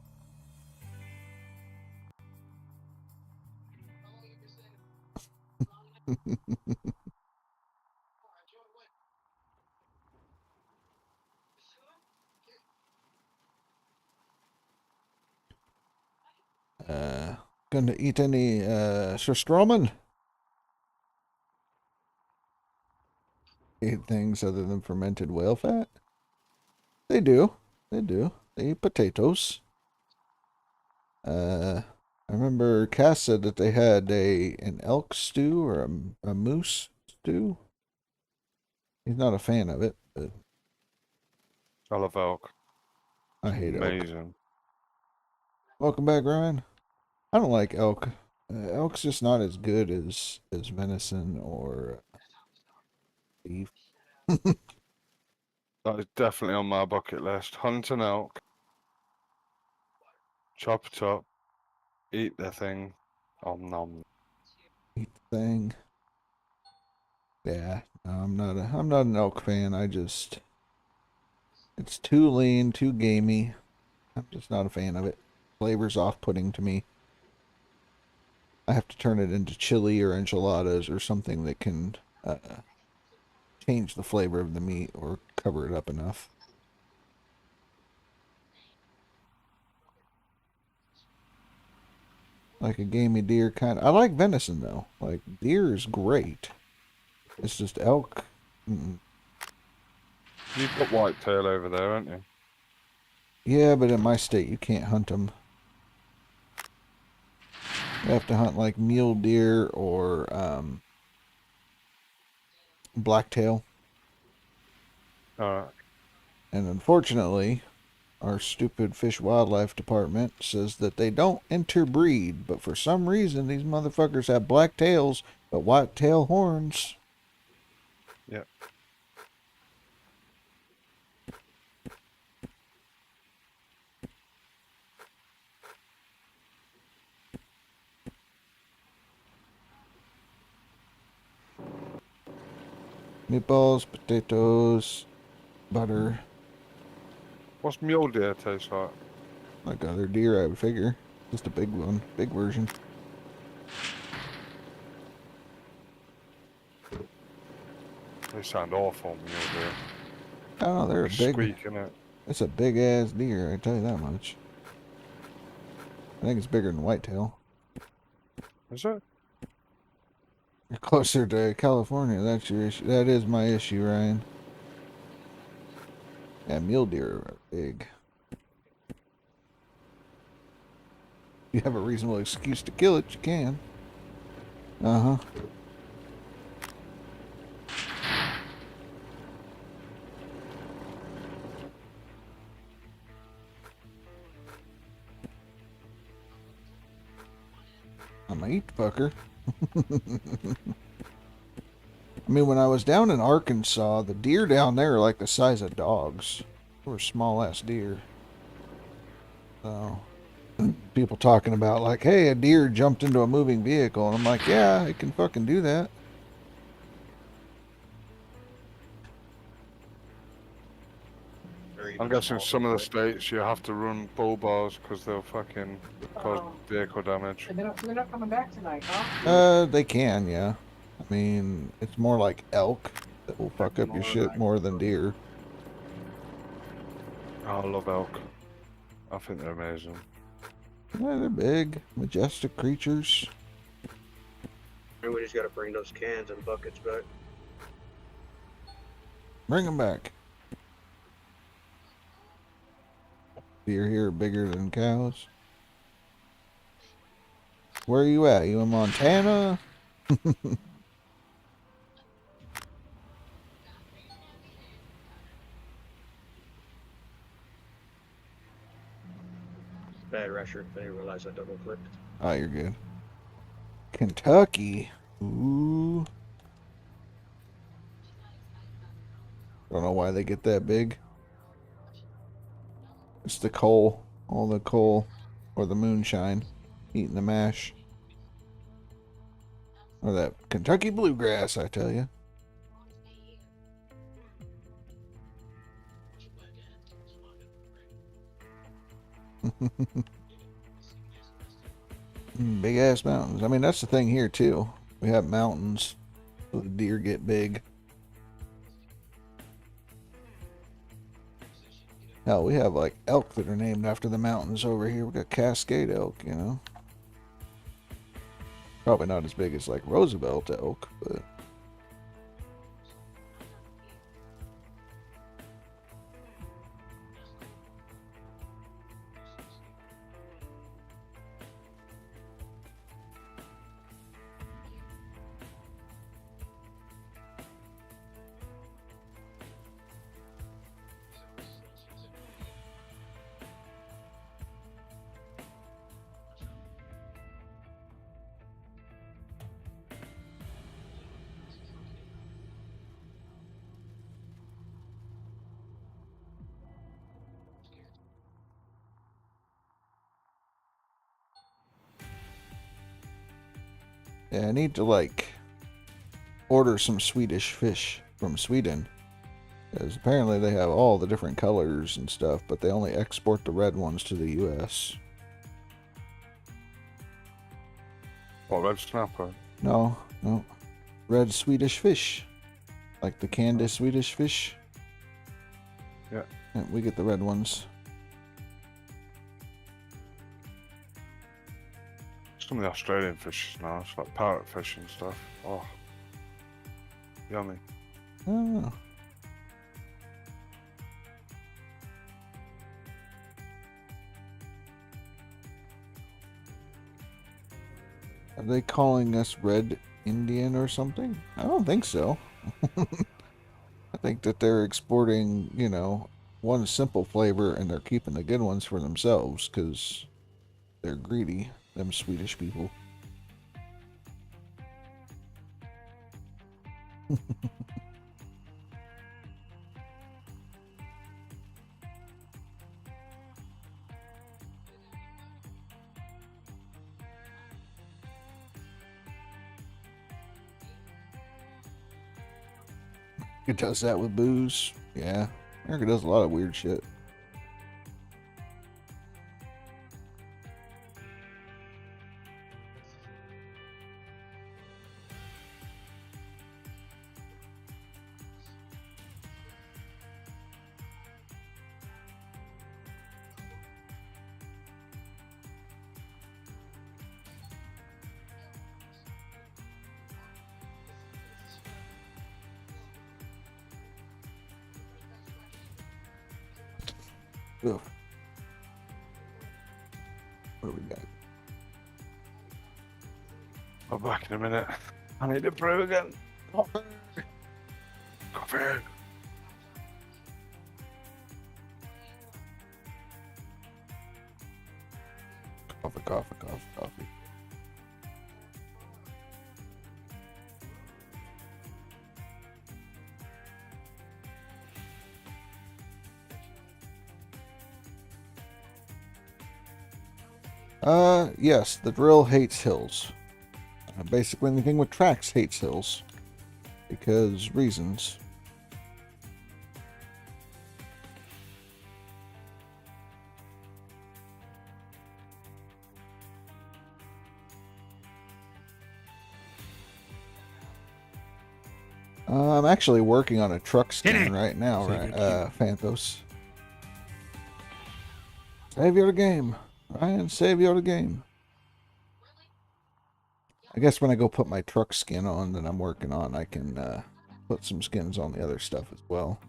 Gonna eat any Surströmming? Eat things other than fermented whale fat? They do. They do. They eat potatoes. I remember Cass said that they had an elk stew or a moose stew. He's not a fan of it, but I love elk. I hate elk. Amazing. Welcome back, Ryan. I don't like elk. Elk's just not as good as venison or beef. That is definitely on my bucket list. Hunt an elk. Chop it up. Eat the thing. Om nom. Eat the thing. Yeah, no, I'm not an elk fan. It's too lean, too gamey. I'm just not a fan of it. Flavor's off-putting to me. I have to turn it into chili or enchiladas or something that can change the flavor of the meat or cover it up enough. Like a gamey deer kind of. I like venison though. Like deer is great. It's just elk. Mm-mm. You've got whitetail over there, haven't you? Yeah, but in my state you can't hunt them. You have to hunt like mule deer or blacktail. Alright. And unfortunately, our stupid fish wildlife department says that they don't interbreed, but for some reason these motherfuckers have black tails but white tail horns. Yep. Meatballs, potatoes, butter. What's mule deer taste like? Like other deer, I would figure. Just a big one, big version. They sound awful, mule deer. Oh, they're a big. Squeaking it. It's a big ass deer, I tell you that much. I think it's bigger than whitetail. Is it? You're closer to California. That's your issue. That is my issue, Ryan. Yeah, mule deer are big. If you have a reasonable excuse to kill it, you can. Uh-huh. I'm a eat fucker. I mean, when I was down in Arkansas, the deer down there are like the size of dogs. They were small ass deer. So, people talking about like, hey, a deer jumped into a moving vehicle, and I'm like, yeah, it can fucking do that. I'm guessing some of the states you have to run bull bars because they'll fucking cause vehicle damage. They're not coming back tonight, huh? They can, yeah. I mean, it's more like elk that will fuck up your shit more than deer. Oh, I love elk. I think they're amazing. Yeah, they're big, majestic creatures. We just gotta bring those cans and buckets back. Bring them back. Deer here are bigger than cows. Where are you at? You in Montana? Bad Rasher. I didn't realize I double clicked. Oh, you're good. Kentucky. Ooh. Don't know why they get that big. It's the coal. All the coal. Or the moonshine. Eating the mash. Or that Kentucky bluegrass, I tell you. Big ass mountains. I mean, that's the thing here too. We have mountains, so the deer get big. Hell, we have like elk that are named after the mountains over here. We got Cascade elk, you know. Probably not as big as like Roosevelt elk, but. Yeah, I need to like order some Swedish fish from Sweden. Because apparently they have all the different colors and stuff, but they only export the red ones to the US. What, red snapper? No, no. Red Swedish fish. Like the canned Swedish fish. Yeah. Yeah, we get the red ones. Some of the Australian fish is nice, like parrot fish and stuff. Oh, yummy. Oh. Are they calling us Red Indian or something? I don't think so. I think that they're exporting, you know, one simple flavor and they're keeping the good ones for themselves because they're greedy, them Swedish people. It does that with booze. Yeah. America does a lot of weird shit. Ugh. What do we got? I'll be back in a minute. I need to brew again. Coffee. Coffee. Coffee, coffee, coffee, coffee. Yes, the drill hates hills. Basically anything with tracks hates hills. Because reasons. I'm actually working on a truck skin right now, right? Phantos. Save your game. Ryan, save your game. I guess when I go put my truck skin on that I'm working on, I can put some skins on the other stuff as well.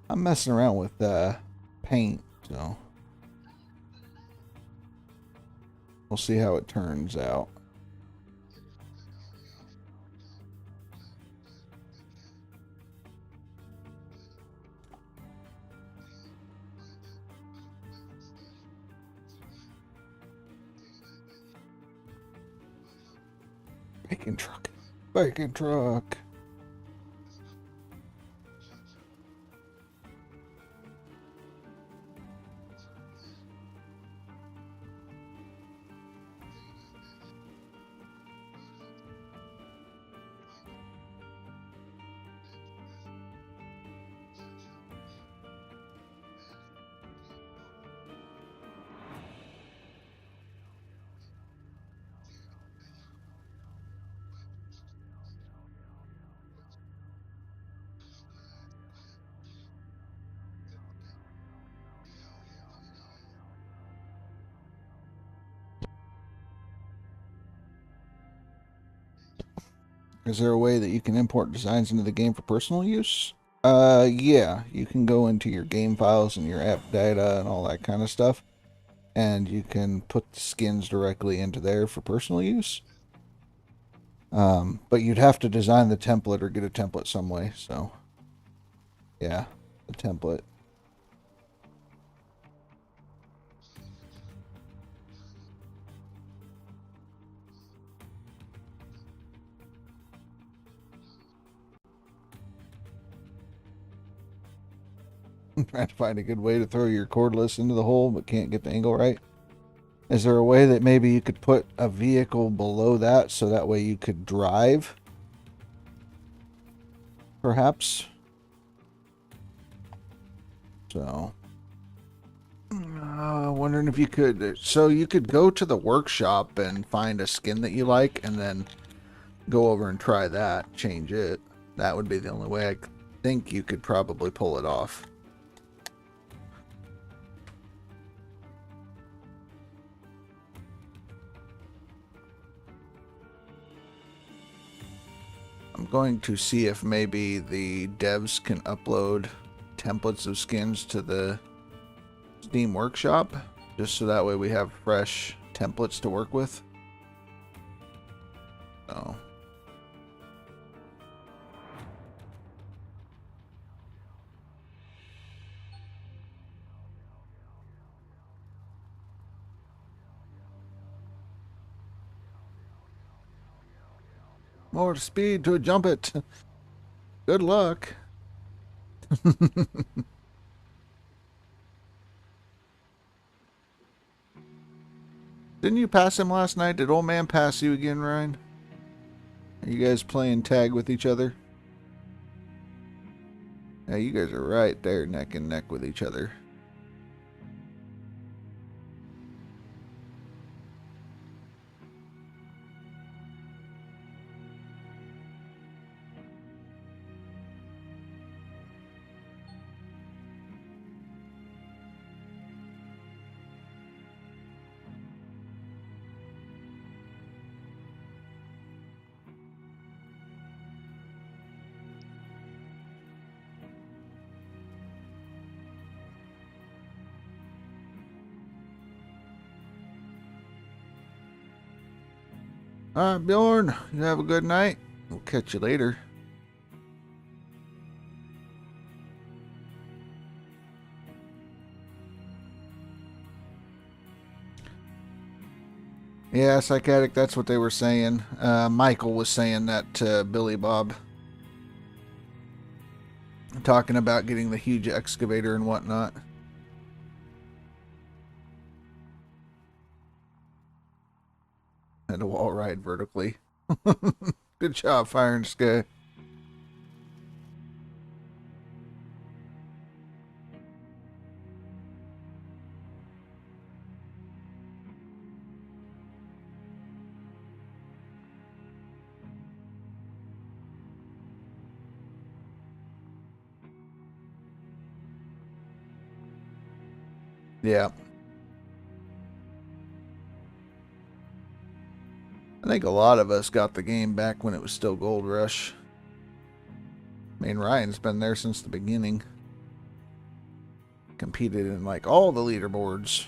I'm messing around with paint, so we'll see how it turns out. Bacon truck. Bacon truck. Is there a way that you can import designs into the game for personal use? Yeah, you can go into your game files and your app data and all that kind of stuff, and you can put the skins directly into there for personal use. But you'd have to design the template or get a template some way, so yeah, the template. I'm trying to find a good way to throw your cordless into the hole, but can't get the angle right. Is there a way that maybe you could put a vehicle below that so that way you could drive? Perhaps. So, wondering if you could. So you could go to the workshop and find a skin that you like, and then go over and try that, change it. That would be the only way I think you could probably pull it off. I'm going to see if maybe the devs can upload templates of skins to the Steam Workshop, just so that way we have fresh templates to work with. So. More speed to jump it. Good luck. Didn't you pass him last night? Did old man pass you again, Ryan? Are you guys playing tag with each other? Yeah, you guys are right there neck and neck with each other. Alright, Bjorn, you have a good night. We'll catch you later. Yeah, psychotic, that's what they were saying. Michael was saying that to Billy Bob. Talking about getting the huge excavator and whatnot. And a wall ride vertically. Good job, Fire and Sky. Yeah. I think a lot of us got the game back when it was still Gold Rush. I mean, Ryan's been there since the beginning. Competed in like all the leaderboards.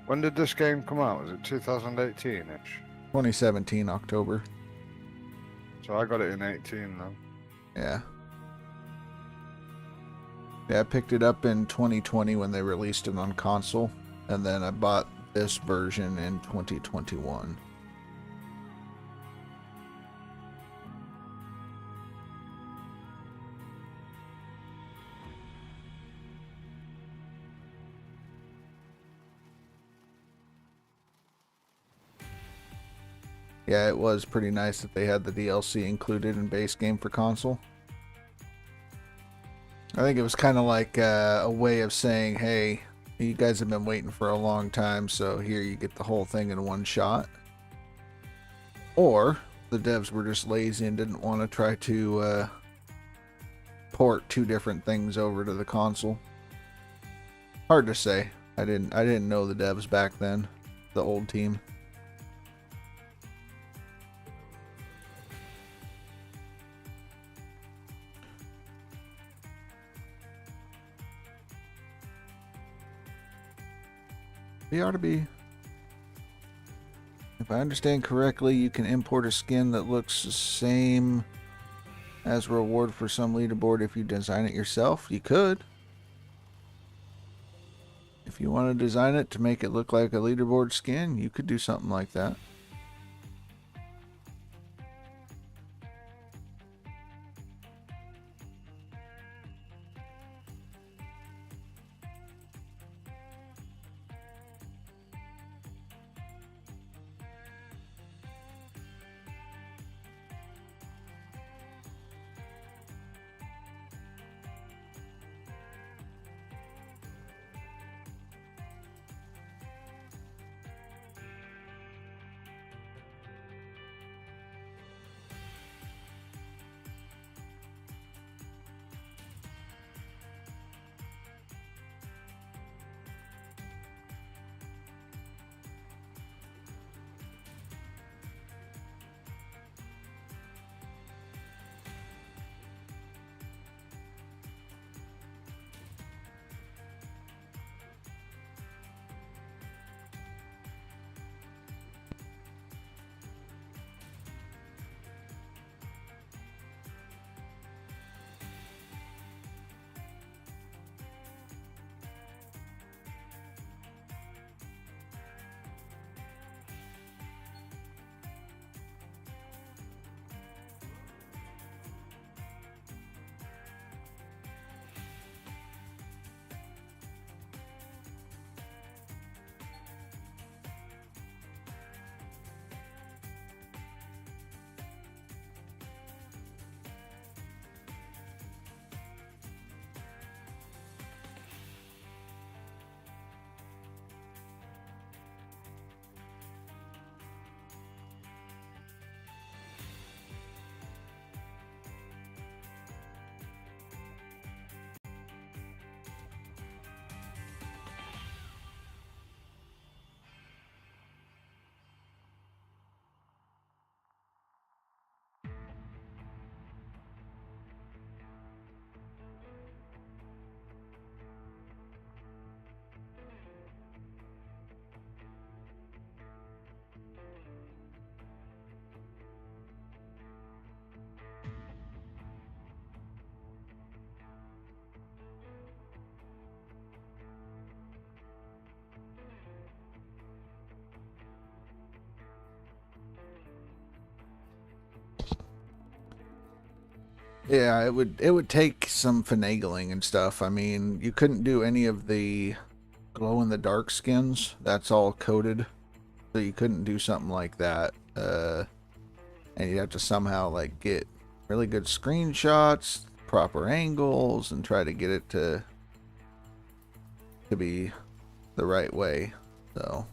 When did this game come out? Was it 2018-ish? 2017, October. So I got it in 18 though. Yeah. Yeah, I picked it up in 2020 when they released it on console. And then I bought this version in 2021. Yeah, it was pretty nice that they had the DLC included in base game for console. I think it was kind of like a way of saying, hey, you guys have been waiting for a long time, so here you get the whole thing in one shot. Or the devs were just lazy and didn't want to try to port two different things over to the console. Hard to say. I didn't know the devs back then, the old team. They ought to be. If I understand correctly, you can import a skin that looks the same as reward for some leaderboard if you design it yourself. You could. If you want to design it to make it look like a leaderboard skin, you could do something like that. Yeah, it would take some finagling and stuff. I mean, you couldn't do any of the glow in the dark skins. That's all coded. So you couldn't do something like that. And you'd have to somehow like get really good screenshots, proper angles, and try to get it to be the right way. So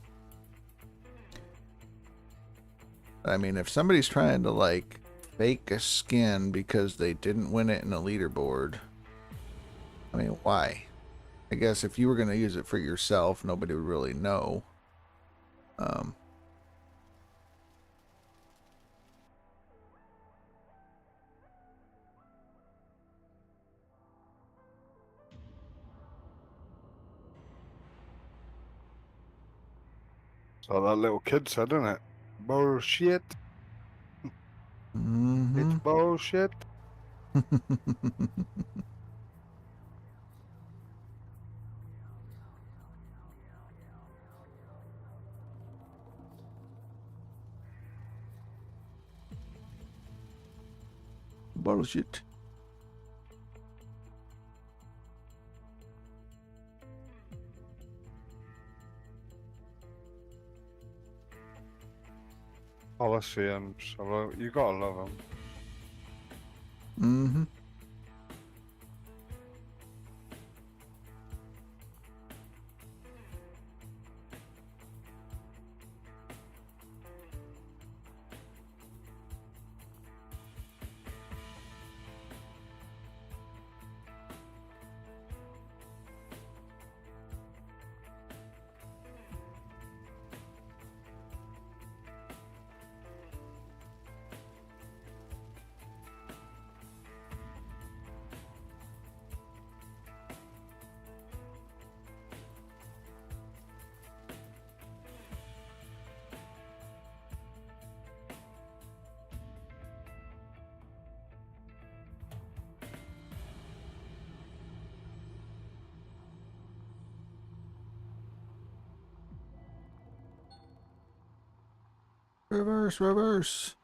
I mean, if somebody's trying to like fake a skin because they didn't win it in a leaderboard, I mean, why? I guess if you were going to use it for yourself, nobody would really know. So that little kid said, isn't it? Bullshit. It's bullshit. Bullshit. Coliseums. You gotta love them. Mm-hmm. Reverse, reverse.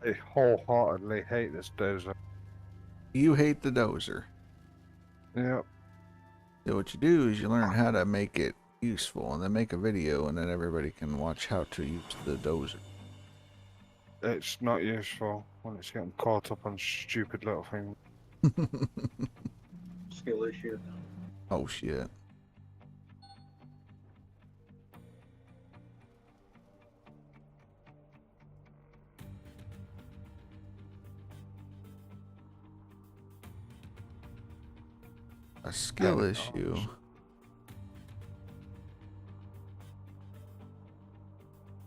I wholeheartedly hate this dozer. You hate the dozer. Yep. So what you do is you learn how to make it useful, and then make a video, and then everybody can watch how to use the dozer. It's not useful when it's getting caught up on stupid little things. Skill issue. Oh shit. A skill issue.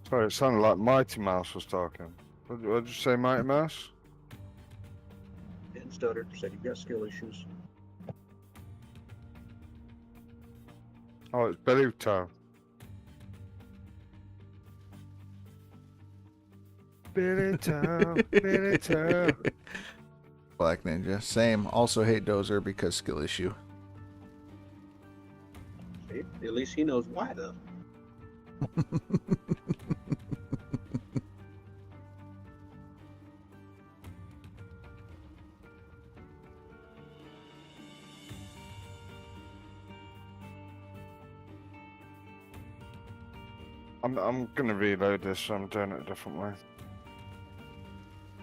Sorry, it sounded like Mighty Mouse was talking. What did you say, Mighty Mouse? Didn't stutter. Said you got skill issues. Oh, it's Beluto. Beluto. Black Ninja. Same. Also hate dozer because skill issue. At least he knows why, though. I'm gonna reload this, so I'm doing it a different way.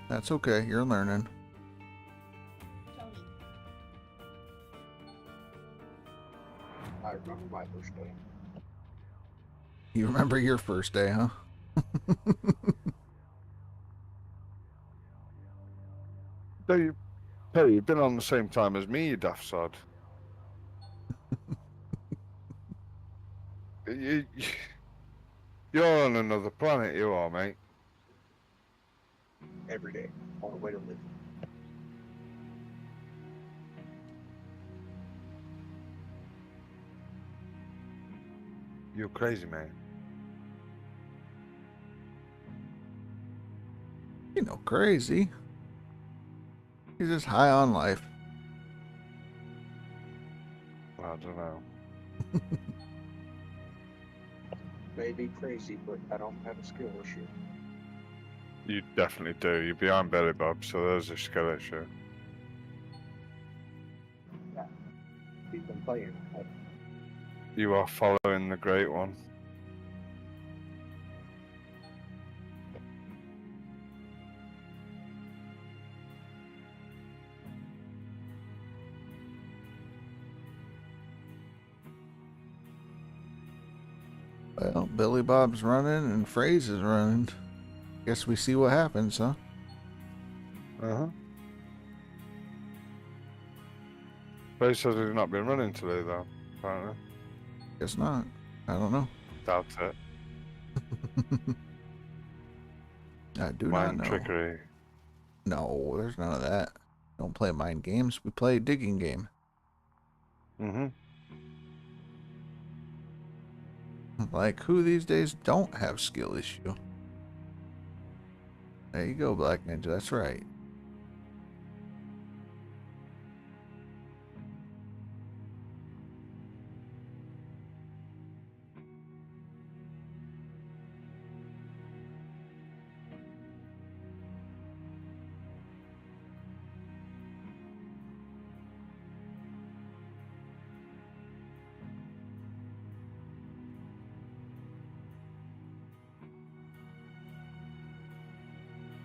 That's okay. You're learning. I remember my first day. You remember your first day, huh? Hey, you've been on the same time as me, you daft sod. You're on another planet, you are, mate. Every day on the way to live. You're crazy, man. You know, crazy. He's just high on life. I don't know. Maybe crazy, but I don't have a skill issue. You definitely do. You're behind Belly Bob, so there's a skill issue. Yeah. He's been playing. You are following the Great One. Well, Billy Bob's running and Phrase is running. Guess we see what happens, huh? Uh-huh. Ray says he's not been running today, though, apparently. Guess not. I don't know. Doubt it. I do Mind not know. trickery. No, there's none of that. Don't play mind games. We play a digging game. Mm-hmm. Like, who these days don't have skill issue? There you go, Black Ninja. That's right.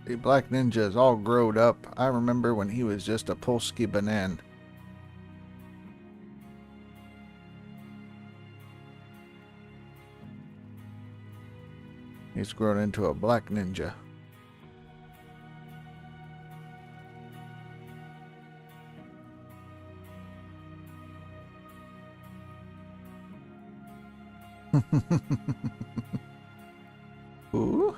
The Black Ninja is all growed up. I remember when he was just a Polski banan. He's grown into a Black Ninja. Ooh.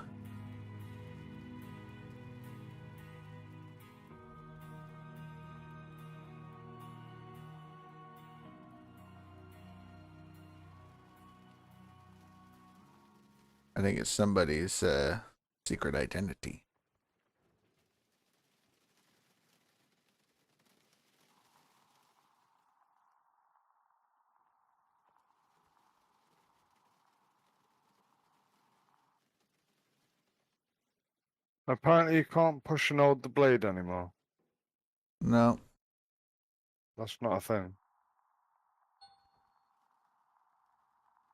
I think it's somebody's secret identity. Apparently you can't push and hold the blade anymore. No. That's not a thing.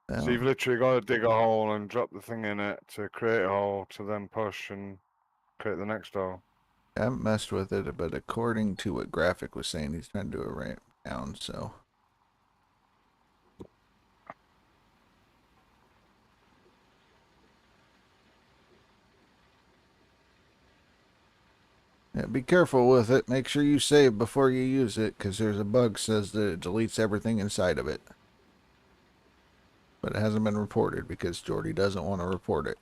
Well, So you've literally got to dig a hole and drop the thing in it to create a hole to then push and create the next hole. I haven't messed with it, but according to what Graphic was saying, he's trying to do a ramp down, so. Yeah, be careful with it. Make sure you save before you use it, because there's a bug says that it deletes everything inside of it. But it hasn't been reported because Jordy doesn't want to report it.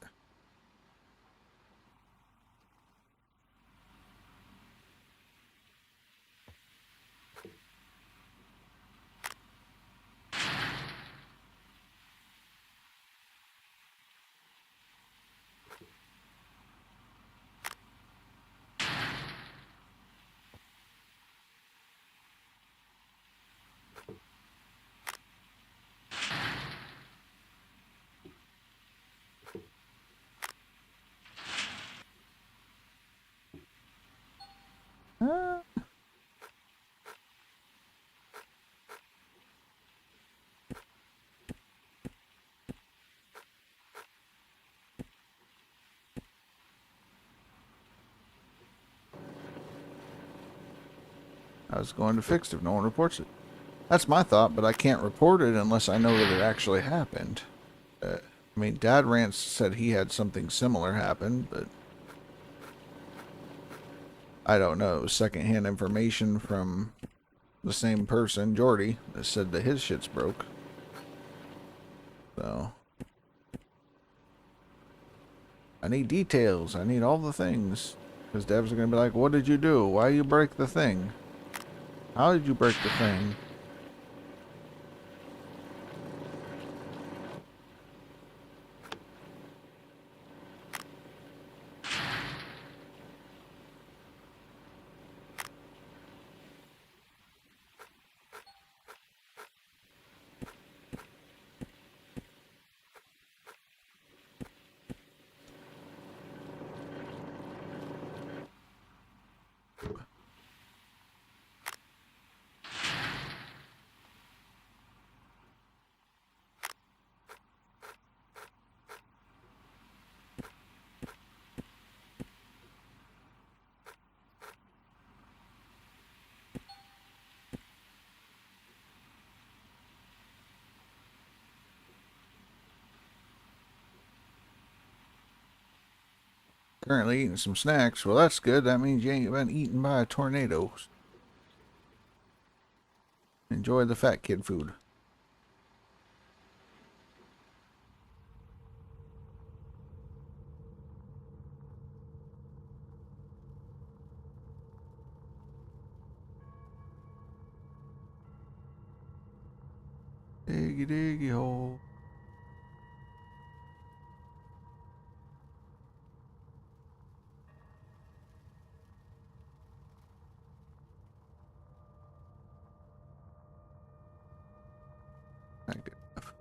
I was going to fix it if no one reports it. That's my thought, but I can't report it unless I know that it actually happened. I mean, Dad Rance said he had something similar happen, but I don't know. It was secondhand information from the same person, Jordy, that said that his shit's broke. So I need details. I need all the things. Because devs are going to be like, what did you do? Why you break the thing? How did you break the thing? Currently eating some snacks. Well, that's good. That means you ain't been eaten by a tornado. Enjoy the fat kid food. Diggy diggy hole. Not good enough.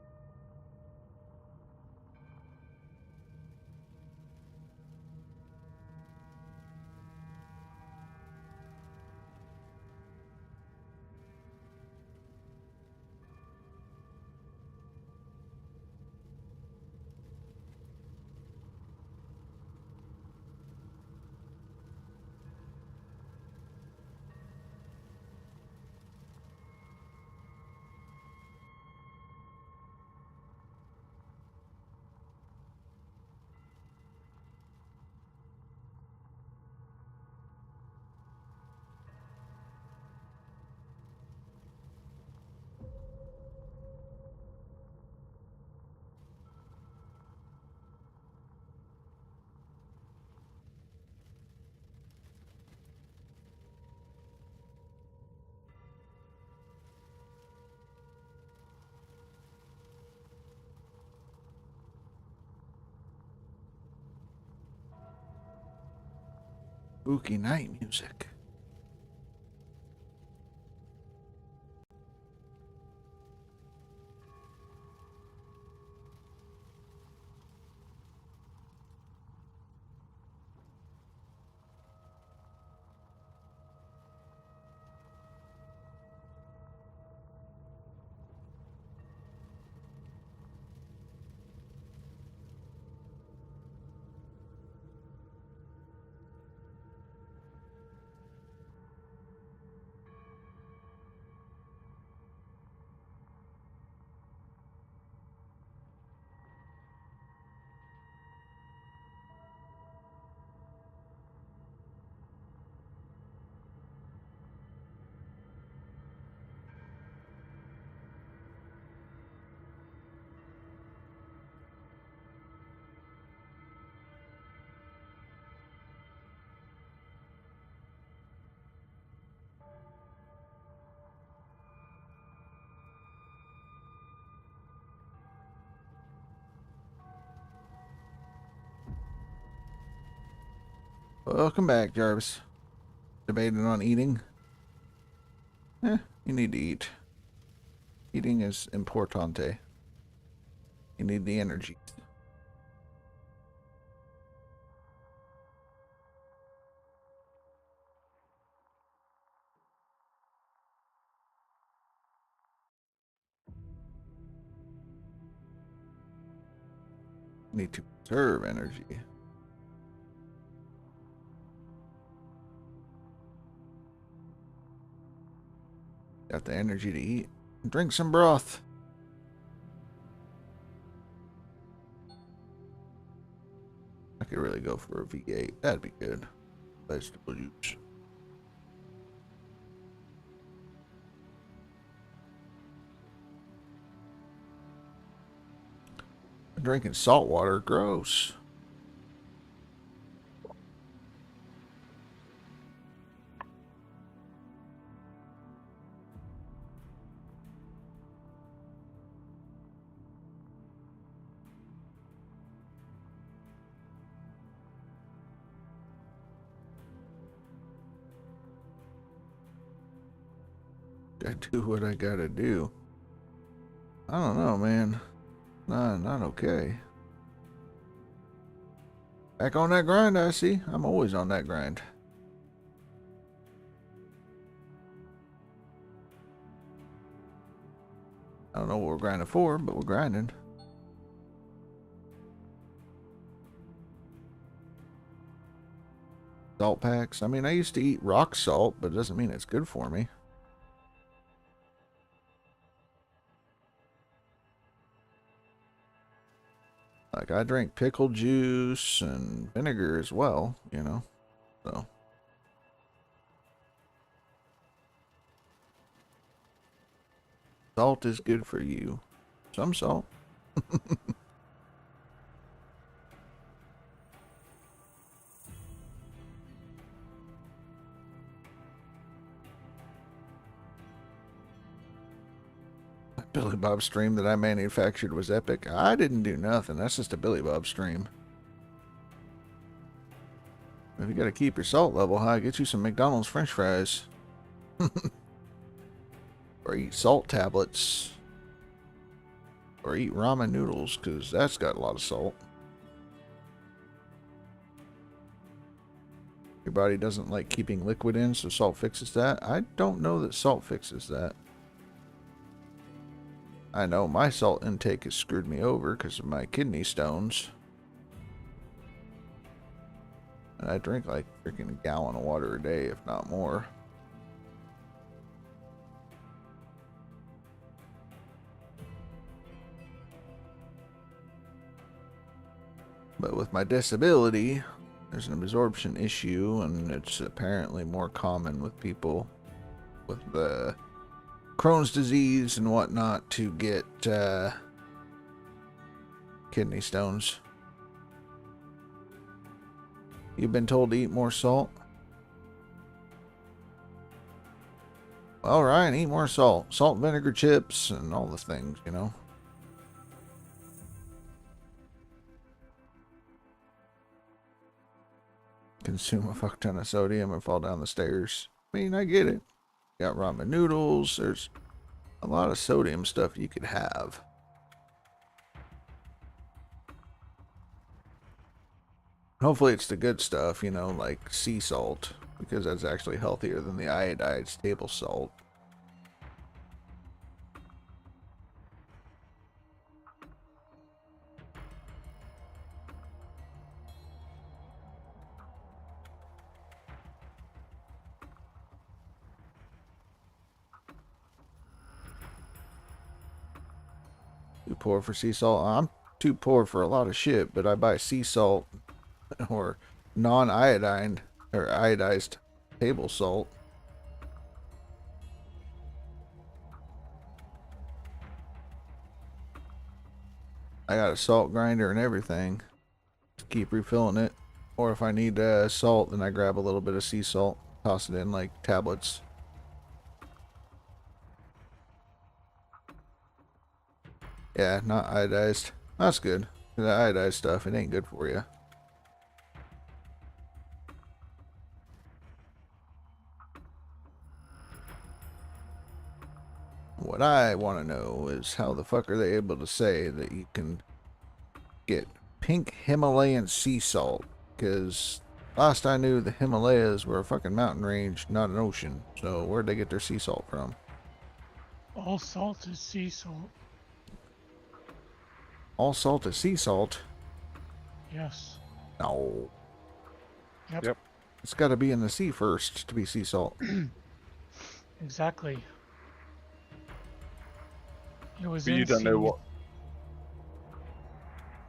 Spooky night music. Welcome back, Jarvis. Debating on eating? You need to eat. Eating is importante. You need the energy. Need to conserve energy. Got the energy to eat. Drink some broth. I could really go for a V8. That'd be good. Vegetable juice. Drinking salt water. Gross. I do what I gotta do. I don't know, man. Nah, not okay. Back on that grind, I see. I'm always on that grind. I don't know what we're grinding for, but we're grinding. Salt packs. I mean, I used to eat rock salt, but it doesn't mean it's good for me. Like, I drink pickle juice and vinegar as well, you know, so. Salt is good for you. Some salt. Billy Bob stream that I manufactured was epic. I didn't do nothing. That's just a Billy Bob stream. If you gotta keep your salt level high, get you some McDonald's French fries. Or eat salt tablets. Or eat ramen noodles, because that's got a lot of salt. Your body doesn't like keeping liquid in, so salt fixes that. I don't know that salt fixes that. I know my salt intake has screwed me over because of my kidney stones. And I drink like freaking a gallon of water a day, if not more. But with my disability, there's an absorption issue, and it's apparently more common with people with the Crohn's disease and whatnot to get kidney stones. You've been told to eat more salt? Well, Ryan, eat more salt. Salt and vinegar chips and all the things, you know. Consume a fuck ton of sodium and fall down the stairs. I mean, I get it. Got ramen noodles. There's a lot of sodium stuff you could have. Hopefully it's the good stuff, you know, like sea salt, because that's actually healthier than the iodized table salt. Too poor for sea salt? I'm too poor for a lot of shit, but I buy sea salt or non-iodined or iodized table salt. I got a salt grinder and everything to keep refilling it. Or if I need salt, then I grab a little bit of sea salt, toss it in like tablets. Yeah, not iodized. That's good. The iodized stuff, it ain't good for you. What I want to know is how the fuck are they able to say that you can get pink Himalayan sea salt? Because last I knew, the Himalayas were a fucking mountain range, not an ocean. So where'd they get their sea salt from? All salt is sea salt. All salt is sea salt? Yes. No. Yep. It's got to be in the sea first to be sea salt. Exactly. It was But you in don't know sea.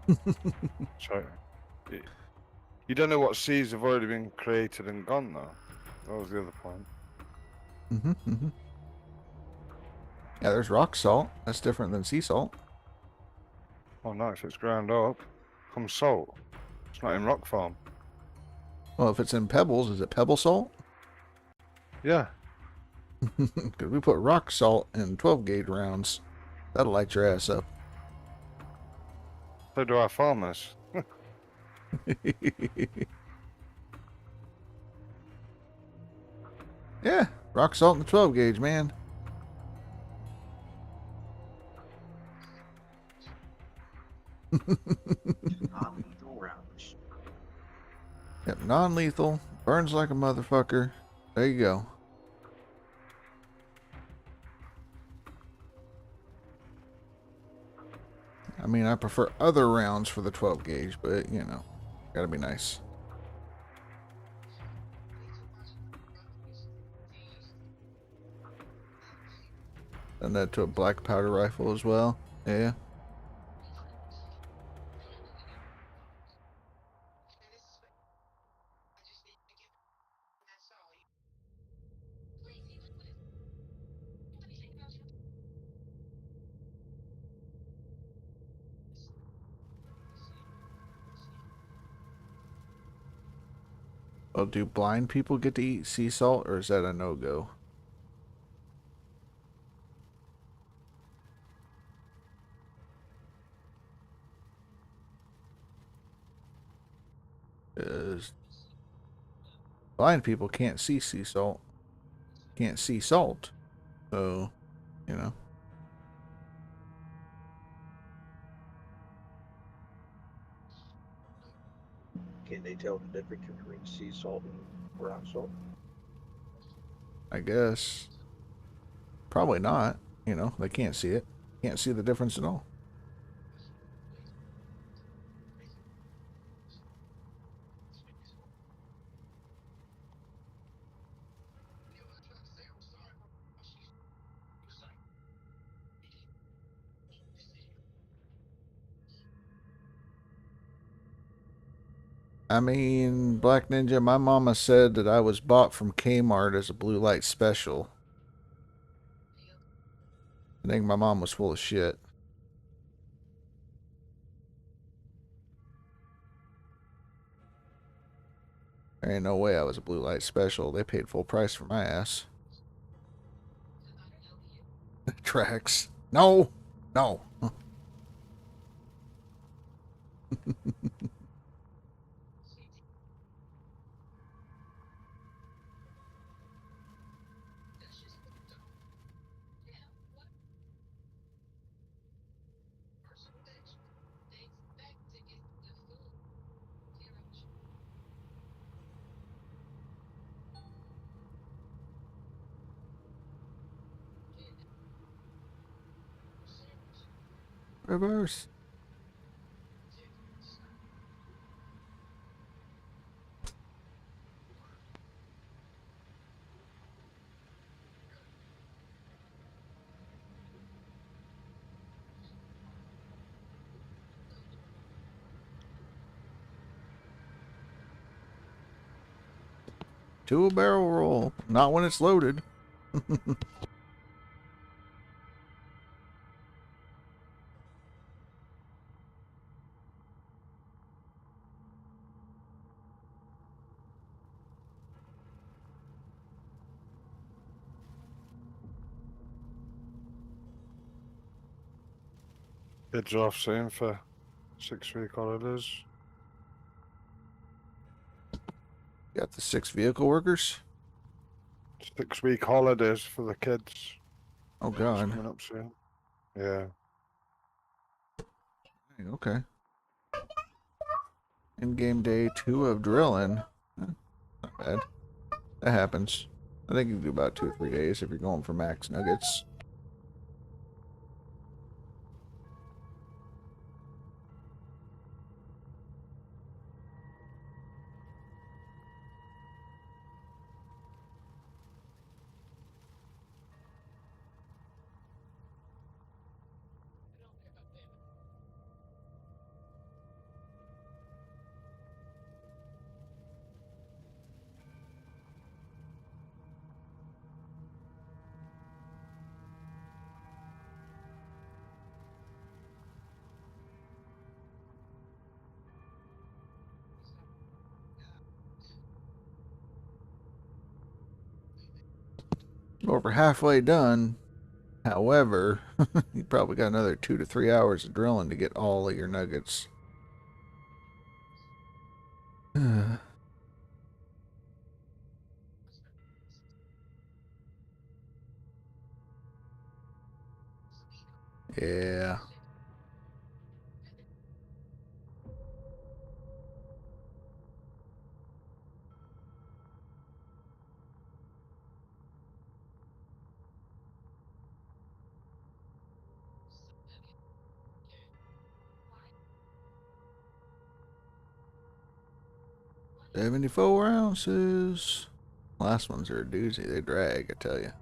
what. Sorry. You don't know what seas have already been created and gone, though. That was the other point. Yeah, there's rock salt. That's different than sea salt. Oh, no, if it's ground up, comes salt. It's not in rock form. Well, if it's in pebbles, is it pebble salt? Yeah. Because we put rock salt in 12 gauge rounds. That'll light your ass up. So do our farmers. Yeah, rock salt in the 12 gauge, man. Non-lethal rounds. Yep, non-lethal. Burns like a motherfucker. There you go. I mean, I prefer other rounds for the 12 gauge, but, you know, gotta be nice. Done that to a black powder rifle as well. Yeah. Well, do blind people get to eat sea salt, or is that a no-go? Because blind people can't see sea salt. Can't see salt. So, you know. Can they tell the difference between sea salt and rock salt? I guess. Probably not. You know, they can't see it. Can't see the difference at all. I mean, Black Ninja, my mama said that I was bought from Kmart as a blue light special. I think my mom was full of shit. There ain't no way I was a blue light special. They paid full price for my ass. Tracks. No! No! Reverse. Two barrel roll. Not when it's loaded. Kids are off soon for 6-week holidays. Got the 6 vehicle workers. 6-week holidays for the kids. Oh, It's God. coming up soon. Yeah. Okay. In-game day 2 of drilling. Not bad. That happens. I think you can do about 2 or 3 days if you're going for max nuggets. over halfway done. However, you probably got another 2 to 3 hours of drilling to get all of your nuggets. Yeah. $74 ounces. Last ones are a doozy. They drag, I tell you.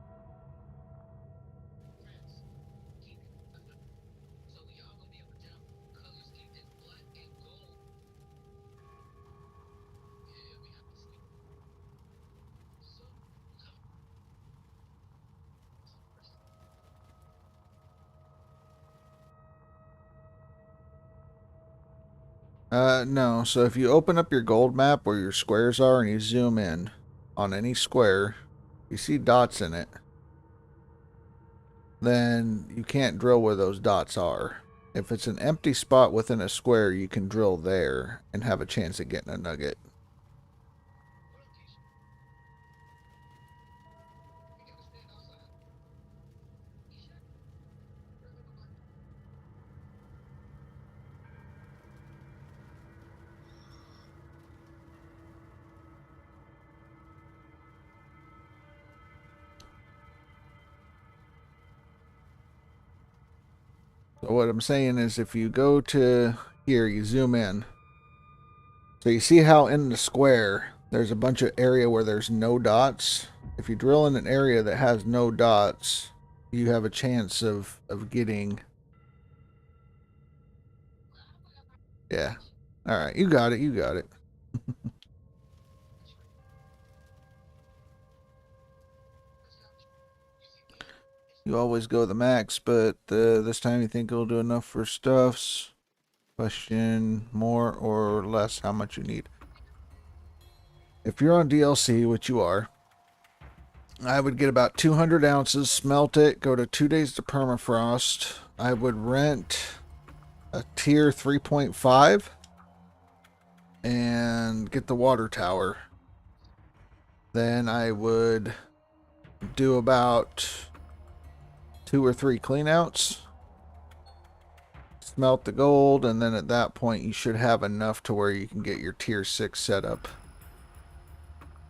No. So if you open up your gold map where your squares are and you zoom in on any square, you see dots in it, then you can't drill where those dots are. If it's an empty spot within a square, you can drill there and have a chance at getting a nugget. So what I'm saying is if you go to here, you zoom in. So you see how in the square, there's a bunch of area where there's no dots. If you drill in an area that has no dots, you have a chance of getting... Yeah. All right. You got it. You got it. You always go the max, but this time you think it'll do enough for stuffs? Question, more or less how much you need. If you're on DLC, which you are, I would get about 200 ounces, smelt it, go to 2 days to permafrost. I would rent a tier 3.5 and get the water tower. Then I would do about 2 or 3 cleanouts, smelt the gold, and then at that point you should have enough to where you can get your tier 6 set up.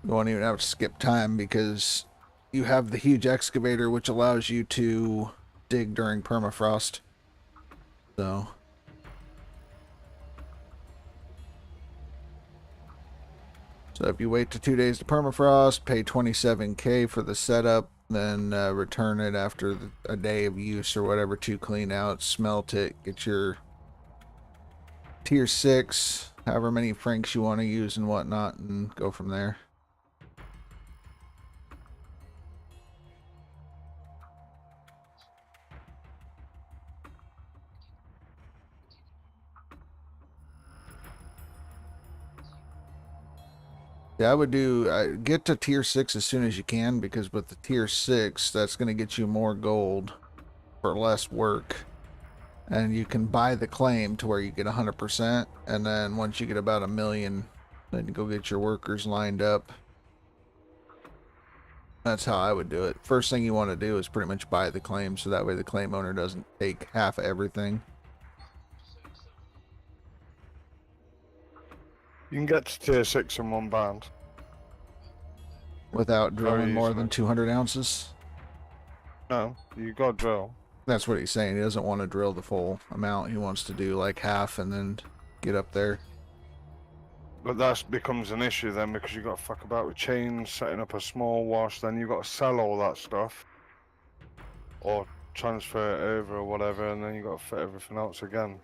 You won't even have to skip time because you have the huge excavator which allows you to dig during permafrost. So if you wait to 2 days to permafrost, pay 27k for the setup, then return it after a day of use or whatever, 2 clean outs, smelt it, get your tier 6, however many franks you want to use and whatnot, and go from there. Yeah, I would do, get to tier 6 as soon as you can, because with the tier 6, that's going to get you more gold for less work. And you can buy the claim to where you get 100%, and then once you get about 1 million, then you go get your workers lined up. That's how I would do it. First thing you want to do is pretty much buy the claim, so that way the claim owner doesn't take half of everything. You can get to tier 6 in one band. Without drilling more than 200 ounces? No, you got to drill. That's what he's saying. He doesn't want to drill the full amount. He wants to do like half and then get up there. But that becomes an issue then, because you got to fuck about with chains, setting up a small wash, then you got to sell all that stuff. Or transfer it over or whatever, and then you got to fit everything else again.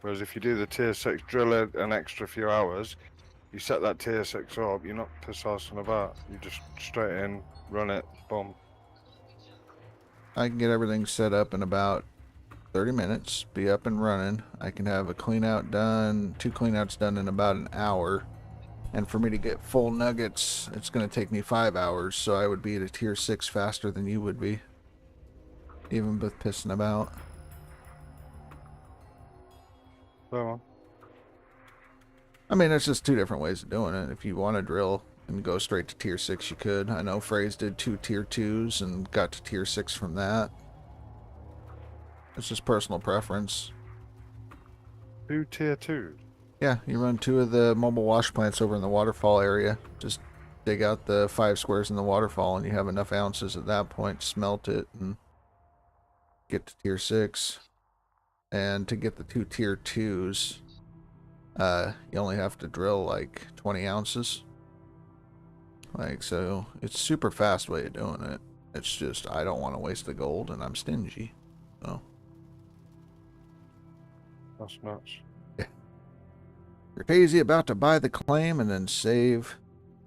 Whereas if you do the tier 6, drill it an extra few hours, you set that tier 6 up, you're not piss-assing about. You just straight in, run it, boom. I can get everything set up in about 30 minutes, be up and running. I can have a clean out done, 2 clean outs done in about an hour. And for me to get full nuggets, it's going to take me 5 hours, so I would be at a tier 6 faster than you would be. Even with pissing about. Well, I mean, there's just 2 different ways of doing it. If you want to drill and go straight to tier 6, you could. I know Phrase did 2 tier 2s and got to tier 6 from that. It's just personal preference. 2 tier 2. Yeah, you run 2 of the mobile wash plants over in the waterfall area. Just dig out the 5 squares in the waterfall and you have enough ounces at that point to smelt it and get to tier 6. And to get the 2 tier 2s, you only have to drill like 20 ounces. Like, so it's super fast way of doing it. It's just I don't want to waste the gold and I'm stingy. So That's nuts. you're Daisy about to buy the claim and then save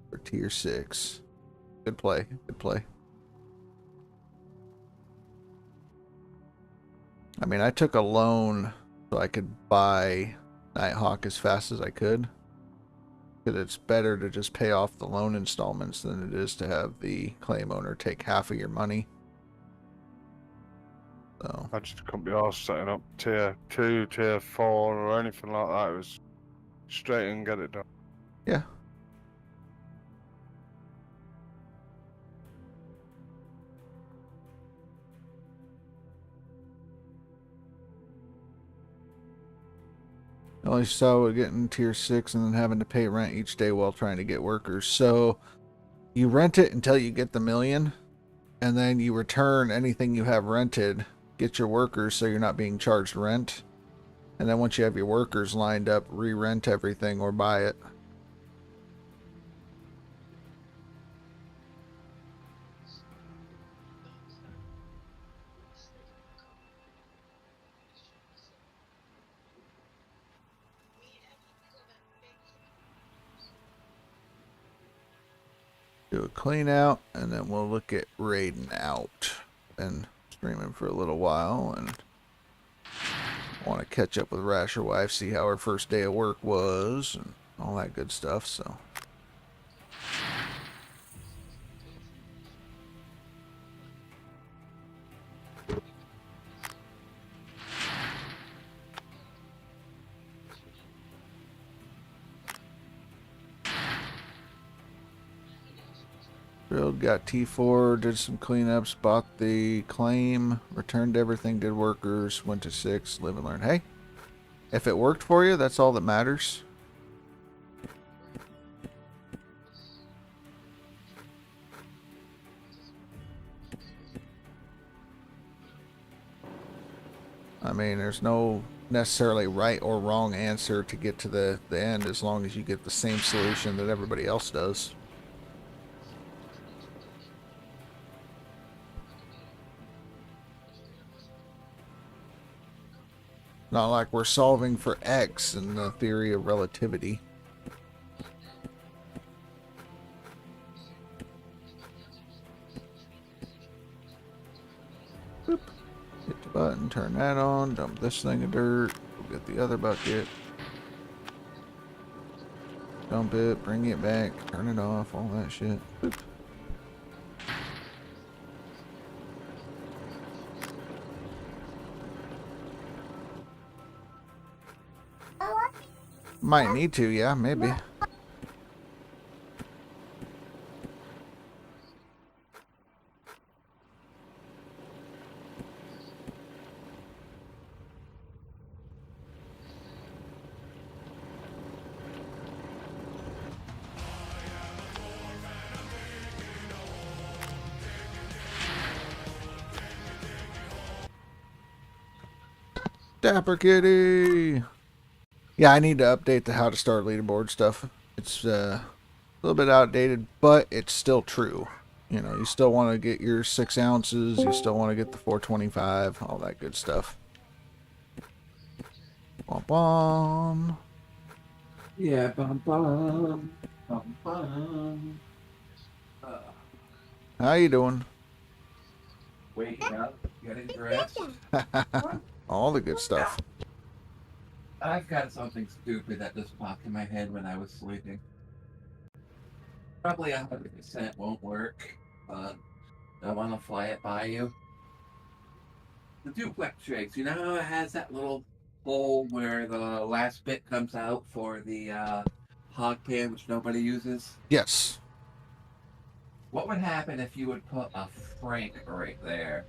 for tier 6. Good play. Good play. I mean, I took a loan so I could buy Nighthawk as fast as I could. Because it's better to just pay off the loan installments than it is to have the claim owner take half of your money. So I just couldn't be arsed setting up tier 2, tier 4 or anything like that. It was straight and get it done. yeah. I only saw it getting tier 6 and then having to pay rent each day while trying to get workers. So you rent it until you get the million, and then you return anything you have rented, get your workers so you're not being charged rent. And then once you have your workers lined up, re-rent everything or buy it. Do a clean out, and then we'll look at raiding out. Been streaming for a little while, and want to catch up with Rasher Wife, see how her first day of work was, and all that good stuff, so. Drilled, got T4, did some cleanups, bought the claim, returned everything, did workers, went to 6, live and learn. Hey, if it worked for you, that's all that matters. I mean, there's no necessarily right or wrong answer to get to the end as long as you get the same solution that everybody else does. Not like we're solving for X in the theory of relativity. Boop. Hit the button, turn that on, dump this thing of dirt, go get the other bucket. Dump it, bring it back, turn it off, all that shit. Boop. Might need to, yeah, maybe. Dapper Kitty! Yeah, I need to update the how to start leaderboard stuff. It's a little bit outdated, but it's still true. You know, you still want to get your 6 ounces, you still want to get the 425, all that good stuff. Bum bum. Yeah, bum bum. Bum bum. How you doing? Waking up, getting dressed. All the good stuff. I've got something stupid that just popped in my head when I was sleeping. Probably 100% won't work, but I want to fly it by you. The duplex rigs, you know how it has that little hole where the last bit comes out for the hog pan, which nobody uses? Yes. What would happen if you would put a Frank right there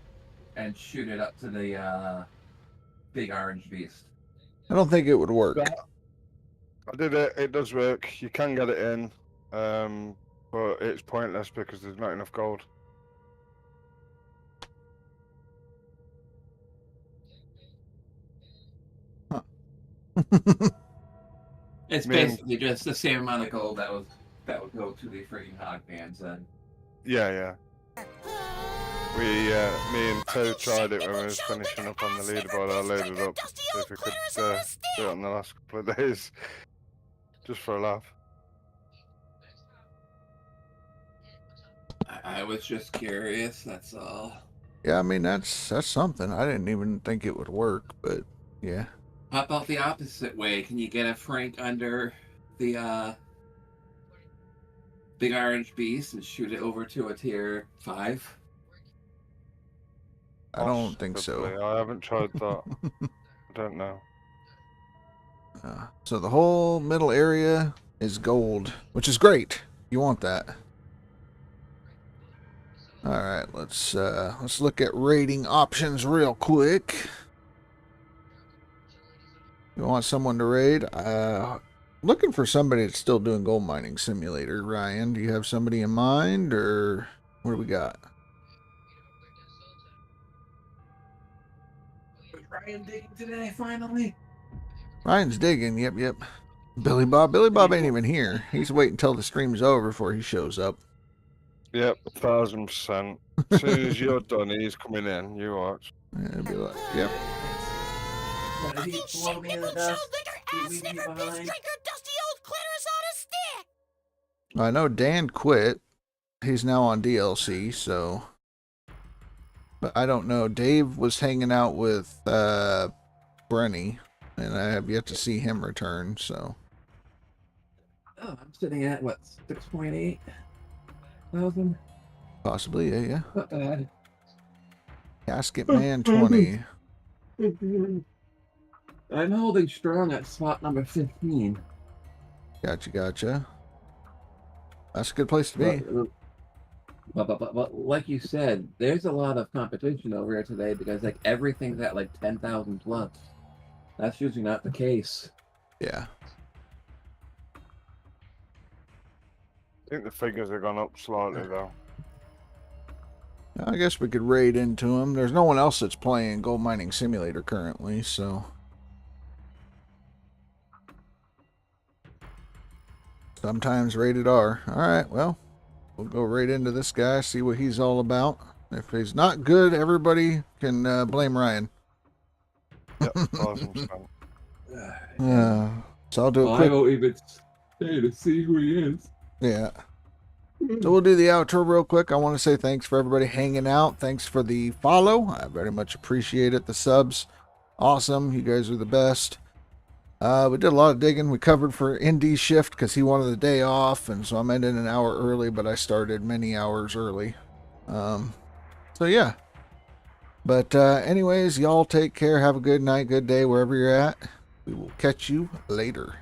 and shoot it up to the big orange beast? I don't think it would work. I did it. It does work. You can get it in, but it's pointless because there's not enough gold. It's basically just the same amount of gold that would go to the freaking hog pans then. Yeah. Me and Toe tried it when we was finishing up on the leaderboard. I loaded up see if we could do it on the last couple of days, just for a laugh. I was just curious, that's all. Yeah, I mean, that's something. I didn't even think it would work, but yeah. How about the opposite way? Can you get a Frank under the big orange beast and shoot it over to a tier 5? I don't think so. I haven't tried that. I don't know. So the whole middle area is gold, which is great. You want that. All right, let's look at rating options real quick. You want someone to raid? Looking for somebody that's still doing gold mining simulator. Ryan, do you have somebody in mind, or what do we got? Was Ryan digging today, finally? Ryan's digging, yep. Billy Bob ain't even here. He's waiting until the stream's over before he shows up. Yep, 1000%. As soon as you're done, he's coming in. You watch. Yeah, it'd be like, yep. Fucking shit, nipple show, liquor, ass sniffer, piss drinker, dusty old clitoris on a stick! I know Dan quit. He's now on DLC, so. But I don't know. Dave was hanging out with Brenny, and I have yet to see him return, so. Oh, I'm sitting at, what, 6.8 thousand? Possibly, yeah. Not bad. Casket Man 20. I'm holding strong at spot number 15. Gotcha. That's a good place to be. But like you said, there's a lot of competition over here today because like everything's at like 10,000 plus. That's usually not the case. Yeah. I think the figures have gone up slightly though. I guess we could raid into them. There's no one else that's playing Gold Mining Simulator currently, so. Sometimes rated R. Alright, well, we'll go right into this guy, see what he's all about. If he's not good, everybody can blame Ryan. Yep, 1000%. So I'll do a quick... I won't even stay to see who he is. Yeah. So we'll do the outro real quick. I want to say thanks for everybody hanging out. Thanks for the follow. I very much appreciate it. The subs. Awesome. You guys are the best. We did a lot of digging. We covered for Indy's shift because he wanted the day off, and so I'm ending an hour early, but I started many hours early. So yeah. But anyways, y'all take care. Have a good night, good day, wherever you're at. We will catch you later.